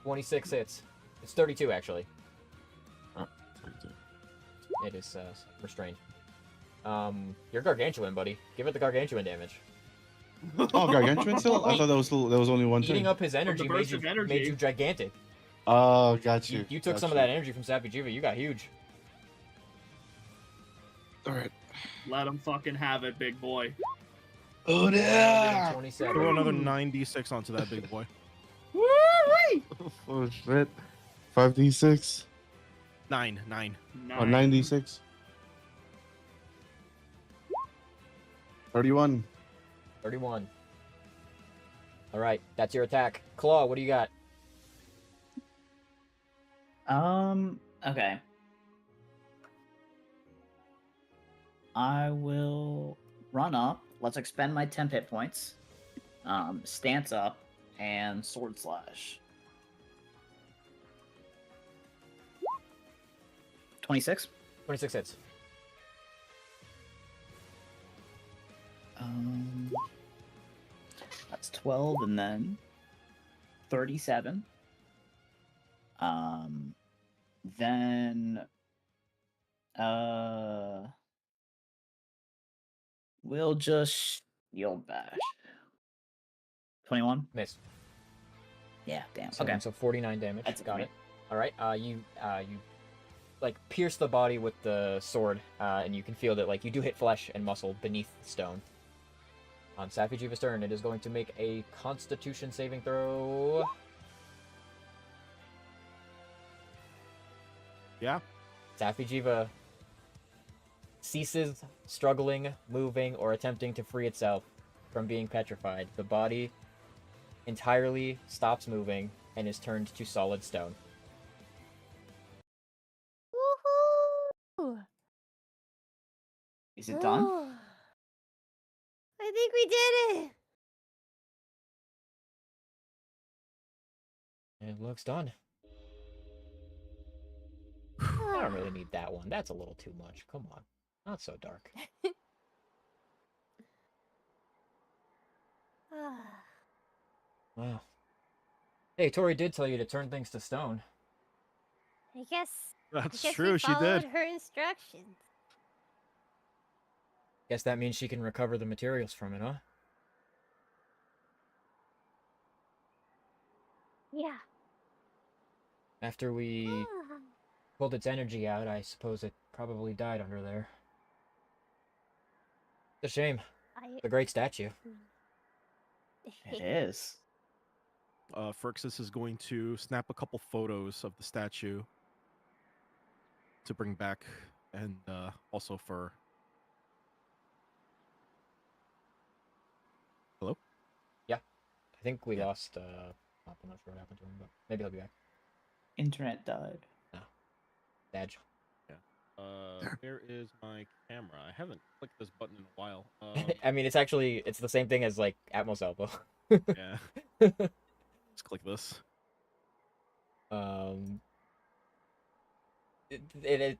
26 hits. It's 32 actually. Oh, It is restrained. You're gargantuan, buddy. Give it the gargantuan damage. oh, gargantuan still? I thought that was only one Eating thing. up his energy made burst you, of energy. made you gigantic. Oh, got you. You took got some of that energy from Sappy Jiva. You got huge. All right. Let him fucking have it, big boy. Oh yeah. 27. Throw another 9d6 onto that big boy. Oh shit. 5d6. 9. Oh, 9d6. 31. 31. Alright, that's your attack. Claw, what do you got? Okay. I will run up. Let's expend my 10 hit points. Stance up and sword slash. 26. 26 hits. That's 12 and then 37. Then we'll just shield bash. 21. Miss. Yeah, damn. So, Okay. So 49 damage. That's Got great. it. All right. You like pierce the body with the sword, and you can feel that like you do hit flesh and muscle beneath the stone. On Safijiva's turn, it is going to make a Constitution saving throw. Yeah. Safijiva ceases struggling, moving, or attempting to free itself from being petrified. The body entirely stops moving and is turned to solid stone. Woohoo! Is it done? Oh, I think we did it. It looks done. I don't really need that one. That's a little too much. Come on. Not so dark. Wow. Hey, Tori did tell you to turn things to stone. I guess That's we true. She followed did. her instructions. Guess that means she can recover the materials from it, huh? Yeah. After we pulled its energy out, I suppose it probably died under there. It's a shame. It's a great statue. It is. Phrixus is going to snap a couple photos of the statue to bring back, and also for. Hello? Yeah. I think we Yeah. lost, I'm not sure what happened to him, but maybe he'll be back. Internet died. Badge. Where is my camera? I haven't clicked this button in a while. I mean, it's the same thing as, like, Atmos Elbow. Yeah. Let's click this.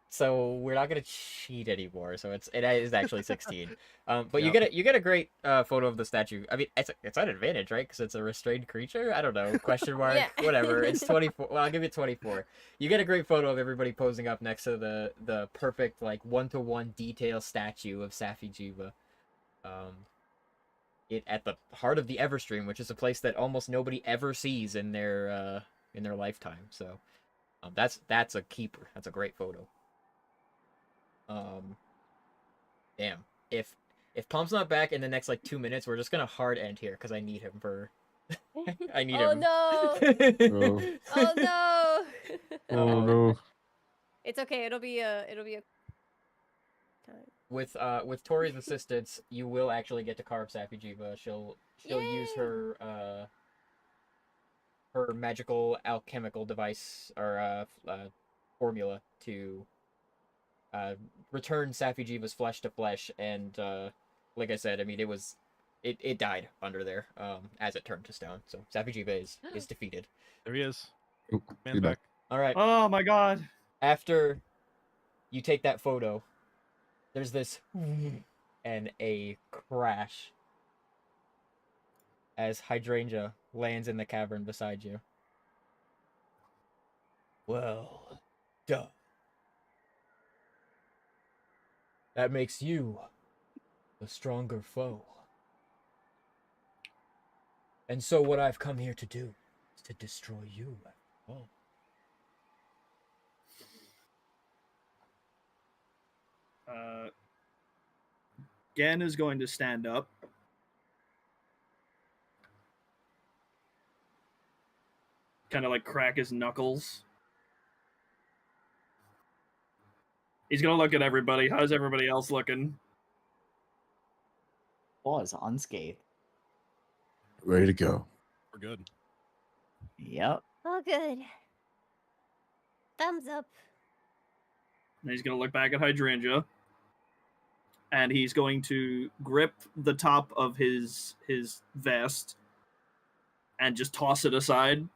So we're not gonna cheat anymore. So it is actually 16. But Yep. you get a great photo of the statue. I mean, it's an advantage, right? Because it's a restrained creature. I don't know. Question mark. Yeah. Whatever. It's 24. Well, I'll give it 24. You get a great photo of everybody posing up next to the perfect like 1-to-1 detail statue of Safijiva. It at the heart of the Everstream, which is a place that almost nobody ever sees in their lifetime. So. That's a keeper. That's a great photo. Damn. If Pump's not back in the next like 2 minutes, we're just gonna hard end here because I need him for. I need Oh him. no! Oh. Oh no! Oh no. It's okay. It'll be a time. With Tori's assistance, you will actually get to carve Safijiva. She'll use Yay! her magical alchemical device or formula to return Safijiva's flesh to flesh, and like I said, I mean it died under there as it turned to stone. So Safijiva is defeated. There he is. Oh, Man's you're back. All right. Oh my god. After you take that photo, there's this and a crash as Hydrangea lands in the cavern beside you. Well done. That makes you the stronger foe. And so what I've come here to do is to destroy you. Oh. Gen is going to stand up. Kind of like crack his knuckles. He's gonna look at everybody. How's everybody else looking? Was unscathed. Ready to go. We're good. Yep. Oh, good. Thumbs up. And he's gonna look back at Hydrangea. And he's going to grip the top of his vest and just toss it aside.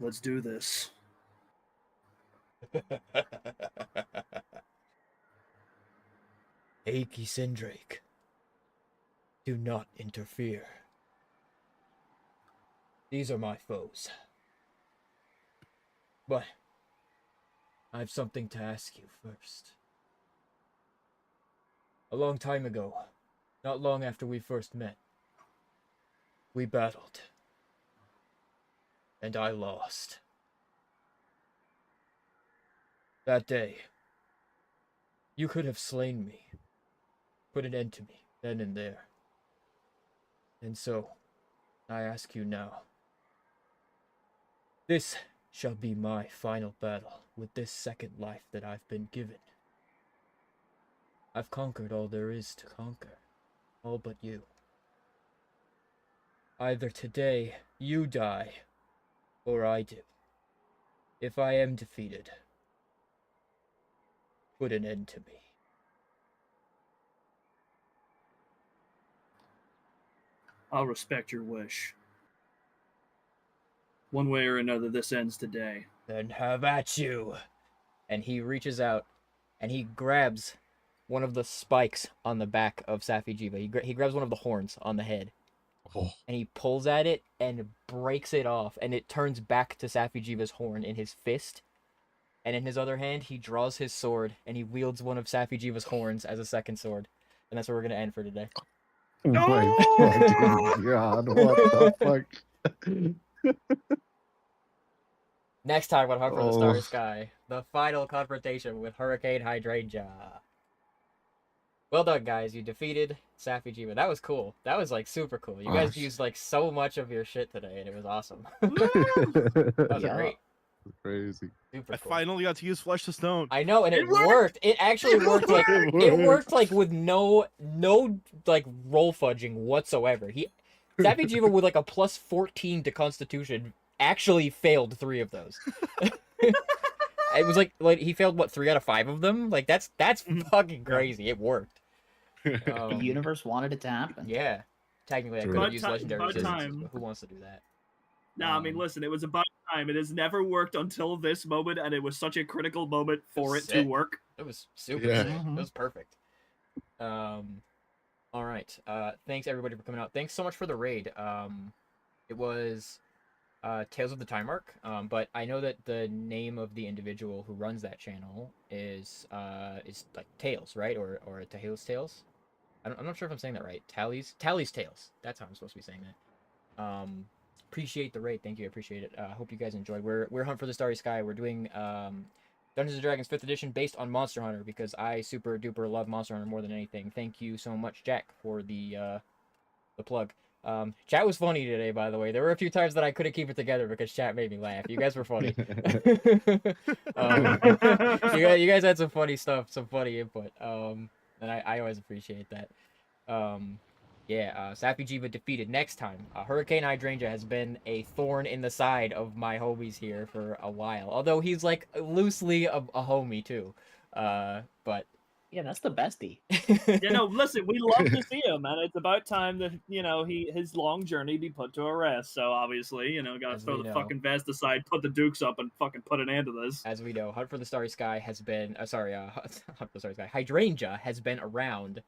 Let's do this. Aiki Sindrake, do not interfere. These are my foes. But I have something to ask you first. A long time ago, not long after we first met, we battled. And I lost. That day, you could have slain me, put an end to me, then and there. And so, I ask you now. This shall be my final battle with this second life that I've been given. I've conquered all there is to conquer, all but you. Either today you die, or I do. If I am defeated, put an end to me. I'll respect your wish. One way or another, this ends today. Then have at you. And he reaches out and he grabs one of the spikes on the back of Safijiva. He grabs one of the horns on the head. Oh. And he pulls at it and breaks it off. And it turns back to Safijiva's horn in his fist. And in his other hand, he draws his sword and he wields one of Safijiva's horns as a second sword. And that's where we're going to end for today. Oh my fucking god, what the fuck? Next time on Hunt for the Oh. Starry Sky, the final confrontation with Hurricane Hydrangea. Well done, guys. You defeated Safijiva. That was cool. That was, like, super cool. You guys used, like, so much of your shit today, and it was awesome. That was Yeah. great. Crazy. Super I cool. finally got to use Flesh to Stone. I know, and it It worked! worked. It actually worked. Like, It it worked, worked. like, with no, like, roll fudging whatsoever. Safijiva with, like, a plus 14 to Constitution actually failed 3 of those. It was like he failed, what, 3 out of 5 of them? Like, that's fucking crazy. It worked. The universe wanted it to happen. Yeah. Technically, I True. could have About used ti- legendary about resistance, time. but who wants to do that? No, I mean, listen, it was about time. It has never worked until this moment, and it was such a critical moment for it to Sick. work. It was super Yeah. sick. Mhm. It was perfect. All right. Thanks everybody for coming out. Thanks so much for the raid. It was Tales of the Time Arc. But I know that the name of the individual who runs that channel is like Tales, right? Or Tails Tales. I'm not sure if I'm saying that right. Tally's Tales. That's how I'm supposed to be saying that. Appreciate the raid. Thank you. I appreciate it. Hope you guys enjoyed. We're Hunt for the Starry Sky. We're doing Dungeons and Dragons 5th edition based on Monster Hunter because I super duper love Monster Hunter more than anything. Thank you so much, Jack, for the plug. Chat was funny today, by the way. There were a few times that I couldn't keep it together because chat made me laugh. You guys were funny. You guys had some funny stuff, some funny input. And I always appreciate that. Safijiva defeated. Next time, Hurricane Hydrangea has been a thorn in the side of my homies here for a while. Although he's like loosely a homie too. But Yeah, that's the bestie. You know, listen, we love to see him, and it's about time that, you know, his long journey be put to a rest. So obviously, you know, gotta As throw we the know. fucking vest aside, put the dukes up, and fucking put an end to this. As we know, Hunt for the Starry Sky has been Hunt for the Starry Sky. Hydrangea has been around.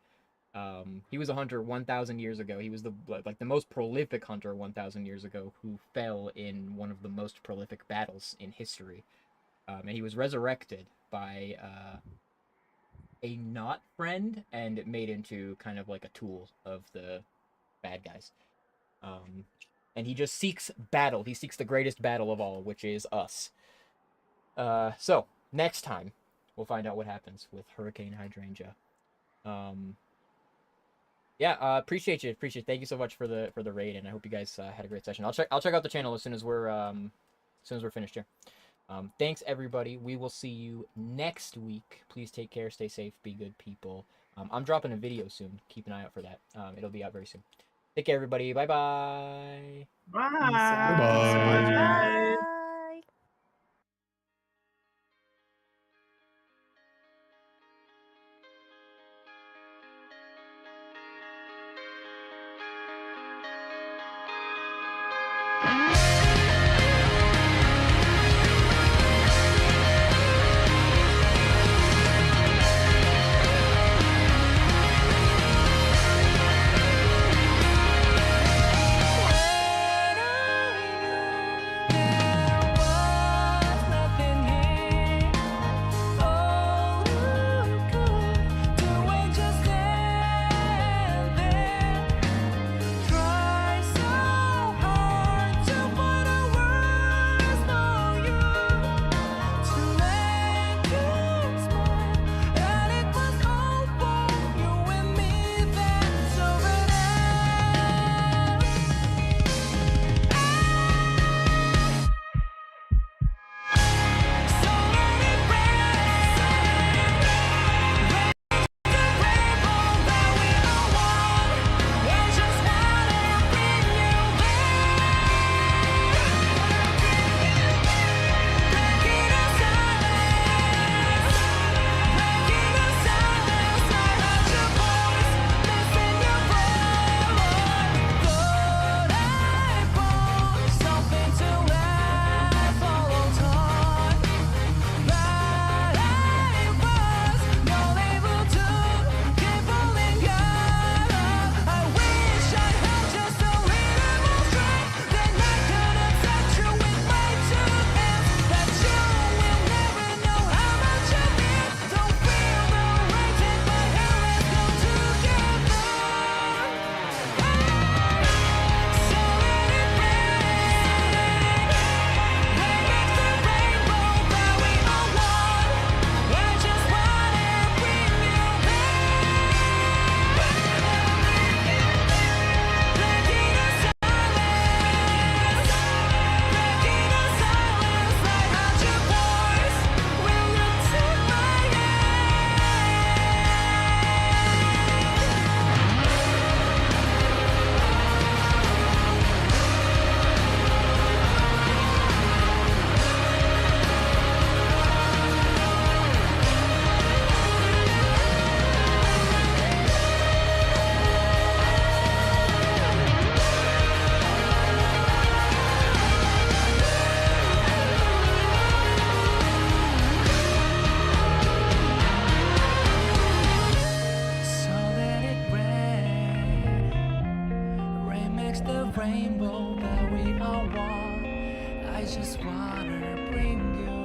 He was a hunter 1,000 years ago. He was the most prolific hunter 1,000 years ago who fell in one of the most prolific battles in history. And he was resurrected by a not friend and made into kind of like a tool of the bad guys. And he just seeks battle. He seeks the greatest battle of all, which is us. So next time we'll find out what happens with Hurricane Hydrangea. Appreciate you. Thank you so much for the raid, and I hope you guys had a great session. I'll check out the channel as soon as we're finished here. Thanks everybody. We will see you next week. Please take care, stay safe, be good people. I'm dropping a video soon. Keep an eye out for that. It'll be out very soon. Take care, everybody. Bye-bye. Bye. out. Bye. Bye. rainbow that we all want. I just wanna bring you